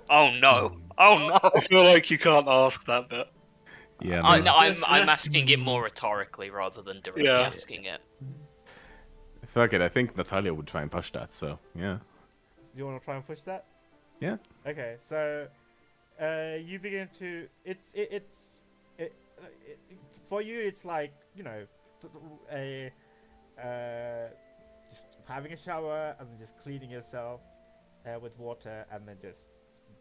[SPEAKER 5] Oh no! Oh no!
[SPEAKER 1] I feel like you can't ask that bit.
[SPEAKER 4] Yeah,
[SPEAKER 5] No, I'm asking it more rhetorically rather than directly
[SPEAKER 1] Yeah.
[SPEAKER 5] asking it.
[SPEAKER 4] Fuck it, I think Natalia would try and push that, so yeah.
[SPEAKER 3] Do you want to try and push that?
[SPEAKER 4] Yeah.
[SPEAKER 3] Okay, so you begin to for you it's like, you know, just having a shower and then just cleaning yourself with water and then just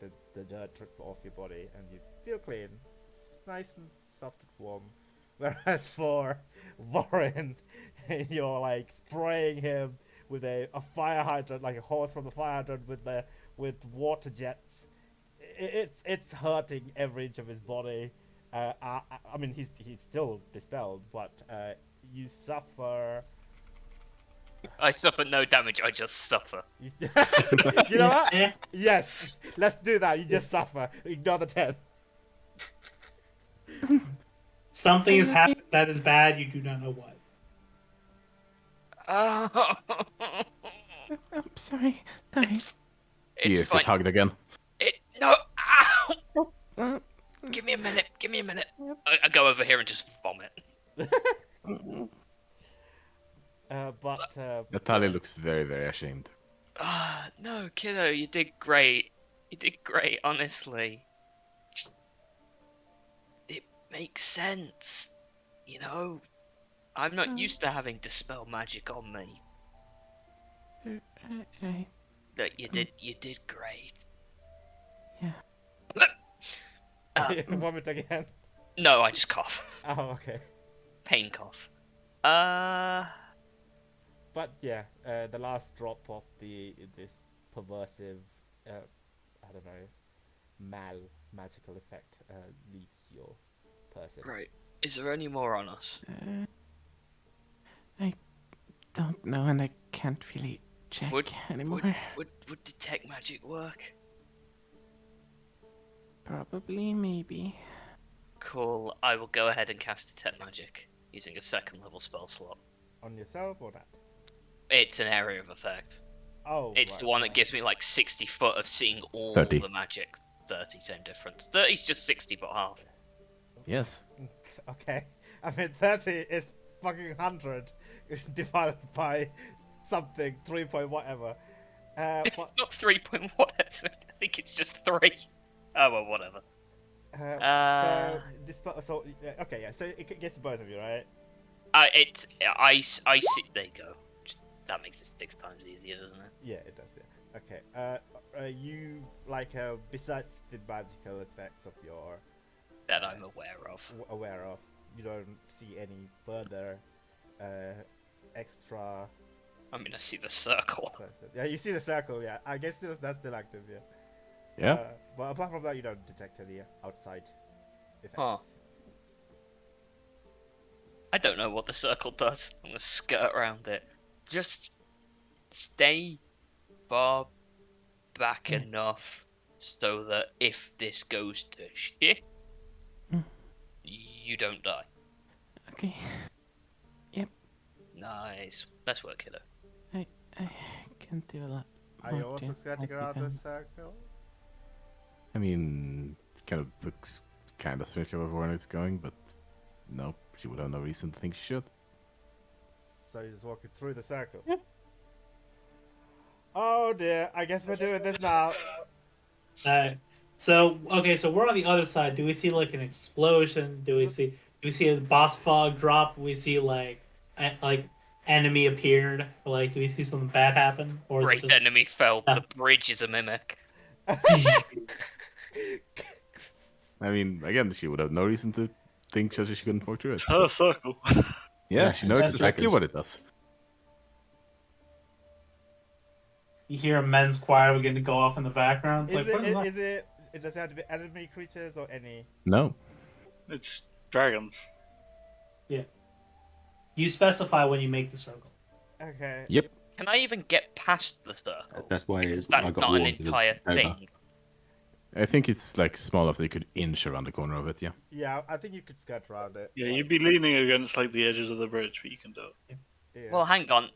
[SPEAKER 3] the dirt drip off your body and you feel clean. It's nice and soft and warm. Whereas for Warren, you're like spraying him with a fire hydrant, like a hose from the fire hydrant with the with water jets. It's hurting every inch of his body. I mean, he's still dispelled, but you suffer.
[SPEAKER 5] I suffer no damage. I just suffer.
[SPEAKER 3] You know what?
[SPEAKER 7] Eh,
[SPEAKER 3] Yes, let's do that. You just suffer. Ignore the 10.
[SPEAKER 7] something has
[SPEAKER 6] Okay.
[SPEAKER 7] happened that is bad. You do not know what.
[SPEAKER 6] I'm sorry. Sorry.
[SPEAKER 5] It's
[SPEAKER 4] You
[SPEAKER 5] fine.
[SPEAKER 4] get hugged again.
[SPEAKER 5] No. Ow!
[SPEAKER 6] Uh,
[SPEAKER 5] Give me a minute. Give me a minute. I go over here and just vomit.
[SPEAKER 3] But
[SPEAKER 4] Natalia looks very, very ashamed.
[SPEAKER 5] No, kiddo, you did great. You did great, honestly. It makes sense. You know, I'm not used to having dispel magic on me.
[SPEAKER 6] right.
[SPEAKER 5] That you did great.
[SPEAKER 6] Yeah.
[SPEAKER 3] vomit again.
[SPEAKER 5] No, I just cough.
[SPEAKER 3] Oh, okay.
[SPEAKER 5] Pain cough.
[SPEAKER 3] But yeah, the last drop of this perversive, I don't know, magical effect leaves your person.
[SPEAKER 5] Right. Is there any more on us?
[SPEAKER 6] I don't know, and I can't really check
[SPEAKER 5] Would
[SPEAKER 6] anymore.
[SPEAKER 5] would detect magic work?
[SPEAKER 6] Probably, maybe.
[SPEAKER 5] Cool. I will go ahead and cast detect magic using a second level spell slot.
[SPEAKER 3] On yourself or not?
[SPEAKER 5] It's an area of effect.
[SPEAKER 3] Oh,
[SPEAKER 5] It's
[SPEAKER 3] right,
[SPEAKER 5] the one that
[SPEAKER 3] right.
[SPEAKER 5] gives me like 60 foot of seeing all
[SPEAKER 4] 30.
[SPEAKER 5] the magic. 30, same difference. 30's just 60 but half.
[SPEAKER 4] Yes.
[SPEAKER 3] Okay. I mean, 30 is fucking 100 divided by something, 3 point whatever.
[SPEAKER 5] It's
[SPEAKER 3] But,
[SPEAKER 5] not 3 point whatever. I think it's just 3. Oh well, whatever.
[SPEAKER 3] okay, yeah, so it gets both of you, right?
[SPEAKER 5] I see. There you go. That makes it 6 times easier, doesn't it?
[SPEAKER 3] Yeah, it does, yeah. Okay, you, like, besides the magical effects of your
[SPEAKER 5] That I'm aware of.
[SPEAKER 3] aware of, you don't see any further extra
[SPEAKER 5] I mean, I see the circle.
[SPEAKER 3] person. Yeah, you see the circle, yeah. I guess that's still active, yeah.
[SPEAKER 4] Yeah.
[SPEAKER 3] But apart from that, you don't detect any outside effects.
[SPEAKER 5] Huh. I don't know what the circle does. I'm gonna skirt around it. Just stay far back enough so that if this goes to shit,
[SPEAKER 6] Mm.
[SPEAKER 5] you don't die.
[SPEAKER 6] Okay.
[SPEAKER 5] Nice. Nice work, kiddo.
[SPEAKER 6] I can do a lot.
[SPEAKER 3] Are you
[SPEAKER 6] more
[SPEAKER 3] also
[SPEAKER 6] to
[SPEAKER 3] skirting
[SPEAKER 6] help you
[SPEAKER 3] around the
[SPEAKER 6] down.
[SPEAKER 3] circle?
[SPEAKER 4] I mean, kind of looks kind of strange of where it's going, but no, she would have no reason to think she should.
[SPEAKER 3] So you're just walking through the circle? Oh dear, I guess we're doing this now.
[SPEAKER 7] So we're on the other side. Do we see like an explosion? Do we see a boss fog drop? Do we see like enemy appeared? Like, do we see something bad happen? Or is it
[SPEAKER 5] Great
[SPEAKER 7] just
[SPEAKER 5] enemy fell. The bridge is a mimic.
[SPEAKER 4] I mean, again, she would have no reason to think that she couldn't walk through it.
[SPEAKER 1] It's her circle.
[SPEAKER 4] Yeah, she knows
[SPEAKER 7] That's
[SPEAKER 4] exactly
[SPEAKER 2] right.
[SPEAKER 4] what it does.
[SPEAKER 7] you hear a men's choir begin to go off in the background? It's
[SPEAKER 3] Is
[SPEAKER 7] like, what is
[SPEAKER 3] it does it have to be enemy creatures or any?
[SPEAKER 4] No.
[SPEAKER 1] It's dragons.
[SPEAKER 7] that? You specify when you make the circle.
[SPEAKER 3] Okay.
[SPEAKER 4] Yep.
[SPEAKER 5] Can I even get past the circle?
[SPEAKER 2] That's why
[SPEAKER 5] Because
[SPEAKER 2] I
[SPEAKER 5] that's
[SPEAKER 2] got
[SPEAKER 5] not an
[SPEAKER 2] warned as a
[SPEAKER 5] entire
[SPEAKER 2] over.
[SPEAKER 5] thing.
[SPEAKER 4] I think it's like small enough that you could inch around the corner of it, yeah.
[SPEAKER 3] Yeah, I think you could skirt around it.
[SPEAKER 1] Yeah,
[SPEAKER 3] like-
[SPEAKER 1] you'd be leaning against like the edges of the bridge, but you can do it.
[SPEAKER 3] Yeah.
[SPEAKER 5] Well, hang on.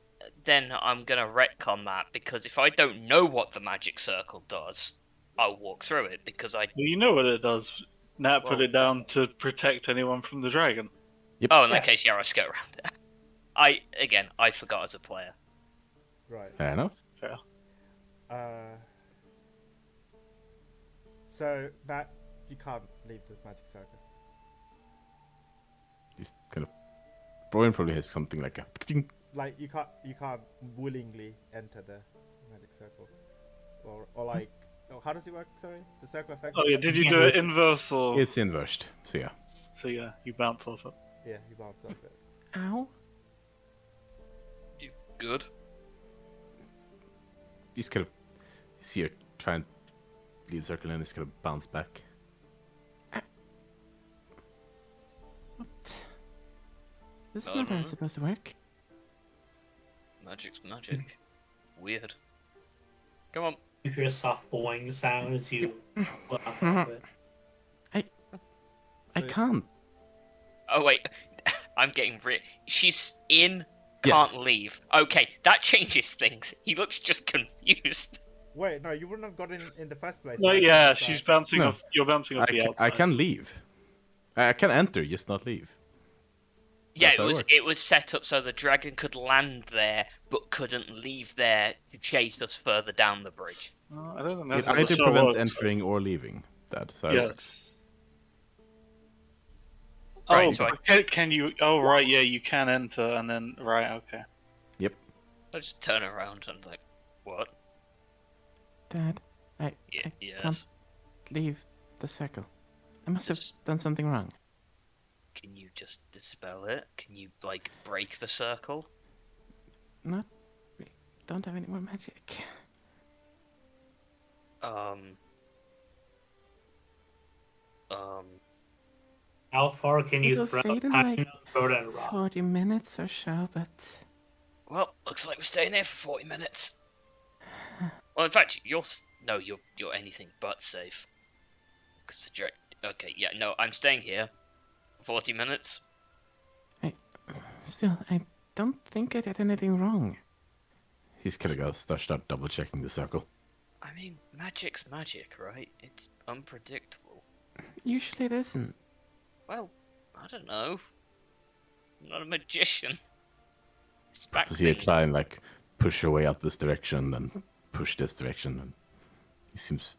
[SPEAKER 5] Then I'm gonna retcon that because if I don't know what the magic circle does, I'll walk through it because I.
[SPEAKER 1] Well, you know what it does. Nat put
[SPEAKER 5] Well-
[SPEAKER 1] it down to protect anyone from the dragon.
[SPEAKER 5] Oh, in that
[SPEAKER 7] Yeah.
[SPEAKER 5] case, yeah, I skirt around it. I forgot as a player.
[SPEAKER 3] right.
[SPEAKER 4] Fair enough.
[SPEAKER 3] So that you can't leave the magic circle.
[SPEAKER 4] Just kind of. Brian probably has something like a.
[SPEAKER 3] Like you can't willingly enter the magic circle, or like. Oh, how does it work? Sorry, the circle affects.
[SPEAKER 1] Oh yeah, did you do it inverse or?
[SPEAKER 4] It's inversed, so yeah.
[SPEAKER 1] So yeah, you bounce off it.
[SPEAKER 3] Yeah, you bounce off it.
[SPEAKER 6] Ow.
[SPEAKER 5] Good.
[SPEAKER 4] You just kind of see her try and leave the circle and it's gonna bounce back.
[SPEAKER 6] What? This is
[SPEAKER 5] I
[SPEAKER 6] not
[SPEAKER 5] don't
[SPEAKER 6] how
[SPEAKER 5] know.
[SPEAKER 6] it's supposed to work.
[SPEAKER 5] Magic's magic. Weird. Come on.
[SPEAKER 7] You hear a soft boing sound as you put on top of it.
[SPEAKER 6] I can't.
[SPEAKER 5] Oh wait, I'm getting she's in,
[SPEAKER 4] Yes.
[SPEAKER 5] can't leave. Okay, that changes things. He looks just confused.
[SPEAKER 3] Wait, no, you wouldn't have got in the first place.
[SPEAKER 1] No,
[SPEAKER 3] Like,
[SPEAKER 1] yeah,
[SPEAKER 3] inside.
[SPEAKER 1] she's bouncing
[SPEAKER 4] No.
[SPEAKER 1] off. You're bouncing off the outside.
[SPEAKER 4] I can leave. I can enter, just not leave.
[SPEAKER 5] Yeah,
[SPEAKER 4] That's how it works.
[SPEAKER 5] it was set up so the dragon could land there, but couldn't leave there to chase us further down the bridge.
[SPEAKER 1] I don't think
[SPEAKER 4] It
[SPEAKER 1] that's
[SPEAKER 4] either
[SPEAKER 1] not
[SPEAKER 4] prevents
[SPEAKER 1] what-
[SPEAKER 4] entering or leaving. That's how it works.
[SPEAKER 1] Yes.
[SPEAKER 5] Right,
[SPEAKER 1] Oh,
[SPEAKER 5] so
[SPEAKER 1] can you? Oh, right, yeah, you can enter and then right, okay.
[SPEAKER 5] I just turn around and like, what?
[SPEAKER 6] Dad,
[SPEAKER 5] Yeah,
[SPEAKER 6] I
[SPEAKER 5] yes.
[SPEAKER 6] can't leave the circle. I must have
[SPEAKER 5] Just-
[SPEAKER 6] done something wrong.
[SPEAKER 5] Can you just dispel it? Can you like break the circle?
[SPEAKER 6] Not. We don't have any more magic.
[SPEAKER 7] How far can you
[SPEAKER 6] It'll
[SPEAKER 7] throw?
[SPEAKER 6] fade in
[SPEAKER 7] How
[SPEAKER 6] like
[SPEAKER 7] can you throw it at a rock?
[SPEAKER 6] 40 minutes or so, but
[SPEAKER 5] Well, looks like we're staying here for 40 minutes. Well, in fact, you're anything but safe. 'Cause okay, yeah, no, I'm staying here. 40 minutes.
[SPEAKER 6] still, I don't think I did anything wrong.
[SPEAKER 4] He's gonna go start double checking the circle.
[SPEAKER 5] I mean, magic's magic, right? It's unpredictable.
[SPEAKER 6] Usually it isn't.
[SPEAKER 5] Well, I don't know. I'm not a magician. It's back
[SPEAKER 4] Because you
[SPEAKER 5] things.
[SPEAKER 4] try and like push your way up this direction and push this direction, and he seems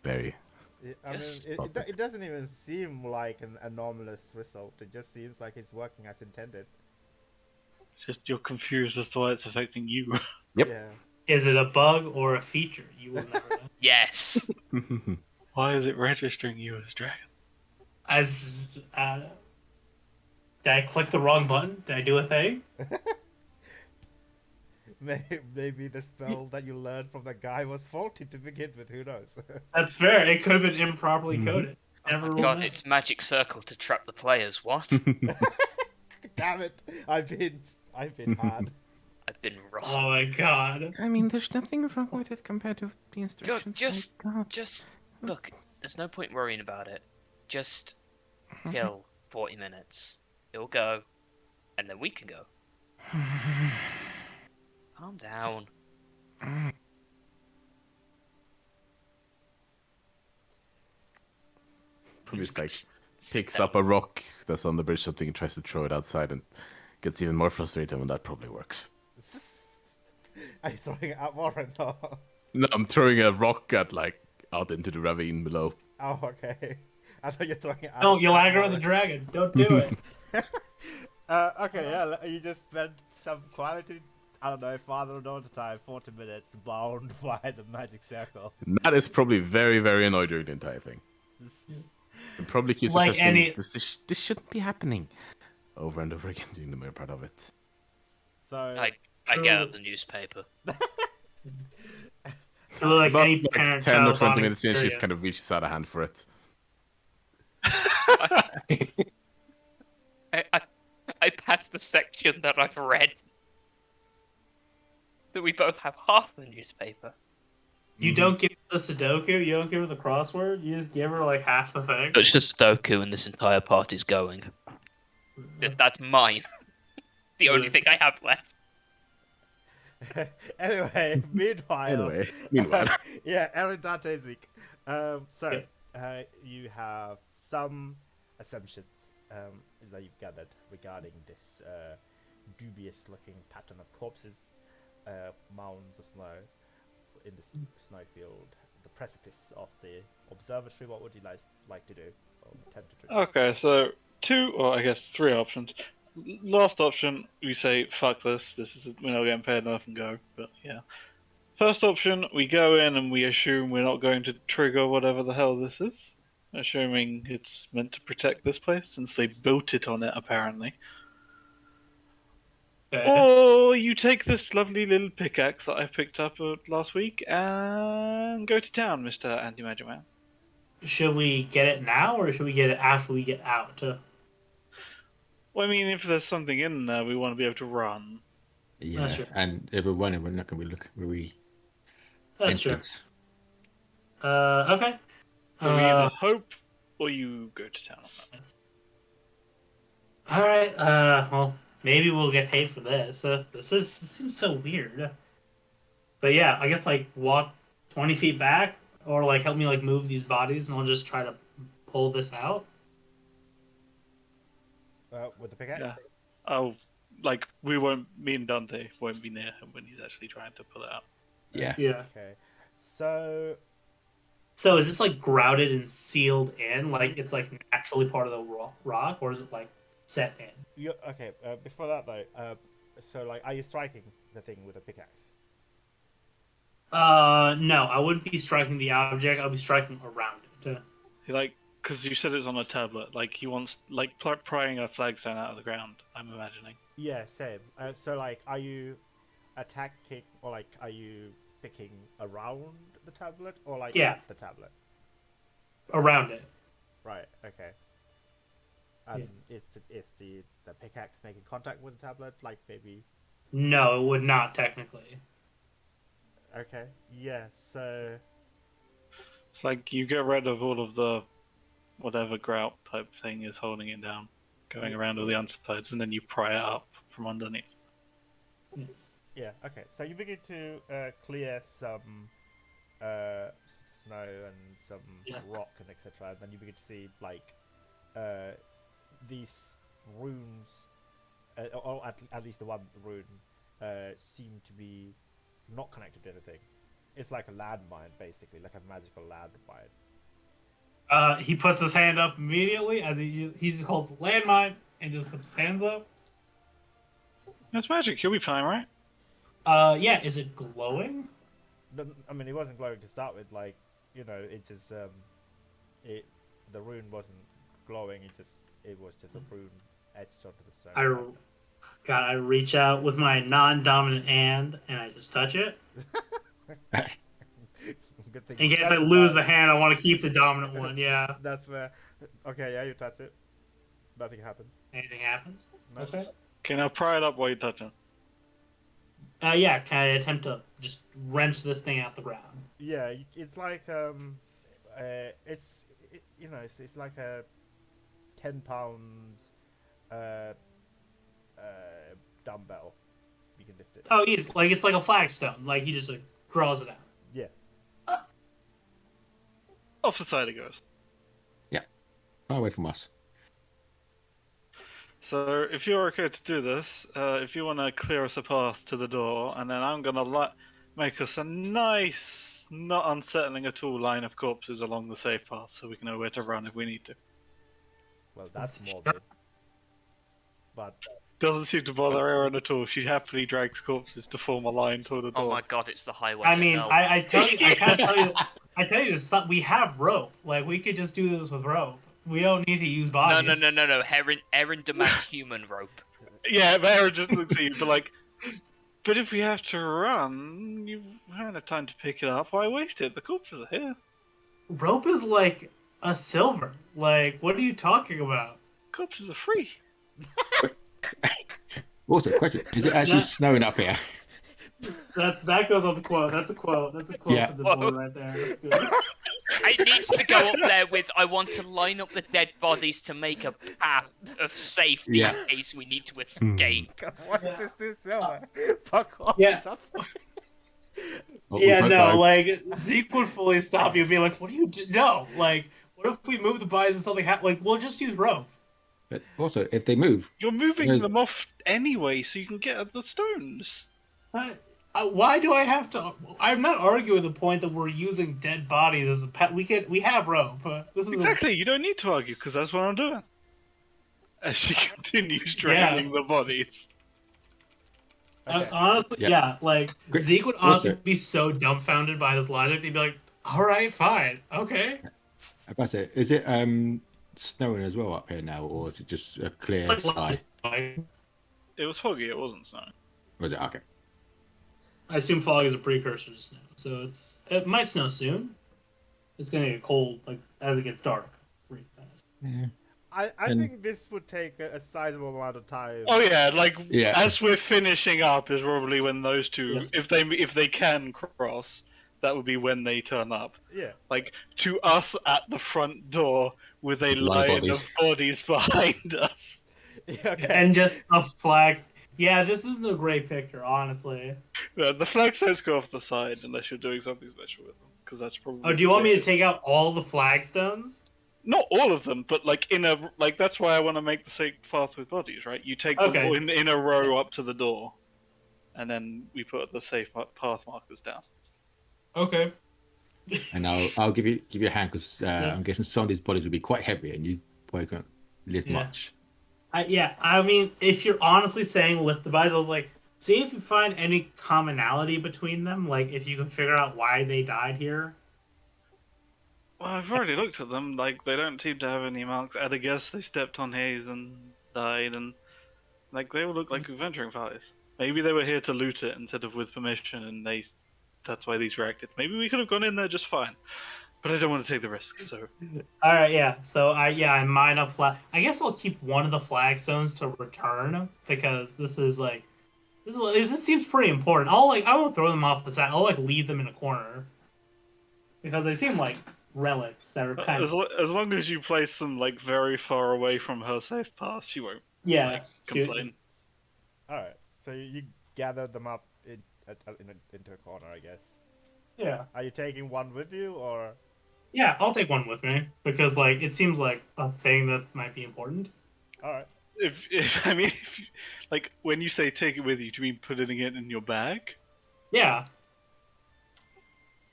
[SPEAKER 4] very.
[SPEAKER 3] I mean,
[SPEAKER 5] Yes.
[SPEAKER 3] it doesn't even seem like an anomalous result. It just seems like it's working as intended.
[SPEAKER 1] Just you're confused as to why it's affecting you.
[SPEAKER 4] Yep.
[SPEAKER 3] Yeah.
[SPEAKER 7] Is it a bug or a feature? You will never know.
[SPEAKER 5] Yes.
[SPEAKER 1] Why is it registering you as dragon?
[SPEAKER 7] As did I click the wrong button? Did I do a thing?
[SPEAKER 3] Maybe the spell that you learned from that guy was faulty to begin with. Who knows?
[SPEAKER 7] That's fair. It could have been improperly coded. Never
[SPEAKER 5] Oh my
[SPEAKER 7] ruled
[SPEAKER 5] God,
[SPEAKER 7] out.
[SPEAKER 5] it's magic circle to trap the players. What?
[SPEAKER 3] Damn it! I've been hard.
[SPEAKER 5] I've been rustled.
[SPEAKER 7] Oh my god.
[SPEAKER 6] I mean, there's nothing wrong with it compared to the
[SPEAKER 5] Look,
[SPEAKER 6] instructions.
[SPEAKER 5] just,
[SPEAKER 6] I got.
[SPEAKER 5] just look. There's no point worrying about it. Just kill 40 minutes. It'll go, and then we can go. Calm down.
[SPEAKER 4] Probably just like picks up a rock that's on the bridge, something, and tries to throw it outside, and gets even more frustrated when that probably works.
[SPEAKER 3] Are you throwing it at Warren? No.
[SPEAKER 4] No, I'm throwing a rock at like out into the ravine below.
[SPEAKER 3] Oh, okay. I thought you're throwing it at.
[SPEAKER 7] Don't, you'll
[SPEAKER 3] at
[SPEAKER 7] aggro the
[SPEAKER 3] Warren.
[SPEAKER 7] dragon. Don't do it.
[SPEAKER 3] Okay, yeah. You just spent some quality. I don't know, father or daughter time, 40 minutes bound by the magic circle.
[SPEAKER 4] And that is probably very, very annoyed during the entire thing. It probably keeps
[SPEAKER 7] Like
[SPEAKER 4] requesting,
[SPEAKER 7] any-
[SPEAKER 4] this shouldn't be happening over and over again during the main part of it.
[SPEAKER 3] So
[SPEAKER 5] I get out the newspaper.
[SPEAKER 7] So like
[SPEAKER 4] About
[SPEAKER 7] any
[SPEAKER 4] like
[SPEAKER 7] parent
[SPEAKER 4] 10 or
[SPEAKER 7] child
[SPEAKER 4] 20
[SPEAKER 7] bonding
[SPEAKER 4] minutes in, she just kind of
[SPEAKER 7] experience.
[SPEAKER 4] reaches out a hand for it.
[SPEAKER 5] I passed the section that I've read. That we both have half the newspaper.
[SPEAKER 7] You don't give her the Sudoku. You don't give her the crossword. You just give her like half the thing.
[SPEAKER 5] It's just Sudoku and this entire party's going. That's mine. The only thing I have left.
[SPEAKER 3] anyway, meanwhile.
[SPEAKER 4] Meanwhile.
[SPEAKER 3] Yeah, Aaron Dante Zeke. You have some assumptions that you've gathered regarding this dubious-looking pattern of corpses, mounds of snow in the snowfield, the precipice of the observatory. What would you like to do or attempt to do?
[SPEAKER 1] Okay, so two, or I guess three options. Last option, we say, fuck this, we're not getting paid enough and go, but yeah. First option, we go in and we assume we're not going to trigger whatever the hell this is, assuming it's meant to protect this place, since they built it on it, apparently.
[SPEAKER 7] Okay.
[SPEAKER 1] Or you take this lovely little pickaxe that I picked up last week and go to town, Mr. Anti-Magic Man.
[SPEAKER 7] Should we get it now, or should we get it after we get out?
[SPEAKER 1] Well, I mean, if there's something in there, we want to be able to run.
[SPEAKER 7] That's
[SPEAKER 2] Yeah,
[SPEAKER 7] true.
[SPEAKER 2] and if we're running, we're not going to be looking where we
[SPEAKER 7] That's true.
[SPEAKER 2] entrance.
[SPEAKER 7] Okay.
[SPEAKER 1] So we either hope or you go to town on that.
[SPEAKER 7] All right. Well, maybe we'll get paid for this. This seems so weird. But yeah, I guess like walk 20 feet back, or like help me like move these bodies, and I'll just try to pull this out.
[SPEAKER 3] With the pickaxe?
[SPEAKER 1] Yeah. Oh, like me and Dante won't be near him when he's actually trying to pull it out.
[SPEAKER 2] Yeah.
[SPEAKER 7] Yeah.
[SPEAKER 3] Okay. So
[SPEAKER 7] So is this like grouted and sealed in, like it's like naturally part of the rock, or is it like set in?
[SPEAKER 3] you okay? Before that though, so like, are you striking the thing with a pickaxe?
[SPEAKER 7] No, I wouldn't be striking the object. I'll be striking around it.
[SPEAKER 1] Because you said it's on a tablet. Like he wants, like prying a flagstone out of the ground. I'm imagining.
[SPEAKER 3] Yeah, same. So like, are you attacking, or like, are you picking around the tablet, or like
[SPEAKER 7] Yeah.
[SPEAKER 3] at the tablet?
[SPEAKER 7] Around it.
[SPEAKER 3] Right. Okay. And is the pickaxe making contact with the tablet? Like maybe.
[SPEAKER 7] No, it would not technically.
[SPEAKER 3] Okay. Yeah. So.
[SPEAKER 1] It's like you get rid of all of the whatever grout type thing is holding it down, going around all the undersides, and then you pry it up from underneath.
[SPEAKER 7] Yes.
[SPEAKER 3] Yeah. Okay. So you begin to clear some snow and some rock and etc. And then you begin to see like these runes, or at least the one rune, seem to be not connected to anything. It's like a landmine, basically, like a magical landmine.
[SPEAKER 7] He puts his hand up immediately as he just calls landmine and just puts his hands up.
[SPEAKER 1] It's magic. You'll be fine, right?
[SPEAKER 7] Yeah. Is it glowing?
[SPEAKER 3] I mean, it wasn't glowing to start with. Like, it just the rune wasn't glowing. It was just a rune etched onto the stone.
[SPEAKER 7] I reach out with my non-dominant hand and I just touch it.
[SPEAKER 3] Good thing
[SPEAKER 7] In
[SPEAKER 3] you
[SPEAKER 7] case I lose the
[SPEAKER 3] specified.
[SPEAKER 7] hand, I want to keep the dominant one. Yeah.
[SPEAKER 3] That's where. Okay, yeah, you touch it. Nothing happens.
[SPEAKER 7] Anything happens?
[SPEAKER 3] No.
[SPEAKER 7] Okay.
[SPEAKER 1] Okay, now pry it up while you touch it.
[SPEAKER 7] Yeah. Can I attempt to just wrench this thing out the ground?
[SPEAKER 3] Yeah, it's like it's like a 10 pounds dumbbell. You can lift it.
[SPEAKER 7] Oh, easy. Like it's like a flagstone. Like he just like draws it out.
[SPEAKER 3] Yeah.
[SPEAKER 1] Off the side it goes.
[SPEAKER 2] Far away from us.
[SPEAKER 1] So if you're okay to do this, if you want to clear us a path to the door, and then I'm gonna make us a nice, not unsettling at all line of corpses along the safe path, so we can know where to run if we need to.
[SPEAKER 3] Well, that's morbid. But
[SPEAKER 1] Doesn't seem to bother Erin at all. She happily drags corpses to form a line toward the door.
[SPEAKER 5] Oh my god, it's the highway.
[SPEAKER 7] I
[SPEAKER 5] to
[SPEAKER 7] mean,
[SPEAKER 5] hell.
[SPEAKER 7] I tell you, I can't tell you. I tell you to stop. We have rope. Like we could just do this with rope. We don't need to use
[SPEAKER 5] No,
[SPEAKER 7] bodies.
[SPEAKER 5] no. Erin demands human rope.
[SPEAKER 1] Yeah, but Erin just looks at you, but like, but if we have to run, you haven't had time to pick it up. Why waste it? The corpses are here.
[SPEAKER 7] Rope is like a silver. Like, what are you talking about?
[SPEAKER 1] Corpses are free.
[SPEAKER 2] Also, question: is it actually snowing up here?
[SPEAKER 7] That goes on the quote. That's a quote. That's a quote
[SPEAKER 2] Yeah.
[SPEAKER 7] for the board right there. That's good.
[SPEAKER 5] It needs to go up there with, I want to line up the dead bodies to make a path of safety
[SPEAKER 2] Yeah.
[SPEAKER 5] in case we need to escape.
[SPEAKER 3] what is this do silver? Fuck off.
[SPEAKER 7] Yeah.
[SPEAKER 3] Suffer.
[SPEAKER 2] Oh,
[SPEAKER 7] Yeah,
[SPEAKER 2] high
[SPEAKER 7] no,
[SPEAKER 2] five.
[SPEAKER 7] like Zeke would fully stop you and be like, "What do you do?" No, like, what if we move the bodies and something happens? Like, we'll just use rope.
[SPEAKER 2] But also, if they move,
[SPEAKER 1] You're moving
[SPEAKER 2] Yeah.
[SPEAKER 1] them off anyway, so you can get at the stones.
[SPEAKER 7] Why do I have to? I'm not arguing the point that we're using dead bodies as a pet. We have rope. This is
[SPEAKER 1] Exactly. You don't need to argue because that's what I'm doing. As she continues dragging the bodies.
[SPEAKER 3] Okay.
[SPEAKER 7] Honestly,
[SPEAKER 2] Yeah.
[SPEAKER 7] yeah. Like
[SPEAKER 2] Great.
[SPEAKER 7] Zeke would
[SPEAKER 2] Also-
[SPEAKER 7] honestly be so dumbfounded by this logic. He'd be like, "All right, fine, okay."
[SPEAKER 2] I must say, is it snowing as well up here now, or is it just a clear
[SPEAKER 7] It's like
[SPEAKER 2] sky?
[SPEAKER 7] like,
[SPEAKER 1] It was foggy. It wasn't snowing.
[SPEAKER 2] Was it? Okay.
[SPEAKER 7] I assume fog is a precursor to snow, so it might snow soon. It's gonna get cold like as it gets dark. Pretty fast.
[SPEAKER 2] Yeah.
[SPEAKER 3] I
[SPEAKER 2] And-
[SPEAKER 3] think this would take a sizable amount of time.
[SPEAKER 1] Oh yeah, like
[SPEAKER 2] Yeah.
[SPEAKER 1] as we're finishing up is probably when those two,
[SPEAKER 7] Yes.
[SPEAKER 1] if they can cross, that would be when they turn up.
[SPEAKER 3] Yeah.
[SPEAKER 1] Like to us at the front door with a line of bodies behind us.
[SPEAKER 3] Yeah, okay.
[SPEAKER 7] And just a flag. Yeah, this isn't a great picture, honestly.
[SPEAKER 1] Yeah, the flagstones go off the side unless you're doing something special with them, because that's probably.
[SPEAKER 7] Oh, do you want me to take out all the flagstones?
[SPEAKER 1] Not all of them, but like that's why I want to make the safe path with bodies, right? You take them
[SPEAKER 7] Okay.
[SPEAKER 1] all in a row up to the door, and then we put the safe path markers down.
[SPEAKER 7] Okay.
[SPEAKER 2] And I'll give you a hand because I'm guessing some of these bodies will be quite heavy, and you probably can't lift
[SPEAKER 7] Yeah.
[SPEAKER 2] much.
[SPEAKER 7] I mean, if you're honestly saying lift device, I was like, see if you find any commonality between them. Like, if you can figure out why they died here.
[SPEAKER 1] Well, I've already looked at them. Like they don't seem to have any marks. I'd a guess they stepped on haze and died, and like they all look like adventuring parties. Maybe they were here to loot it instead of with permission, and that's why these reacted. Maybe we could have gone in there just fine, but I don't want to take the risk. So
[SPEAKER 7] All right, yeah. So I mine up flag. I guess I'll keep one of the flagstones to return because this seems pretty important. I won't throw them off the side. I'll like leave them in a corner because they seem like relics that are kind of
[SPEAKER 1] as long as you place them like very far away from her safe path, she won't
[SPEAKER 7] yeah.
[SPEAKER 1] complain.
[SPEAKER 3] All right. So you gather them up into a corner, I guess.
[SPEAKER 7] Yeah.
[SPEAKER 3] Are you taking one with you, or?
[SPEAKER 7] Yeah, I'll take one with me because like it seems like a thing that might be important.
[SPEAKER 3] All right.
[SPEAKER 1] If you, like when you say take it with you, do you mean putting it in your bag?
[SPEAKER 7] Yeah.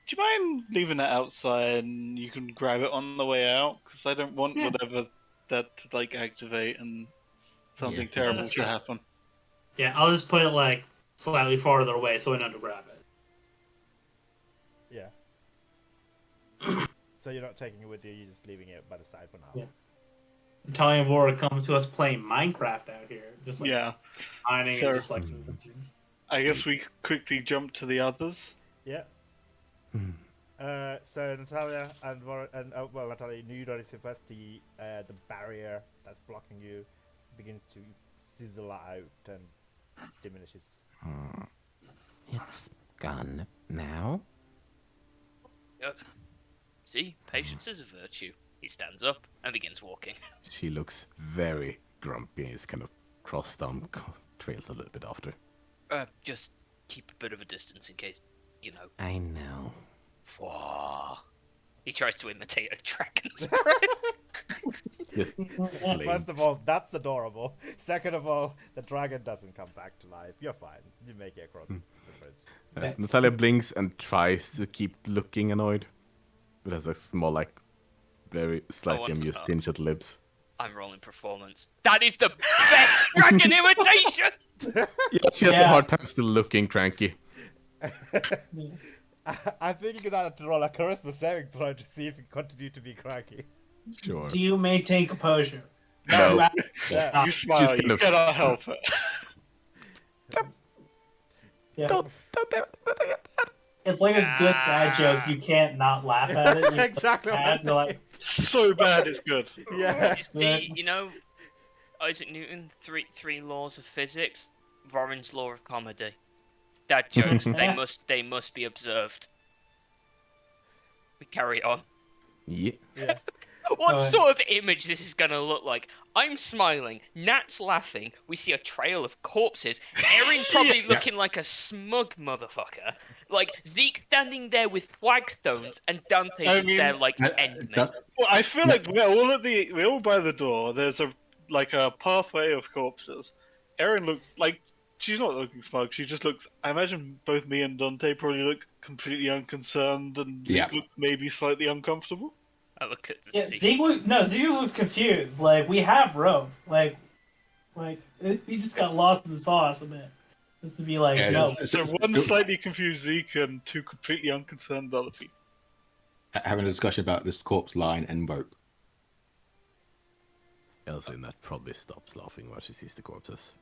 [SPEAKER 1] Do you mind leaving it outside and you can grab it on the way out? Because I don't want whatever that to like activate and something terrible
[SPEAKER 7] that's
[SPEAKER 1] to
[SPEAKER 7] true.
[SPEAKER 1] happen.
[SPEAKER 7] Yeah, I'll just put it like slightly farther away so I know to grab it.
[SPEAKER 3] Yeah. So you're not taking it with you. You're just leaving it by the side for now.
[SPEAKER 7] Yeah. Italian War come to us playing Minecraft out here, just like
[SPEAKER 1] Yeah,
[SPEAKER 7] mining
[SPEAKER 1] So-
[SPEAKER 7] and just like.
[SPEAKER 1] I guess we quickly jump to the others.
[SPEAKER 3] Yeah. So Natalia and Natalia, you notice it first. The barrier that's blocking you begins to sizzle out and diminishes.
[SPEAKER 6] It's gone now.
[SPEAKER 5] Yep. See, patience is a virtue. He stands up and begins walking.
[SPEAKER 4] She looks very grumpy. He's kind of crossed arm, trails a little bit after.
[SPEAKER 5] Just keep a bit of a distance in case, you know.
[SPEAKER 6] I know.
[SPEAKER 5] Whoa. He tries to imitate a dragon's breath.
[SPEAKER 4] Just
[SPEAKER 3] First of all, that's adorable. Second of all, the dragon doesn't come back to life. You're fine. You make it across the bridge.
[SPEAKER 4] Natalia blinks and tries to keep looking annoyed. But has a small, like, very slightly
[SPEAKER 5] want
[SPEAKER 4] amused
[SPEAKER 5] to-
[SPEAKER 4] tinge at lips.
[SPEAKER 5] I'm rolling performance. That is the best dragon imitation!
[SPEAKER 4] Yeah, she has a hard time still looking cranky.
[SPEAKER 3] I think you're gonna have to roll a charisma saving throw to see if you continue to be cranky.
[SPEAKER 4] Sure.
[SPEAKER 7] Do you maintain composure?
[SPEAKER 4] No.
[SPEAKER 3] Yeah.
[SPEAKER 1] You smile.
[SPEAKER 4] kind
[SPEAKER 1] You
[SPEAKER 4] of-
[SPEAKER 1] cannot help it.
[SPEAKER 7] Yeah.
[SPEAKER 4] Don't
[SPEAKER 7] It's like a good dad joke. You can't not laugh at it. You
[SPEAKER 3] Exactly what I was
[SPEAKER 7] you're like,
[SPEAKER 3] thinking.
[SPEAKER 1] So bad it's good.
[SPEAKER 3] Yeah.
[SPEAKER 5] See, you know, Isaac Newton, three laws of physics, Warren's law of comedy. Dad jokes, they must be observed. We carry on.
[SPEAKER 4] Yeah.
[SPEAKER 3] Yeah.
[SPEAKER 5] What
[SPEAKER 7] Oh,
[SPEAKER 5] sort of image this is gonna look like? I'm smiling, Nat's laughing, we see a trail of corpses, Erin probably looking like a smug motherfucker, like Zeke standing there with flagstones, and Dante
[SPEAKER 1] I
[SPEAKER 5] just
[SPEAKER 1] mean,
[SPEAKER 5] there like end me.
[SPEAKER 1] Well, I feel like we're all by the door. There's a pathway of corpses. Erin looks like she's not looking smug. She just looks. I imagine both me and Dante probably look completely unconcerned, and Zeke looks maybe slightly uncomfortable.
[SPEAKER 5] I look at
[SPEAKER 7] Zeke was confused. Like, we have rope. Like he just got lost in the sauce a bit. Just to be like,
[SPEAKER 2] Yeah,
[SPEAKER 7] no.
[SPEAKER 1] So one slightly confused Zeke and two completely unconcerned other people.
[SPEAKER 2] Having a discussion about this corpse line and rope.
[SPEAKER 4] Elsie in that probably stops laughing while she sees the corpses.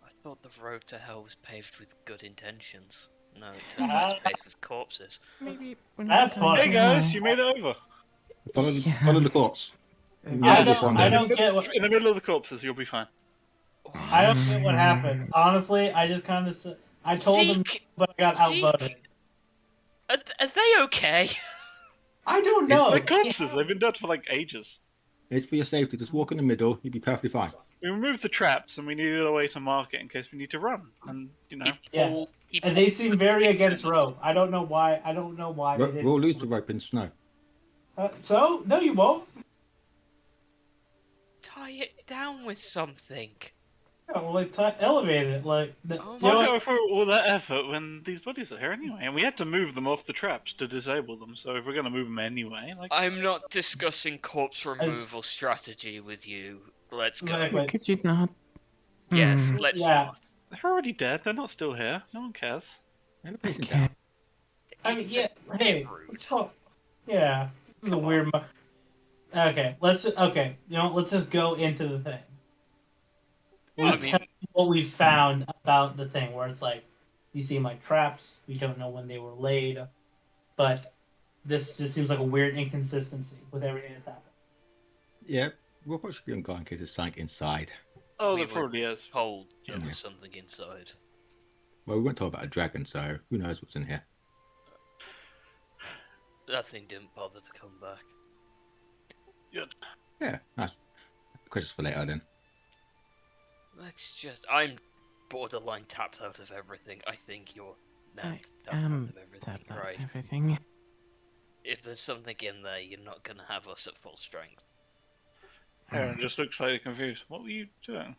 [SPEAKER 5] I thought the road to hell was paved with good intentions. No, it turns out it's paved with corpses.
[SPEAKER 6] Maybe when
[SPEAKER 7] That's
[SPEAKER 6] we're going
[SPEAKER 7] funny.
[SPEAKER 1] Hey
[SPEAKER 6] to
[SPEAKER 1] guys,
[SPEAKER 6] hell-
[SPEAKER 1] you made it over.
[SPEAKER 2] Follow,
[SPEAKER 6] Yeah.
[SPEAKER 2] follow the corpse.
[SPEAKER 1] Yeah,
[SPEAKER 7] I
[SPEAKER 2] We'll
[SPEAKER 7] don't.
[SPEAKER 2] find
[SPEAKER 7] I
[SPEAKER 2] out.
[SPEAKER 7] don't get what.
[SPEAKER 1] In the middle of the corpses, you'll be fine.
[SPEAKER 7] I don't get what happened. Honestly, I just kind of. I told them,
[SPEAKER 5] Zeke,
[SPEAKER 7] but I got
[SPEAKER 5] Zeke,
[SPEAKER 7] outvoted.
[SPEAKER 5] are they okay?
[SPEAKER 7] I don't know.
[SPEAKER 1] They're corpses. They've been dead for like ages.
[SPEAKER 2] It's for your safety. Just walk in the middle. You'll be perfectly fine.
[SPEAKER 1] We removed the traps, and we needed a way to mark it in case we need to run. And you know,
[SPEAKER 7] Yeah.
[SPEAKER 5] He
[SPEAKER 7] And they
[SPEAKER 5] pulled
[SPEAKER 7] seem
[SPEAKER 5] the
[SPEAKER 7] very against
[SPEAKER 5] victims.
[SPEAKER 7] rope. I don't know why. I don't know why they didn't.
[SPEAKER 2] We'll lose the rope in snow.
[SPEAKER 7] So no, you won't.
[SPEAKER 5] Tie it down with something.
[SPEAKER 7] Yeah, well, like elevate it, like.
[SPEAKER 5] Oh
[SPEAKER 7] You
[SPEAKER 5] my
[SPEAKER 7] know
[SPEAKER 1] why
[SPEAKER 7] what?
[SPEAKER 1] go through all that effort when these bodies are here anyway? And we had to move them off the traps to disable them. So if we're going to move them anyway, like,
[SPEAKER 5] I'm not discussing corpse removal strategy with you. Let's go.
[SPEAKER 7] Exactly.
[SPEAKER 6] Could you not?
[SPEAKER 5] Yes,
[SPEAKER 6] Hmm.
[SPEAKER 5] let's
[SPEAKER 7] Yeah.
[SPEAKER 5] not.
[SPEAKER 1] they're already dead. They're not still here. No one cares.
[SPEAKER 2] And the place is
[SPEAKER 6] Okay.
[SPEAKER 2] down.
[SPEAKER 7] I mean, yeah.
[SPEAKER 5] Bit
[SPEAKER 7] Hey,
[SPEAKER 5] rude.
[SPEAKER 7] let's go. Yeah, this is a
[SPEAKER 5] Come
[SPEAKER 7] weird. Okay, okay. You know, let's just go into the thing.
[SPEAKER 5] Yeah,
[SPEAKER 7] We'll
[SPEAKER 5] I
[SPEAKER 7] tell
[SPEAKER 5] mean-
[SPEAKER 7] you what we found about the thing, where it's like these seem like traps. We don't know when they were laid, but this just seems like a weird inconsistency with everything that's happened.
[SPEAKER 2] Yeah, we'll probably be on guard in case there's something inside.
[SPEAKER 1] Oh,
[SPEAKER 5] We
[SPEAKER 1] there
[SPEAKER 5] were-
[SPEAKER 1] probably is.
[SPEAKER 5] Told there
[SPEAKER 2] Yeah.
[SPEAKER 5] was something inside.
[SPEAKER 2] Well, we weren't told about a dragon, so who knows what's in here.
[SPEAKER 5] That thing didn't bother to come back.
[SPEAKER 1] Good.
[SPEAKER 2] Yeah, nice. Questions for later then.
[SPEAKER 5] Let's just. I'm borderline tapped out of everything. I think you're
[SPEAKER 6] I
[SPEAKER 5] not tapped out
[SPEAKER 6] am
[SPEAKER 5] of everything.
[SPEAKER 6] tapped out
[SPEAKER 5] Right.
[SPEAKER 6] everything.
[SPEAKER 5] If there's something in there, you're not gonna have us at full strength.
[SPEAKER 1] Aaron just looked slightly confused. What were you doing?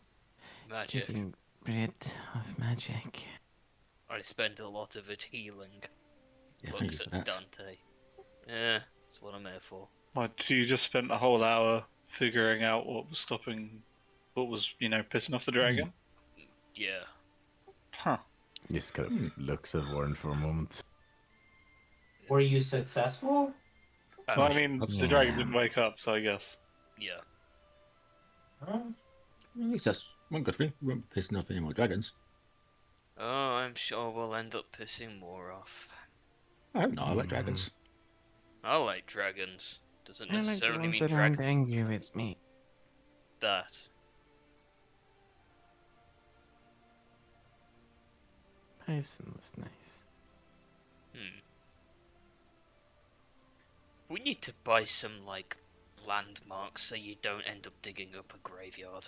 [SPEAKER 5] Magic.
[SPEAKER 6] Getting rid of magic.
[SPEAKER 5] I spend a lot of it healing.
[SPEAKER 2] Yeah, thank
[SPEAKER 5] Looked
[SPEAKER 2] you for
[SPEAKER 5] at
[SPEAKER 2] that.
[SPEAKER 5] Dante. Yeah, that's what I'm here for.
[SPEAKER 1] What, you just spent a whole hour figuring out what was pissing off the dragon?
[SPEAKER 5] Yeah.
[SPEAKER 1] Huh.
[SPEAKER 4] Just kind of looks at Warren for a moment.
[SPEAKER 7] Were you successful?
[SPEAKER 1] Well, I mean,
[SPEAKER 2] Yeah.
[SPEAKER 1] the dragon didn't wake up, so I guess.
[SPEAKER 5] Yeah.
[SPEAKER 7] Huh?
[SPEAKER 2] At least that's one good thing. We won't be pissing off any more dragons.
[SPEAKER 5] Oh, I'm sure we'll end up pissing more off.
[SPEAKER 2] I hope not. I like dragons.
[SPEAKER 5] I like dragons. Doesn't
[SPEAKER 6] I like the
[SPEAKER 5] necessarily
[SPEAKER 6] ones
[SPEAKER 5] mean
[SPEAKER 6] that aren't
[SPEAKER 5] dragons.
[SPEAKER 6] angry with me.
[SPEAKER 5] That.
[SPEAKER 6] Bison was nice.
[SPEAKER 5] Hmm. We need to buy some, like, landmarks so you don't end up digging up a graveyard.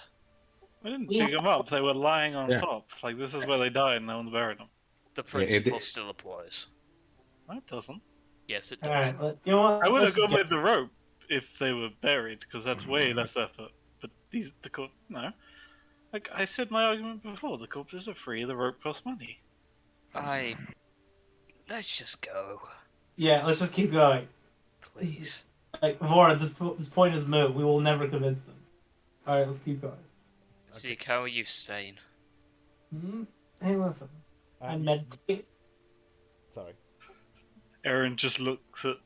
[SPEAKER 1] I didn't
[SPEAKER 7] Yeah.
[SPEAKER 1] dig them up. They were lying on
[SPEAKER 2] Yeah.
[SPEAKER 1] top. Like, this is where they died and no one's buried them.
[SPEAKER 5] The
[SPEAKER 2] Yeah, it-
[SPEAKER 5] principle still applies.
[SPEAKER 1] No, it doesn't.
[SPEAKER 5] Yes, it does.
[SPEAKER 7] Alright, you know what?
[SPEAKER 1] I would have
[SPEAKER 7] Let's
[SPEAKER 1] gone
[SPEAKER 7] get-
[SPEAKER 1] with the rope if they were buried, because that's way less effort. But no. Like I said, my argument before, the corpses are free, the rope costs money.
[SPEAKER 5] Let's just go,
[SPEAKER 7] Yeah, let's just keep going.
[SPEAKER 5] please.
[SPEAKER 7] Like, Vora, this point is moot. We will never convince them. Alright, let's keep going.
[SPEAKER 5] Zeke, how are you sane?
[SPEAKER 7] Hmm? Hey, listen. I meditate.
[SPEAKER 3] Sorry.
[SPEAKER 1] Erin just looks at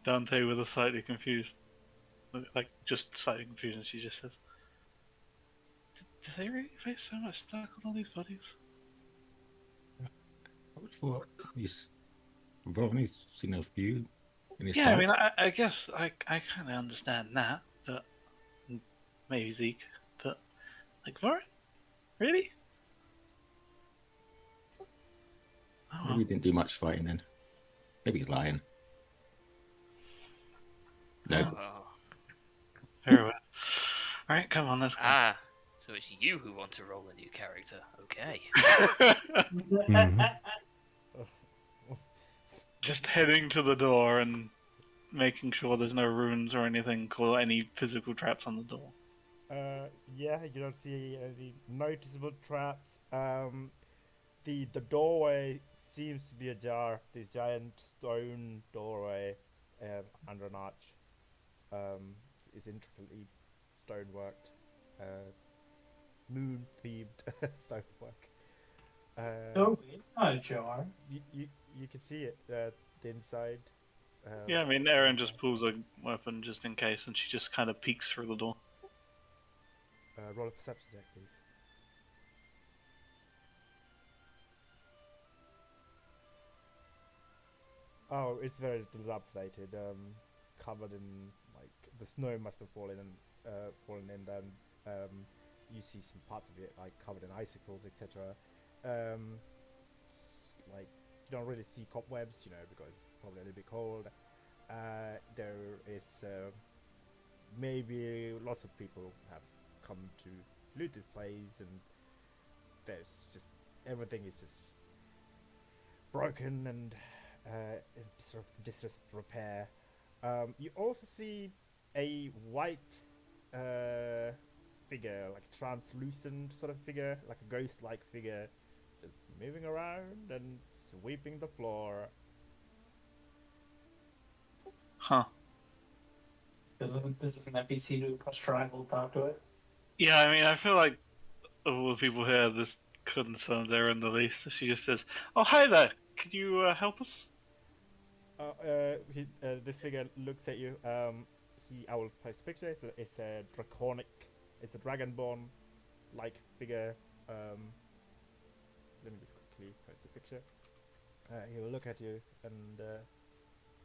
[SPEAKER 1] Dante with a slightly confused, like just slightly confused, and she just says, "Did they really face so much stuck on all these bodies?"
[SPEAKER 2] I would have thought he's Ronnie's seen a few in his
[SPEAKER 1] Yeah, I
[SPEAKER 2] time.
[SPEAKER 1] mean, I guess I kind of understand that, but maybe Zeke, but like Warren, really? Oh,
[SPEAKER 2] Maybe he didn't do much fighting then. Maybe he's lying. No.
[SPEAKER 5] Oh.
[SPEAKER 1] very well. All right, come on, let's go.
[SPEAKER 5] Ah, so it's you who want to roll a new character. Okay.
[SPEAKER 1] Just heading to the door and making sure there's no runes or anything or any physical traps on the door.
[SPEAKER 3] Yeah, you don't see any noticeable traps. The doorway seems to be ajar. This giant stone doorway under an arch is intricately stoneworked, moon themed stonework.
[SPEAKER 7] No, it's not a jar.
[SPEAKER 3] You can see it the inside.
[SPEAKER 1] Yeah, I mean, Erin just pulls a weapon just in case, and she just kind of peeks through the door.
[SPEAKER 3] Roll a perception check, please. Oh, it's very dilapidated. Covered in like the snow must have fallen in. Then you see some parts of it like covered in icicles, etc. Like you don't really see cobwebs, because it's probably a little bit cold. There is maybe lots of people have come to loot this place, and there's just everything is just broken and in disrepair. You also see a white figure, like a translucent sort of figure, like a ghost-like figure, just moving around and sweeping the floor.
[SPEAKER 1] Huh.
[SPEAKER 7] This is an NPC to press triangle to talk to it.
[SPEAKER 1] Yeah, I mean, I feel like of all the people here, this concerns Erin the least. So she just says, "Oh, hi there. Could you help us?"
[SPEAKER 3] This figure looks at you. I will post a picture. It's a draconic, it's a dragonborn like figure. Let me just quickly post a picture. He will look at you and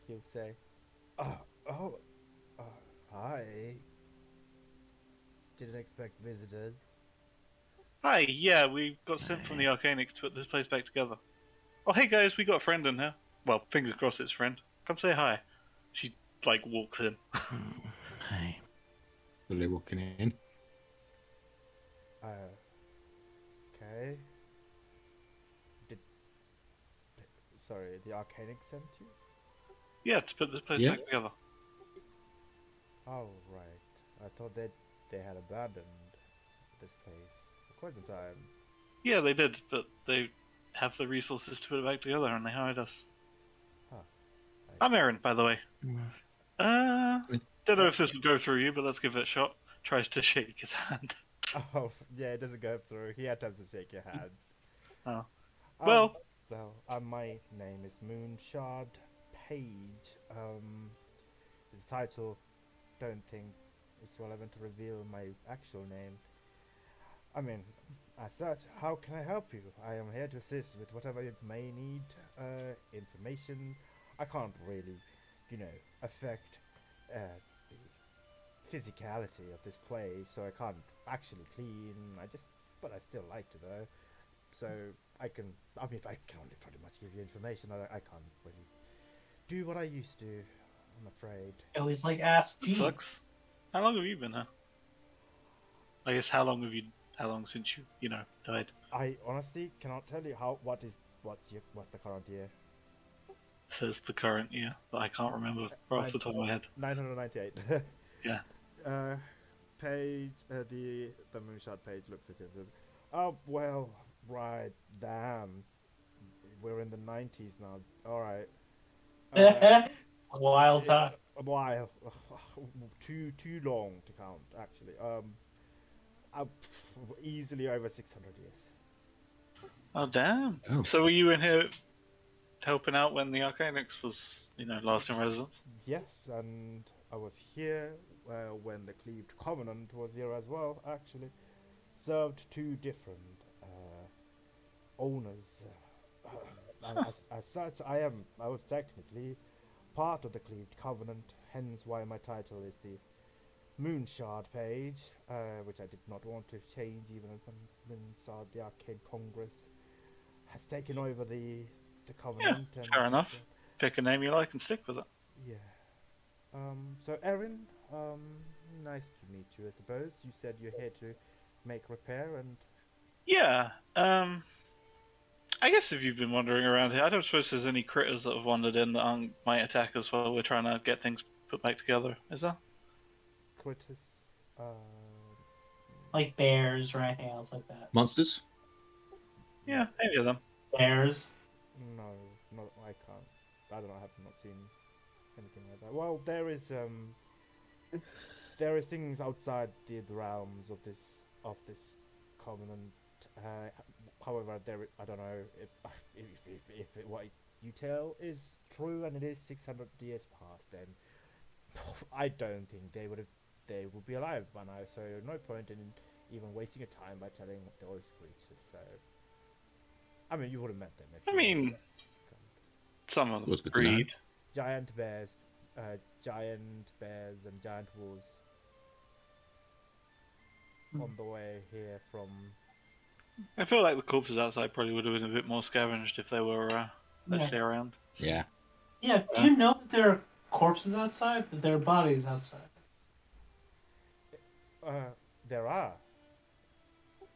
[SPEAKER 3] he'll say, "Oh, hi. Didn't expect visitors."
[SPEAKER 1] Hi, yeah, we got sent from the Arcanics to put this place back together. Oh, hey guys, we got a friend in here. Well, fingers crossed it's a friend. Come say hi. She, like, walks in.
[SPEAKER 6] Hi.
[SPEAKER 2] So they're walking in.
[SPEAKER 3] Okay. Sorry, the Arcanic sent you?
[SPEAKER 1] Yeah, to put this place
[SPEAKER 2] Yeah.
[SPEAKER 1] back together.
[SPEAKER 3] Oh, right. I thought they had abandoned this place for quite some time.
[SPEAKER 1] Yeah, they did, but they have the resources to put it back together, and they hired us. I'm Erin, by the way. Don't know if this will go through you, but let's give it a shot. Tries to shake his hand.
[SPEAKER 3] Oh, yeah, it doesn't go through. He attempts to shake your hand.
[SPEAKER 1] Oh. Well.
[SPEAKER 3] My name is Moonshard Page. His title, don't think it's relevant to reveal my actual name. I mean, as such, how can I help you? I am here to assist with whatever you may need. Information. I can't really, affect the physicality of this place, so I can't actually clean. But I still like to though. So I can only pretty much give you information. I can't really do what I used to, I'm afraid.
[SPEAKER 7] Oh, he's like Ask
[SPEAKER 1] That
[SPEAKER 7] Jeeves.
[SPEAKER 1] sucks. How long have you been here? I guess how long since you died?
[SPEAKER 3] I honestly cannot tell you what's the current year.
[SPEAKER 1] Says the current year, but I can't remember right off the top of my head.
[SPEAKER 3] 998.
[SPEAKER 1] Yeah.
[SPEAKER 3] Page, the Moonshot Page looks at it and says, "Oh well, right, damn, we're in the 90s now. All right,
[SPEAKER 7] Wild time.
[SPEAKER 3] a while, too long to count actually. Easily over 600 years."
[SPEAKER 1] Oh damn!
[SPEAKER 2] Oh.
[SPEAKER 1] So were you in here helping out when the Arcanics was, last in residence?
[SPEAKER 3] Yes, and I was here when the Cleaved Covenant was here as well. Actually, served two different owners. And as such, I was technically part of the Cleaved Covenant. Hence, why my title is the Moonshard Page, which I did not want to change, even when the Arcane Congress has taken over the Covenant.
[SPEAKER 1] Yeah, fair enough. Pick a name you like and stick with it.
[SPEAKER 3] Yeah. So Erin, nice to meet you, I suppose. You said you're here to make repair and...
[SPEAKER 1] Yeah, I guess if you've been wandering around here, I don't suppose there's any critters that have wandered in that might attack us while we're trying to get things put back together, is there?
[SPEAKER 3] Critters,
[SPEAKER 7] Like bears or anything else like that.
[SPEAKER 2] Monsters?
[SPEAKER 1] Yeah, any of them.
[SPEAKER 7] Bears.
[SPEAKER 3] No, I can't. I don't know, I have not seen anything like that. Well, there is things outside the realms of this Covenant. However, I don't know if what you tell is true and it is 600 years past, then I don't think they would be alive by now. So no point in even wasting your time by telling those creatures. So I mean, you would have met them.
[SPEAKER 1] I mean, some of them
[SPEAKER 2] Was good to know.
[SPEAKER 1] breed.
[SPEAKER 3] giant bears, and giant wolves on the way here from.
[SPEAKER 1] I feel like the corpses outside probably would have been a bit more scavenged if they were
[SPEAKER 7] Yeah.
[SPEAKER 1] actually around.
[SPEAKER 2] Yeah.
[SPEAKER 7] Yeah, do you know that there are corpses outside? That there are bodies outside?
[SPEAKER 3] There are.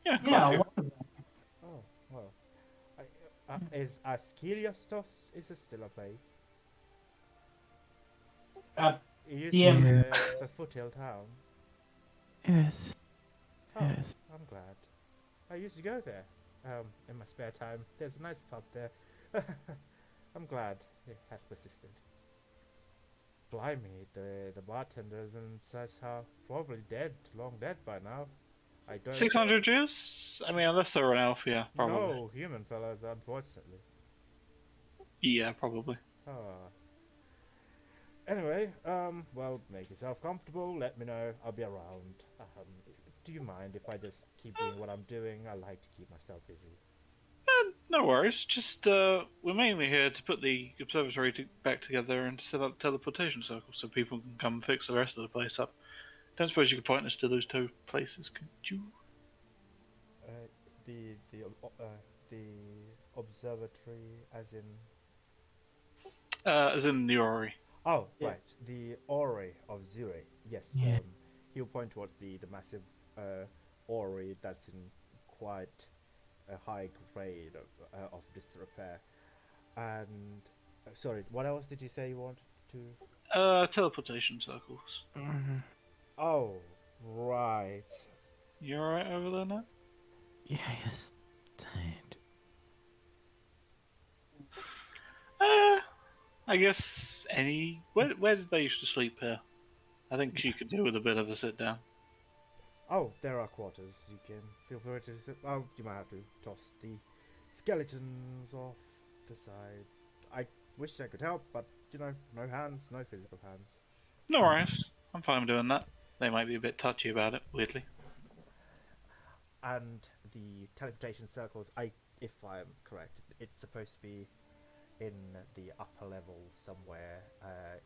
[SPEAKER 1] Yeah, quite a
[SPEAKER 7] Yeah,
[SPEAKER 1] few.
[SPEAKER 7] one of them.
[SPEAKER 3] Oh well. Is Askeliostos is it still a place?
[SPEAKER 7] Uh,
[SPEAKER 3] It used
[SPEAKER 7] DM.
[SPEAKER 3] to be
[SPEAKER 6] Yeah.
[SPEAKER 3] the foothill town.
[SPEAKER 6] Yes.
[SPEAKER 3] Oh,
[SPEAKER 6] Yes.
[SPEAKER 3] I'm glad. I used to go there. In my spare time. There's a nice pub there. I'm glad it has persisted. Blimey, the bartenders and such are probably dead, long dead by now. I don't.
[SPEAKER 1] 600 Jews? I mean, unless they're an elf, yeah, probably.
[SPEAKER 3] No human fellows, unfortunately.
[SPEAKER 1] Yeah, probably.
[SPEAKER 3] Ah. Anyway, well, make yourself comfortable. Let me know. I'll be around. Do you mind if I just keep doing what I'm doing? I like to keep myself busy.
[SPEAKER 1] No worries. Just, we're mainly here to put the observatory back together and set up teleportation circles so people can come fix the rest of the place up. Don't suppose you could point us to those two places, could you?
[SPEAKER 3] The observatory, as in.
[SPEAKER 1] As in the Ori.
[SPEAKER 3] Oh,
[SPEAKER 7] Yeah.
[SPEAKER 3] right. The Ori of Zurich. Yes.
[SPEAKER 6] Yeah.
[SPEAKER 3] He'll point towards the massive Ori that's in quite a high grade of disrepair. And sorry, what else did you say you wanted to?
[SPEAKER 1] Teleportation circles.
[SPEAKER 6] Mhm.
[SPEAKER 3] Oh, right.
[SPEAKER 1] You alright over there now?
[SPEAKER 6] Yeah, yes. Tired.
[SPEAKER 1] I guess where did they used to sleep here? I think she could do with a bit of a sit down.
[SPEAKER 3] Oh, there are quarters. You can feel free to. Oh, you might have to toss the skeletons off the side. I wish I could help, but no hands, no physical hands.
[SPEAKER 1] No worries. I'm fine with doing that. They might be a bit touchy about it, weirdly.
[SPEAKER 3] And the teleportation circles, if I'm correct, it's supposed to be in the upper levels somewhere.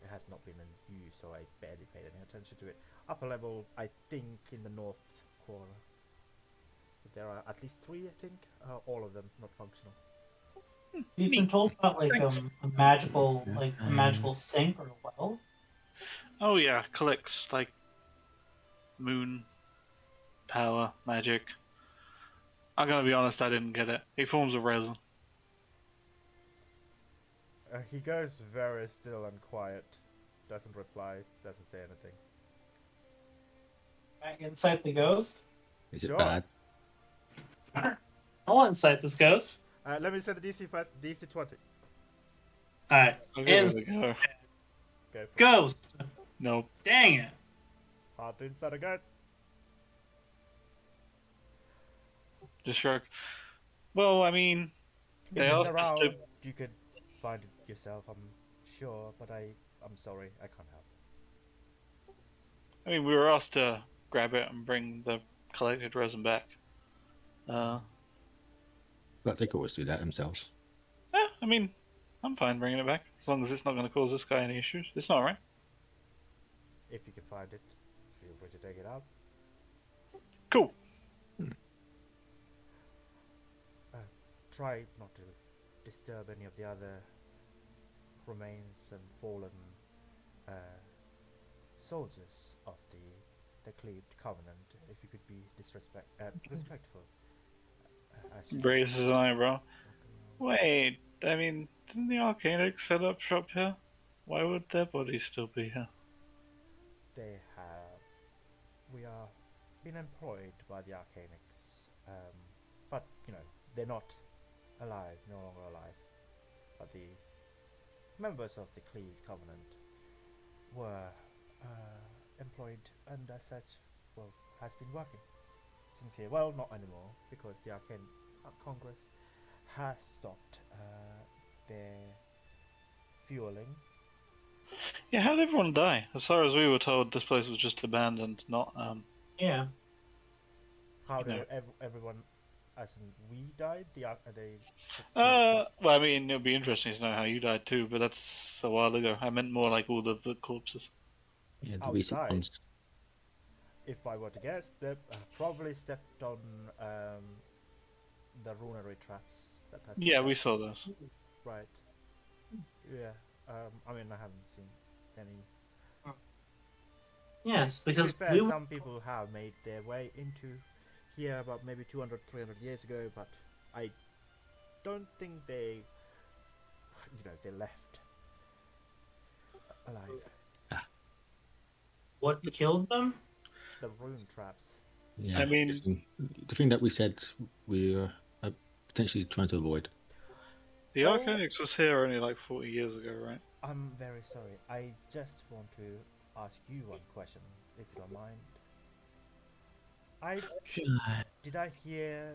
[SPEAKER 3] It has not been in use, so I barely paid any attention to it. Upper level, I think, in the north corner. There are at least 3, I think. All of them not functional.
[SPEAKER 7] You've been told about
[SPEAKER 1] Thanks.
[SPEAKER 7] a magical sink or a well.
[SPEAKER 1] Oh yeah, collects like moon power magic. I'm gonna be honest, I didn't get it. It forms of resin.
[SPEAKER 3] He goes very still and quiet. Doesn't reply. Doesn't say anything.
[SPEAKER 7] Back inside the ghost.
[SPEAKER 2] Is
[SPEAKER 3] Sure.
[SPEAKER 2] it bad?
[SPEAKER 7] I'll incite this ghost.
[SPEAKER 3] Let me set the DC first. DC 20.
[SPEAKER 7] Alright.
[SPEAKER 1] I'll give
[SPEAKER 7] And
[SPEAKER 1] it a go.
[SPEAKER 3] Go for it.
[SPEAKER 7] ghost.
[SPEAKER 1] Nope.
[SPEAKER 7] Dang it.
[SPEAKER 3] Hard to inside a ghost.
[SPEAKER 1] Just shrug. Well, I mean,
[SPEAKER 3] If
[SPEAKER 1] they
[SPEAKER 3] it's
[SPEAKER 1] asked us
[SPEAKER 3] around,
[SPEAKER 1] to.
[SPEAKER 3] you could find it yourself, I'm sure, but I'm sorry, I can't help.
[SPEAKER 1] I mean, we were asked to grab it and bring the collected resin back.
[SPEAKER 2] But they could always do that themselves.
[SPEAKER 1] Yeah, I mean, I'm fine bringing it back as long as it's not going to cause this guy any issues. It's not right.
[SPEAKER 3] If you can find it, feel free to take it out.
[SPEAKER 1] Cool.
[SPEAKER 3] Try not to disturb any of the other remains and fallen soldiers of the cleaved covenant. If you could be respectful. As you
[SPEAKER 1] Raises an eyebrow. Wait, I mean, didn't the Arcanics set up shop here? Why would their bodies still be here?
[SPEAKER 3] They have. We are being employed by the Arcanics, but they're not alive, no longer alive. But the members of the Cleaved Covenant were employed, and as such, has been working since here. Well, not anymore, because the Arcane Congress has stopped their fueling.
[SPEAKER 1] Yeah, how did everyone die? As far as we were told, this place was just abandoned, not
[SPEAKER 7] Yeah.
[SPEAKER 3] How
[SPEAKER 1] No.
[SPEAKER 3] did everyone as in we died. They.
[SPEAKER 1] Well, I mean, it'd be interesting to know how you died too, but that's a while ago. I meant more like all the corpses.
[SPEAKER 2] Yeah, the recent
[SPEAKER 3] Outside.
[SPEAKER 2] ones.
[SPEAKER 3] If I were to guess, they probably stepped on the runary traps that has been
[SPEAKER 1] Yeah, we
[SPEAKER 3] set.
[SPEAKER 1] saw those.
[SPEAKER 3] Right. Yeah. I mean, I haven't seen any.
[SPEAKER 7] Yes,
[SPEAKER 3] To be
[SPEAKER 7] because
[SPEAKER 3] fair,
[SPEAKER 7] we were,
[SPEAKER 3] some people have made their way into here about maybe 200, 300 years ago, but I don't think they, they left alive.
[SPEAKER 7] what killed them?
[SPEAKER 3] The rune traps.
[SPEAKER 2] Yeah,
[SPEAKER 1] I mean-
[SPEAKER 2] the thing that we said we were potentially trying to avoid.
[SPEAKER 1] The
[SPEAKER 3] Oh.
[SPEAKER 1] Arcanix was here only like 40 years ago, right?
[SPEAKER 3] I'm very sorry. I just want to ask you one question, if you don't mind.
[SPEAKER 6] Sure.
[SPEAKER 3] Did I hear?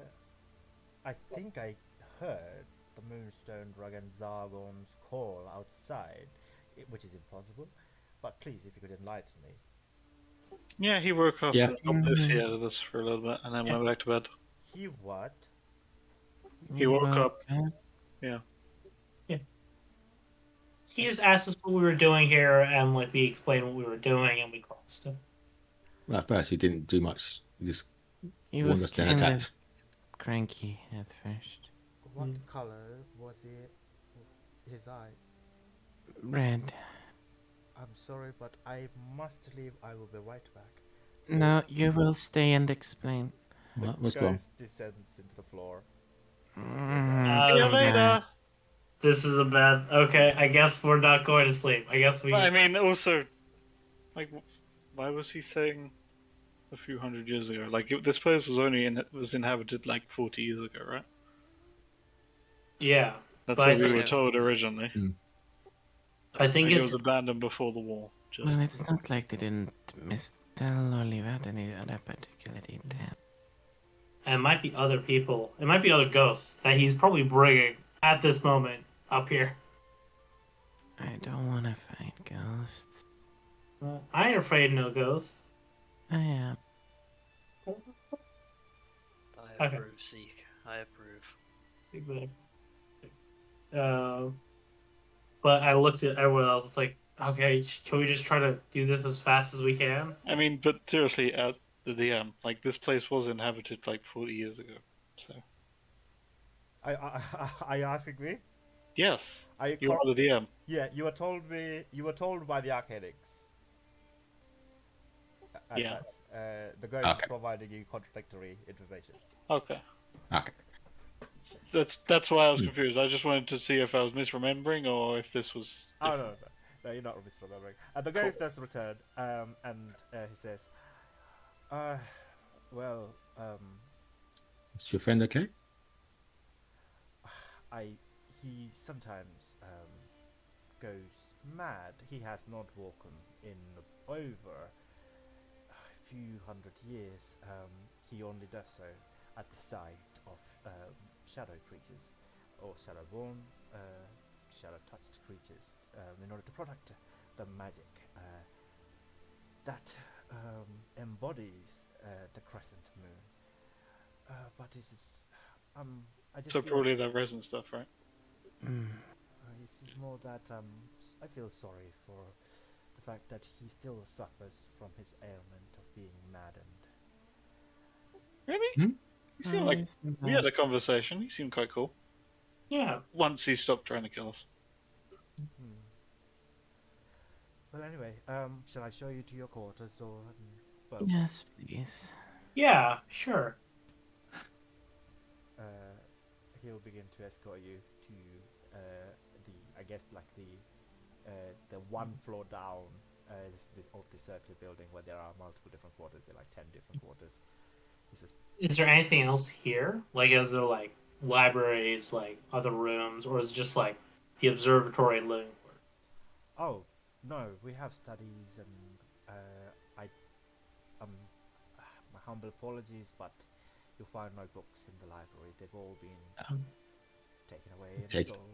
[SPEAKER 3] I think I heard the Moonstone Dragon Zargon's call outside, which is impossible. But please, if you could enlighten me.
[SPEAKER 1] Yeah, he woke up
[SPEAKER 2] Yeah.
[SPEAKER 1] and got pissy out of this for a little bit, and then
[SPEAKER 7] Yeah.
[SPEAKER 1] went back to bed.
[SPEAKER 3] He what?
[SPEAKER 1] He woke up.
[SPEAKER 6] up.
[SPEAKER 1] Yeah.
[SPEAKER 7] He just asked us what we were doing here, and like we explained what we were doing, and we crossed him.
[SPEAKER 2] Well, at first he didn't do much. He just
[SPEAKER 6] He
[SPEAKER 2] warned
[SPEAKER 6] was
[SPEAKER 2] us, then
[SPEAKER 6] kind
[SPEAKER 2] attacked.
[SPEAKER 6] of cranky at first.
[SPEAKER 3] What color was it? His eyes.
[SPEAKER 6] Red.
[SPEAKER 3] I'm sorry, but I must leave. I will be right back.
[SPEAKER 6] No, you will stay and explain.
[SPEAKER 2] What's wrong?
[SPEAKER 3] Ghost descends into the floor.
[SPEAKER 6] Mm,
[SPEAKER 1] See you
[SPEAKER 7] Uh,
[SPEAKER 1] later.
[SPEAKER 7] This is a bad. Okay, I guess we're not going to sleep. I guess we.
[SPEAKER 1] But I mean, also, like, why was he saying a few hundred years ago? Like, this place was inhabited like 40 years ago, right?
[SPEAKER 7] Yeah,
[SPEAKER 1] That's
[SPEAKER 7] But
[SPEAKER 1] what
[SPEAKER 7] I
[SPEAKER 1] we
[SPEAKER 7] think-
[SPEAKER 1] were told originally.
[SPEAKER 7] I think
[SPEAKER 1] Like, it
[SPEAKER 7] it's.
[SPEAKER 1] was abandoned before the war. Just
[SPEAKER 6] Well, it's not like they didn't misspell or leave out any other particular detail.
[SPEAKER 7] It might be other people. It might be other ghosts that he's probably bringing at this moment up here.
[SPEAKER 6] I don't want to fight ghosts.
[SPEAKER 7] I ain't afraid of no ghost.
[SPEAKER 6] I am.
[SPEAKER 5] I
[SPEAKER 7] Okay.
[SPEAKER 5] approve, Seek. I approve.
[SPEAKER 7] But I looked at everyone else. It's like, okay, can we just try to do this as fast as we can?
[SPEAKER 1] I mean, but seriously, at the DM, like, this place was inhabited like 40 years ago. So,
[SPEAKER 3] Are you asking me?
[SPEAKER 1] yes,
[SPEAKER 3] Are you
[SPEAKER 1] you are the DM.
[SPEAKER 3] Yeah, you were told me. You were told by the Arcanix. As
[SPEAKER 1] Yeah.
[SPEAKER 3] such, the ghost
[SPEAKER 2] Okay.
[SPEAKER 3] providing you contradictory information.
[SPEAKER 1] Okay.
[SPEAKER 2] Okay.
[SPEAKER 1] That's why I was confused. I just wanted to see if I was misremembering or if this was.
[SPEAKER 3] Oh no, you're not misremembering. The ghost does return, and he says, well,
[SPEAKER 2] Is your friend okay?
[SPEAKER 3] he sometimes goes mad. He has not woken in over a few hundred years. He only does so at the sight of shadow creatures or shadow-born, shadow-touched creatures in order to protect the magic that embodies the crescent moon. But it is, I just
[SPEAKER 1] So
[SPEAKER 3] feel
[SPEAKER 1] probably that resin stuff, right?
[SPEAKER 6] Mm.
[SPEAKER 3] it's just more that I feel sorry for the fact that he still suffers from his ailment of being maddened.
[SPEAKER 1] Really?
[SPEAKER 2] Hmm?
[SPEAKER 1] You seem like we had a conversation. He seemed quite cool.
[SPEAKER 7] Yeah.
[SPEAKER 1] Once he stopped trying to kill us.
[SPEAKER 3] Hmm. Well, anyway, shall I show you to your quarters, or well,
[SPEAKER 6] Yes, please.
[SPEAKER 7] Yeah, sure.
[SPEAKER 3] he'll begin to escort you to I guess like the one floor down of the circular building where there are multiple different quarters. There are like 10 different quarters. He says,
[SPEAKER 7] Is there anything else here? Like, is there like libraries, like other rooms, or is it just like the observatory and living quarters?
[SPEAKER 3] "Oh no, we have studies, and my humble apologies, but you'll find no books in the library. They've all been taken away and
[SPEAKER 2] Taken.
[SPEAKER 3] all.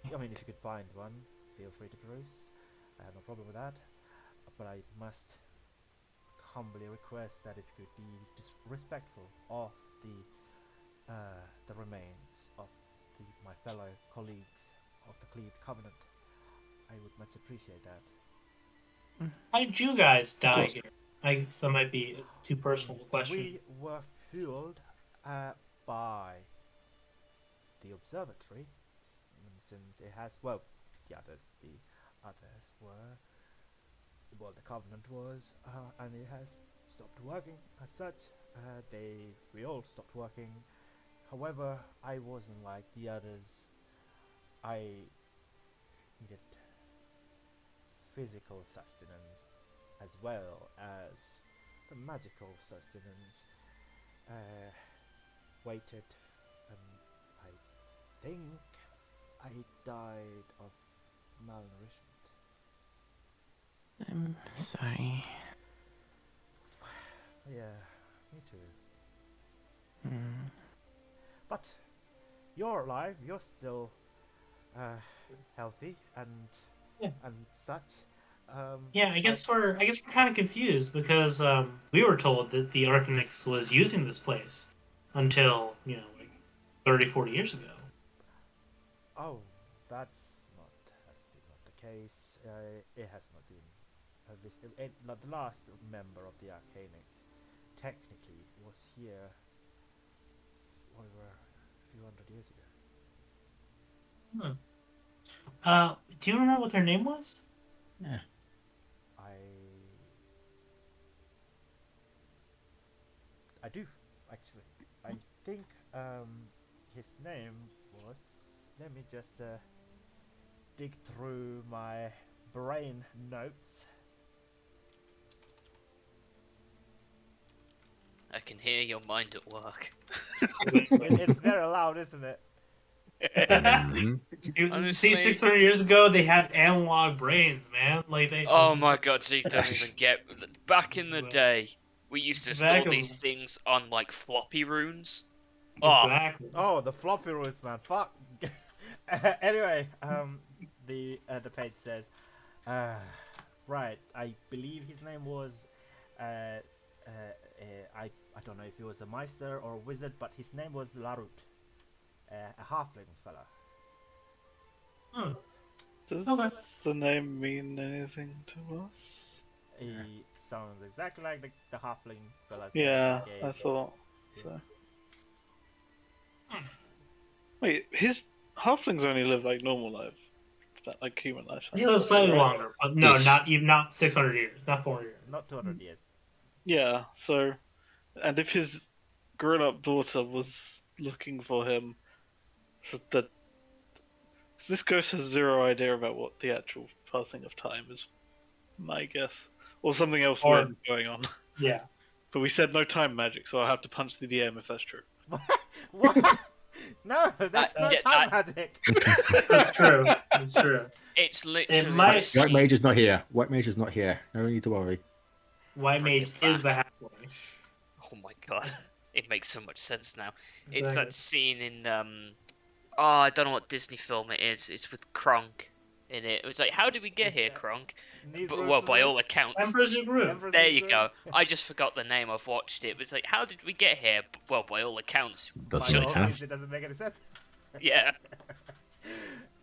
[SPEAKER 3] Yeah. I mean, if you could find one, feel free to peruse. I have no problem with that. But I must humbly request that if you could be respectful of the remains of my fellow colleagues of the Cleaved Covenant. I would much appreciate that.
[SPEAKER 7] How did you guys die
[SPEAKER 2] course.
[SPEAKER 7] here? I guess that might be a too personal a question.
[SPEAKER 3] We were fueled by the observatory, since it has, well, the others were, well, the Covenant was, and it has stopped working. As such, we all stopped working. However, I wasn't like the others. I needed physical sustenance as well as the magical sustenance. Waited, and I think I died of malnourishment.
[SPEAKER 6] I'm sorry.
[SPEAKER 3] Yeah, me too.
[SPEAKER 6] Hmm.
[SPEAKER 3] But you're alive. You're still healthy and
[SPEAKER 7] Yeah.
[SPEAKER 3] such.
[SPEAKER 7] Yeah, I guess we're kind of confused because we were told that the Arcanix was using this place until, like 30, 40 years ago.
[SPEAKER 3] Oh, that's has been not the case. It has not been. The last member of the Arcanix technically was here over a few hundred years ago.
[SPEAKER 7] Do you remember what their name was?
[SPEAKER 2] Yeah.
[SPEAKER 3] I do, actually. I think his name was. Let me just dig through my brain notes.
[SPEAKER 5] I can hear your mind at work.
[SPEAKER 3] It's very loud, isn't it?
[SPEAKER 2] Mhm.
[SPEAKER 5] Honestly-
[SPEAKER 7] See, 600 years ago, they had analog brains, man. Like they.
[SPEAKER 5] Oh my god, so you don't even get. Back in the day, we used to store
[SPEAKER 7] Exactly.
[SPEAKER 5] these things on like floppy runes. Oh,
[SPEAKER 7] Exactly.
[SPEAKER 3] Oh, the floppy rules, man. Fuck. Anyway, the page says, right. I believe his name was, I don't know if he was a Meister or a wizard, but his name was Larut, a halfling fella.
[SPEAKER 7] Hmm.
[SPEAKER 1] Does
[SPEAKER 7] Okay.
[SPEAKER 1] the name mean anything to us?
[SPEAKER 3] He sounds exactly like the halfling fella's
[SPEAKER 1] Yeah,
[SPEAKER 3] name
[SPEAKER 1] I thought
[SPEAKER 3] Yeah.
[SPEAKER 1] so. Wait, his halflings only live like normal life, like human life.
[SPEAKER 7] He lived slightly
[SPEAKER 1] right?
[SPEAKER 7] longer, but no,
[SPEAKER 2] Ish.
[SPEAKER 7] not 600 years, not 400 years.
[SPEAKER 3] Not 200 years.
[SPEAKER 1] Yeah, so, and if his grown-up daughter was looking for him, so that so this ghost has zero idea about what the actual passing of time is, my guess, or something else
[SPEAKER 7] Or-
[SPEAKER 1] weird is going on.
[SPEAKER 7] Yeah.
[SPEAKER 1] But we said no time magic, so I'll have to punch the DM if that's true.
[SPEAKER 3] What? No, that's no
[SPEAKER 5] yeah,
[SPEAKER 3] time magic.
[SPEAKER 7] That's true. That's true.
[SPEAKER 5] it's literally.
[SPEAKER 7] might-
[SPEAKER 5] the
[SPEAKER 7] White
[SPEAKER 2] White
[SPEAKER 5] scene-
[SPEAKER 2] Mage is not here. White Mage is not here. No need to worry.
[SPEAKER 7] White
[SPEAKER 5] Bring
[SPEAKER 7] Mage
[SPEAKER 5] it
[SPEAKER 7] is the
[SPEAKER 5] back.
[SPEAKER 7] halfling.
[SPEAKER 5] Oh my god, it makes so much sense now. It's
[SPEAKER 7] Exactly.
[SPEAKER 5] that scene in oh, I don't know what Disney film it is. It's with Kronk in it. It was like, how did we get here, Kronk? But, well, by all accounts,
[SPEAKER 7] Emperor's New Groove.
[SPEAKER 5] there you go. I just forgot the name. I've watched it. It was like, how did we get here? Well, by all accounts,
[SPEAKER 4] Doesn't make sense.
[SPEAKER 3] It doesn't make any sense.
[SPEAKER 5] yeah.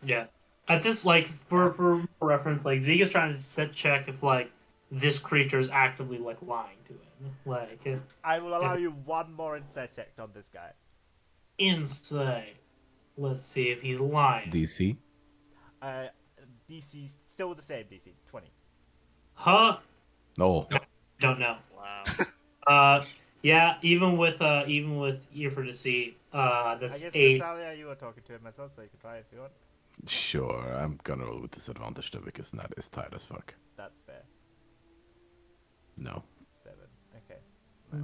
[SPEAKER 7] Yeah. At this, like, for reference, like, Zeke is trying to check if, like, this creature is actively, like, lying to him. Like,
[SPEAKER 3] I will allow you one more insight check on this guy.
[SPEAKER 7] insight. Let's see if he's lying.
[SPEAKER 4] DC?
[SPEAKER 3] DC's still the same, DC 20.
[SPEAKER 7] Huh?
[SPEAKER 4] No.
[SPEAKER 7] Don't know.
[SPEAKER 5] Wow.
[SPEAKER 7] Yeah, even with ear for deceit,
[SPEAKER 3] I
[SPEAKER 7] that's
[SPEAKER 3] guess
[SPEAKER 7] 8.
[SPEAKER 3] Natalia, you were talking to him as well, so you can try if you want.
[SPEAKER 4] Sure, I'm gonna roll with disadvantage though because Nat is tired as fuck.
[SPEAKER 3] That's fair.
[SPEAKER 4] No.
[SPEAKER 3] 7. Okay.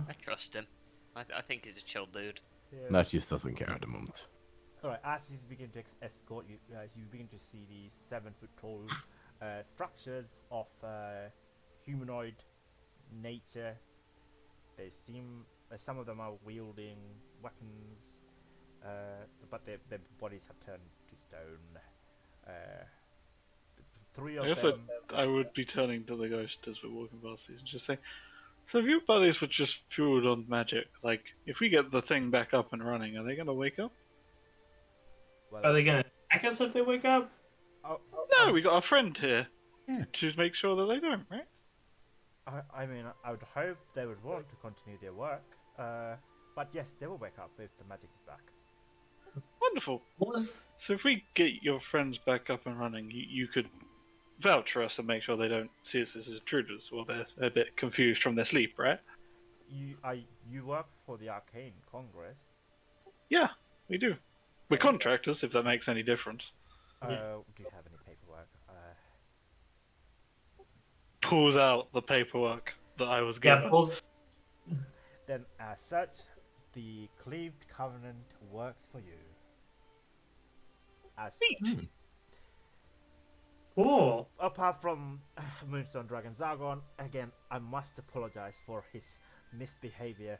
[SPEAKER 5] I trust him. I think he's a chill dude.
[SPEAKER 3] Yeah.
[SPEAKER 4] Nat just doesn't care at the moment.
[SPEAKER 3] Alright, as he's beginning to escort you, as you begin to see these 7-foot tall structures of humanoid nature, they seem, some of them are wielding weapons, but their bodies have turned to stone. 3
[SPEAKER 1] I
[SPEAKER 3] of
[SPEAKER 1] guess
[SPEAKER 3] them.
[SPEAKER 1] I would be turning to the ghost as we're walking past these and just saying, So if your buddies were just fueled on magic, like if we get the thing back up and running, are they gonna wake up?
[SPEAKER 3] Well,
[SPEAKER 7] Are they gonna attack us if they wake up?
[SPEAKER 1] No, we got a friend here
[SPEAKER 2] Yeah.
[SPEAKER 1] to make sure that they don't, right?
[SPEAKER 3] I mean, I would hope they would want to continue their work. But yes, they will wake up if the magic is back.
[SPEAKER 1] Wonderful.
[SPEAKER 7] What was
[SPEAKER 1] So if we get your friends back up and running, you could vouch for us and make sure they don't see us as intruders while they're a bit confused from their sleep, right?
[SPEAKER 3] You work for the Arcane Congress.
[SPEAKER 1] Yeah, we do. We're contractors, if that makes any difference.
[SPEAKER 3] Do you have any paperwork?
[SPEAKER 1] Pulls out the paperwork that I was
[SPEAKER 7] yeah?
[SPEAKER 1] given.
[SPEAKER 7] Pulls,
[SPEAKER 3] Then, as such, the Cleaved Covenant works for you. As such.
[SPEAKER 7] cool.
[SPEAKER 3] Apart from Moonstone Dragon Zargon, again, I must apologize for his misbehavior.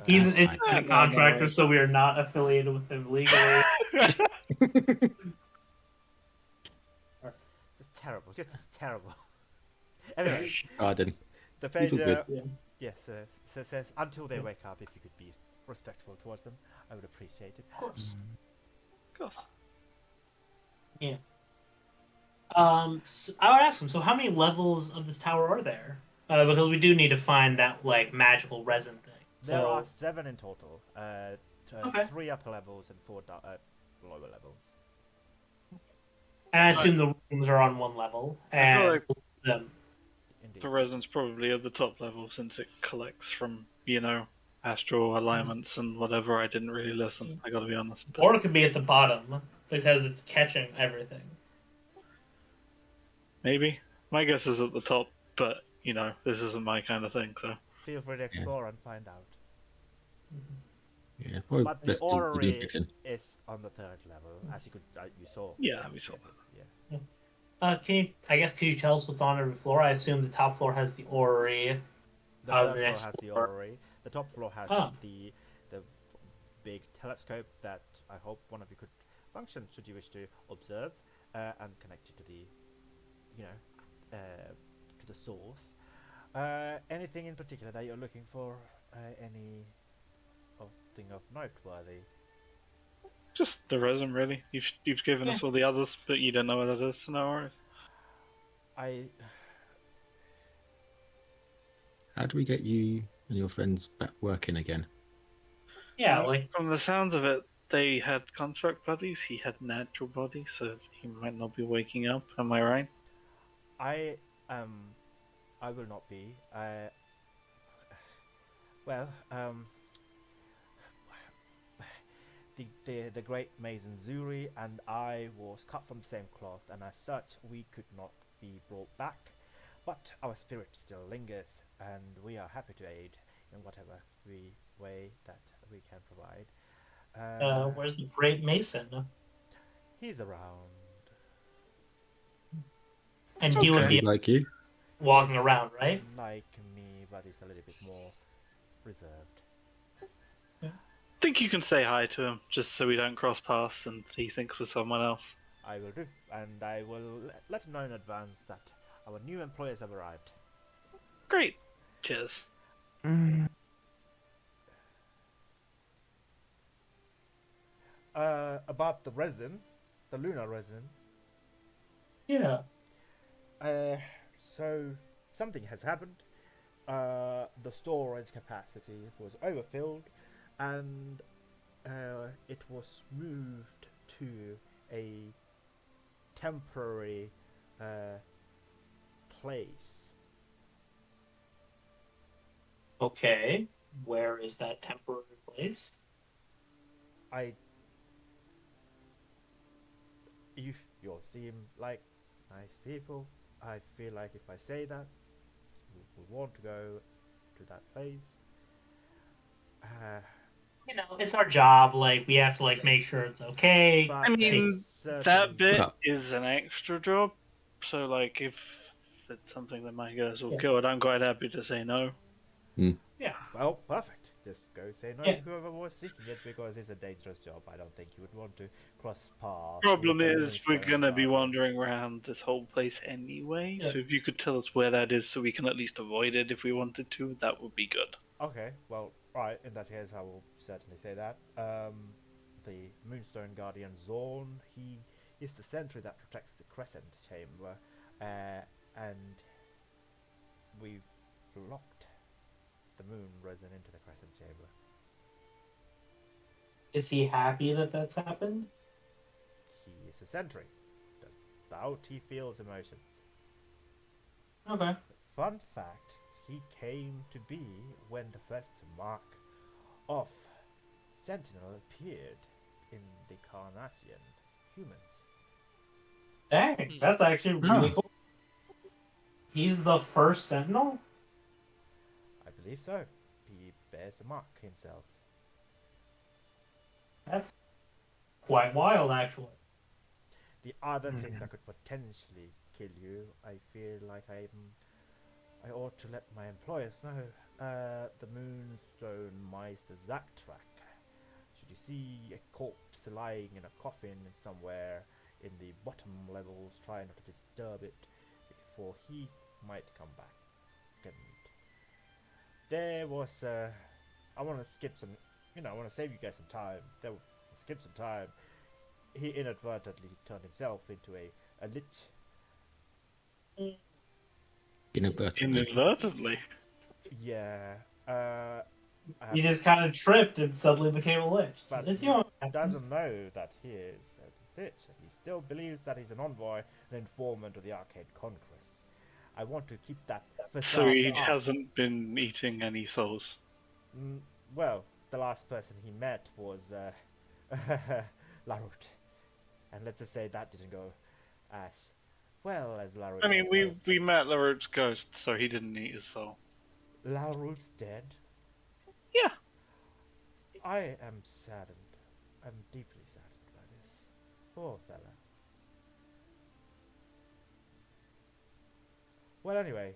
[SPEAKER 7] He's an
[SPEAKER 2] I-
[SPEAKER 7] independent contractor, so we are not affiliated with him legally.
[SPEAKER 3] Just terrible. You're just terrible. Anyway,
[SPEAKER 2] Garden.
[SPEAKER 3] the
[SPEAKER 2] He's all
[SPEAKER 3] Fader,
[SPEAKER 2] good.
[SPEAKER 3] yes, says until they wake up, if you could be respectful towards them, I would appreciate it.
[SPEAKER 7] Of course.
[SPEAKER 1] Of course.
[SPEAKER 7] Yeah. So I would ask him. So, how many levels of this tower are there? Because we do need to find that like magical resin thing.
[SPEAKER 3] There
[SPEAKER 7] So,
[SPEAKER 3] are 7 in total.
[SPEAKER 7] Okay.
[SPEAKER 3] 3 upper levels and 4 lower levels.
[SPEAKER 7] and I assume the rooms are on one level,
[SPEAKER 1] I feel
[SPEAKER 7] and
[SPEAKER 1] like
[SPEAKER 7] them.
[SPEAKER 3] Indeed.
[SPEAKER 1] the resin's probably at the top level since it collects from, astral alignments and whatever. I didn't really listen. I gotta be honest. But
[SPEAKER 7] Or it could be at the bottom because it's catching everything.
[SPEAKER 1] maybe. My guess is at the top, but, this isn't my kind of thing, so.
[SPEAKER 3] Feel free to explore and find out.
[SPEAKER 2] Yeah, probably
[SPEAKER 3] But the
[SPEAKER 2] let's do
[SPEAKER 3] orrery
[SPEAKER 2] fixing.
[SPEAKER 3] is on the 3rd level, as you saw.
[SPEAKER 1] Yeah, we saw that.
[SPEAKER 3] Yeah.
[SPEAKER 7] Could you tell us what's on every floor? I assume the top floor has the orrery.
[SPEAKER 3] The
[SPEAKER 7] Oh,
[SPEAKER 3] 3rd
[SPEAKER 7] the
[SPEAKER 3] floor
[SPEAKER 7] next
[SPEAKER 3] has the
[SPEAKER 7] floor.
[SPEAKER 3] orrery. The top floor has
[SPEAKER 7] Ah.
[SPEAKER 3] the big telescope that I hope one of you could function should you wish to observe and connect it to the, to the source. Anything in particular that you're looking for? Any thing of noteworthy?
[SPEAKER 1] Just the resin, really. You've given us all the others, but you don't know what that is, so no worries.
[SPEAKER 2] How do we get you and your friends back working again?
[SPEAKER 7] Yeah,
[SPEAKER 1] Well,
[SPEAKER 7] like
[SPEAKER 1] from the sounds of it, they had construct bodies. He had natural bodies, so he might not be waking up. Am I right?
[SPEAKER 3] I will not be. Well, the great Mason Zuri and I was cut from the same cloth, and as such, we could not be brought back. But our spirit still lingers, and we are happy to aid in whatever way that we can provide.
[SPEAKER 7] where's the Great Mason?
[SPEAKER 3] He's around.
[SPEAKER 7] And he would
[SPEAKER 1] Okay.
[SPEAKER 7] be
[SPEAKER 2] Like you?
[SPEAKER 7] walking
[SPEAKER 3] He's
[SPEAKER 7] around, right?
[SPEAKER 3] Like me, but he's a little bit more reserved.
[SPEAKER 1] Think you can say hi to him, just so we don't cross paths and he thinks we're someone else.
[SPEAKER 3] I will do, and I will let him know in advance that our new employers have arrived.
[SPEAKER 1] Great. Cheers.
[SPEAKER 3] About the resin, the lunar resin.
[SPEAKER 7] Yeah.
[SPEAKER 3] So something has happened. The storage capacity was overfilled, and it was moved to a temporary place.
[SPEAKER 7] Okay. Where is that temporary place?
[SPEAKER 3] You all seem like nice people. I feel like if I say that, you will want to go to that place.
[SPEAKER 7] You know, it's our job. Like, we have to like make sure it's okay.
[SPEAKER 3] But
[SPEAKER 1] I mean,
[SPEAKER 3] it's certain-
[SPEAKER 1] that bit
[SPEAKER 2] Well-
[SPEAKER 1] is an extra job, so like if it's something that my guys will
[SPEAKER 7] Yeah.
[SPEAKER 1] kill, I'm quite happy to say no.
[SPEAKER 3] Well, perfect. Just go say no
[SPEAKER 7] Yeah.
[SPEAKER 3] to whoever was seeking it because it's a dangerous job. I don't think you would want to cross paths.
[SPEAKER 1] Problem
[SPEAKER 3] with the
[SPEAKER 1] is, we're
[SPEAKER 3] Moonstone
[SPEAKER 1] gonna be
[SPEAKER 3] Guardian.
[SPEAKER 1] wandering around this whole place anyway.
[SPEAKER 7] Yeah.
[SPEAKER 1] So if you could tell us where that is, so we can at least avoid it if we wanted to, that would be good.
[SPEAKER 3] Okay, well, right. In that case, I will certainly say that. The Moonstone Guardian Zorn, he is the sentry that protects the Crescent Chamber, and we've locked the Moon Risen into the Crescent Chamber.
[SPEAKER 7] Is he happy that that's happened?
[SPEAKER 3] He is a sentry. Does doubt he feels emotions.
[SPEAKER 7] Okay.
[SPEAKER 3] Fun fact, he came to be when the first mark of Sentinel appeared in the Carnassian humans.
[SPEAKER 7] Dang, that's actually really
[SPEAKER 2] Oh.
[SPEAKER 7] cool. He's the first Sentinel?
[SPEAKER 3] I believe so. He bears the mark himself.
[SPEAKER 7] That's quite wild, actually.
[SPEAKER 3] The other thing that could potentially kill you, I feel like I ought to let my employers know. The Moonstone Meister Zaktrak. Should you see a corpse lying in a coffin somewhere in the bottom levels, try not to disturb it before he might come back. And there was I want to skip some, I want to save you guys some time. Skip some time. He inadvertently turned himself into a lich.
[SPEAKER 1] Inadvertently.
[SPEAKER 3] Yeah.
[SPEAKER 7] He just kind of tripped and suddenly became a lich.
[SPEAKER 3] But
[SPEAKER 7] It's,
[SPEAKER 3] he
[SPEAKER 7] you know, it happens.
[SPEAKER 3] doesn't know that he is a lich. He still believes that he's an envoy, an informant of the Arcade Conquest. I want to keep that facade
[SPEAKER 1] So he
[SPEAKER 3] up.
[SPEAKER 1] hasn't been eating any souls.
[SPEAKER 3] Well, the last person he met was Larut. And let's just say that didn't go as well as Larut.
[SPEAKER 1] I mean, we met Larut's ghost, so he didn't eat his soul.
[SPEAKER 3] Larut's dead?
[SPEAKER 1] Yeah.
[SPEAKER 3] I am saddened. I'm deeply saddened by this. Poor fella. Well, anyway,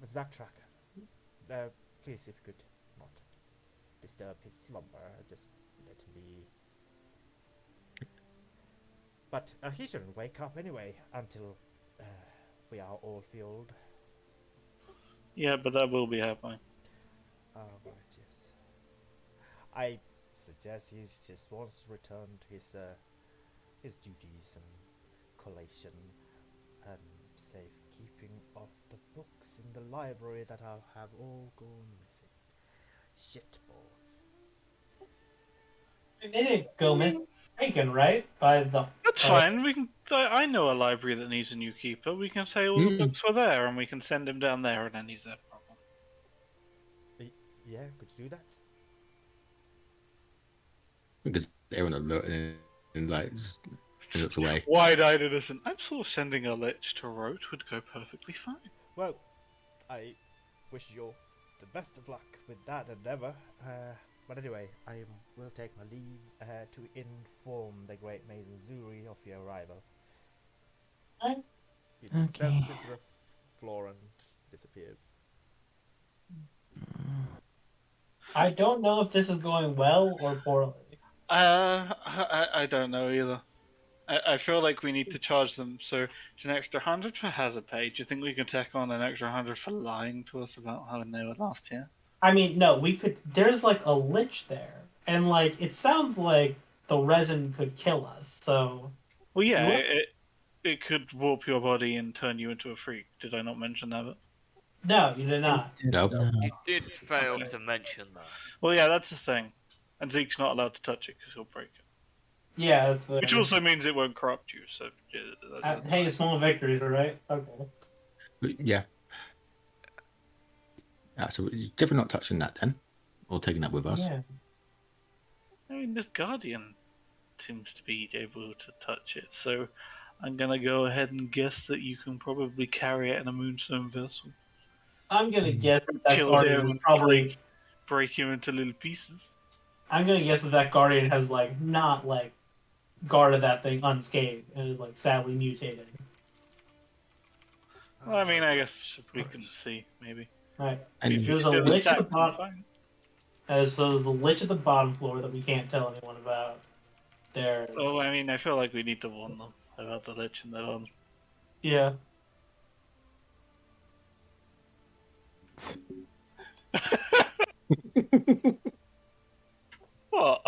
[SPEAKER 3] Zaktrak, please, if you could not disturb his slumber, just let him be. But he shouldn't wake up anyway until we are all filled.
[SPEAKER 1] Yeah, but that will be happening.
[SPEAKER 3] Right, yes. I suggest he just wants to return to his duties and collation and safekeeping of the books in the library that have all gone missing. Shitballs.
[SPEAKER 7] They didn't go missing, right? By the.
[SPEAKER 1] That's fine. We can. I know a library that needs a new keeper. We can say all the books were there, and we can send him down there, and then he's there.
[SPEAKER 3] Yeah, could you do that?
[SPEAKER 2] Because everyone alerted and like just looks away.
[SPEAKER 1] Wide-eyed innocent. I'm sure sending a lich to Roach would go perfectly fine.
[SPEAKER 3] Well, I wish you the best of luck with that endeavor. But anyway, I will take my leave to inform the great Mason Zuri of your arrival.
[SPEAKER 7] Right.
[SPEAKER 3] He descends
[SPEAKER 6] Okay.
[SPEAKER 3] into the floor and disappears.
[SPEAKER 7] I don't know if this is going well or poorly.
[SPEAKER 1] I don't know either. I feel like we need to charge them, so it's an extra 100 for hazard pay. Do you think we can tack on an extra 100 for lying to us about how they were last year?
[SPEAKER 7] I mean, no, we could. There's like a lich there, and like it sounds like the resin could kill us. So
[SPEAKER 1] Well, yeah,
[SPEAKER 7] What?
[SPEAKER 1] it could warp your body and turn you into a freak. Did I not mention that?
[SPEAKER 7] no, you did not.
[SPEAKER 2] No.
[SPEAKER 5] You did fail to mention that.
[SPEAKER 1] Well, yeah, that's the thing. And Zeke's not allowed to touch it because he'll break it.
[SPEAKER 7] Yeah, that's.
[SPEAKER 1] Which also means it won't corrupt you. So, yeah, that's
[SPEAKER 7] hey,
[SPEAKER 1] fine.
[SPEAKER 7] small victories, all right? Okay.
[SPEAKER 2] Yeah. So we're definitely not touching that then, or taking that with us.
[SPEAKER 7] Yeah.
[SPEAKER 1] I mean, this Guardian seems to be able to touch it, so I'm gonna go ahead and guess that you can probably carry it in a Moonstone vessel.
[SPEAKER 7] I'm gonna guess that
[SPEAKER 1] Kill
[SPEAKER 7] guardian
[SPEAKER 1] him
[SPEAKER 7] is
[SPEAKER 1] and
[SPEAKER 7] probably.
[SPEAKER 1] break him into little pieces.
[SPEAKER 7] I'm gonna guess that guardian has like not like guarded that thing unscathed and is like sadly mutated.
[SPEAKER 1] Well, I mean, I guess we can see, maybe.
[SPEAKER 7] Right.
[SPEAKER 2] And
[SPEAKER 1] If
[SPEAKER 7] There's
[SPEAKER 1] he's
[SPEAKER 7] a
[SPEAKER 1] still
[SPEAKER 7] lich at the
[SPEAKER 1] intact, then
[SPEAKER 7] bottom.
[SPEAKER 1] fine.
[SPEAKER 7] So there's a lich at the bottom floor that we can't tell anyone about.
[SPEAKER 1] Oh,
[SPEAKER 7] There's
[SPEAKER 1] I mean, I feel like we need to warn them about the lich and their on.
[SPEAKER 7] yeah.
[SPEAKER 1] What?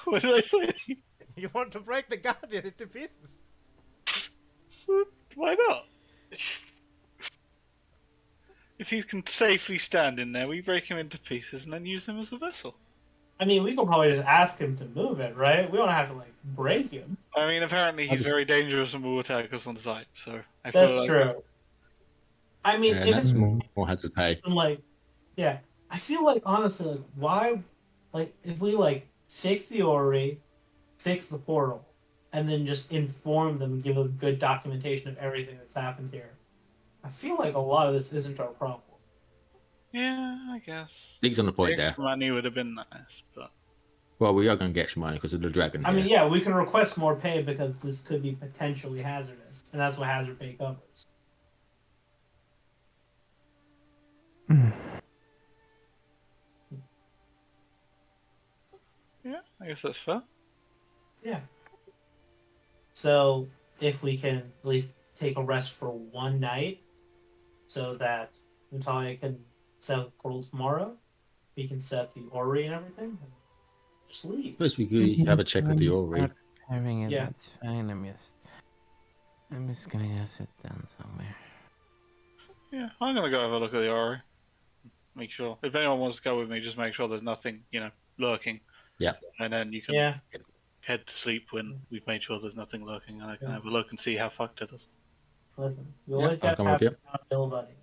[SPEAKER 1] What did I say?
[SPEAKER 3] You want to break the guardian into pieces?
[SPEAKER 1] Why not? If he can safely stand in there, we break him into pieces and then use him as a vessel.
[SPEAKER 7] I mean, we could probably just ask him to move it, right? We don't have to like break him.
[SPEAKER 1] I mean, apparently he's
[SPEAKER 2] just-
[SPEAKER 1] very dangerous and will attack us on sight, so I feel
[SPEAKER 7] That's
[SPEAKER 1] like...
[SPEAKER 7] true. I mean,
[SPEAKER 2] And
[SPEAKER 7] if
[SPEAKER 2] that's
[SPEAKER 7] it's
[SPEAKER 2] more hazard pay.
[SPEAKER 7] like, yeah, I feel like honestly, like, why, like, if we like fix the orrery, fix the portal, and then just inform them, give a good documentation of everything that's happened here, I feel like a lot of this isn't our problem.
[SPEAKER 1] Yeah, I guess.
[SPEAKER 2] League's on the point there.
[SPEAKER 1] Extra money would have been nice, but...
[SPEAKER 2] Well, we are going to get some money because of the dragon.
[SPEAKER 7] I
[SPEAKER 2] here.
[SPEAKER 7] mean, yeah, we can request more pay because this could be potentially hazardous, and that's what hazard pay covers.
[SPEAKER 1] Yeah, I guess that's fair.
[SPEAKER 7] Yeah. So if we can at least take a rest for one night, so that Natalia can set up the portal tomorrow, we can set up the orrery and everything, and just leave.
[SPEAKER 2] Suppose we could have a check of the
[SPEAKER 6] Start
[SPEAKER 2] orrery.
[SPEAKER 6] preparing it,
[SPEAKER 7] Yeah.
[SPEAKER 6] that's fine. I'm just gonna go sit down somewhere.
[SPEAKER 1] Yeah, I'm gonna go have a look at the Ori. Make sure. If anyone wants to go with me, just make sure there's nothing, lurking.
[SPEAKER 2] Yeah.
[SPEAKER 1] And then you can
[SPEAKER 7] Yeah.
[SPEAKER 1] head to sleep when we've made sure there's nothing lurking, and I can
[SPEAKER 7] Yeah.
[SPEAKER 1] have a look and see how fucked it is.
[SPEAKER 7] Listen, you
[SPEAKER 2] Yeah,
[SPEAKER 7] always
[SPEAKER 2] I'll
[SPEAKER 7] got to
[SPEAKER 2] come
[SPEAKER 7] have
[SPEAKER 2] with you.
[SPEAKER 7] a bill buddy.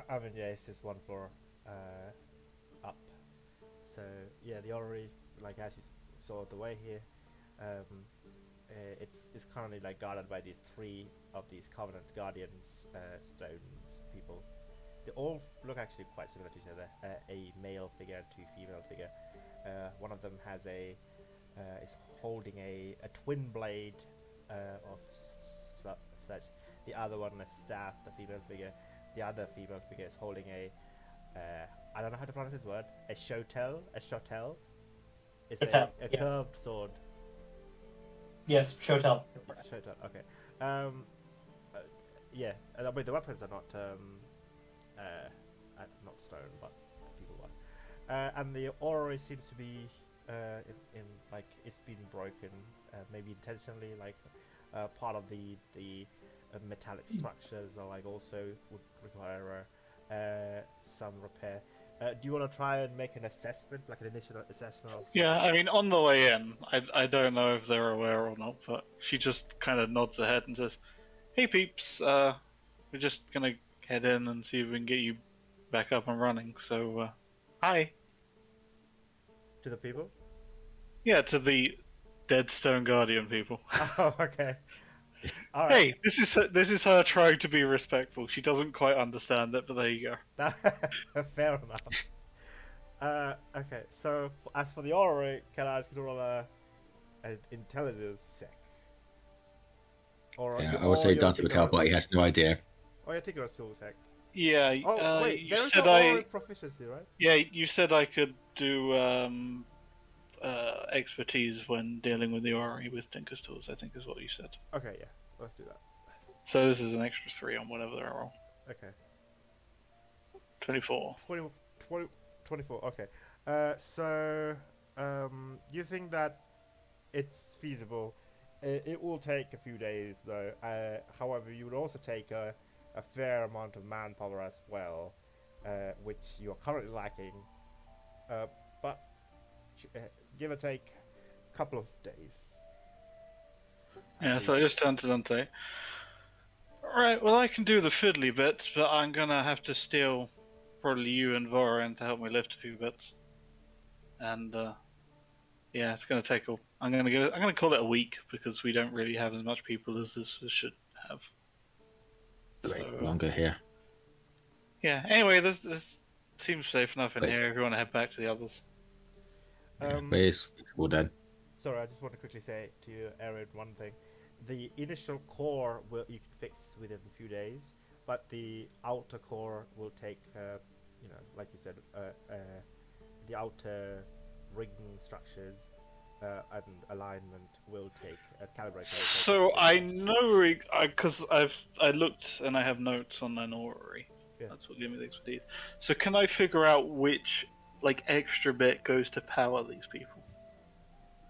[SPEAKER 3] I mean, yeah, it's just one floor up. So yeah, the orrery is like as you saw the way here. It's currently like guarded by these three of these Covenant Guardians stones people. They all look actually quite similar to each other. A male figure and two female figure. One of them has is holding a twin blade of such. The other one a staff. The female figure. The other female figure is holding a I don't know how to pronounce this word. A shotel. It's
[SPEAKER 7] Shotel,
[SPEAKER 3] a
[SPEAKER 7] yes.
[SPEAKER 3] curved sword.
[SPEAKER 7] Yes, Shotel.
[SPEAKER 3] Shotel. Okay. Yeah. I mean the weapons are not not stone, but people one. And the orrery seems to be in like it's been broken, maybe intentionally. Like part of the metallic structures are like also would require some repair. Do you want to try and make an assessment, like an initial assessment of?
[SPEAKER 1] Yeah, I mean, on the way in, I don't know if they're aware or not, but she just kind of nods her head and says, "Hey peeps, we're just gonna head in and see if we can get you back up and running. So, hi."
[SPEAKER 3] To the people?
[SPEAKER 1] Yeah, to the Dead Stone Guardian people.
[SPEAKER 3] Oh, okay. All right.
[SPEAKER 1] Hey, this is her trying to be respectful. She doesn't quite understand it, but there you go.
[SPEAKER 3] Fair enough. Okay, so as for the orrery, can I ask you to roll an intelligence check? Or
[SPEAKER 2] Yeah, I would say
[SPEAKER 3] your
[SPEAKER 2] down to the
[SPEAKER 3] Tinkerer-
[SPEAKER 2] cowboy. He has no idea.
[SPEAKER 3] Or your Tinkerer's tool check.
[SPEAKER 1] Yeah,
[SPEAKER 3] Oh, wait,
[SPEAKER 1] you
[SPEAKER 3] there's
[SPEAKER 1] said
[SPEAKER 3] no
[SPEAKER 1] I.
[SPEAKER 3] orrery proficiency, right?
[SPEAKER 1] Yeah, you said I could do expertise when dealing with the Ori with Tinker's tools. I think is what you said.
[SPEAKER 3] Okay, yeah, let's do that.
[SPEAKER 1] So this is an extra 3 on whatever they roll.
[SPEAKER 3] Okay.
[SPEAKER 1] 24.
[SPEAKER 3] 24, okay. So, you think that it's feasible. It will take a few days, though. However, you would also take a fair amount of manpower as well, which you're currently lacking. But give or take a couple of days.
[SPEAKER 1] Yeah, so I just turned to Dante. Right, well, I can do the fiddly bits, but I'm gonna have to steal probably you and Voran to help me lift a few bits. And, yeah, it's gonna take I'm gonna call it a week, because we don't really have as much people as this should have. So,
[SPEAKER 2] Longer here.
[SPEAKER 1] yeah, anyway, this seems safe enough in
[SPEAKER 2] Wait.
[SPEAKER 1] here if you want to head back to the others.
[SPEAKER 2] But it's fixable then.
[SPEAKER 3] Sorry, I just want to quickly say to you, Aaron, one thing. The initial core you can fix within a few days, but the outer core will take you know, like you said, the outer rigging structures and alignment will take calibration will take
[SPEAKER 1] So
[SPEAKER 3] a
[SPEAKER 1] I
[SPEAKER 3] bit.
[SPEAKER 1] know because I looked and I have notes on an orrery.
[SPEAKER 3] Yeah.
[SPEAKER 1] That's what gave me the expertise. So can I figure out which like extra bit goes to power these people?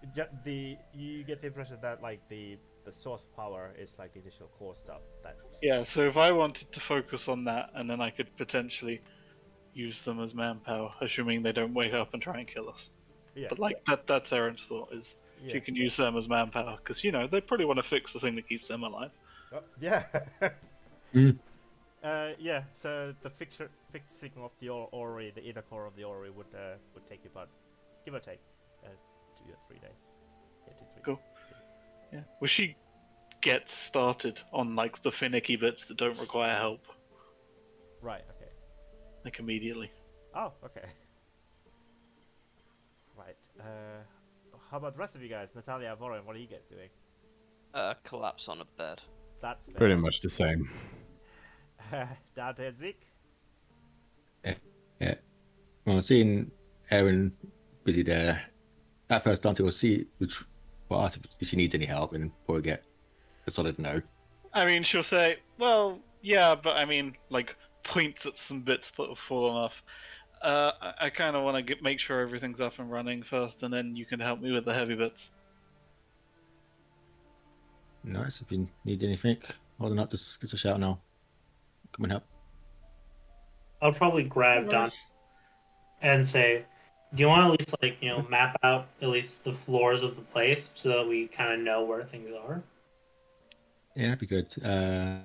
[SPEAKER 3] You get the impression that like the source power is like the initial core stuff that
[SPEAKER 1] Yeah. So if I wanted to focus on that, and then I could potentially use them as manpower, assuming they don't wake up and try and kill us.
[SPEAKER 3] yeah
[SPEAKER 1] But like that's Aaron's thought is
[SPEAKER 3] yeah
[SPEAKER 1] she can use them as manpower because you know they probably want to fix the thing that keeps them alive.
[SPEAKER 3] yeah.
[SPEAKER 2] Mm.
[SPEAKER 3] Yeah, so the fixing of the orrery, the inner core of the orrery would take you about, give or take, 2 or 3 days. Yeah, 2 3.
[SPEAKER 1] Cool. Yeah. Well, she gets started on like the finicky bits that don't require help,
[SPEAKER 3] Right. Okay.
[SPEAKER 1] like immediately.
[SPEAKER 3] Oh. Okay. Right. How about the rest of you guys? Natalia, Voron, what are you guys doing?
[SPEAKER 5] Collapse on a bed.
[SPEAKER 3] That's fair.
[SPEAKER 4] Pretty much the same.
[SPEAKER 3] Dante and Zeke.
[SPEAKER 2] Yeah. Yeah. Well, seeing Erin busy there, at first Dante will see which will ask if she needs any help and probably get a solid no.
[SPEAKER 1] I mean, she'll say, "Well, yeah, but I mean, like points at some bits that have fallen off. I kind of want to make sure everything's up and running first, and then you can help me with the heavy bits."
[SPEAKER 2] Nice. If you need anything, holding up, just give us a shout now. Come and help.
[SPEAKER 7] I'll probably grab Don and say, "Do you want to at least like map out at least the floors of the place so that we kind of know where things are?"
[SPEAKER 2] Yeah, that'd be good. I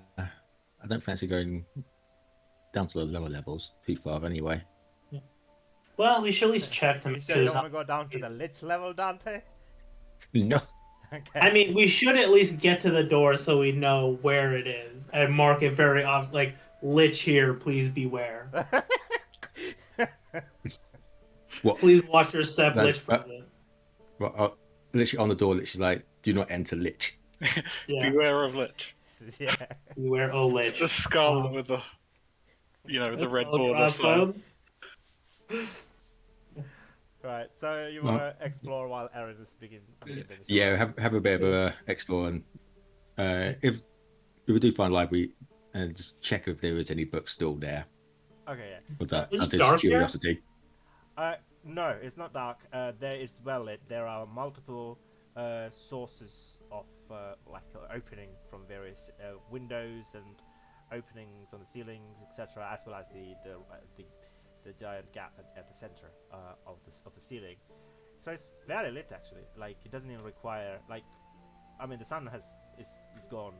[SPEAKER 2] don't fancy going down to the lower levels too far anyway.
[SPEAKER 7] Well, we should at least check to
[SPEAKER 3] You
[SPEAKER 7] make
[SPEAKER 3] said
[SPEAKER 7] sure
[SPEAKER 3] you
[SPEAKER 7] there's
[SPEAKER 3] don't want
[SPEAKER 7] not.
[SPEAKER 3] to go down to the lich level, Dante.
[SPEAKER 2] No.
[SPEAKER 3] Okay.
[SPEAKER 7] I mean, we should at least get to the door so we know where it is and mark it very often, like "Lich here, please beware."
[SPEAKER 2] What?
[SPEAKER 7] Please watch your step,
[SPEAKER 2] No,
[SPEAKER 7] Lich present.
[SPEAKER 2] Well, literally on the door, literally like, do not enter Lich.
[SPEAKER 7] Yeah,
[SPEAKER 1] Beware of Lich.
[SPEAKER 3] Yeah.
[SPEAKER 7] beware, oh Lich.
[SPEAKER 1] The skull
[SPEAKER 7] Um,
[SPEAKER 1] with the, the
[SPEAKER 7] That's
[SPEAKER 1] red
[SPEAKER 7] all
[SPEAKER 1] border sign.
[SPEAKER 7] crossbones.
[SPEAKER 3] Right. So you want to explore while Aaron is beginning.
[SPEAKER 2] Yeah, have a bit of a explore, and if we do find a library, and just check if there is any books still there.
[SPEAKER 3] Okay. Yeah.
[SPEAKER 2] With
[SPEAKER 3] So-
[SPEAKER 2] that,
[SPEAKER 7] Is it
[SPEAKER 2] out of
[SPEAKER 7] dark here?
[SPEAKER 2] curiosity.
[SPEAKER 3] No, it's not dark. There is well lit. There are multiple sources of opening from various windows and openings on the ceilings, etc., as well as the giant gap at the center of the ceiling. So it's fairly lit actually. Like it doesn't even require the sun is gone.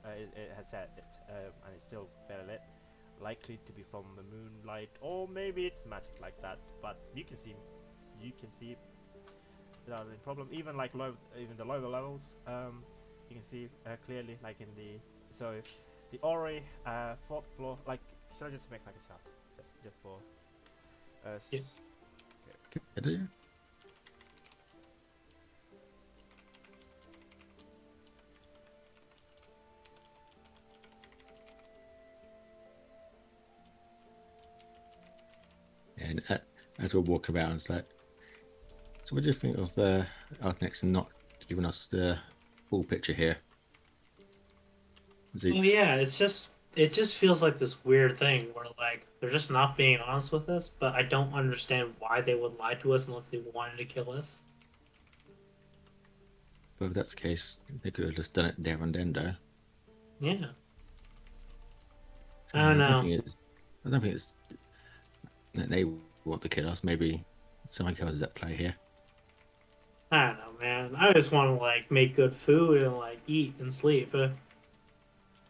[SPEAKER 3] It has set it, and it's still fairly lit. Likely to be from the moonlight, or maybe it's magic like that. But you can see without any problem. Even even the lower levels, you can see clearly. Like in the orrery, 4th floor. Like, should I just make like a shot, just for
[SPEAKER 7] Yes.
[SPEAKER 2] Okay. And as we're walking around, it's like, so what do you think of Arthnex and not giving us the full picture here?
[SPEAKER 7] Oh yeah, it just feels like this weird thing where like they're just not being honest with us, but I don't understand why they would lie to us unless they wanted to kill us.
[SPEAKER 2] But if that's the case, they could have just done it there and then, though.
[SPEAKER 7] Yeah. I don't know.
[SPEAKER 2] I don't think it's that they want to kill us. Maybe something else is at play here.
[SPEAKER 7] I don't know, man. I just want to like make good food and like eat and sleep.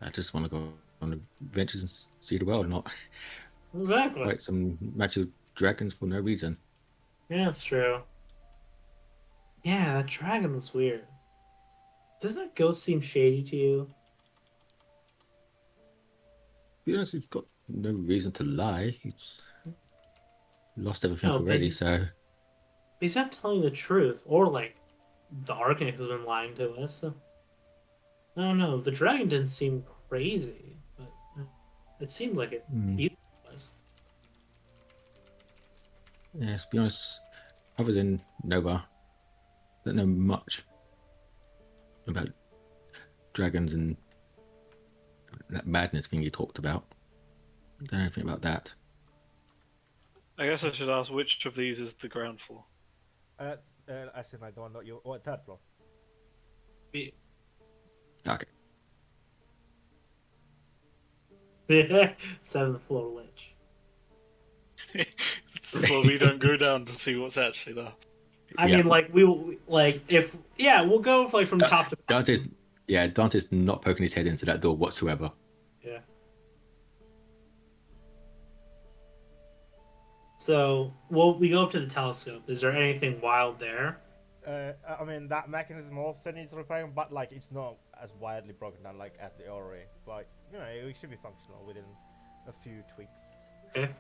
[SPEAKER 2] I just want to go on adventures and see the world, not
[SPEAKER 7] Exactly.
[SPEAKER 2] fight some magical dragons for no reason.
[SPEAKER 7] Yeah, that's true. Yeah, that dragon was weird. Doesn't that ghost seem shady to you?
[SPEAKER 2] To be honest, it's got no reason to lie. It's lost everything
[SPEAKER 7] No, but
[SPEAKER 2] already,
[SPEAKER 7] he's-
[SPEAKER 2] so
[SPEAKER 7] He's not telling the truth, or like the Arcanist has been lying to us. So. I don't know. The dragon didn't seem crazy, but it seemed like it
[SPEAKER 2] Hmm.
[SPEAKER 7] either was.
[SPEAKER 2] Yeah, to be honest, other than Nova, I don't know much about dragons and that madness thing you talked about. I don't know anything about that.
[SPEAKER 1] I guess I should ask which of these is the ground floor.
[SPEAKER 3] As in like the one that you or third floor.
[SPEAKER 2] Okay.
[SPEAKER 7] Seventh floor lich.
[SPEAKER 1] It's the floor we don't go down to see what's actually there.
[SPEAKER 7] I
[SPEAKER 2] Yeah.
[SPEAKER 7] mean, like we'll go like from top to
[SPEAKER 2] Dante's, yeah, Dante's not poking his head into that door whatsoever.
[SPEAKER 7] yeah. So, we go up to the telescope. Is there anything wild there?
[SPEAKER 3] I mean that mechanism also needs repairing, but like it's not as widely broken down like as the orrery. But you know, it should be functional within a few tweaks.
[SPEAKER 7] Okay.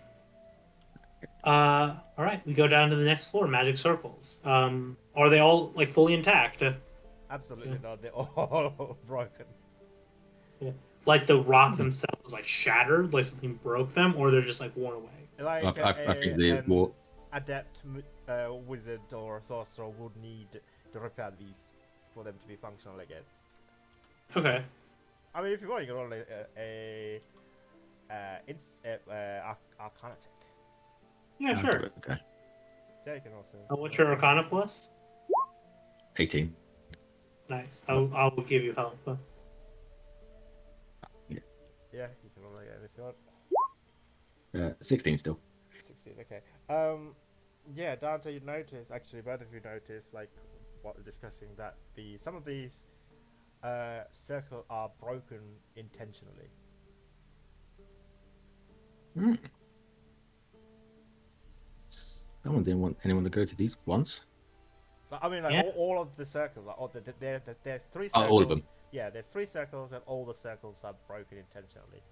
[SPEAKER 7] All right. We go down to the next floor. Magic circles. Are they all like fully intact?
[SPEAKER 3] Absolutely not. They're all broken.
[SPEAKER 7] Yeah. Like the rock themselves, like shattered, like something broke them, or they're just like worn away.
[SPEAKER 3] Like
[SPEAKER 2] I think they
[SPEAKER 3] an
[SPEAKER 2] will.
[SPEAKER 3] adept wizard or sorcerer would need to repair these for them to be functional again.
[SPEAKER 7] Okay.
[SPEAKER 3] I mean, if you want, you can roll Arcana check.
[SPEAKER 7] Yeah, sure.
[SPEAKER 2] Okay.
[SPEAKER 3] Yeah, you can also.
[SPEAKER 7] What's your Arcana plus?
[SPEAKER 2] 18.
[SPEAKER 7] Nice. I will give you help.
[SPEAKER 3] Yeah, you can roll again if you want.
[SPEAKER 2] 16 still.
[SPEAKER 3] 16. Okay. Yeah, Dante, you notice actually both of you notice like what we're discussing that some of these circles are broken intentionally.
[SPEAKER 2] Hmm. Someone didn't want anyone to go to these once.
[SPEAKER 3] But, I mean, like
[SPEAKER 7] Yeah.
[SPEAKER 3] all of the circles, like there's 3 circles.
[SPEAKER 2] Oh, all of them.
[SPEAKER 3] Yeah, there's 3 circles, and all the circles are broken intentionally.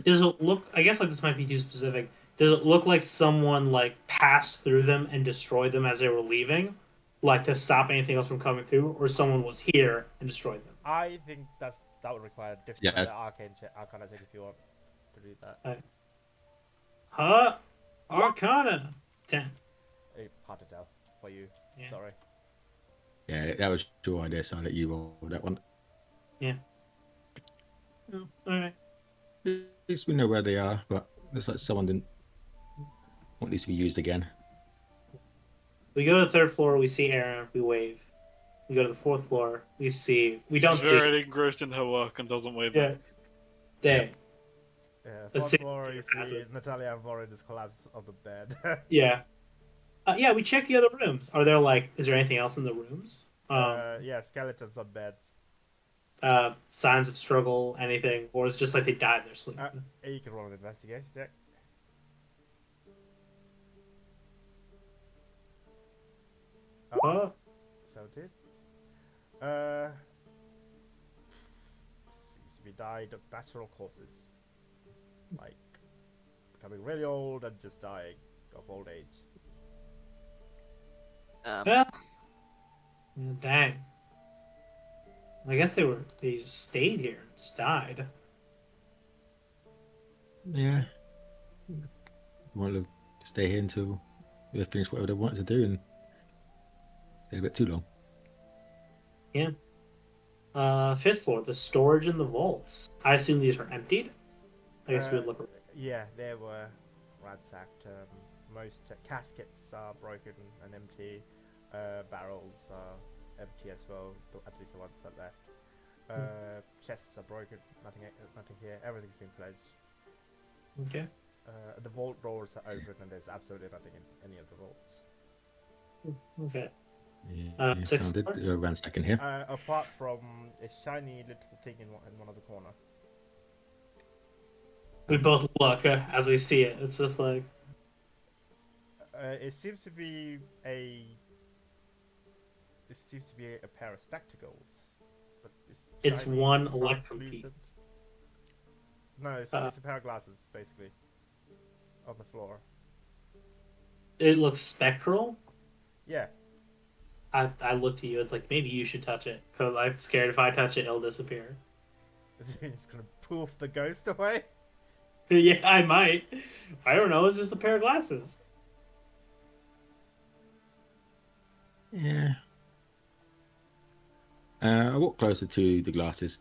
[SPEAKER 7] Does it look? I guess like this might be too specific. Does it look like someone like passed through them and destroyed them as they were leaving, like to stop anything else from coming through, or someone was here and destroyed them?
[SPEAKER 3] I think that would require a different
[SPEAKER 2] Yeah.
[SPEAKER 3] Arcana check if you want to do that.
[SPEAKER 7] Arcana 10.
[SPEAKER 3] Hard to tell for you.
[SPEAKER 7] Yeah.
[SPEAKER 3] Sorry.
[SPEAKER 2] Yeah, that was your idea, so I'll let you roll that one.
[SPEAKER 7] Yeah. Oh, all right.
[SPEAKER 2] At least we know where they are, but looks like someone didn't want these to be used again.
[SPEAKER 7] We go to the 3rd floor. We see Aaron. We wave. We go to the 4th floor. We don't
[SPEAKER 1] She's
[SPEAKER 7] see.
[SPEAKER 1] very engrossed in her work and doesn't wave
[SPEAKER 7] Yeah.
[SPEAKER 1] back.
[SPEAKER 7] They.
[SPEAKER 3] Yeah.
[SPEAKER 7] Let's
[SPEAKER 3] 4th
[SPEAKER 7] see.
[SPEAKER 3] floor, you see
[SPEAKER 7] Hazard.
[SPEAKER 3] Natalia and Vorin just collapse on the bed.
[SPEAKER 7] Yeah. Yeah. We check the other rooms. Are there like? Is there anything else in the rooms?
[SPEAKER 3] Yeah, skeletons on beds.
[SPEAKER 7] Signs of struggle, anything, or it's just like they died in their sleep.
[SPEAKER 3] You can roll an investigation check.
[SPEAKER 7] Oh,
[SPEAKER 3] 17. Seems to be died of natural causes. Like, becoming really old and just dying of old age.
[SPEAKER 7] well, dang. I guess they just stayed here and just died.
[SPEAKER 2] Yeah. Want to stay here until they finish whatever they wanted to do and stay a bit too long.
[SPEAKER 7] Yeah. 5th floor, the storage in the vaults. I assume these are emptied. I guess we would look.
[SPEAKER 3] Yeah, they were ransacked. Most caskets are broken and empty. Barrels are empty as well. At least the ones that left. Chests are broken. Nothing here. Everything's been pledged.
[SPEAKER 7] Okay.
[SPEAKER 3] The vault doors are open, and there's absolutely nothing in any of the vaults.
[SPEAKER 7] Okay.
[SPEAKER 2] Yeah,
[SPEAKER 7] Sixth
[SPEAKER 2] sounded
[SPEAKER 7] floor?
[SPEAKER 2] ransacking here.
[SPEAKER 3] Apart from a shiny little thing in one of the corner.
[SPEAKER 7] We both look as we see it. It's just like
[SPEAKER 3] It seems to be a pair of spectacles, but
[SPEAKER 7] it's
[SPEAKER 3] shiny,
[SPEAKER 7] one electro
[SPEAKER 3] translucent.
[SPEAKER 7] piece.
[SPEAKER 3] No, it's a pair of glasses, basically, on the floor.
[SPEAKER 7] It looks spectral.
[SPEAKER 3] Yeah.
[SPEAKER 7] I looked at you. It's like maybe you should touch it because I'm scared if I touch it, it'll disappear.
[SPEAKER 3] It's gonna poof the ghost away.
[SPEAKER 7] Yeah, I might. I don't know. It's just a pair of glasses.
[SPEAKER 2] Yeah. I walk closer to the glasses.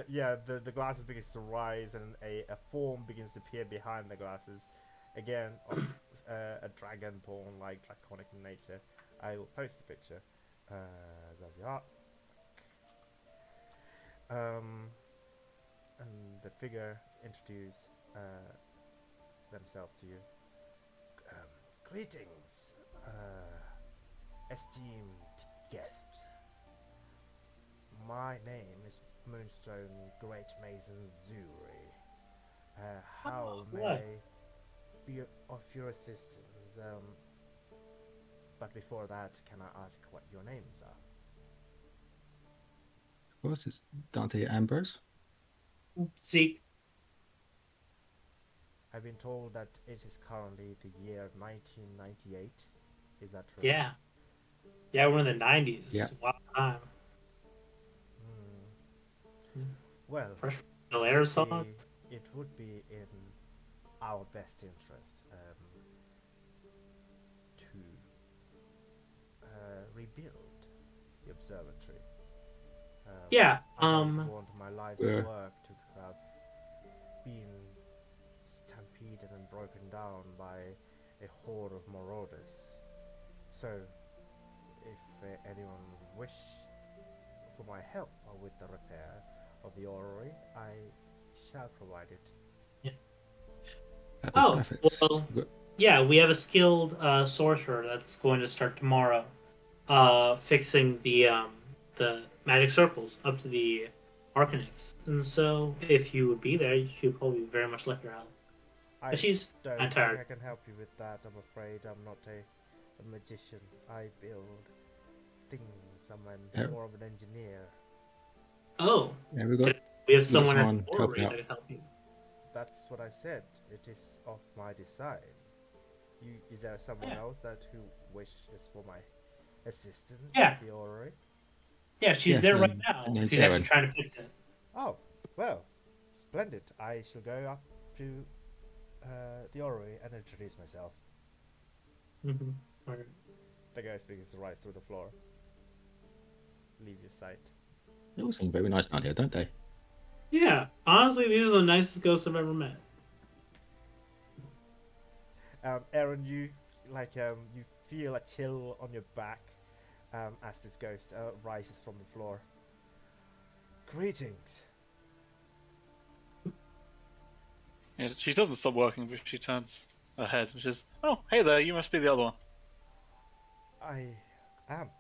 [SPEAKER 3] Yeah, the glasses begins to rise and a form begins to appear behind the glasses. Again, of a dragonborn like draconic in nature. I will post the picture. There's the art. And the figure introduce themselves to you. Greetings, esteemed guest. My name is Moonstone Great Mason Zuri. How may
[SPEAKER 7] What?
[SPEAKER 3] I be of your assistance? But before that, can I ask what your names are?
[SPEAKER 2] Of course, it's Dante Ambrose.
[SPEAKER 7] Zeke.
[SPEAKER 3] I've been told that it is currently the year 1998. Is that true?
[SPEAKER 7] Yeah. Yeah, we're in the 90s.
[SPEAKER 2] Yeah.
[SPEAKER 7] It's a wild time.
[SPEAKER 3] Well,
[SPEAKER 7] Fresh from the air
[SPEAKER 3] it
[SPEAKER 7] song.
[SPEAKER 3] would be, it would be in our best interest to rebuild the observatory.
[SPEAKER 7] Yeah.
[SPEAKER 3] I don't want my life's
[SPEAKER 2] Where?
[SPEAKER 3] work to have been stampeded and broken down by a horde of marauders. So, if anyone wish for my help with the repair of the orrery, I shall provide it.
[SPEAKER 2] That'd be
[SPEAKER 7] Oh,
[SPEAKER 2] perfect.
[SPEAKER 7] well,
[SPEAKER 2] We've got-
[SPEAKER 7] yeah, we have a skilled sorcerer that's going to start tomorrow, fixing the magic circles up to the Arcanix. And so, if you would be there, you'd probably very much like your help.
[SPEAKER 3] I
[SPEAKER 7] But she's
[SPEAKER 3] don't
[SPEAKER 7] not
[SPEAKER 3] think
[SPEAKER 7] tired.
[SPEAKER 3] I can help you with that. I'm afraid I'm not a magician. I build things. I'm
[SPEAKER 2] Yeah.
[SPEAKER 3] more of an engineer.
[SPEAKER 7] Oh,
[SPEAKER 2] Yeah, we got
[SPEAKER 7] we have someone at
[SPEAKER 2] someone
[SPEAKER 7] the
[SPEAKER 2] helping
[SPEAKER 7] orrery
[SPEAKER 2] out.
[SPEAKER 7] that can help you.
[SPEAKER 3] That's what I said. It is of my design. Is there someone
[SPEAKER 7] Yeah.
[SPEAKER 3] else that who wishes for my assistance
[SPEAKER 7] Yeah.
[SPEAKER 3] at the orrery?
[SPEAKER 7] Yeah, she's
[SPEAKER 2] Yeah,
[SPEAKER 7] there right
[SPEAKER 2] and
[SPEAKER 7] now.
[SPEAKER 2] then
[SPEAKER 7] She's actually
[SPEAKER 2] Taryn.
[SPEAKER 7] trying to fix it.
[SPEAKER 3] Oh, well, splendid. I shall go up to the orrery and introduce myself.
[SPEAKER 7] Mm-hmm.
[SPEAKER 3] The ghost begins to rise through the floor. Leave your sight.
[SPEAKER 2] They all seem very nice down here, don't they?
[SPEAKER 7] Yeah, honestly, these are the nicest ghosts I've ever met.
[SPEAKER 3] Aaron, you you feel a chill on your back as this ghost rises from the floor. Greetings.
[SPEAKER 1] Yeah, she doesn't stop working, but she turns her head and says, "Oh, hey there, you must be the other one."
[SPEAKER 3] I am.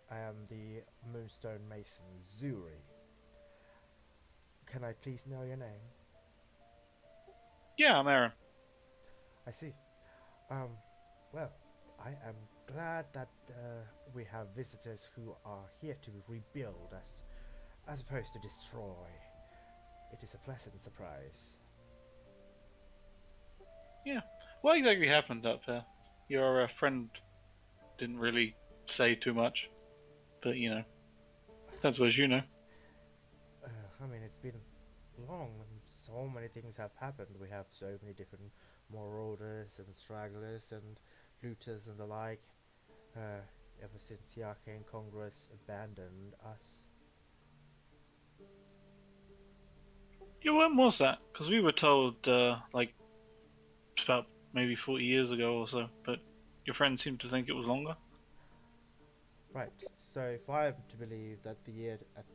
[SPEAKER 3] I am the Moonstone Mason Zuri. Can I please know your name?
[SPEAKER 1] Yeah, I'm Aaron.
[SPEAKER 3] I see. Well, I am glad that we have visitors who are here to rebuild as opposed to destroy. It is a pleasant surprise.
[SPEAKER 1] Yeah. What exactly happened up there? Your friend didn't really say too much, but that's what you know.
[SPEAKER 3] I mean, it's been long and so many things have happened. We have so many different marauders and stragglers and looters and the like. Ever since the Arcane Congress abandoned us.
[SPEAKER 1] Yeah, when was that? Because we were told, like, about maybe 40 years ago or so, but your friend seemed to think it was longer.
[SPEAKER 3] Right, so if I am to believe that the year at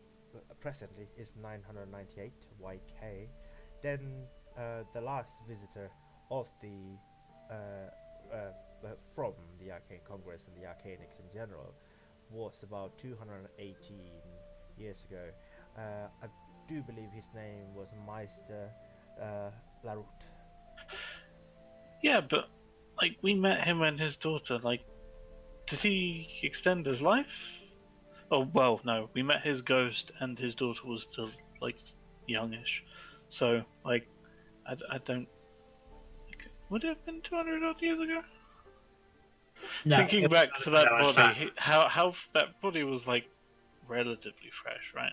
[SPEAKER 3] presently is 998 YK, then the last visitor of the from the Arcane Congress and the Arcanix in general was about 218 years ago. I do believe his name was Meister Larut.
[SPEAKER 1] Yeah, but, like, we met him and his daughter, like, did he extend his life? Oh, well, no, we met his ghost and his daughter was still, like, youngish. So, like, I don't... Would it have been 200 odd years ago?
[SPEAKER 7] No,
[SPEAKER 1] Thinking
[SPEAKER 7] it
[SPEAKER 1] back
[SPEAKER 7] wasn't
[SPEAKER 1] to
[SPEAKER 7] that
[SPEAKER 1] that
[SPEAKER 7] much
[SPEAKER 1] body,
[SPEAKER 7] time.
[SPEAKER 1] how that body was, like, relatively fresh, right?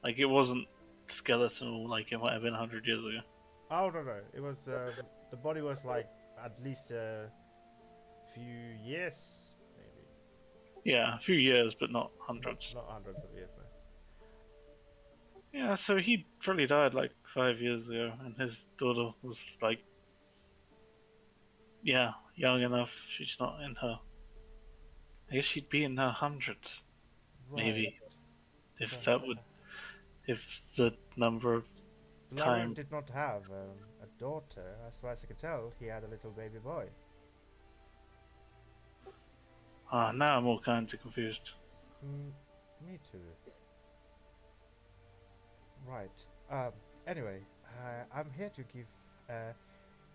[SPEAKER 1] Like, it wasn't skeletal like it might have been 100 years ago.
[SPEAKER 3] Oh no, it was the body was like at least a few years, maybe
[SPEAKER 1] Yeah, a few years, but not
[SPEAKER 3] not
[SPEAKER 1] hundreds.
[SPEAKER 3] not hundreds of years. No.
[SPEAKER 1] Yeah, so he probably died like 5 years ago, and his daughter was like, yeah, young enough. She's not in her. I guess she'd be in her hundreds,
[SPEAKER 3] Right.
[SPEAKER 1] maybe, if
[SPEAKER 3] So
[SPEAKER 1] that would, if the number of
[SPEAKER 3] Lyran
[SPEAKER 1] time.
[SPEAKER 3] did not have a daughter, as far as I can tell. He had a little baby boy.
[SPEAKER 1] Ah, now I'm all kinds of confused.
[SPEAKER 3] Mm, me too. Right. Anyway, I'm here to give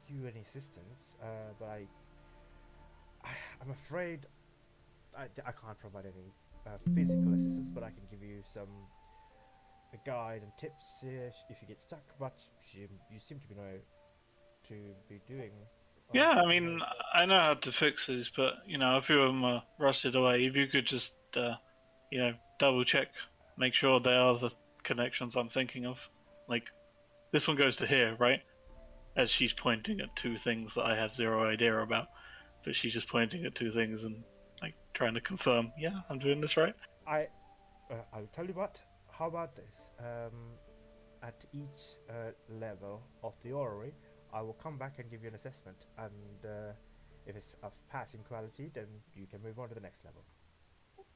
[SPEAKER 3] you any assistance, but I'm afraid I can't provide any physical assistance, but I can give you some guide and tips if you get stuck. But you seem to be doing.
[SPEAKER 1] Yeah, I mean, I know how to fix these, but a few of them are rusted away. If you could just, double check, make sure they are the connections I'm thinking of. Like, this one goes to here, right? As she's pointing at two things that I have zero idea about, but she's just pointing at two things and like trying to confirm. Yeah, I'm doing this right.
[SPEAKER 3] I'll tell you what. How about this? At each level of the orrery, I will come back and give you an assessment, and if it's of passing quality, then you can move on to the next level.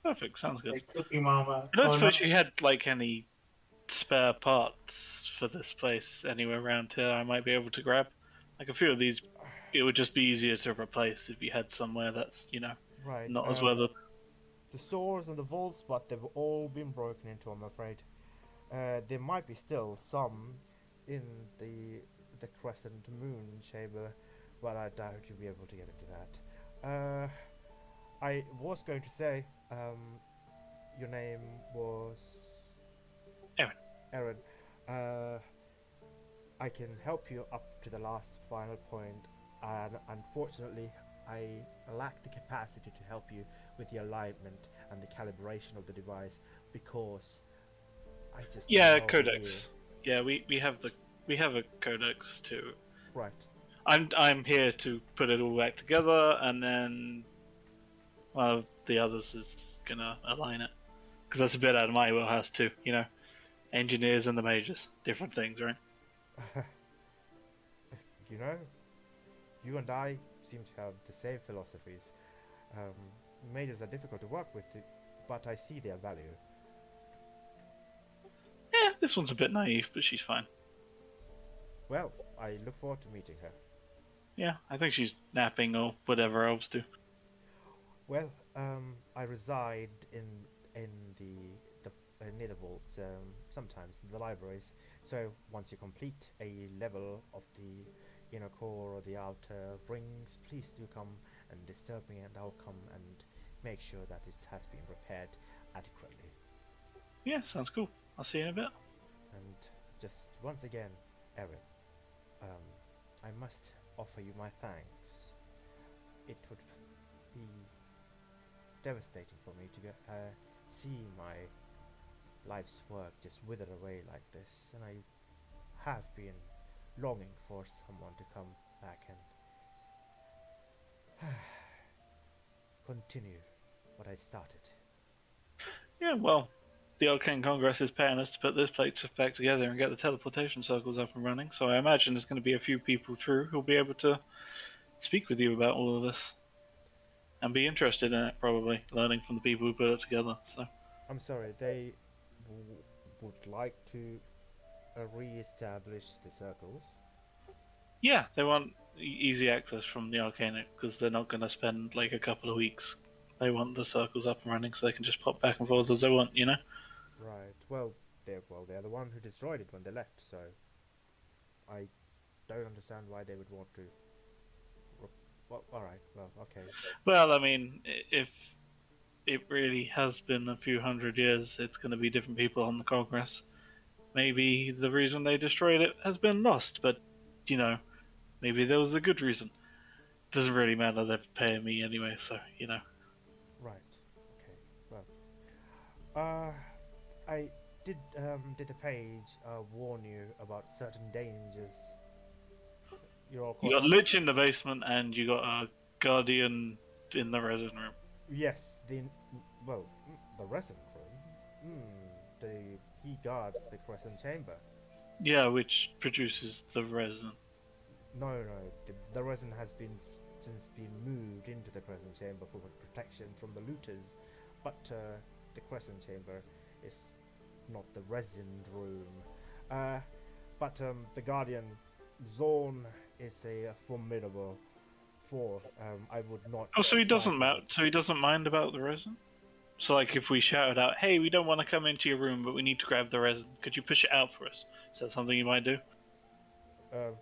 [SPEAKER 1] Perfect, sounds good.
[SPEAKER 7] Say Cookie Mama.
[SPEAKER 1] I don't
[SPEAKER 7] Oh,
[SPEAKER 1] suppose
[SPEAKER 7] no.
[SPEAKER 1] you had like any spare parts for this place anywhere around here I might be able to grab. Like a few of these, it would just be easier to replace if you had somewhere that's
[SPEAKER 3] Right.
[SPEAKER 1] not as well.
[SPEAKER 3] The stores and the vaults, but they've all been broken into, I'm afraid. There might be still some in the Crescent Moon chamber, but I doubt you'll be able to get into that. I was going to say, your name was
[SPEAKER 1] Aaron.
[SPEAKER 3] Aaron. I can help you up to the last final point, and unfortunately, I lack the capacity to help you with the alignment and the calibration of the device because I just
[SPEAKER 1] Yeah,
[SPEAKER 3] don't know
[SPEAKER 1] codex. Yeah, we have a codex too.
[SPEAKER 3] Right.
[SPEAKER 1] I'm here to put it all back together, and then one of the others is gonna align it because that's a bit out of my wheelhouse too. Engineers and the mages, different things, right?
[SPEAKER 3] You know, you and I seem to have the same philosophies. Mages are difficult to work with, but I see their value.
[SPEAKER 1] Yeah, this one's a bit naive, but she's fine.
[SPEAKER 3] Well, I look forward to meeting her.
[SPEAKER 1] Yeah, I think she's napping or whatever elves do.
[SPEAKER 3] Well, I reside in the near the vaults, sometimes in the libraries. So once you complete a level of the inner core or the outer rings, please do come and disturb me, and I'll come and make sure that it has been repaired adequately.
[SPEAKER 1] Yeah, sounds cool. I'll see you in a bit.
[SPEAKER 3] And just once again, Erin, I must offer you my thanks. It would be devastating for me to see my life's work just wither away like this, and I have been longing for someone to come back and continue what I started.
[SPEAKER 1] Yeah, well, the Arcane Congress is paying us to put this place back together and get the teleportation circles up and running, so I imagine there's going to be a few people through who'll be able to speak with you about all of this. And be interested in it, probably, learning from the people who put it together, so...
[SPEAKER 3] I'm sorry, they would like to re-establish the circles.
[SPEAKER 1] Yeah, they want easy access from the Arcanic, because they're not going to spend, like, a couple of weeks. They want the circles up and running so they can just pop back and forth as they want,
[SPEAKER 3] Right. Well, they're the one who destroyed it when they left, so I don't understand why they would want to. Well, all right. Well, okay.
[SPEAKER 1] Well, I mean, if it really has been a few hundred years, it's going to be different people on the Congress. Maybe the reason they destroyed it has been lost, but, maybe there was a good reason. Doesn't really matter, they're paying me anyway, so,
[SPEAKER 3] Right. Okay. Well, I did the page warn you about certain dangers? You're all
[SPEAKER 1] You
[SPEAKER 3] caught
[SPEAKER 1] got
[SPEAKER 3] up?
[SPEAKER 1] Lich in the basement, and you got a Guardian in the resin room.
[SPEAKER 3] Yes, the resin room. He guards the crescent chamber.
[SPEAKER 1] Yeah, which produces the resin.
[SPEAKER 3] No, the resin has since been moved into the crescent chamber for protection from the looters, but the crescent chamber is not the resin room. But the guardian Zorn is a formidable force. I would not.
[SPEAKER 1] Oh, so he doesn't
[SPEAKER 3] side with him.
[SPEAKER 1] so he doesn't mind about the resin. So, like, if we shouted out, "Hey, we don't want to come into your room, but we need to grab the resin. Could you push it out for us?" Is that something you might do?
[SPEAKER 3] You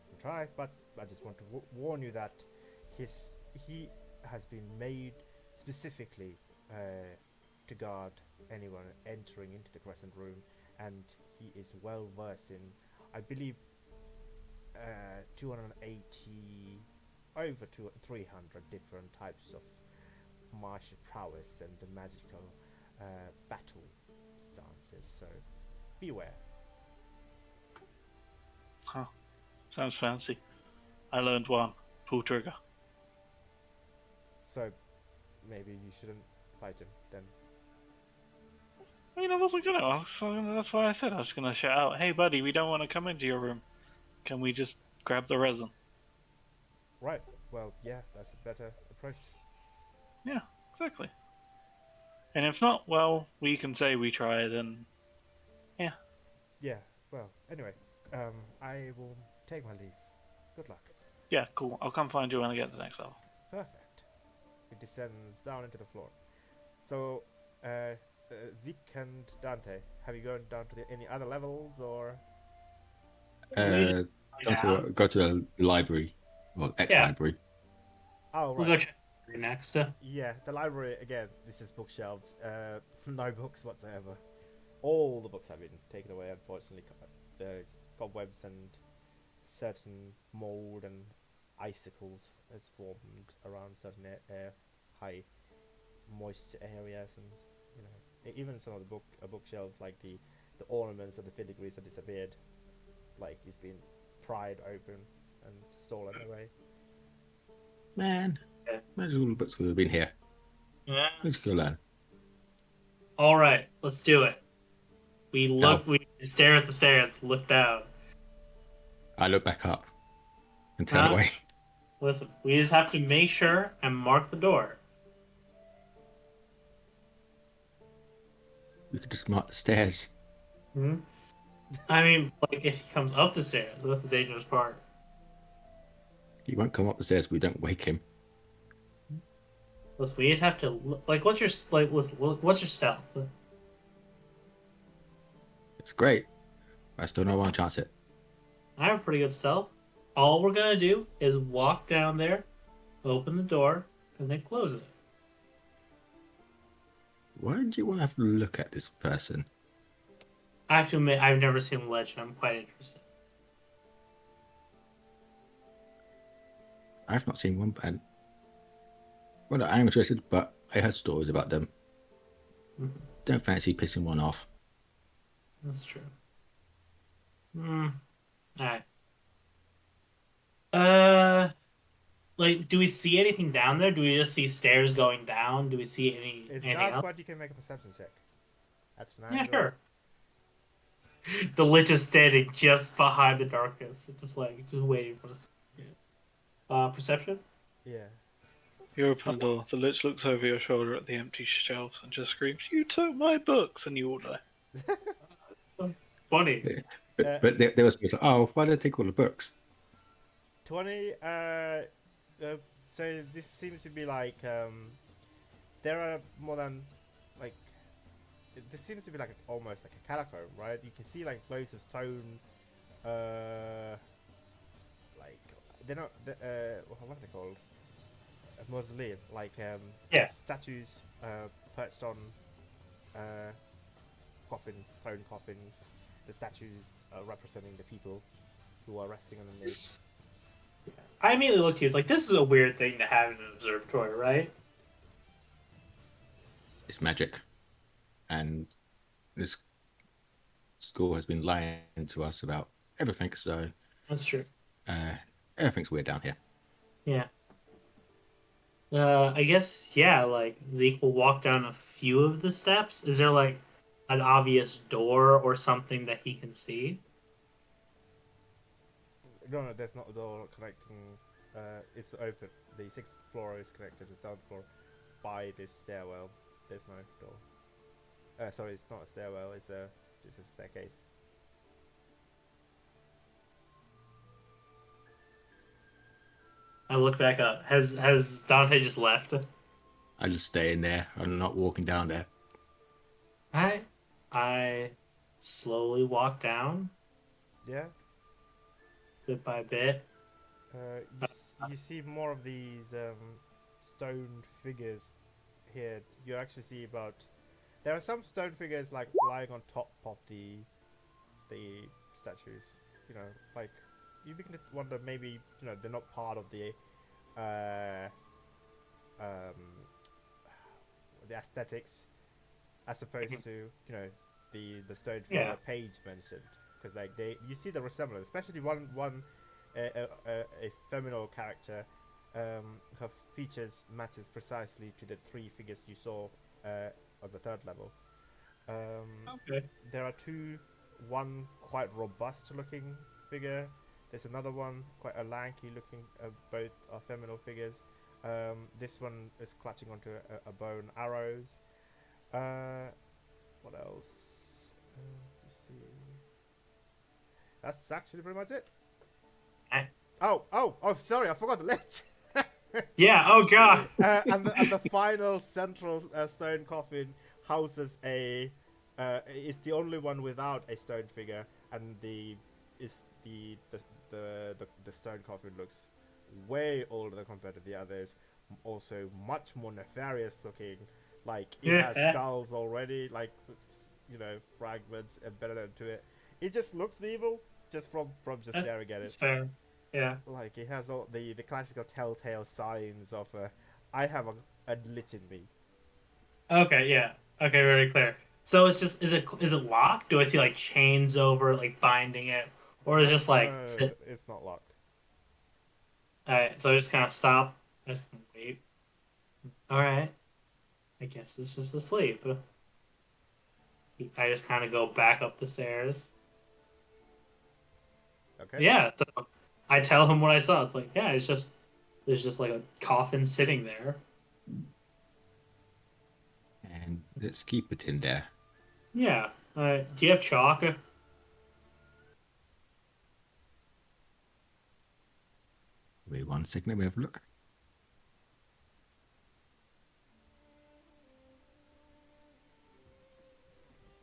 [SPEAKER 3] can try, but I just want to warn you that he has been made specifically to guard anyone entering into the crescent room, and he is well versed in, I believe, 280 over 300 different types of martial prowess and the magical battle stances. So beware.
[SPEAKER 1] Huh. Sounds fancy. I learned one. Pull trigger.
[SPEAKER 3] So maybe you shouldn't fight him then.
[SPEAKER 1] I mean, I wasn't gonna. That's why I said I was gonna shout out, "Hey, buddy, we don't want to come into your room. Can we just grab the resin?"
[SPEAKER 3] Right. Well, yeah, that's a better approach.
[SPEAKER 1] Yeah, exactly. And if not, well, we can say we tried, and yeah.
[SPEAKER 3] Yeah. Well, anyway, I will take my leave. Good luck.
[SPEAKER 1] Yeah, cool. I'll come find you when I get to the next level.
[SPEAKER 3] Perfect. It descends down into the floor. So, Zeke and Dante, have you gone down to any other levels or?
[SPEAKER 2] Go to the library, well, ex-library.
[SPEAKER 3] Oh, right.
[SPEAKER 7] We'll go check next.
[SPEAKER 3] Yeah, the library again. This is bookshelves. No books whatsoever. All the books have been taken away, unfortunately. Cobwebs and certain mold and icicles has formed around certain high moisture areas, and even some of the bookshelves, like the ornaments and the filigrees, have disappeared. Like it's been pried open and stolen away.
[SPEAKER 2] Man, imagine all the books would have been here.
[SPEAKER 7] Yeah.
[SPEAKER 2] Let's go learn.
[SPEAKER 7] All right, let's do it. We stare at the stairs, look down.
[SPEAKER 2] I look back up and turn away.
[SPEAKER 7] Listen, we just have to make sure and mark the door.
[SPEAKER 2] We could just mark the stairs.
[SPEAKER 7] Hmm? I mean, like, if he comes up the stairs, that's the dangerous part.
[SPEAKER 2] He won't come up the stairs if we don't wake him.
[SPEAKER 7] Listen, we just have to what's your stealth?
[SPEAKER 2] It's great. I still don't want to chance it.
[SPEAKER 7] I have pretty good stealth. All we're gonna do is walk down there, open the door, and then close it.
[SPEAKER 2] Why do you want to have to look at this person?
[SPEAKER 7] I have to admit, I've never seen Legend. I'm quite interested.
[SPEAKER 2] I've not seen one, and well, I am interested, but I heard stories about them.
[SPEAKER 7] Mm-hmm.
[SPEAKER 2] Don't fancy pissing one off.
[SPEAKER 7] That's true. Alright. Do we see anything down there? Do we just see stairs going down? Do we see anything else?
[SPEAKER 3] But you can make a perception check. That's
[SPEAKER 7] Yeah, sure. The Lich is standing just behind the darkness, just waiting for us. Perception?
[SPEAKER 3] Yeah.
[SPEAKER 1] You open the door. The Lich looks over your shoulder at the empty shelves and just screams, "You took my books!" and you all die.
[SPEAKER 7] Funny.
[SPEAKER 2] But there was people like, oh, why did they take all the books?
[SPEAKER 3] 20. So this seems to be like there are more than like this seems to be like almost like a catacomb, right? You can see like loads of stone, like they're not what are they called? A mausoleum, like statues perched on coffins, stone coffins. The statues are representing the people who are resting underneath.
[SPEAKER 7] I immediately looked at you. It's like, this is a weird thing to have in an observatory, right?
[SPEAKER 2] It's magic, and this school has been lying to us about everything, so
[SPEAKER 7] That's true.
[SPEAKER 2] uh, everything's weird down here.
[SPEAKER 7] Yeah. I guess yeah. Like Zeke will walk down a few of the steps. Is there like an obvious door or something that he can see?
[SPEAKER 3] No, there's not a door connecting. It's open. The sixth floor is connected to the seventh floor by this stairwell. There's no door. Sorry, it's not a stairwell. It's a just a staircase.
[SPEAKER 7] I look back up. Has Dante just left?
[SPEAKER 2] I just stay in there. I'm not walking down there.
[SPEAKER 7] I slowly walk down
[SPEAKER 3] Yeah.
[SPEAKER 7] bit by bit.
[SPEAKER 3] You see more of these stone figures here. You actually see about there are some stone figures like lying on top of the statues. You know, like you begin to wonder maybe they're not part of uh, um, the aesthetics as opposed to the stone figure
[SPEAKER 7] Yeah.
[SPEAKER 3] that Paige mentioned, because like you see the resemblance, especially one a feminine character. Her features matches precisely to the three figures you saw on the third level.
[SPEAKER 7] Okay.
[SPEAKER 3] There are one quite robust looking figure. There's another one quite a lanky looking. Both are feminine figures. This one is clutching onto a bow and arrows. What else? You see. That's actually pretty much it.
[SPEAKER 7] Eh.
[SPEAKER 3] Oh! Sorry, I forgot the list.
[SPEAKER 7] Yeah. Oh God.
[SPEAKER 3] And the final central stone coffin houses a. It's the only one without a stone figure, and the stone coffin looks way older compared to the others. Also, much more nefarious looking. Like it has
[SPEAKER 7] Yeah.
[SPEAKER 3] skulls already, like fragments embedded into it. It just looks evil just from just staring at
[SPEAKER 7] It's
[SPEAKER 3] it.
[SPEAKER 7] fair. Yeah.
[SPEAKER 3] Like it has all the classical telltale signs of I have a lich in me.
[SPEAKER 7] Okay. Yeah. Okay. Very clear. So it's just is it locked? Do I see like chains over it, like binding it, or is it just like
[SPEAKER 3] No, it's not locked.
[SPEAKER 7] all right? So I just kind of stop. I just kinda wait. All right. I guess it's just asleep. I just kind of go back up the stairs.
[SPEAKER 3] Okay.
[SPEAKER 7] Yeah. So I tell him what I saw. It's like yeah, there's just like a coffin sitting there.
[SPEAKER 2] And let's keep it in there.
[SPEAKER 7] Yeah. Do you have chalk?
[SPEAKER 2] Wait 1 second, let me have a look.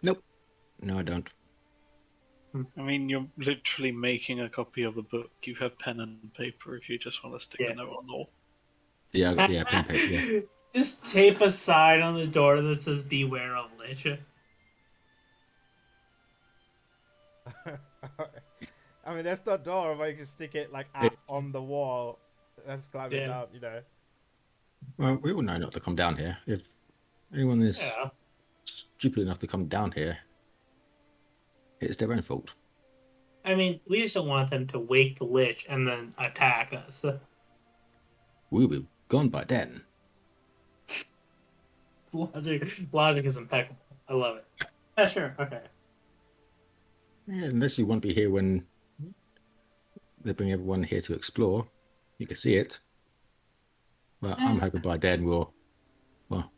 [SPEAKER 2] Nope. No, I don't.
[SPEAKER 1] I mean, you're literally making a copy of the book. You have pen and paper if you just want to stick
[SPEAKER 7] Yeah.
[SPEAKER 1] a note on the wall.
[SPEAKER 2] Yeah, yeah, pen and paper, yeah.
[SPEAKER 7] Just tape a sign on the door that says "Beware of Lich."
[SPEAKER 3] I mean, there's no door, but you can stick it like on the wall. That's climbing
[SPEAKER 7] Yeah.
[SPEAKER 3] down.
[SPEAKER 2] Well, we all know not to come down here. If anyone is
[SPEAKER 7] Yeah.
[SPEAKER 2] stupid enough to come down here, it's their own fault.
[SPEAKER 7] I mean, we just don't want them to wake the Lich and then attack us.
[SPEAKER 2] We will be gone by then.
[SPEAKER 7] Logic is impeccable. I love it. Yeah, sure. Okay.
[SPEAKER 2] Yeah, unless you want to be here when they bring everyone here to explore, you can see it. Well, I'm hoping by then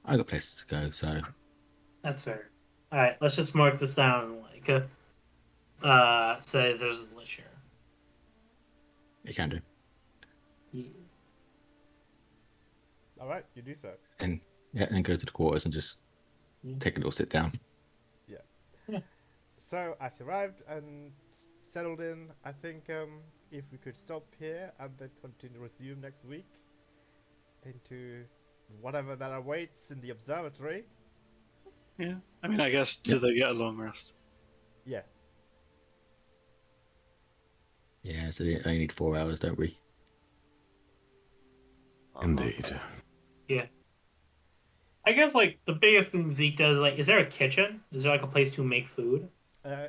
[SPEAKER 2] I got places to go, so
[SPEAKER 7] That's fair. All right, let's just mark this down and say there's a Lich here.
[SPEAKER 2] you can do.
[SPEAKER 7] Yeah.
[SPEAKER 3] All right, you do so.
[SPEAKER 2] And yeah, and go to the quarters and just take a little sit down.
[SPEAKER 3] So, as you arrived and settled in, I think if we could stop here and then resume next week into whatever that awaits in the observatory.
[SPEAKER 1] Yeah. I mean, I guess till they get a long rest.
[SPEAKER 3] Yeah.
[SPEAKER 2] Yeah, so they only need 4 hours, don't we?
[SPEAKER 4] Indeed.
[SPEAKER 7] Yeah. I guess like the biggest thing Zeke does, like, is there a kitchen? Is there like a place to make food?
[SPEAKER 3] Uh,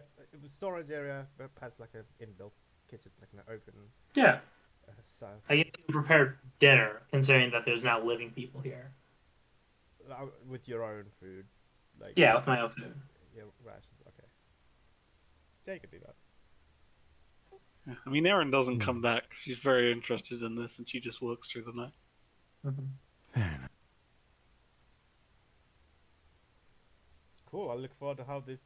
[SPEAKER 3] Storage area has like an inbuilt kitchen, like an open
[SPEAKER 7] Yeah,
[SPEAKER 3] style.
[SPEAKER 7] I guess you can prepare dinner, considering that there's now living people here.
[SPEAKER 3] With your own food, like
[SPEAKER 7] Yeah, with my own food.
[SPEAKER 3] your rations. Okay, yeah, you could do that.
[SPEAKER 1] Yeah. I mean, Erin doesn't
[SPEAKER 2] Hmm.
[SPEAKER 1] come back. She's very interested in this, and she just works through the night.
[SPEAKER 4] Fair enough.
[SPEAKER 3] Cool. I look forward to how this